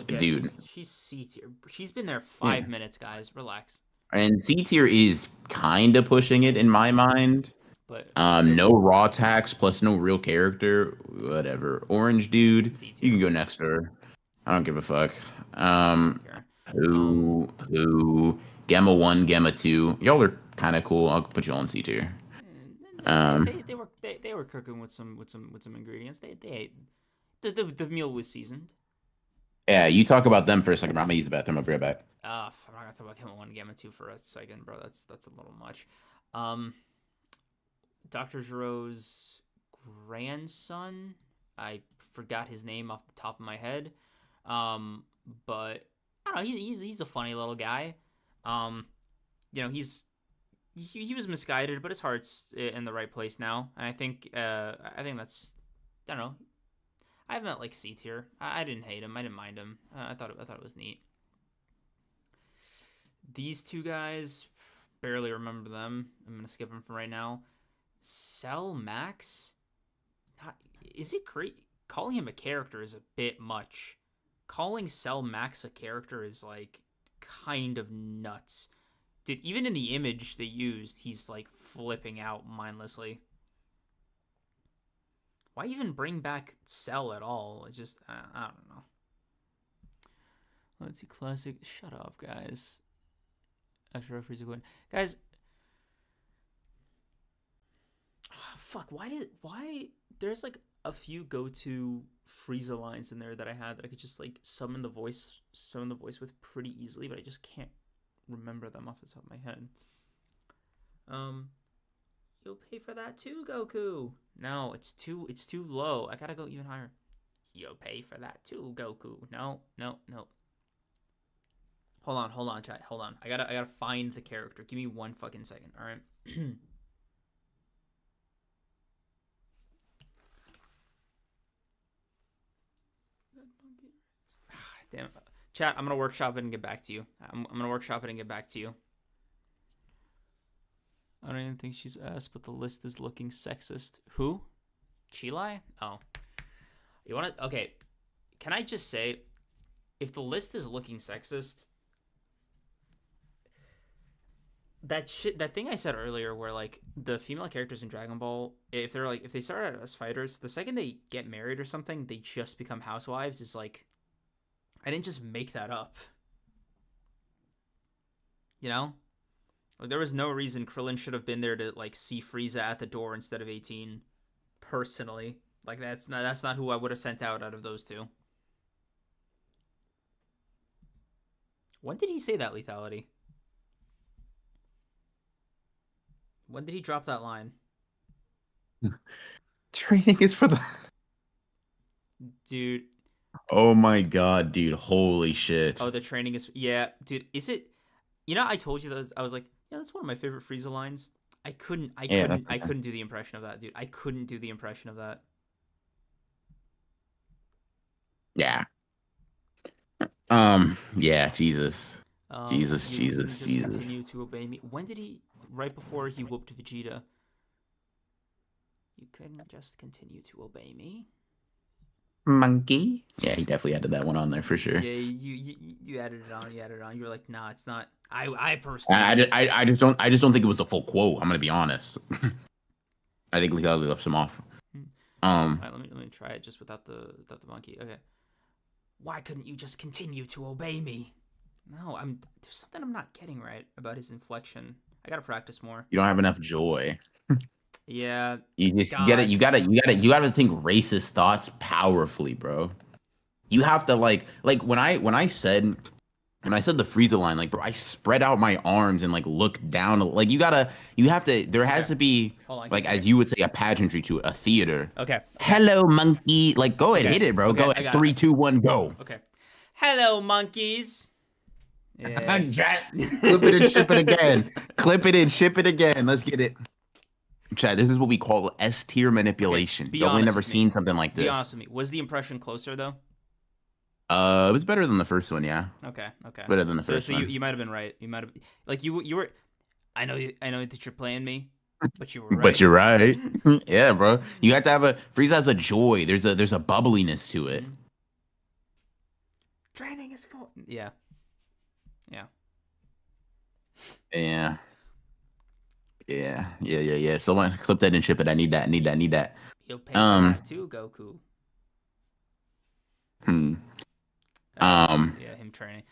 dude. she's C tier. She's been there Yeah. 5 minutes, guys. Relax. And C tier is kind of pushing it in my mind. But whatever. No raw tax plus no real character. Whatever. Orange dude, D you can tier. go next to her. I don't give a fuck. I don't care. Um, Who? Gamma 1, Gamma 2. Y'all are kind of cool. I'll put you all in C tier. they Um, they were cooking with some ingredients. The meal was seasoned. Yeah, you talk about them for a second. Bro. I'm gonna use the bathroom. I'll be right back. I'm not gonna talk about Gamma 1 and Gamma 2 for a second, bro. That's a little much. Um, Dr. Giro's grandson. I forgot his name off the top of my head. Um, but I don't know. He's a funny little guy. Um, he was misguided, but his heart's in the right place now, and I think that's I don't know. I haven't like C tier. I didn't hate him. I didn't mind him. I thought it was neat. These two guys, barely remember them. I'm gonna skip them for right now. Cell Max, not, is it great? Calling him a character is a bit much. Calling Cell Max a character is like kind of nuts. Dude, even in the image they used, he's like flipping out mindlessly. Why even bring back Cell at all? It's just, I don't know. Let's see, classic. Shut up, guys. After referees win, guys. Fuck. Why? There's like a few go-to Frieza lines in there that I had that I could just like summon the voice with pretty easily, but I just can't remember them off the top of my head. You'll pay for that too, Goku. No, it's too low. I gotta go even higher. You'll pay for that too, Goku. No. Hold on, chat. Hold on. I gotta find the character. Give me 1 fucking second. All right. Damn. Chat, I'm gonna workshop it and get back to you. I'm gonna workshop it and get back to you. I don't even think she's asked, but the list is looking sexist. Who? Chilai? Oh. You want to? Okay. Can I just say, if the list is looking sexist, that thing I said earlier, where like the female characters in Dragon Ball, if they start out as fighters, the second they get married or something, they just become housewives. Is like, I didn't just make that up. You know? Like, there was no reason Krillin should have been there to like see Frieza at the door instead of 18. Personally, like that's not who I would have sent out of those two. When did he say that, lethality? When did he drop that line? Training is for the. Dude. Oh my god, dude! Holy shit! Oh, the training is, yeah, dude. Is it? You know, I told you that I was like, yeah, that's one of my favorite Frieza lines. I couldn't do the impression of that, dude. I couldn't do the impression of that. Yeah. Yeah. Jesus. Jesus. You couldn't Jesus. just Jesus. continue to obey me. When did he? Right before he whooped Vegeta. You couldn't just continue to obey me. Monkey. Yeah, he definitely added that one on there for sure. Yeah, you added it on. You added it on. You were like, nah, it's not. I personally. I just don't think it was the full quote. I'm gonna be honest. I think Legality left some off. All right, let me try it just without the monkey. Okay. Why couldn't you just continue to obey me? No, there's something I'm not getting right about his inflection. I gotta practice more. You don't have enough joy. Yeah. You just get it. You gotta think racist thoughts powerfully, bro. You have to like when I said the Frieza line, like, bro, I spread out my arms and like look down. Like you have to. There has to be like, as you would say, a pageantry to it, a theater. Okay. Hello, monkey. Like, go ahead, hit it, bro. Go ahead. 3, 2, 1, go. Okay. Hello, monkeys. Yeah. Clip it and ship it again. Clip it and ship it again. Let's get it. Chad, this is what we call S tier manipulation. Okay, You've only never seen something like this. Be honest with me. Was the impression closer though? It was better than the first one, yeah. Okay. Better than the first one. So you might have been right. You might have, like, you were. I know that you're playing me, but you were right. But you're right. Yeah, bro. You have to have Frieza has a joy. There's a bubbliness to it. Training is full. Yeah. Someone clip that and ship it. I need that. You'll pay for that too, Goku. Yeah, him training.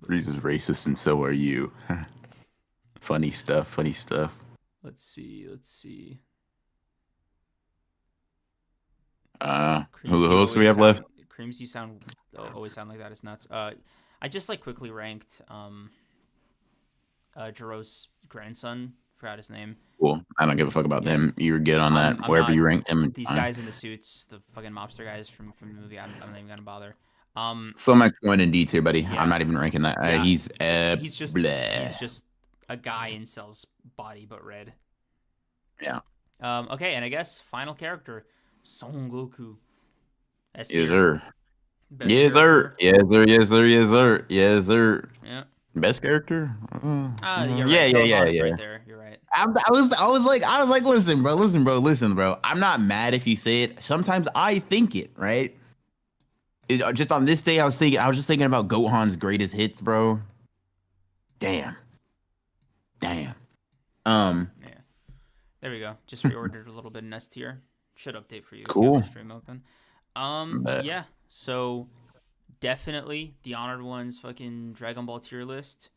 Frieza's racist and so are you. Funny stuff. Let's see. Who else do we have left? Creams, you sound always sound like that. It's nuts. I just like quickly ranked Jiro's grandson. Forgot his name. Cool. I don't give a fuck about Yeah, him. You're good on that. I'm Wherever not you ranked him, these fine. guys in the suits, the fucking mobster guys from the movie. I'm not even gonna bother. So much going in D tier, buddy. I'm Yeah, not even ranking that. yeah. He's He's bleh. just a guy in Cell's body but red. Yeah. Okay, and I guess final character, Son Goku. S Yes, tier, sir. best Yes, sir. character. Yes, sir. Yes, sir. Yes, sir. Yes, sir. Yeah. Best character? You're Yeah, right. yeah, yeah, Gohan's yeah. right there. You're right. I was like, listen, bro. I'm not mad if you say it. Sometimes I think it, right? Just on this day, I was just thinking about Gohan's greatest hits, bro. Damn. Damn. Yeah. There we go. Just reordered a little bit in S tier. Should update for you if you have Cool. the stream open. But Yeah. So definitely the honored ones fucking Dragon Ball tier list.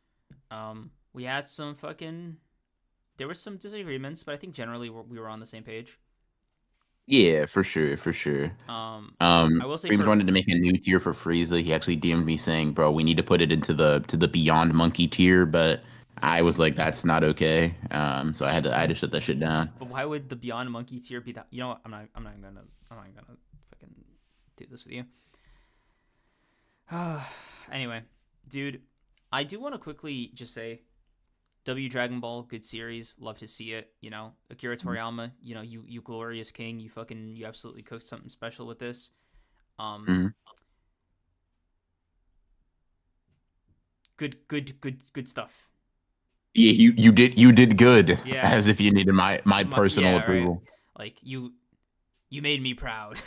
We had some fucking there were some disagreements, but I think generally we were on the same page. yeah, for sure, for sure. I will say Freeman for wanted to make a new tier for Frieza. He actually DM'd me saying, "Bro, we need to put it into the Beyond Monkey tier," but I was like, "That's not okay." So I had to shut that shit down. but why would the Beyond Monkey tier be that? You know what? I'm not gonna fucking do this with you. Anyway, dude, I do want to quickly just say W Dragon Ball, good series, love to see it. You know, Akira Toriyama, you know, you glorious king, you absolutely cooked something special with this. Um, Mhm. good stuff. Yeah, you did good. Yeah, As if you needed my personal yeah, right. approval. Like you made me proud.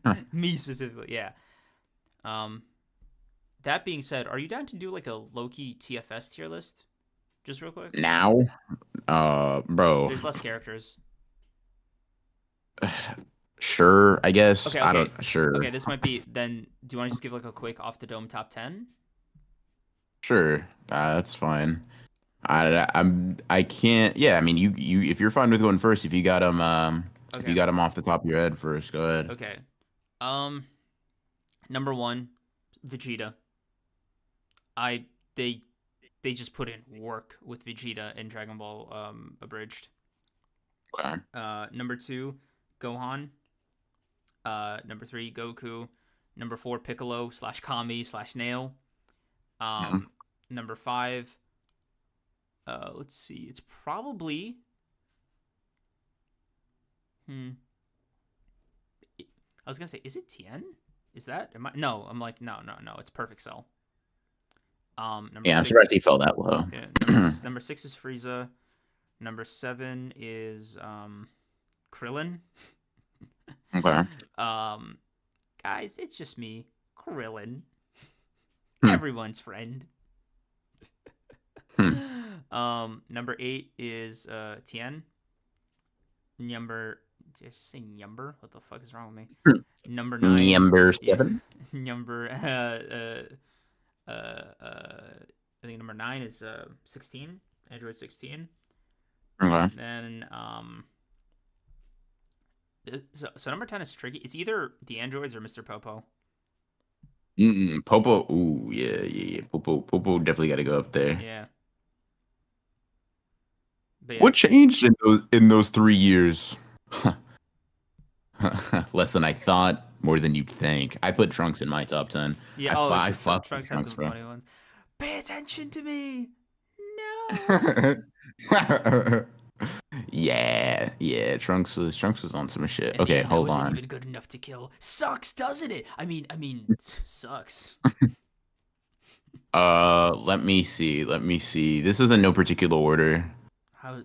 Huh. Me specifically, yeah. Um, that being said, are you down to do like a Loki TFS tier list? Just real quick. Now, bro, There's less characters. sure, I guess. Okay, I okay. don't sure. Okay, this might be then do you want to just give like a quick off the dome top 10? Sure. That's fine. I can't. Yeah, I mean, you if you're fine with going first, if you got them if Okay. you got them off the top of your head first, go ahead. Okay. Um Number 1, Vegeta. I they just put in work with Vegeta in Dragon Ball Abridged. Okay. Number 2, Gohan. Number 3, Goku. Number 4, Piccolo / Kami / Nail. Mhm. Number 5, let's see, it's probably I was gonna say, is it Tien? Is that no? I'm like no. It's Perfect Cell. Number Yeah, I'm 6. surprised he fell that low. Yeah, number 6 is Frieza. Number 7 is Krillin. Okay. Guys, it's just me, Krillin, Hmm. everyone's friend. Hmm. Number 8 is Tien. Did I just say Number? What the fuck is wrong with me? Number 9. Number Yeah. 7. Number I think number 9 is 16. Android 16. Okay. Then so number 10 is tricky. It's either the androids or Mr. Popo. Popo. Ooh, yeah. Popo definitely got to go up there. Yeah. But yeah. What changed in those 3 years? Less than I thought, more than you'd think. I put Trunks in my top 10. Yeah. I fuck with Trunks has Trunks, some bro. funny ones. Pay attention to me. No. yeah. Trunks was on some shit. And the Okay, end, I hold wasn't on. even good enough to kill. Sucks, doesn't it? I mean, sucks. Let me see. This is in no particular order. How?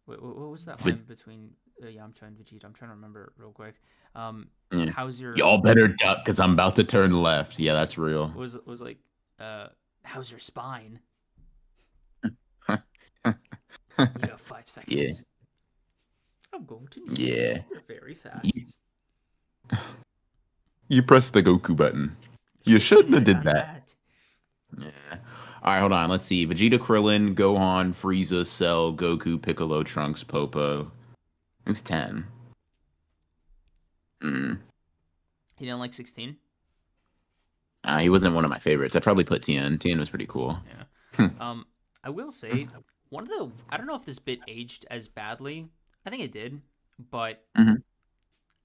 What was that Vi- line between Yamcha and Vegeta? I'm trying to remember real quick. yeah. How's your? Y'all better duck because I'm about to turn left. Yeah, that's real. Was like, how's your spine? You got 5 seconds. Yeah. I'm going to need Yeah. you very fast. You pressed the Goku button. You shouldn't have did done that. Yeah. All right, hold on. Let's see. Vegeta, Krillin, Gohan, Frieza, Cell, Goku, Piccolo, Trunks, Popo. Who's 10? You didn't like 16? He wasn't one of my favorites. I'd probably put Tien. Tien was pretty cool. Yeah. I will say one of the I don't know if this bit aged as badly. I think it did, but Mhm.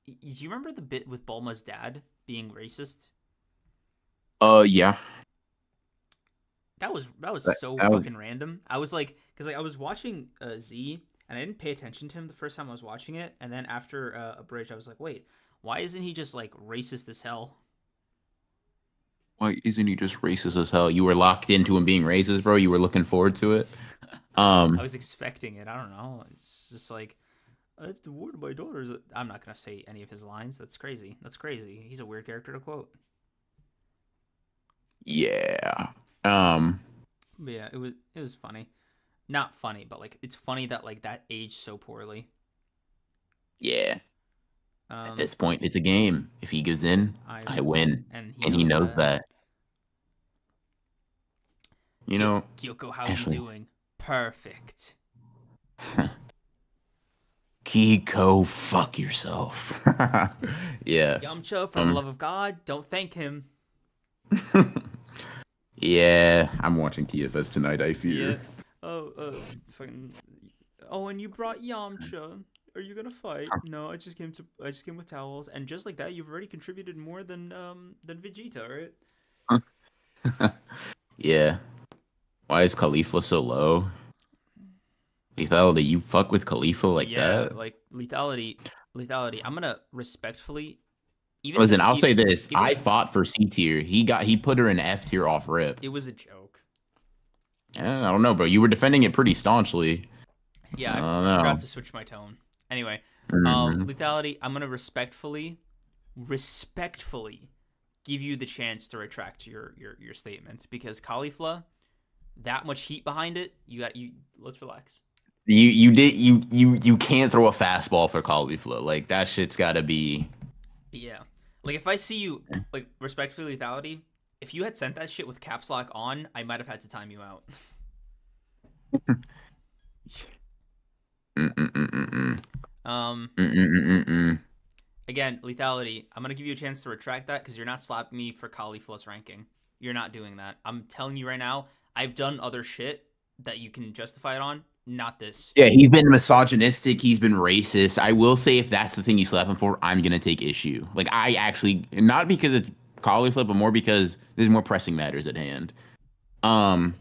do you remember the bit with Bulma's dad being racist? Yeah. That was That, so that was, fucking random. I was like, because like I was watching Z and I didn't pay attention to him the first time I was watching it, and then after a bridge, I was like, wait, why isn't he just like racist as hell? why isn't he just racist as hell? You were locked into him being racist, bro. You were looking forward to it. I Um, was expecting it. I don't know. It's just like I have to warn my daughters. I'm not gonna say any of his lines. That's crazy. That's crazy. He's a weird character to quote. yeah. Um, But yeah, it was funny. Not funny, but like it's funny that like that aged so poorly. yeah. At Um, this point, it's a game. If he gives in, I I win, win, and he and he knows knows that. that. You know, Kyoko, how you Ashley. doing? Perfect. Kiko, fuck yourself. Yeah. Yamcha, for the Um. love of God, don't thank him. Yeah, I'm watching TFS tonight. I Yeah. fear. Oh, fucking. Oh, and you brought Yamcha. Are you gonna fight? No, I just came with towels, and just like that, you've already contributed more than Vegeta, right? Yeah. Why is Khalifa so low? Lethality, you fuck with Khalifa like Yeah, that? like lethality. I'm gonna respectfully, even if Listen, it's I'll say this. even I if fought for C tier. He put her in F tier off rip. it was a joke. I don't know, bro. You were defending it pretty staunchly. Yeah, I don't I forgot know. to switch my tone. Anyway, Hmm. lethality. I'm gonna respectfully give you the chance to retract your statement because Caulifla, that much heat behind it. You. Let's relax. You can't throw a fastball for cauliflower. Like that shit's gotta be. Yeah, like if I see you like respectfully lethality, if you had sent that shit with caps lock on, I might have had to time you out. Mm-mm-mm-mm-mm. Um, Mm-mm-mm-mm. Again, lethality. I'm gonna give you a chance to retract that because you're not slapping me for Caulifla's ranking. You're not doing that. I'm telling you right now. I've done other shit that you can justify it on. Not this. Yeah, he's been misogynistic. He's been racist. I will say, if that's the thing you slap him for, I'm gonna take issue. Like I actually, not because it's cauliflower, but more because there's more pressing matters at hand. Um,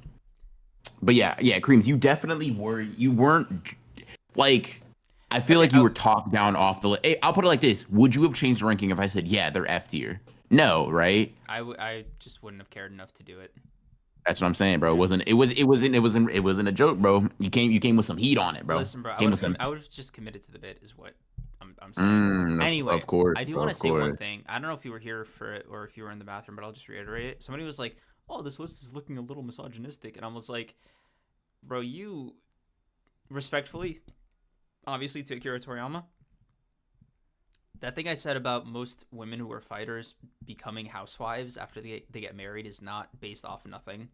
but yeah, Creams, you definitely were. You weren't like. I feel Okay, like you were talked down off the. Hey, I'll put it like this: would you have changed the ranking if I said, yeah, they're F tier? No, right? I just wouldn't have cared enough to do it. That's what I'm saying, bro. It Yeah. wasn't. It wasn't a joke, bro. You came with some heat on it, bro. Listen, bro. Came with some. I would have just committed to the bit, is what I'm saying. Anyway, Of course, I do want to of say one course. thing. I don't know if you were here for it or if you were in the bathroom, but I'll just reiterate it. Somebody was like, "Oh, this list is looking a little misogynistic," and I was like, "Bro, you respectfully, obviously, to Akira Toriyama." That thing I said about most women who are fighters becoming housewives after they get married is not based off nothing.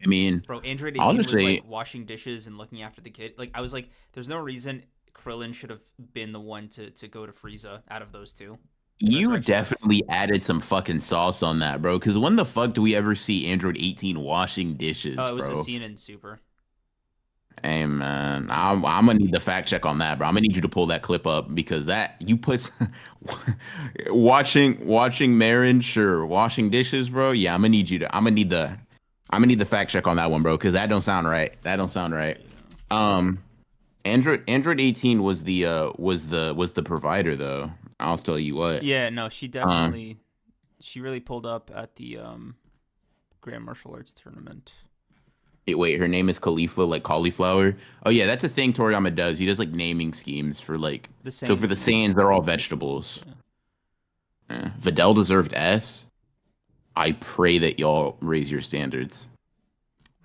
I mean, Bro, Android 18 was honestly, like washing dishes and looking after the kid. Like I was like, there's no reason Krillin should have been the one to go to Frieza out of those two in you Resurrection F. definitely added some fucking sauce on that, bro. Because when the fuck do we ever see Android 18 washing Oh, dishes, it was a bro? scene in Super. Hey man, I'm gonna need the fact check on that, bro. I'm gonna need you to pull that clip up because that you put watching Marin, sure, washing dishes, bro. Yeah, I'm gonna need the fact check on that one, bro, because that don't sound right. That don't sound right. Yeah. Um, Android 18 was the provider though. I'll tell you what. Yeah, no, Um, she really pulled up at the Grand Martial Arts tournament. wait, her name is Khalifa, like cauliflower. Oh yeah, that's a thing Toriyama does. He does like naming schemes for like. The So for the same. Saiyans, they're all vegetables. Yeah. Videl deserved S. I pray that y'all raise your standards.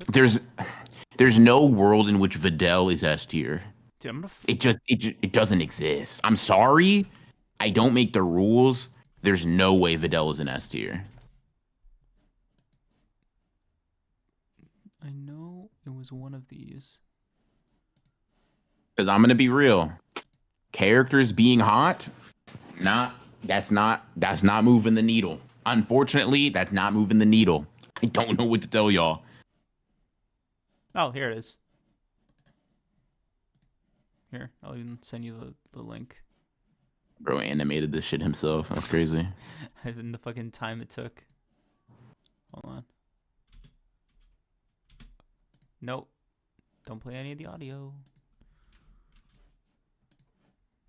What? There's no world in which Videl is S tier. Dude, It doesn't exist. I'm sorry. I don't make the rules. There's no way Videl is an S tier. I know it was one of these. Because I'm gonna be real. Characters being hot, Not that's not moving the needle. Unfortunately, that's not moving the needle. I don't know what to tell y'all. Oh, here it is. Here, I'll even send you the link. Bro animated this shit himself. That's crazy. And the fucking time it took. Hold on. Nope. Don't play any of the audio.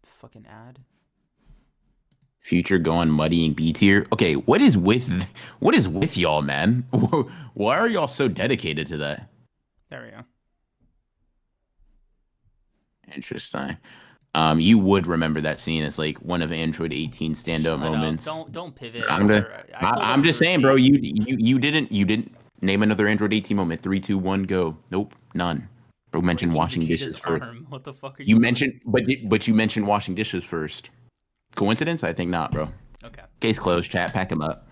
Fucking ad. Future going muddying B tier. Okay, what is with y'all, man? Why are y'all so dedicated to that? There we go. Interesting. You would remember that scene as like one of Android 18 standout moments. Don't pivot. I'm just, I pulled I'm up the just saying, bro. receipt. You didn't name another Android 18 moment. 3, 2, 1, go. Nope, none. Bro mentioned Breaking washing Vegeta's dishes first. arm. What the fuck are You you doing? mentioned, but you mentioned washing dishes first. Coincidence? I think not, bro. Okay. Case closed. Chat, pack him up.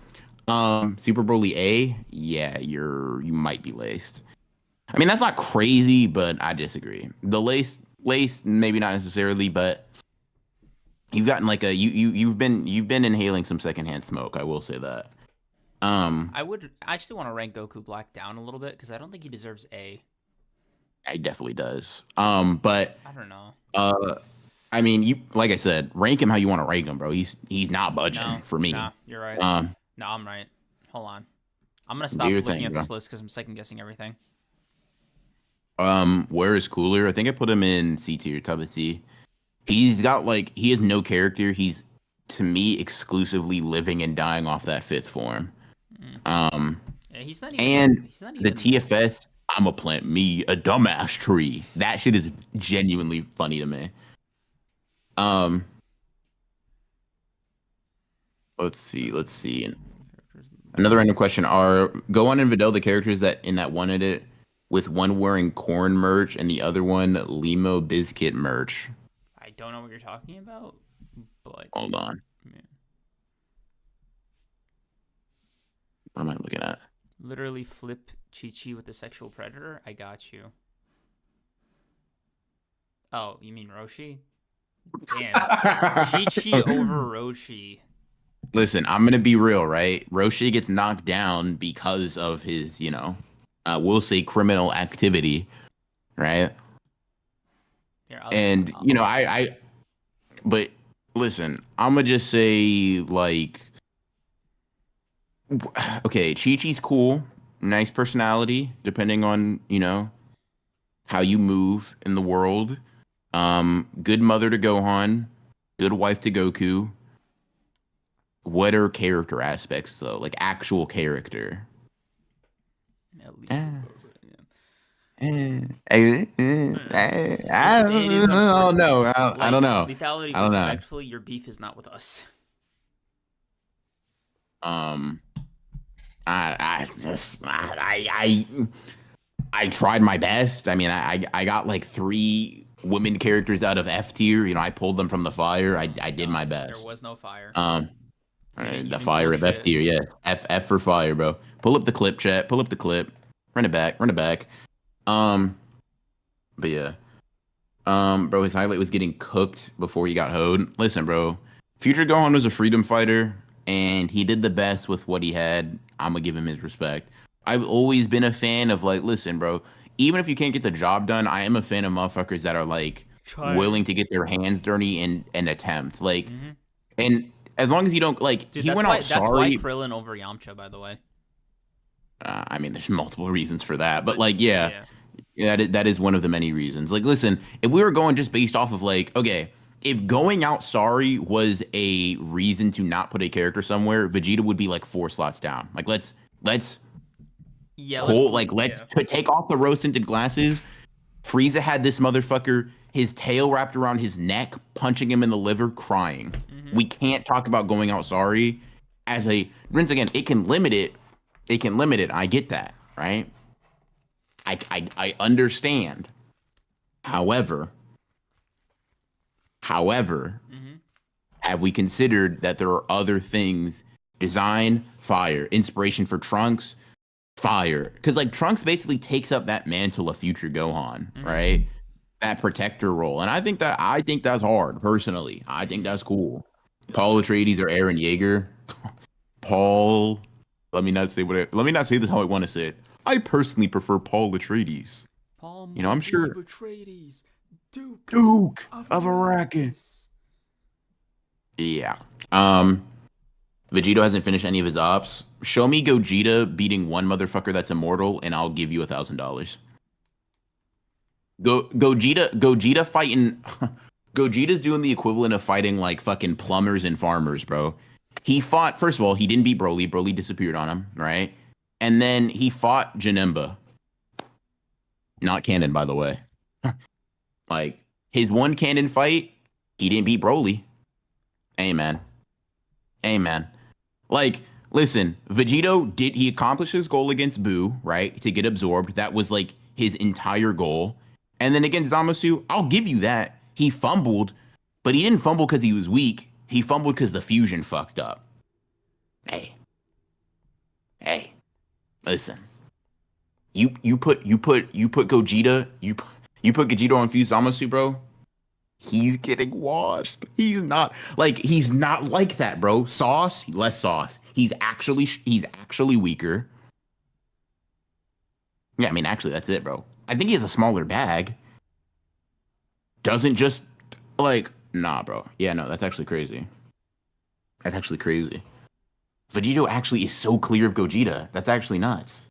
Super Broly A. Yeah, you might be laced. I mean, that's not crazy, but I disagree. The lace, maybe not necessarily, but you've gotten like you've been inhaling some secondhand smoke. I will say that. I actually want to rank Goku Black down a little bit because I don't think he deserves A. He definitely does. But I don't know. I mean, you like I said, rank him how you want to rank him, bro. He's not budging No, for me. nah, you're right. Um, No, I'm right. Hold on. I'm gonna do stop your looking thing, at bro. this list because I'm second guessing everything. Where is cooler? I think I put him in C tier, top of C. He has no character. He's to me exclusively living and dying off that fifth form. Mm. Um, Yeah, he's not even. and He's not the even. TFS, I'm a plant me a dumbass tree. That shit is genuinely funny to me. Um, let's see. Another random question: Are Gohan and Videl the characters that in that one edit with one wearing corn merch and the other one limo biscuit merch? I don't know what you're talking about, but Hold on, man, what am I looking at? literally flip Chi-Chi with the sexual predator. I got you. Oh, you mean Roshi? Damn, Chi-Chi over Roshi. Listen, I'm gonna be real, right? Roshi gets knocked down because of his, we'll say criminal activity, right? Here, And but listen, I'm gonna just say like, okay, Chi Chi's cool, nice personality, depending on how you move in the world. Good mother to Gohan, good wife to Goku. What are character aspects though? Like actual character. at least a Eh, little bit. Yeah. I It is don't unfortunate. know. I don't Like know. lethality, I don't know. respectfully, your beef is not with us. Um, I tried my best. I mean, I got like 3 women characters out of F tier. I pulled them from the fire. I did my No, there best. was no fire. Um, You've the been fire of F bullshit. tier. Yes, F for fire, bro. Pull up the clip, chat. Pull up the clip. Run it back. Run it back. Um, but yeah. Bro, his highlight was getting cooked before he got hoed. Listen, bro, Future Gohan was a freedom fighter, and he did the best with what he had. I'm gonna give him his respect. I've always been a fan of like, listen, bro, even if you can't get the job done, I am a fan of motherfuckers that are like willing Trying. to get their hands dirty and attempt. Like, Mm-hmm. and as long as you don't like, Dude, he went out that's why sorry. Krillin over Yamcha, by the way. I mean, there's multiple reasons for that, but But like, yeah. yeah, Yeah, that is one of the many reasons. Like, listen, if we were going just based off of like, okay, if going out sorry was a reason to not put a character somewhere, Vegeta would be like 4 slots down. Like, let's yeah. pull, like, let's Yeah. take off the rose tinted glasses. Frieza had this motherfucker, his tail wrapped around his neck, punching him in the liver, crying. Mm-hmm. We can't talk about going out sorry as a once again. It can limit it. It can limit it. I get that, right? I understand. However, however, Mm-hmm. have we considered that there are other things? Design, fire. Inspiration for Trunks, fire. Because like Trunks basically takes up that mantle of future Gohan, Mm-hmm. right? That protector role. And I think that's hard, personally. I think Mm-hmm. that's cool. Paul Atreides or Aaron Yeager. Paul. Let me not say this how I want to say it. I personally prefer Paul Atreides. Paul You know, I'm Mundi sure Atreides, Duke Duke of of Arrakis. Arrakis. Yeah. Um, Vegito hasn't finished any of his ops. Show me Gogeta beating one motherfucker that's immortal, and I'll give you $1,000. Gogeta fighting. Gogeta's doing the equivalent of fighting like fucking plumbers and farmers, bro. He fought. First of all, he didn't beat Broly. Broly disappeared on him, right? And then he fought Janemba. Not canon, by the way. Like his one canon fight, he didn't beat Broly. Amen. Amen. Like, listen, Vegito did he accomplish his goal against Boo, right? To get absorbed. That was like his entire goal. And then against Zamasu, I'll give you that. He fumbled, but he didn't fumble because he was weak. He fumbled because the fusion fucked up. Hey. Hey. Listen. You put Gogeta, you put Gogeta on Fuse Zamasu, bro. He's getting washed. He's not like that, bro. Sauce, less sauce. He's actually weaker. Yeah, I mean, actually, that's it, bro. I think he has a smaller bag. Doesn't just like nah, bro. Yeah, no, that's actually crazy. That's actually crazy. Vegito actually is so clear of Gogeta. That's actually nuts.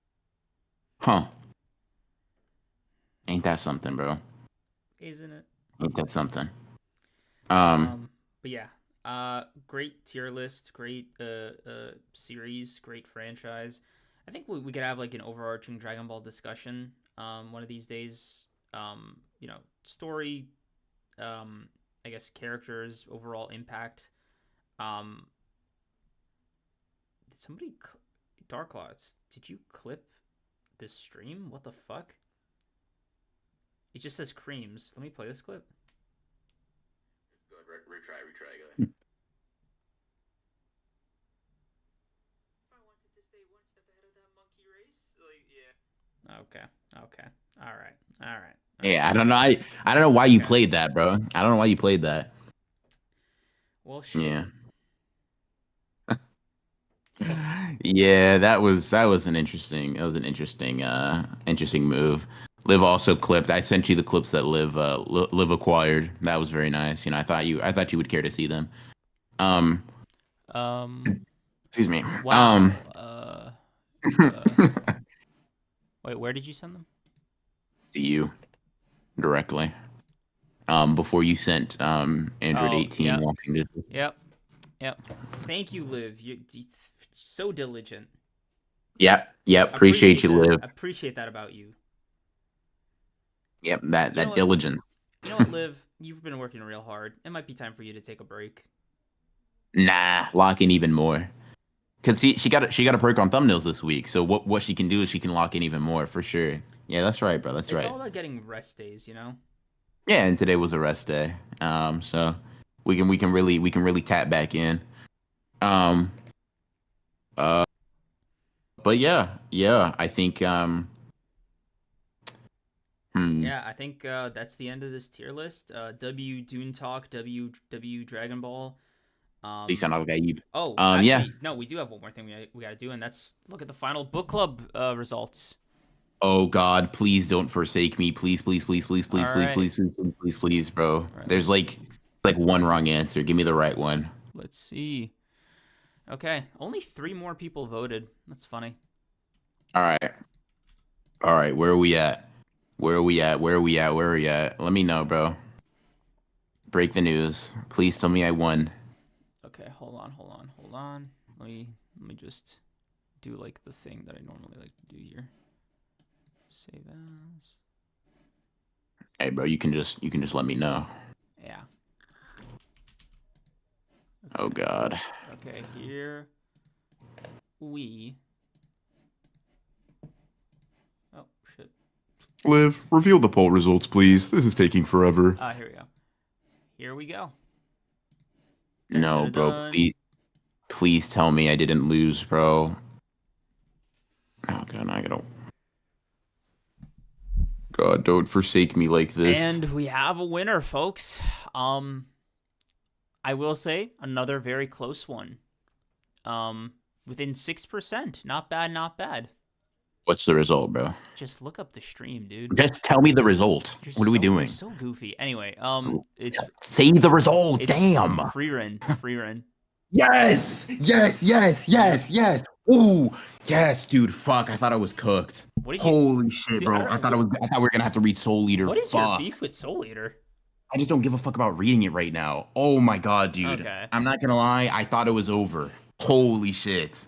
Huh. Ain't that something, bro? Isn't it? Ain't that something? Um, But yeah, great tier list, great series, great franchise. I think we could have like an overarching Dragon Ball discussion one of these days. Story, I guess characters, overall impact. Um, did somebody Dark Lots? Did you clip this stream? What the fuck? It just says creams. Let me play this clip. Go ahead, retry. Go ahead. I wanted to stay one step ahead of that monkey race. Like, yeah. Okay. All right. Yeah, I don't know. I don't know why you Okay. played that, bro. I don't know why you played that. Well, shit. Yeah. Yeah, that was an interesting interesting move. Liv also clipped. I sent you the clips that Liv acquired. That was very nice. You know, I thought you would care to see them. Um, Um. excuse me. Wow. Wait, where did you send them? To you directly. Before you sent Android Oh, 18 walking to. yep. Thank you, Liv. You're so diligent. Yep. Appreciate you, that. Liv. I appreciate that about you. Yep, that You know what? diligence. You know what, Liv? You've been working real hard. It might be time for you to take a break. Nah, lock in even more. Cause she got a perk on thumbnails this week. So what she can do is she can lock in even more for sure. Yeah, that's right, bro. That's It's right. all about getting rest days, you know. Yeah, and today was a rest day. So we can really tap back in. Um, uh, but yeah, I think Yeah, I think that's the end of this tier list. W Dune Talk, W Dragon Ball. Lisan Al Gaib. Oh, Yeah. actually, no, we do have one more thing we got to do, and that's look at the final book club results. Oh God, please don't forsake me. Please, please, please, please, please, All please, right. please, please, please, please, please, bro. All right, There's like one wrong answer. Give me the right one. let's see. Okay, only 3 more people voted. That's funny. All right. All right. Where are we at? Where are we at? Where are we at? Where are we at? Let me know, bro. Break the news. Please tell me I won. Okay, hold on. Let me just do like the thing that I normally like to do here. Save as. Hey, bro, you can just let me know. Yeah. Okay. Oh God. Okay, here we. Oh shit. Liv, reveal the poll results, please. This is taking forever. Here we go. Here we go. No, bro. Dun-dun-dun-dun. Please tell me I didn't lose, bro. Oh God, I gotta. God, don't forsake me like this. And we have a winner, folks. I will say another very close one. Within 6%. Not bad, not bad. What's the result, bro? Just look up the stream, dude. Just tell me the result. What are we You're doing? so goofy. Anyway, Say the result. it's Damn. free run. Free run. Yes. Yes. Yes. Yep. Yes. Yes. Ooh. Yes, dude. Fuck. I thought I was cooked. What did you Holy shit, dude, I bro. don't I thought we were gonna have to read Soul Eater. what is your Fuck. beef with Soul Eater? I just don't give a fuck about reading it right now. Oh my god, dude. Okay. I'm not gonna lie. I thought it was over. Holy shit.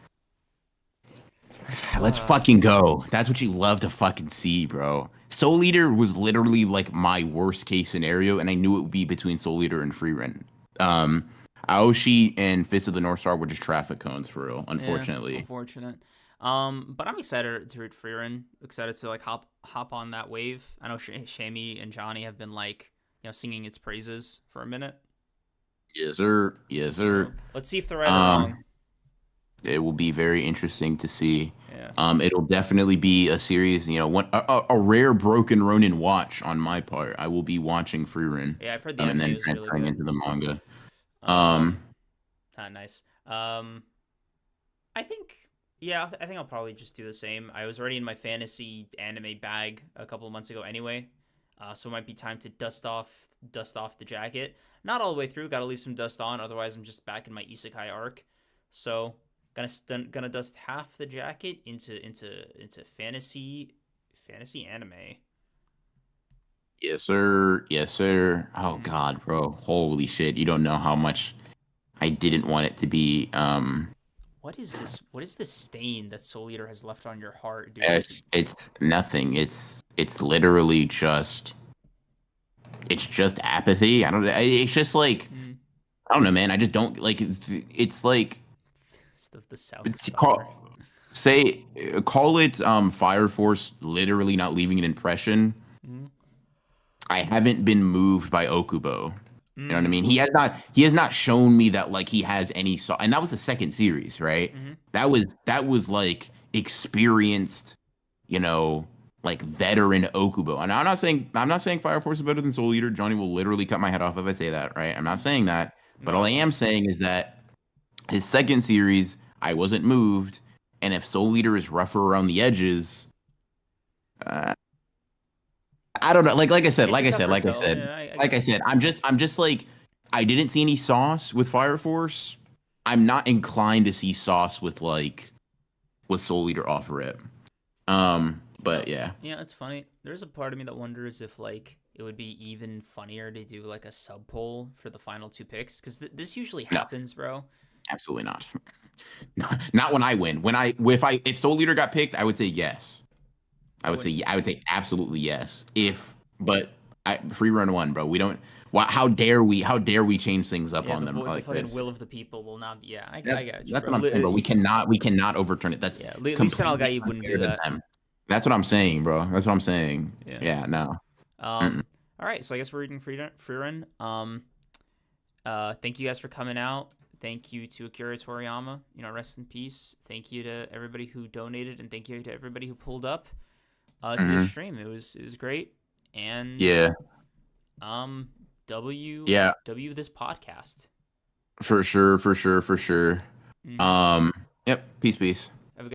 Let's fucking go. That's what you love to fucking see, bro. Soul Eater was literally like my worst case scenario, and I knew it would be between Soul Eater and Freerun. Um, Aoshi and Fist of the North Star were just traffic cones for real, Yeah, unfortunately. unfortunate. But I'm excited to read Freerun. Excited to like hop on that wave. I know Shamey and Johnny have been like singing its praises for a minute. Yes, sir. Yes, sir. So let's see if they're right or Um, wrong. it will be very interesting to see. Yeah. It'll definitely be a series, a rare broken Ronin watch on my part. I will be watching Freerun, Yeah, I've heard the and anime then was really transferring good. into the manga. Um, Nice. I think yeah, I think I'll probably just do the same. I was already in my fantasy anime bag a couple of months ago anyway, so it might be time to dust off the jacket. Not all the way through. Got to leave some dust on, otherwise I'm just back in my isekai arc. So gonna dust half the jacket into fantasy anime. Yes, sir. Yes, sir. Oh Mm. God, bro. Holy shit. You don't know how much I didn't want it to be. What is this? What is this stain that Soul Eater has left on your heart, dude? It's nothing. It's literally just apathy. I don't it's just like Mm. I don't know, man. I just don't like it's like The South it's Star. say call it Fire Force literally not leaving an impression. Mm. I haven't been moved by Okubo. You know what I Mm. mean? He has not shown me that like he has any and that was the second series, right? Mm-hmm. That was like experienced, you know, like veteran Okubo. And I'm not saying Fire Force is better than Soul Eater. Johnny will literally cut my head off if I say that, right? I'm not saying that. But No, all I I am won't. saying is that his second series, I wasn't moved. And if Soul Eater is rougher around the edges, uh, I don't know. Like I said, It's like a I said, tougher like I sell. said, Yeah, I like I get you. said, I'm just like I didn't see any sauce with Fire Force. I'm not inclined to see sauce with Soul Eater off rip. You know, But yeah, yeah, it's funny. There's a part of me that wonders if like it would be even funnier to do like a sub poll for the final two picks because this usually no, happens, bro. absolutely not. No, not when I win. If Soul Eater got picked, I would say yes. I wouldn't. I would say absolutely yes. But free run one, bro. We don't. Why, how dare we change things up Yeah, on them the like fucking this? will of the people will not be. Yeah, I That, got you, that's bro. what I'm saying, bro. We cannot overturn it. That's Yeah, at least Tenal completely Guy wouldn't unfair do to that. them. That's what I'm saying, bro. That's what I'm saying. Yeah. Yeah, no. Mm-mm. Um. All right, so I guess we're reading free run. Thank you guys for coming out. Thank you to Akira Toriyama. Rest in peace. Thank you to everybody who donated, and thank you to everybody who pulled up to the Hmm. stream. It was great, and Yeah, um, yeah, W this podcast. for sure, for sure, for sure. Mm-hmm. Um, yep. Peace, peace.